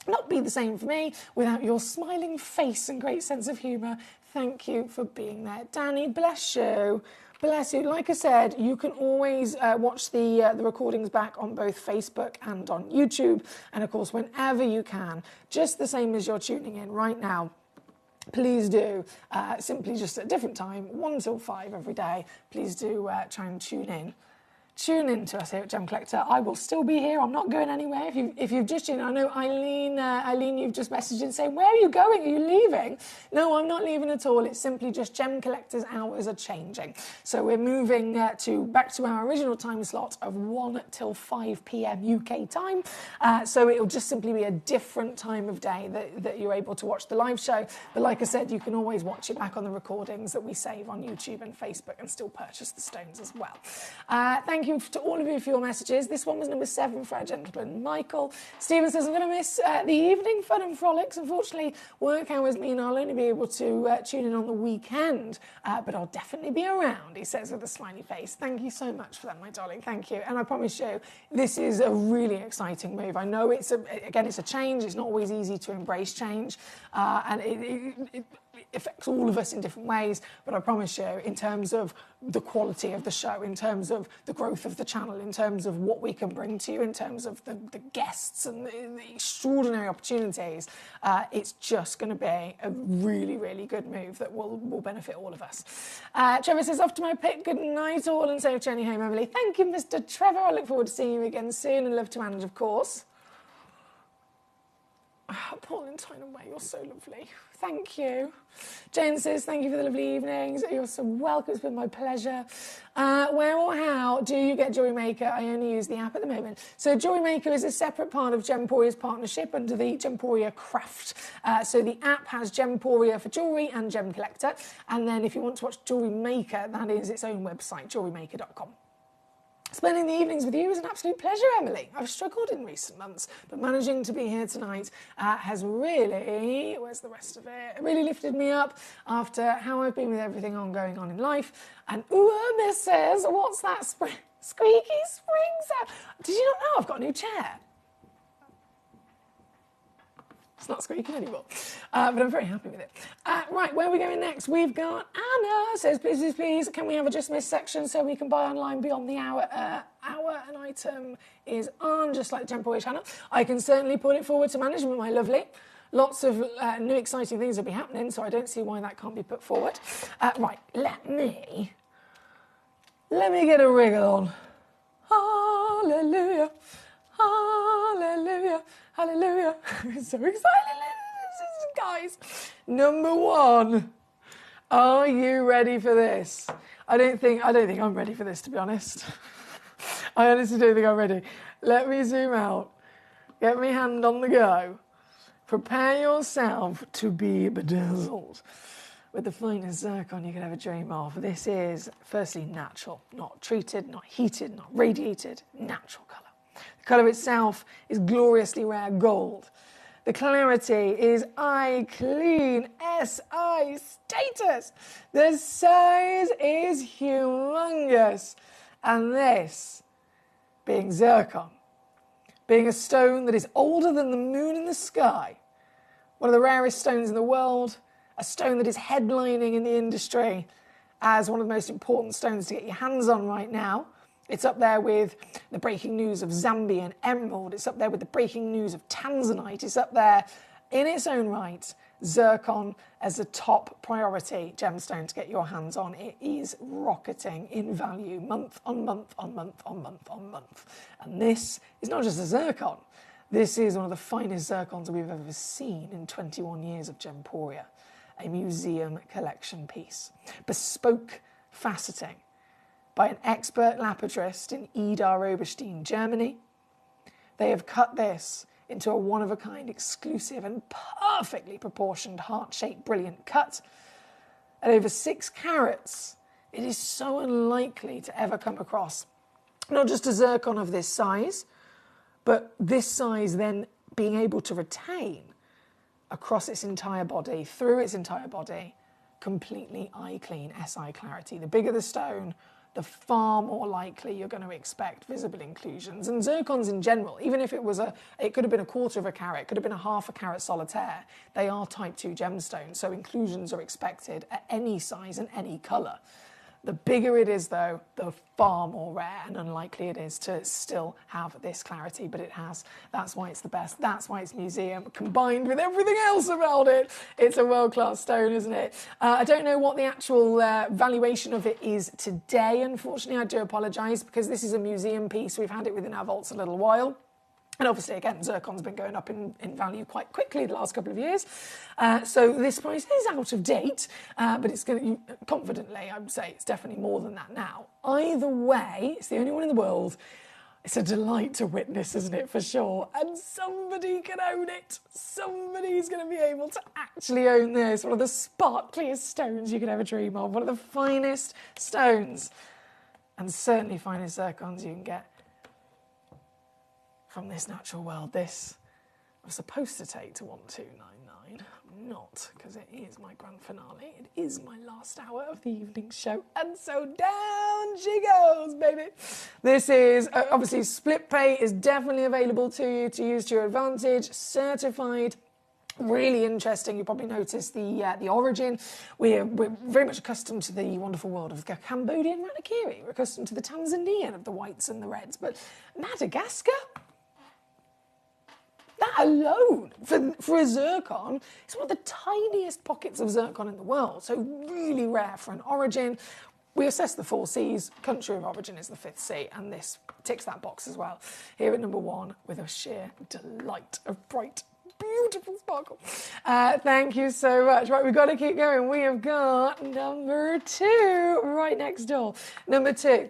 not be the same for me without your smiling face and great sense of humour. Thank you for being there. Danny, bless you. Bless you. Like I said, you can always watch the recordings back on both Facebook and on YouTube. And of course, whenever you can, just the same as you're tuning in right now, please do, simply just at a different time, 1 till 5 every day, please do try and tune in. Tune in to us here at Gem Collector. I will still be here. I'm not going anywhere. If you've just tuned in, I know Eileen, you've just messaged in saying, where are you going? Are you leaving? No, I'm not leaving at all. It's simply just Gem Collector's hours are changing. So we're moving back to our original time slot of 1 till 5 p.m. UK time. So it'll just simply be a different time of day that you're able to watch the live show. But like I said, you can always watch it back on the recordings that we save on YouTube and Facebook and still purchase the stones as well. Thank you to all of you for your messages. This one was number 7 for our gentleman, Michael. Stephen says, I'm going to miss the evening fun and frolics. Unfortunately, work hours mean I'll only be able to tune in on the weekend, but I'll definitely be around, he says with a smiley face. Thank you so much for that, my darling. Thank you. And I promise you, this is a really exciting move. I know it's a change. It's not always easy to embrace change, and it affects all of us in different ways, but I promise you, in terms of the quality of the show, in terms of the growth of the channel, in terms of what we can bring to you, in terms of the guests and the extraordinary opportunities, it's just going to be a really, really good move that will benefit all of us. Trevor says, off to my pit. Good night all and safe journey home, Emily. Thank you, Mr. Trevor. I look forward to seeing you again soon and love to manage, of course. Paul and Tyne away, you're so lovely. Thank you. Jane says, thank you for the lovely evenings. You're so welcome. It's been my pleasure. Where or how do you get Jewelry Maker? I only use the app at the moment. So Jewelry Maker is a separate part of Gemporia's partnership under the Gemporia Craft. So the app has Gemporia for jewellery and Gem Collector. And then if you want to watch Jewelry Maker, that is its own website, jewelrymaker.com. Spending the evenings with you is an absolute pleasure, Emily. I've struggled in recent months, but managing to be here tonight has really, where's the rest of it? Really lifted me up after how I've been with everything going on in life. And missus, what's that squeaky spring sound? Did you not know I've got a new chair? It's not squeaking anymore, but I'm very happy with it. Right, where are we going next? We've got Anna says, please, can we have a just missed section so we can buy online beyond the hour? An item is on, just like the Gemporia channel. I can certainly put it forward to management, my lovely. Lots of new exciting things will be happening, so I don't see why that can't be put forward. Right, let me get a wriggle on. Hallelujah, hallelujah. Hallelujah. I'm so excited, guys. Number 1. Are you ready for this? I don't think I'm ready for this, to be honest. I honestly don't think I'm ready. Let me zoom out. Get my hand on the go. Prepare yourself to be bedazzled with the finest zircon you could ever dream of. This is, firstly, natural. Not treated, not heated, not radiated. Natural colour. The colour itself is gloriously rare gold. The clarity is eye clean, SI status. The size is humongous. And this, being zircon, being a stone that is older than the moon in the sky, one of the rarest stones in the world, a stone that is headlining in the industry as one of the most important stones to get your hands on right now. It's up there with the breaking news of Zambian emerald. It's up there with the breaking news of Tanzanite. It's up there in its own right zircon as a top priority gemstone to get your hands on. It is rocketing in value month on month on month on month on month. And this is not just a zircon. This is one of the finest zircons we've ever seen in 21 years of Gemporia. A museum collection piece. Bespoke faceting by an expert lapidrist in Idar Oberstein, Germany. They have cut this into a one-of-a-kind, exclusive and perfectly proportioned heart-shaped brilliant cut. At over 6 carats, it is so unlikely to ever come across not just a zircon of this size, but this size then being able to retain across its entire body, through its entire body, completely eye-clean SI clarity. The bigger the stone, the far more likely you're going to expect visible inclusions. And zircons in general, even if it could have been a 1/4 of a carat, it could have been a 1/2 carat solitaire, they are type 2 gemstones, so inclusions are expected at any size and any colour. The bigger it is, though, the far more rare and unlikely it is to still have this clarity, but it has. That's why it's the best. That's why it's museum, combined with everything else about it. It's a world-class stone, isn't it? I don't know what the actual valuation of it is today, unfortunately. I do apologise, because this is a museum piece. We've had it within our vaults a little while. And obviously, again, zircon's been going up in value quite quickly the last couple of years. So this price is out of date, but it's going to, confidently, I would say it's definitely more than that now. Either way, it's the only one in the world. It's a delight to witness, isn't it, for sure? And somebody can own it. Somebody's going to be able to actually own this. One of the sparkliest stones you could ever dream of. One of the finest stones. And certainly finest zircons you can get from this natural world. This was supposed to take to 1299. Not, because it is my grand finale. It is my last hour of the evening show. And so down she goes, baby. This is, obviously, split pay is definitely available to you to use to your advantage. Certified. Really interesting. You probably noticed the origin. We're very much accustomed to the wonderful world of the Cambodian Ranakiri. We're accustomed to the Tanzanian of the whites and the reds. But Madagascar? That alone, for a zircon, is one of the tiniest pockets of zircon in the world. So really rare for an origin. We assess the 4 Cs. Country of origin is the 5th C, and this ticks that box as well. Here at number 1, with a sheer delight of bright, beautiful sparkle. Thank you so much. Right, we've got to keep going. We have got number 2 right next door. Number 2,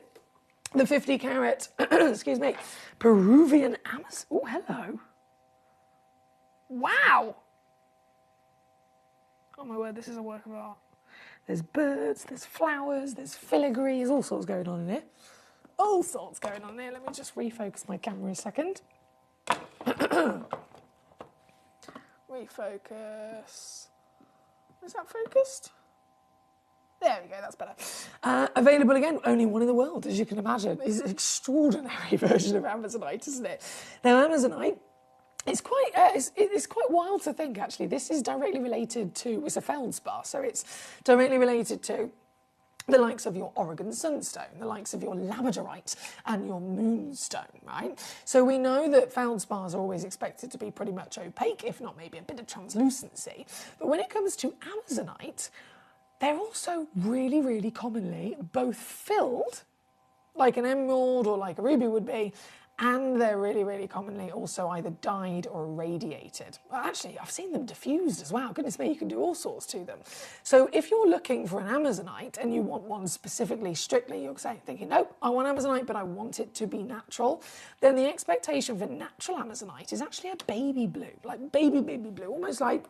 the 50 carat, excuse me, Peruvian Amazon. Oh, hello. Wow! Oh my word, this is a work of art. There's birds, there's flowers, there's filigree, there's all sorts going on in here. All sorts going on there. Let me just refocus my camera a second. Refocus. Is that focused? There we go, that's better. Available again, only one in the world, as you can imagine. It's an extraordinary version of Amazonite, isn't it? Now, Amazonite, it's quite wild to think, actually. This is directly related to, it's a feldspar, so it's directly related to the likes of your Oregon sunstone, the likes of your labradorite and your moonstone, right? So we know that feldspars are always expected to be pretty much opaque, if not maybe a bit of translucency. But when it comes to Amazonite, they're also really, really commonly both filled, like an emerald or like a ruby would be, and they're really, really commonly also either dyed or irradiated. Well, actually, I've seen them diffused as well. Goodness me, you can do all sorts to them. So if you're looking for an Amazonite and you want one specifically, strictly, you're thinking, nope, I want Amazonite, but I want it to be natural, then the expectation for natural Amazonite is actually a baby blue, like baby blue, almost like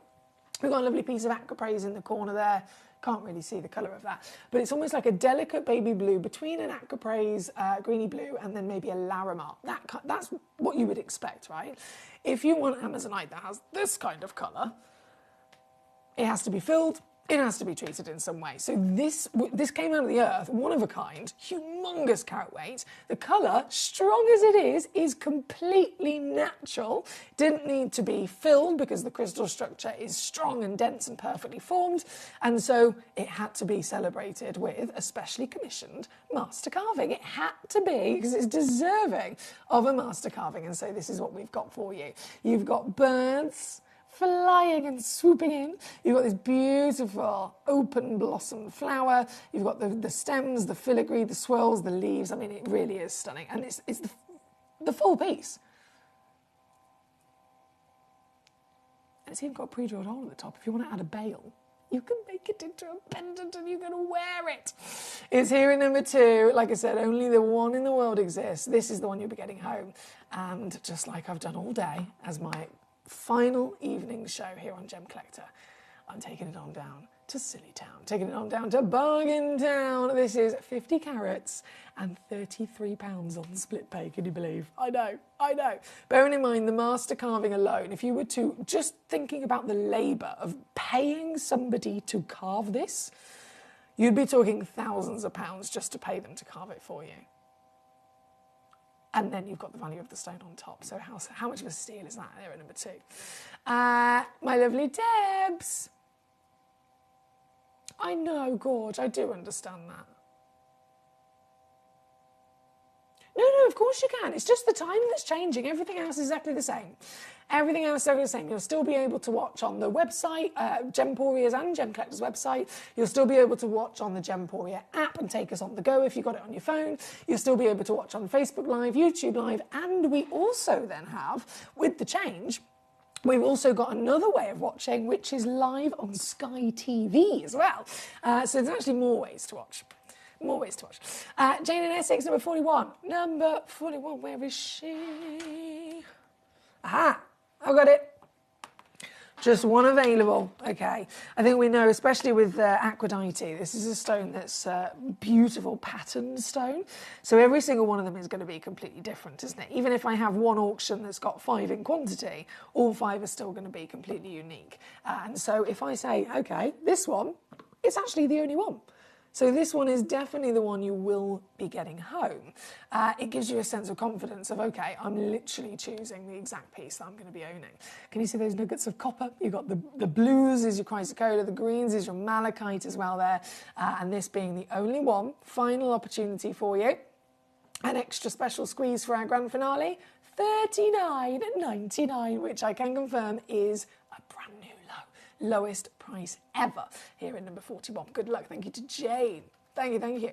we've got a lovely piece of aquapraise in the corner there. Can't really see the colour of that, but it's almost like a delicate baby blue between an aquapraise, greeny blue, and then maybe a larimar. That's what you would expect, right? If you want Amazonite that has this kind of colour, it has to be filled, it has to be treated in some way. So this came out of the earth, one of a kind, humongous carat weight. The colour, strong as it is completely natural. Didn't need to be filled because the crystal structure is strong and dense and perfectly formed. And so it had to be celebrated with a specially commissioned master carving. It had to be, because it's deserving of a master carving. And so this is what we've got for you. You've got birds, flying and swooping in. You've got this beautiful open blossom flower. You've got the stems, the filigree, the swirls, the leaves. I mean, it really is stunning. And it's the full piece. And it's even got a pre-drilled hole at the top. If you want to add a bail, you can make it into a pendant and you can wear it. It's here in number 2. Like I said, only the one in the world exists. This is the one you'll be getting home. And just like I've done all day as my final evening show here on Gemcollector, I'm taking it on down to Silly Town, taking it on down to Bargain Town. This is 50 carats and £33 on split pay, can you believe? I know. Bearing in mind the master carving alone, if you were to just thinking about the labour of paying somebody to carve this, you'd be talking thousands of pounds just to pay them to carve it for you. And then you've got the value of the stone on top. So how much of a steal is that there at number 2? My lovely Debs. I know, Gorge, I do understand that. No, of course you can. It's just the time that's changing. Everything else is exactly the same. Everything else is exactly the same. You'll still be able to watch on the website, Gemporia's and Gemcollector's website. You'll still be able to watch on the Gemporia app and take us on the go if you've got it on your phone. You'll still be able to watch on Facebook Live, YouTube Live, and we also then have, with the change, we've also got another way of watching, which is live on Sky TV as well. So there's actually more ways to watch. Jane in Essex, number 41. Number 41, where is she? Aha, I've got it. Just one available, okay. I think we know, especially with Aphrodite, this is a stone that's a beautiful patterned stone. So every single one of them is going to be completely different, isn't it? Even if I have one auction that's got 5 in quantity, all 5 are still going to be completely unique. And so if I say, okay, this one, it's actually the only one. So this one is definitely the one you will be getting home. It gives you a sense of confidence of, okay, I'm literally choosing the exact piece that I'm going to be owning. Can you see those nuggets of copper? You've got the blues is your chrysocolla, the greens is your malachite as well there. And this being the only one, final opportunity for you. An extra special squeeze for our grand finale, $39.99, which I can confirm is a brand new lowest price ever here at number 41. Good luck. Thank you to Jane. Thank you.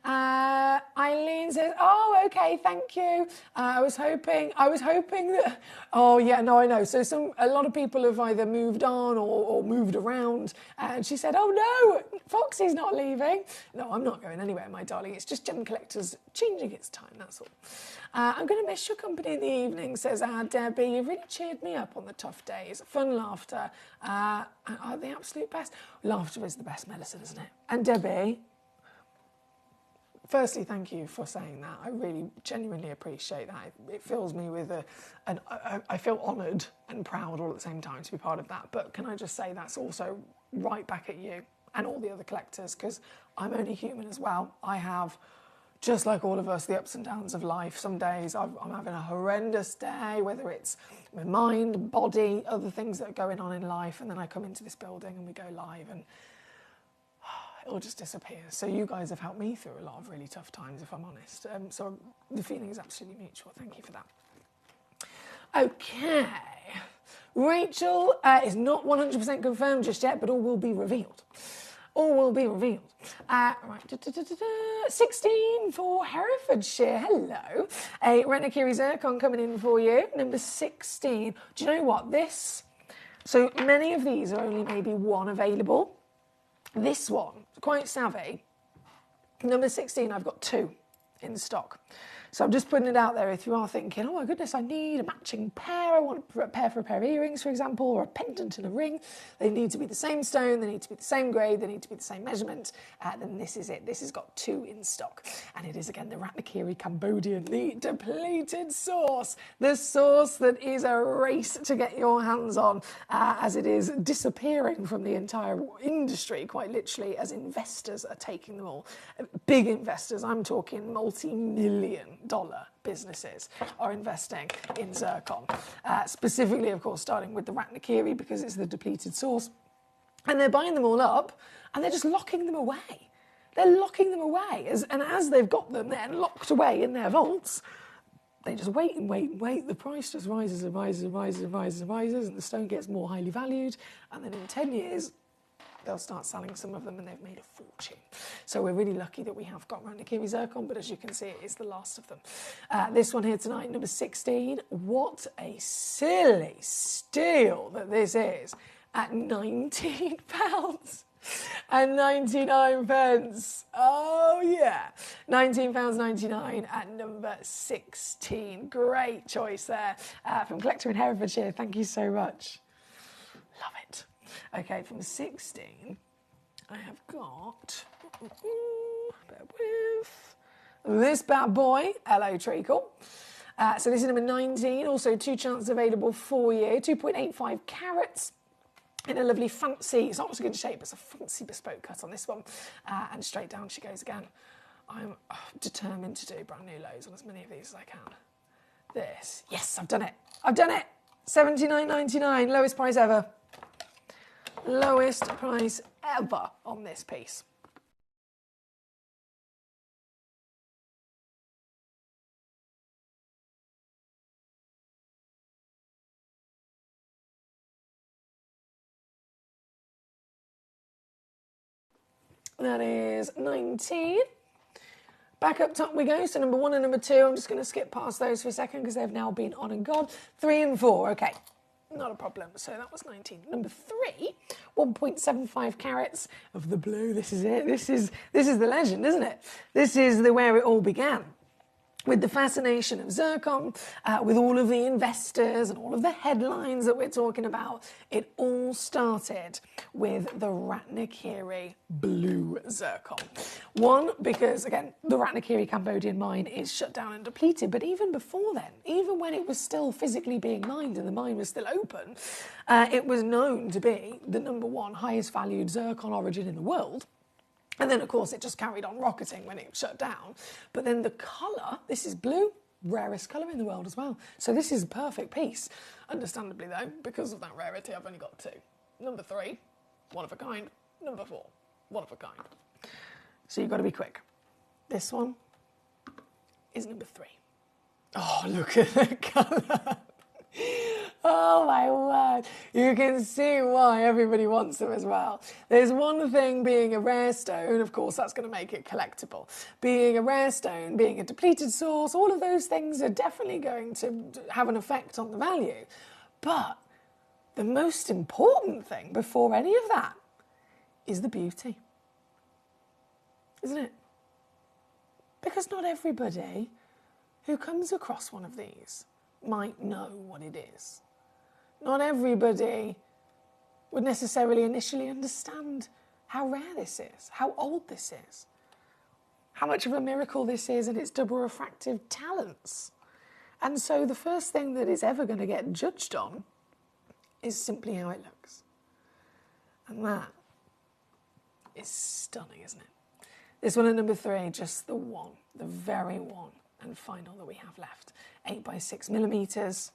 Eileen says, oh, okay, thank you. I was hoping that, oh yeah, no, I know. So a lot of people have either moved on or moved around. And she said, oh no, Foxy's not leaving. No, I'm not going anywhere, my darling. It's just Gemcollector's changing its time, that's all. I'm going to miss your company in the evening, says Debbie. You've really cheered me up on the tough days. Fun laughter are the absolute best. Laughter is the best medicine, isn't it? And Debbie, firstly, thank you for saying that. I really genuinely appreciate that. It fills me with I feel honoured and proud all at the same time to be part of that. But can I just say that's also right back at you and all the other collectors, because I'm only human as well. I have, just like all of us, the ups and downs of life. Some days I'm having a horrendous day, whether it's my mind, body, other things that are going on in life, and then I come into this building and we go live and it all just disappears. So you guys have helped me through a lot of really tough times, if I'm honest. So the feeling is absolutely mutual. Thank you for that. Okay. Rachel is not 100% confirmed just yet, but all will be revealed. Right, 16 for Herefordshire. Hello. A Renakiri Zircon coming in for you. Number 16. Do you know what? So many of these are only maybe one available. This one, quite savvy. Number 16, I've got 2 in stock. So I'm just putting it out there if you are thinking, oh my goodness, I need a matching pair. I want a pair for a pair of earrings, for example, or a pendant and a ring. They need to be the same stone. They need to be the same grade. They need to be the same measurement. Then this is it. This has got 2 in stock. And it is, again, the Ratnakiri Cambodian, the depleted sauce. The sauce that is a race to get your hands on, as it is disappearing from the entire industry, quite literally, as investors are taking them all. Big investors, I'm talking multi-million-dollar businesses are investing in zircon. Specifically, of course, starting with the Ratnakiri because it's the depleted sauce. And they're buying them all up and they're just locking them away. They're locking them away. As they've got them then locked away in their vaults, they just wait and wait and wait. The price just rises and rises and rises and rises and rises, and the stone gets more highly valued. And then in 10 years, they'll start selling some of them and they've made a fortune. So we're really lucky that we have got Ratnakiri zircon, but as you can see, it is the last of them. This one here tonight, number 16. What a silly steal that this is at £19 and 99 pence. Oh yeah, £19.99 at number 16. Great choice there from Collector in Herefordshire. Thank you so much. Love it. Okay, from 16, I have got, bear with, this bad boy, Hello Treacle. So this is number 19, also 2 chances available for you, 2.85 carats. In a lovely fancy, it's not just a good shape, it's a fancy bespoke cut on this one. And straight down she goes again. I'm determined to do brand new loads on as many of these as I can. This, yes, I've done it. I've done it. £79.99, lowest price ever. Lowest price ever on this piece. That is 19. Back up top we go. So number 1 and number 2, I'm just going to skip past those for a second because they've now been on and gone. 3 and 4, okay. Not a problem. So that was 19. Number 3, 1.75 carats of the blue. This is it. This is the legend, isn't it? This is where it all began. With the fascination of zircon, with all of the investors and all of the headlines that we're talking about, it all started with the Ratnakiri blue zircon. One, because again, the Ratnakiri Cambodian mine is shut down and depleted, but even before then, even when it was still physically being mined and the mine was still open, it was known to be the #1 highest valued zircon origin in the world. And then, of course, it just carried on rocketing when it shut down. But then the colour, this is blue, rarest colour in the world as well. So this is a perfect piece. Understandably, though, because of that rarity, I've only got 2. Number 3, one of a kind. Number 4, one of a kind. So you've got to be quick. This one is number 3. Oh, look at the colour. Oh my word, you can see why everybody wants them as well. There's one thing being a rare stone, of course that's going to make it collectible. Being a rare stone, being a depleted source, all of those things are definitely going to have an effect on the value. But the most important thing before any of that is the beauty, isn't it? Because not everybody who comes across one of these might know what it is. Not everybody would necessarily initially understand how rare this is, how old this is, how much of a miracle this is and its double refractive talents. And so the first thing that is ever going to get judged on is simply how it looks. And that is stunning, isn't it? This one at number 3, just the one, the very one and final that we have left. 8x6mm,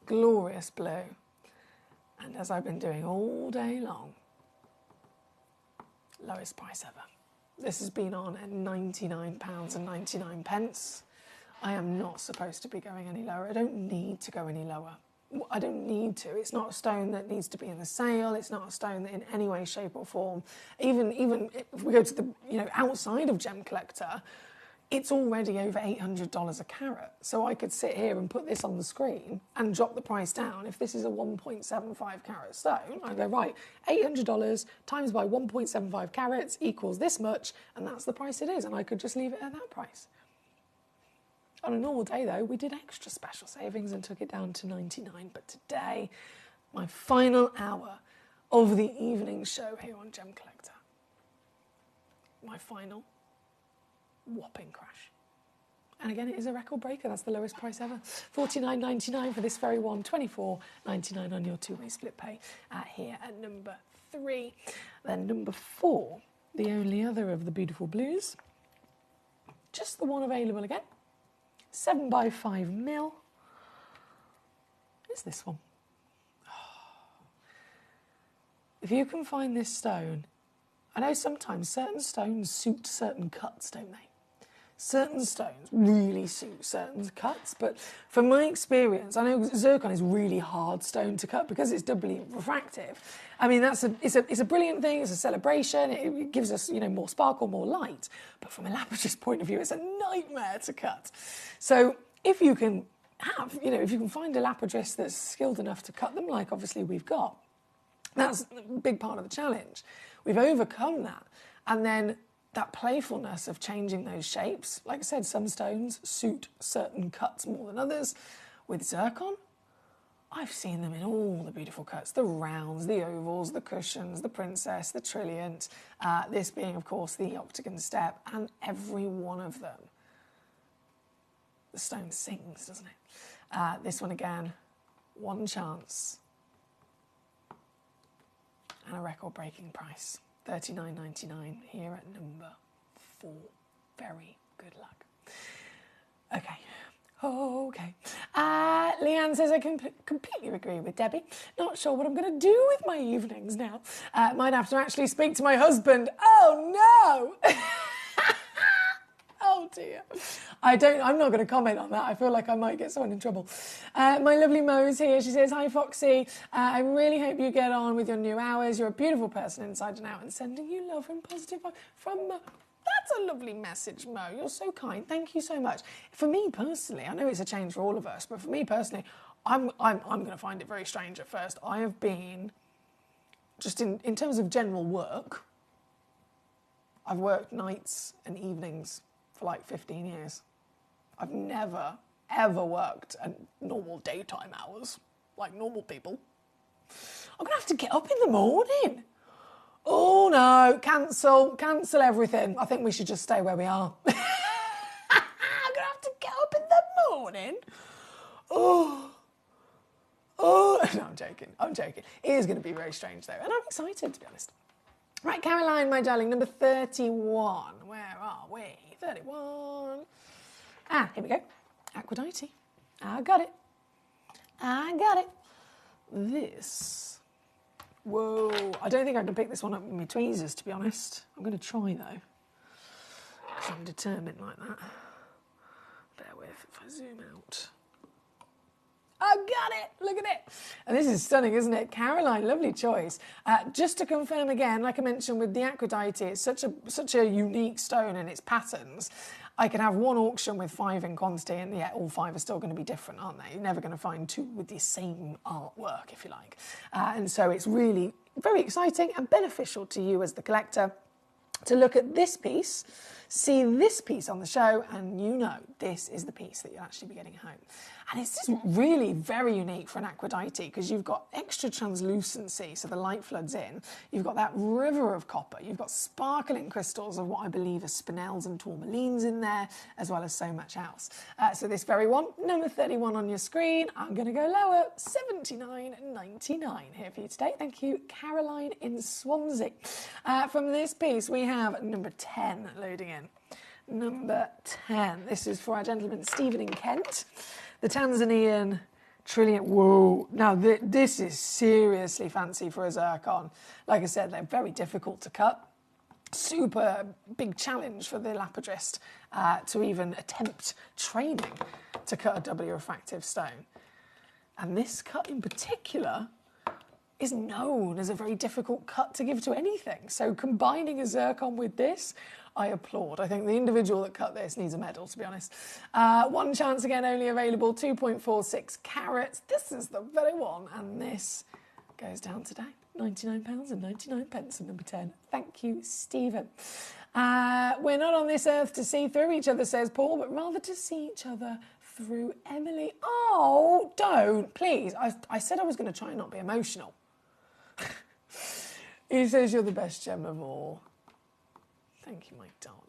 glorious blue. And as I've been doing all day long, lowest price ever. This has been on at £99.99. I am not supposed to be going any lower. I don't need to go any lower. I don't need to. It's not a stone that needs to be in the sale. It's not a stone that in any way, shape or form, even if we go to the, outside of Gemcollector, it's already over $800 a carat. So I could sit here and put this on the screen and drop the price down. If this is a 1.75 carat stone, I go, right, $800 times by 1.75 carats equals this much, and that's the price it is. And I could just leave it at that price. On a normal day, though, we did extra special savings and took it down to 99. But today, my final hour of the evening show here on Gemcollector, my final whopping crash. And again, it is a record breaker. That's the lowest price ever. $49.99 for this very one, $24.99 on your two-way split pay here at number 3. Then number 4, the only other of the beautiful blues, just the one available again, 7x5mm. Is this one? If you can find this stone, I know sometimes certain stones suit certain cuts, don't they? certain stones really suit certain cuts, but from my experience, I know zircon is really hard stone to cut because it's doubly refractive. I mean, it's a brilliant thing. It's a celebration. It gives us, you know, more sparkle, more light. But from a lapidus point of view, it's a nightmare to cut. So if you can if you can find a lapidus that's skilled enough to cut them, like obviously we've got, that's a big part of the challenge. We've overcome that, and then that playfulness of changing those shapes. Like I said, some stones suit certain cuts more than others. With zircon, I've seen them in all the beautiful cuts, the rounds, the ovals, the cushions, the princess, the trilliant, this being, of course, the octagon step, and every one of them. The stone sings, doesn't it? This one again, one chance, and a record-breaking price. $39.99 here at number 4. Very good luck. Okay. Okay. Leanne says, I completely agree with Debbie. Not sure what I'm going to do with my evenings now. Might have to actually speak to my husband. Oh, no! Oh, dear. I'm not going to comment on that. I feel like I might get someone in trouble. My lovely Mo's here. She says, hi, Foxy. I really hope you get on with your new hours. You're a beautiful person inside and out, and sending you love and positive vibes from Mo. That's a lovely message, Mo. You're so kind. Thank you so much. For me personally, I know it's a change for all of us, but for me personally, I'm going to find it very strange at first. I have been, just in terms of general work, I've worked nights and evenings for like 15 years. I've never, ever worked at normal daytime hours, like normal people. I'm going to have to get up in the morning. Oh, no, cancel everything. I think we should just stay where we are. I'm going to have to get up in the morning. Oh, no, I'm joking. It is going to be very strange, though, and I'm excited, to be honest. Right, Caroline, my darling, number 31. Where are we? 31. Here we go. Aphrodite. I got it. This. Whoa. I don't think I can pick this one up with my tweezers, to be honest. I'm going to try, though. Because I'm determined like that. Bear with if I zoom out. I got it! Look at it! And this is stunning, isn't it? Caroline, lovely choice. Just to confirm again, like I mentioned with the Aphrodite, it's such a unique stone in its patterns. I can have one auction with 5 in quantity, and yet all 5 are still going to be different, aren't they? You're never going to find 2 with the same artwork, if you like. And so it's really very exciting and beneficial to you as the collector to look at this piece, see this piece on the show, and you know this is the piece that you'll actually be getting home. And it's just really very unique for an Aphrodite because you've got extra translucency, so the light floods in. You've got that river of copper. You've got sparkling crystals of what I believe are spinels and tourmalines in there, as well as so much else. So this very one, number 31 on your screen. I'm going to go lower, $79.99 here for you today. Thank you, Caroline in Swansea. From this piece, we have number 10 loading in. Number 10. This is for our gentleman Stephen in Kent. The Tanzanian trillion. Whoa. Now, this is seriously fancy for a zircon. Like I said, they're very difficult to cut. Super big challenge for the lapidrist to even attempt training to cut a doubly refractive stone. And this cut in particular is known as a very difficult cut to give to anything. So combining a zircon with this, I applaud. I think the individual that cut this needs a medal, to be honest. One chance again, only available, 2.46 carats. This is the very one, and this goes down today. £99.99 at number 10. Thank you, Stephen. We're not on this earth to see through each other, says Paul, but rather to see each other through Emily. Oh, don't, please. I said I was going to try and not be emotional. He says you're the best gem of all. Thank you, my darling.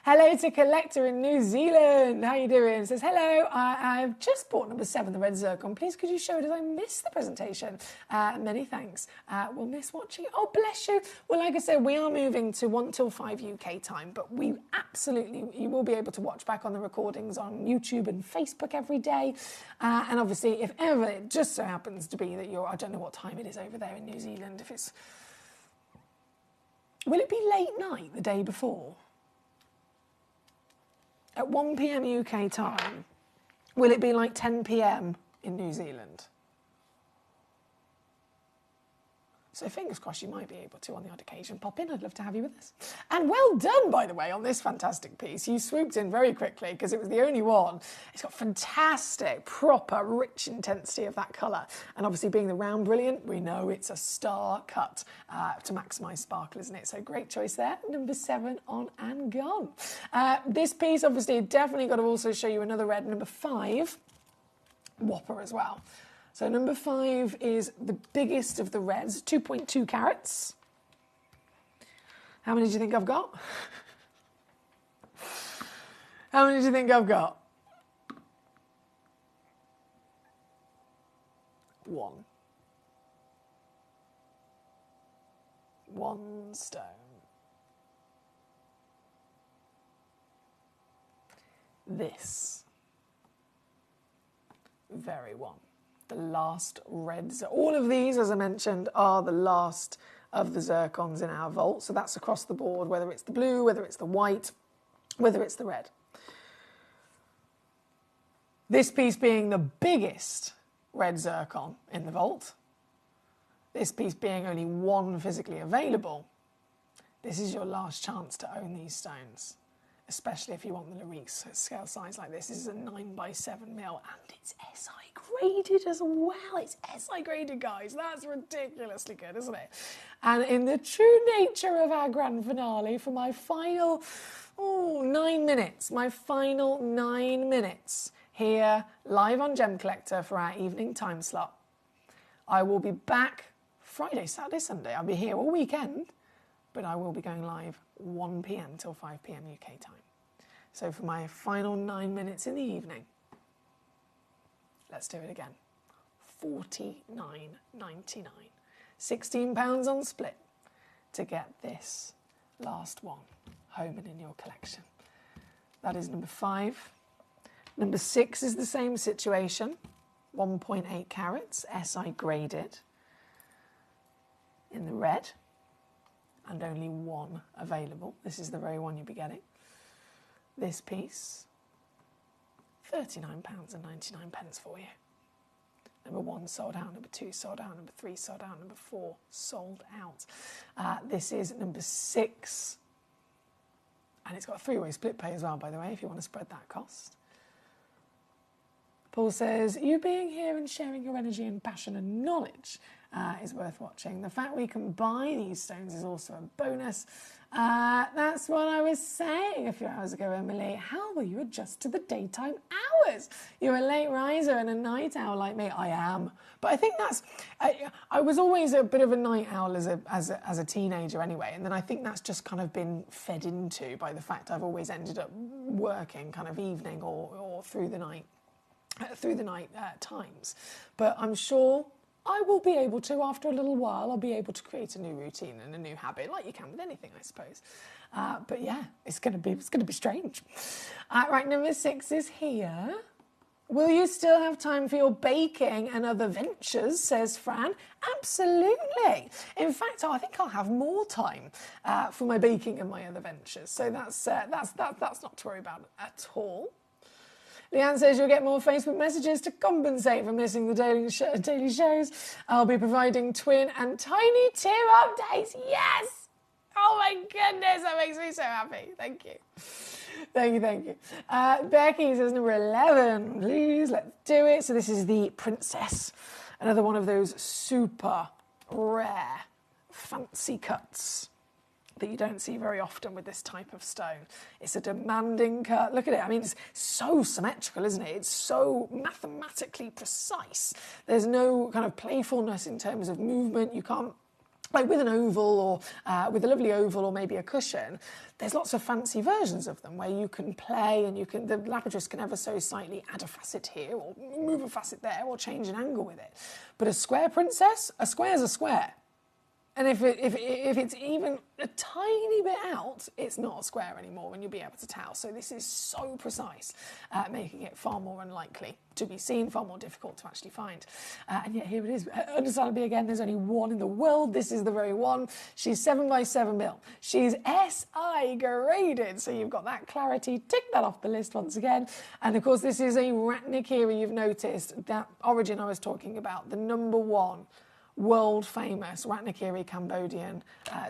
Hello to Collector in New Zealand. How you doing? Says, hello, I've just bought number 7, the red zircon. Please could you show it as I missed the presentation? Many thanks. We'll miss watching. Oh, bless you. Well, like I said, we are moving to 1 till 5 UK time, but we absolutely, you will be able to watch back on the recordings on YouTube and Facebook every day. And obviously, if ever it just so happens to be that I don't know what time it is over there in New Zealand, if it's, will it be late night the day before? at 1 p.m. UK time, will it be like 10 p.m. in New Zealand? So fingers crossed you might be able to on the odd occasion pop in. I'd love to have you with us. And well done, by the way, on this fantastic piece. You swooped in very quickly because it was the only one. It's got fantastic, proper, rich intensity of that colour. And obviously being the round brilliant, we know it's a star cut to maximise sparkle, isn't it? So great choice there. Number 7 on and gone. This piece, obviously, definitely got to also show you another red. Number 5, whopper as well. So number 5 is the biggest of the reds, 2.2 carats. How many do you think I've got? How many do you think I've got? 1. 1 stone. This very one. The last reds. All of these, as I mentioned, are the last of the zircons in our vault. So that's across the board, whether it's the blue, whether it's the white, whether it's the red. This piece being the biggest red zircon in the vault. This piece being only 1 physically available. This is your last chance to own these stones, especially if you want the Larice scale size like this. This is a 9x7mm and it's SI graded as well. It's SI graded, guys. That's ridiculously good, isn't it? And in the true nature of our grand finale, for my final 9 minutes, my final 9 minutes here live on Gemcollector for our evening time slot. I will be back Friday, Saturday, Sunday. I'll be here all weekend, but I will be going live 1 p.m. till 5 p.m. UK time. So for my final 9 minutes in the evening, let's do it again. $49.99. £16 on split to get this last one home and in your collection. That is number 5. Number 6 is the same situation. 1.8 carats, SI graded in the red, and only 1 available. This is the very one you'll be getting. This piece, £39.99 for you. Number 1 sold out, number 2 sold out, number 3 sold out, number 4 sold out. This is number 6, and it's got a 3-way split pay as well, by the way, if you want to spread that cost. Paul says, you being here and sharing your energy and passion and knowledge is worth watching. The fact we can buy these stones is also a bonus. That's what I was saying a few hours ago, Emily. How will you adjust to the daytime hours? You're a late riser and a night owl like me. I am. But I think that's... I was always a bit of a night owl as a teenager anyway, and then I think that's just kind of been fed into by the fact I've always ended up working kind of evening or through the night times. But I'm sure I will be able to, after a little while, I'll be able to create a new routine and a new habit, like you can with anything, I suppose. But yeah, it's going to be strange. Right, number 6 is here. Will you still have time for your baking and other ventures, says Fran? Absolutely. In fact, I think I'll have more time for my baking and my other ventures. So that's not to worry about at all. Leanne says you'll get more Facebook messages to compensate for missing the daily shows. I'll be providing twin and tiny tier updates. Yes! Oh my goodness, that makes me so happy. Thank you. Thank you. Becky says number 11. Please, let's do it. So this is the Princess. Another one of those super rare, fancy cuts that you don't see very often with this type of stone. It's a demanding cut. Look at it. I mean, it's so symmetrical, isn't it? It's so mathematically precise. There's no kind of playfulness in terms of movement. You can't, like with an oval or with a lovely oval or maybe a cushion, there's lots of fancy versions of them where you can play and the lapidus can ever so slightly add a facet here or move a facet there or change an angle with it. But a square princess, a square's a square. And if it's even a tiny bit out, it's not a square anymore, and you'll be able to tell. So this is so precise, making it far more unlikely to be seen, far more difficult to actually find. And yet here it is. Understandably, again, there's only one in the world. This is the very one. She's 7x7 mil. She's SI graded, so you've got that clarity. Tick that off the list once again. And of course, this is a Ratnakiri. You've noticed that origin I was talking about, the #1 world famous Ratnakiri Cambodian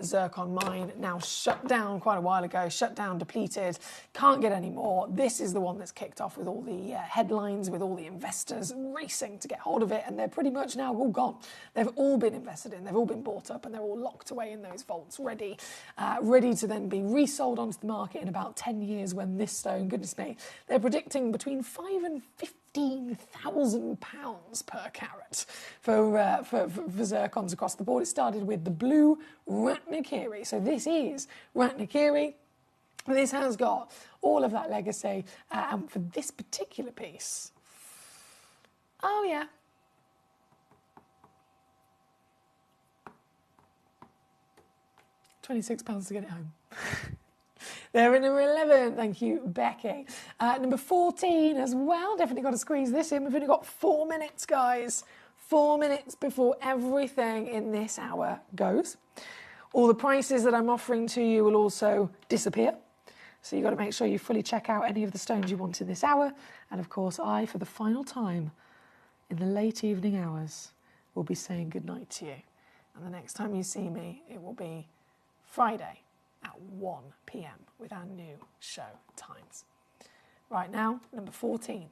zircon mine, now shut down quite a while ago, shut down, depleted, can't get any more. This is the one that's kicked off with all the headlines, with all the investors racing to get hold of it, and they're pretty much now all gone. They've all been invested in, they've all been bought up, and they're all locked away in those vaults, ready to then be resold onto the market in about 10 years when this stone, goodness me, they're predicting between £5,000 and £15,000 per carat for zircons across the board. It started with the blue Ratnakiri. So this is Ratnakiri. This has got all of that legacy. And for this particular piece, oh yeah, £26 to get it home. They're in number 11, thank you, Becky. Number 14 as well, definitely got to squeeze this in. We've only got 4 minutes, guys. 4 minutes before everything in this hour goes. All the prices that I'm offering to you will also disappear. So you've got to make sure you fully check out any of the stones you want in this hour. And of course, I, for the final time in the late evening hours, will be saying goodnight to you. And the next time you see me, it will be Friday at 1 p.m. with our new show times. Right now, number 14,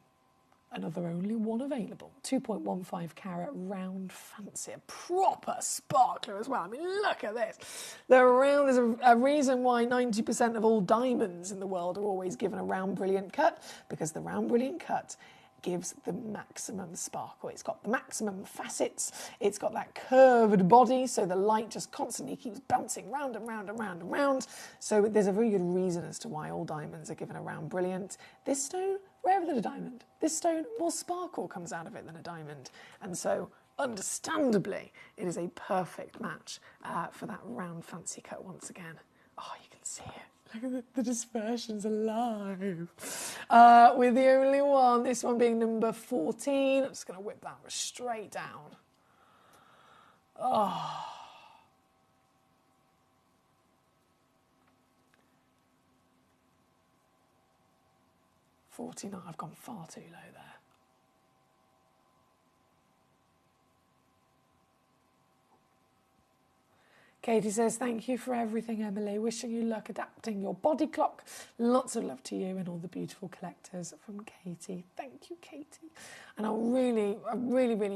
another only one available, 2.15 carat round fancy, a proper sparkler as well. I mean, look at this. There's a reason why 90% of all diamonds in the world are always given a round brilliant cut, because the round brilliant cut gives the maximum sparkle. It's got the maximum facets, it's got that curved body, so the light just constantly keeps bouncing round and round and round and round. So there's a very good reason as to why all diamonds are given a round brilliant. This stone, rarer than a diamond. This stone, more sparkle comes out of it than a diamond. And so, understandably, it is a perfect match for that round fancy cut once again. Oh, you can see it. Look at the dispersion's alive. With the only one, this one being number 14. I'm just going to whip that straight down. Oh. $49. I've gone far too low there. Katie says, thank you for everything, Emily. Wishing you luck adapting your body clock. Lots of love to you and all the beautiful collectors from Katie. Thank you, Katie. And I really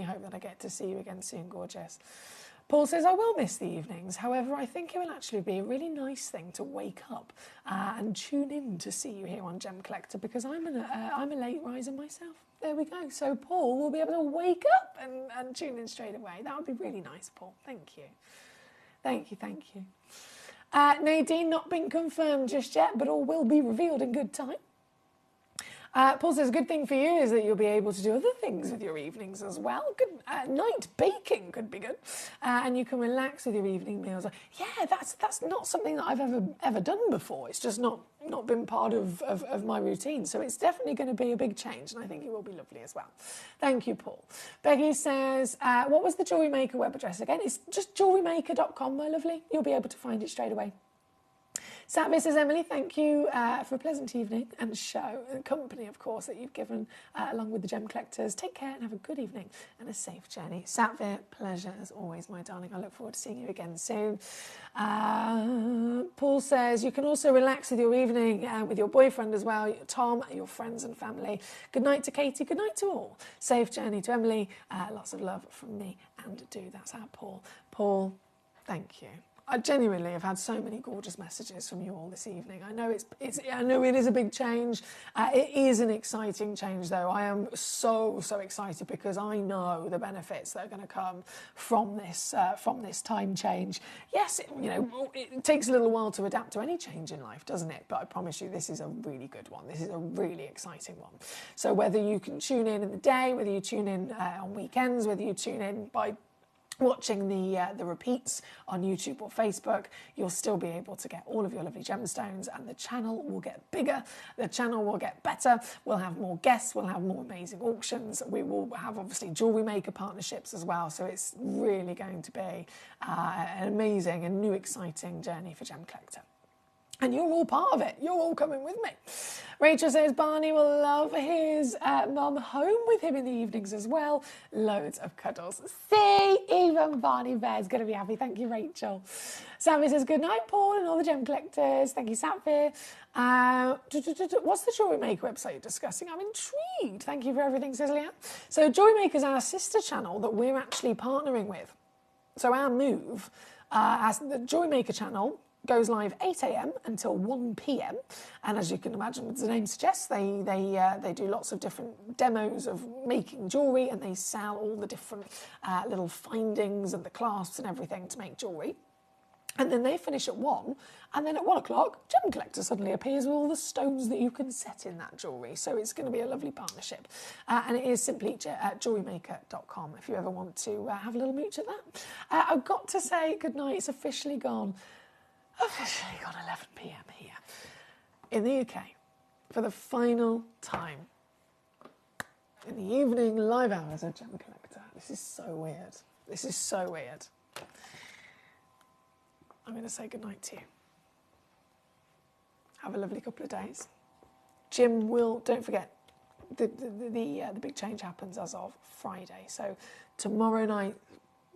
hope that I get to see you again soon, gorgeous. Paul says, I will miss the evenings. However, I think it will actually be a really nice thing to wake up and tune in to see you here on Gemcollector, because I'm a late riser myself. There we go. So Paul will be able to wake up and tune in straight away. That would be really nice, Paul. Thank you. Thank you, thank you. Nadine, not been confirmed just yet, but all will be revealed in good time. Paul says, a good thing for you is that you'll be able to do other things with your evenings as well. Good night baking could be good. And you can relax with your evening meals. Yeah, that's not something that I've ever done before. It's just not been part of my routine. So it's definitely going to be a big change, and I think it will be lovely as well. Thank you, Paul. Becky says, what was the Jewellery Maker web address again? It's just jewellerymaker.com, my lovely. You'll be able to find it straight away. Satvir says, Emily, thank you for a pleasant evening and show and company, of course, that you've given along with the Gem Collectors. Take care and have a good evening and a safe journey. Satvir, pleasure as always, my darling. I look forward to seeing you again soon. Paul says, you can also relax with your evening with your boyfriend as well, Tom, your friends and family. Good night to Katie. Good night to all. Safe journey to Emily. Lots of love from me and do. That's our Paul. Paul, thank you. I genuinely have had so many gorgeous messages from you all this evening. I know I know it is a big change. It is an exciting change, though. I am so excited because I know the benefits that are going to come from this time change. Yes, it takes a little while to adapt to any change in life, doesn't it? But I promise you, this is a really good one. This is a really exciting one. So whether you can tune in the day, whether you tune in on weekends, whether you tune in by watching the repeats on YouTube or Facebook, you'll still be able to get all of your lovely gemstones, and the channel will get bigger, the channel will get better, we'll have more guests, we'll have more amazing auctions, we will have obviously jewellery maker partnerships as well, so it's really going to be an amazing and new exciting journey for Gemcollector. And you're all part of it. You're all coming with me. Rachel says Barney will love his mum home with him in the evenings as well. Loads of cuddles. See, even Barney Bear's going to be happy. Thank you, Rachel. Sammy says, good night, Paul and all the gem collectors. Thank you, Sapphire. What's the Jewellery Maker website you're discussing? I'm intrigued. Thank you for everything, says Leanne. So Jewellery Maker is our sister channel that we're actually partnering with. So our move, as the Jewellery Maker channel, goes live 8 a.m. until 1 p.m. And as you can imagine, as the name suggests, they do lots of different demos of making jewellery, and they sell all the different little findings and the clasps and everything to make jewellery. And then they finish at 1, and then at 1 o'clock, Gemcollector suddenly appears with all the stones that you can set in that jewellery. So it's going to be a lovely partnership. And it is simply at jewellerymaker.com if you ever want to have a little mooch at that. I've got to say goodnight, it's officially gone 11 p.m. here in the UK for the final time in the evening live hours of Gemcollector. This is so weird. This is so weird. I'm going to say goodnight to you. Have a lovely couple of days. Jim will, don't forget, the big change happens as of Friday. So tomorrow night,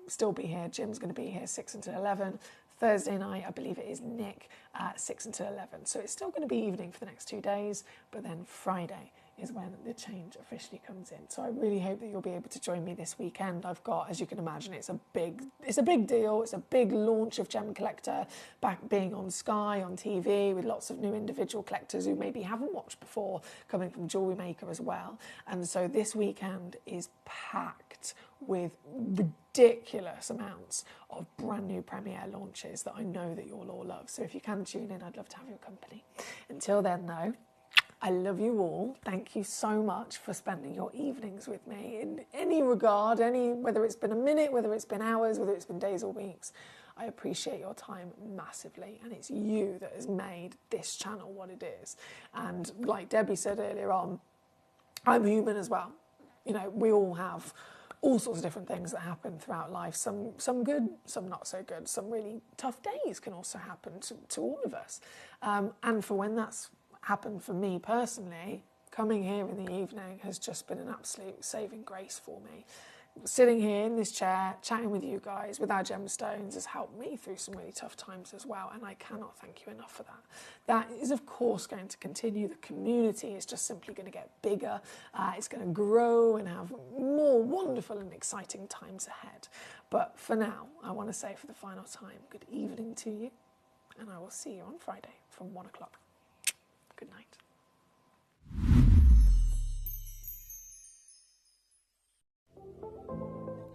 still be here. Jim's going to be here 6 until 11. Thursday night, I believe it is Nick, 6 until 11. So it's still going to be evening for the next 2 days, but then Friday is when the change officially comes in. So I really hope that you'll be able to join me this weekend. I've got, as you can imagine, it's a big deal. It's a big launch of Gemcollector, back being on Sky, on TV, with lots of new individual collectors who maybe haven't watched before, coming from Jewellery Maker as well. And so this weekend is packed with ridiculous amounts of brand new premiere launches that I know that you'll all love. So if you can tune in, I'd love to have your company. Until then, though, I love you all. Thank you so much for spending your evenings with me in any regard, whether it's been a minute, whether it's been hours, whether it's been days or weeks. I appreciate your time massively, and it's you that has made this channel what it is. And like Debbie said earlier on, I'm human as well. You know, we all have all sorts of different things that happen throughout life, some good, some not so good, some really tough days can also happen to all of us. And for when that's happened for me personally, coming here in the evening has just been an absolute saving grace for me. Sitting here in this chair, chatting with you guys, with our gemstones, has helped me through some really tough times as well, and I cannot thank you enough for that. That is, of course, going to continue. The community is just simply going to get bigger. It's going to grow and have more wonderful and exciting times ahead. But for now, I want to say for the final time, good evening to you, and I will see you on Friday from 1 o'clock. Good night.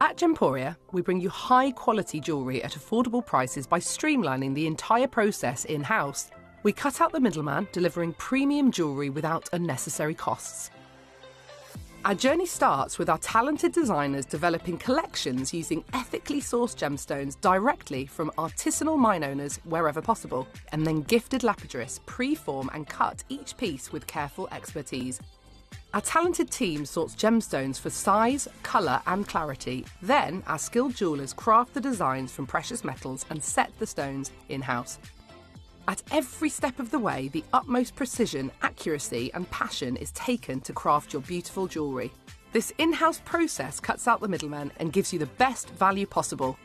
At Gemporia, we bring you high-quality jewellery at affordable prices by streamlining the entire process in-house. We cut out the middleman, delivering premium jewellery without unnecessary costs. Our journey starts with our talented designers developing collections using ethically sourced gemstones directly from artisanal mine owners wherever possible, and then gifted lapidaries pre-form and cut each piece with careful expertise. Our talented team sorts gemstones for size, colour and clarity. Then our skilled jewellers craft the designs from precious metals and set the stones in-house. At every step of the way, the utmost precision, accuracy and passion is taken to craft your beautiful jewellery. This in-house process cuts out the middleman and gives you the best value possible.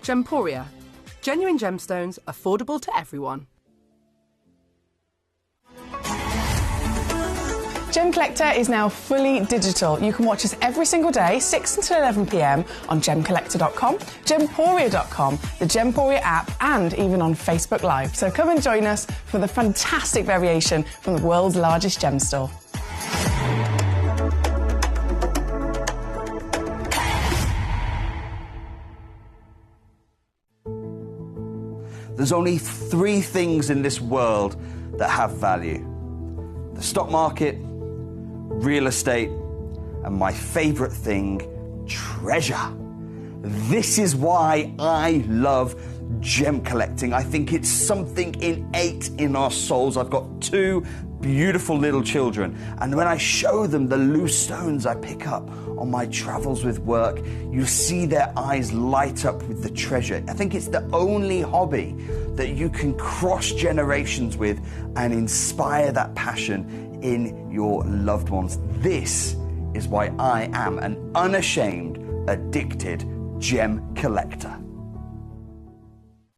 Gemporia. Genuine gemstones, affordable to everyone. Gemcollector is now fully digital. You can watch us every single day, 6 until 11 p.m. on gemcollector.com, gemporia.com, the Gemporia app, and even on Facebook Live. So come and join us for the fantastic variation from the world's largest gem store. There's only 3 things in this world that have value: the stock market, real estate, and my favourite thing, treasure. This is why I love gem collecting. I think it's something innate in our souls. I've got 2 beautiful little children, and when I show them the loose stones I pick up on my travels with work, you see their eyes light up with the treasure. I think it's the only hobby that you can cross generations with and inspire that passion in your loved ones. This is why I am an unashamed, addicted gem collector.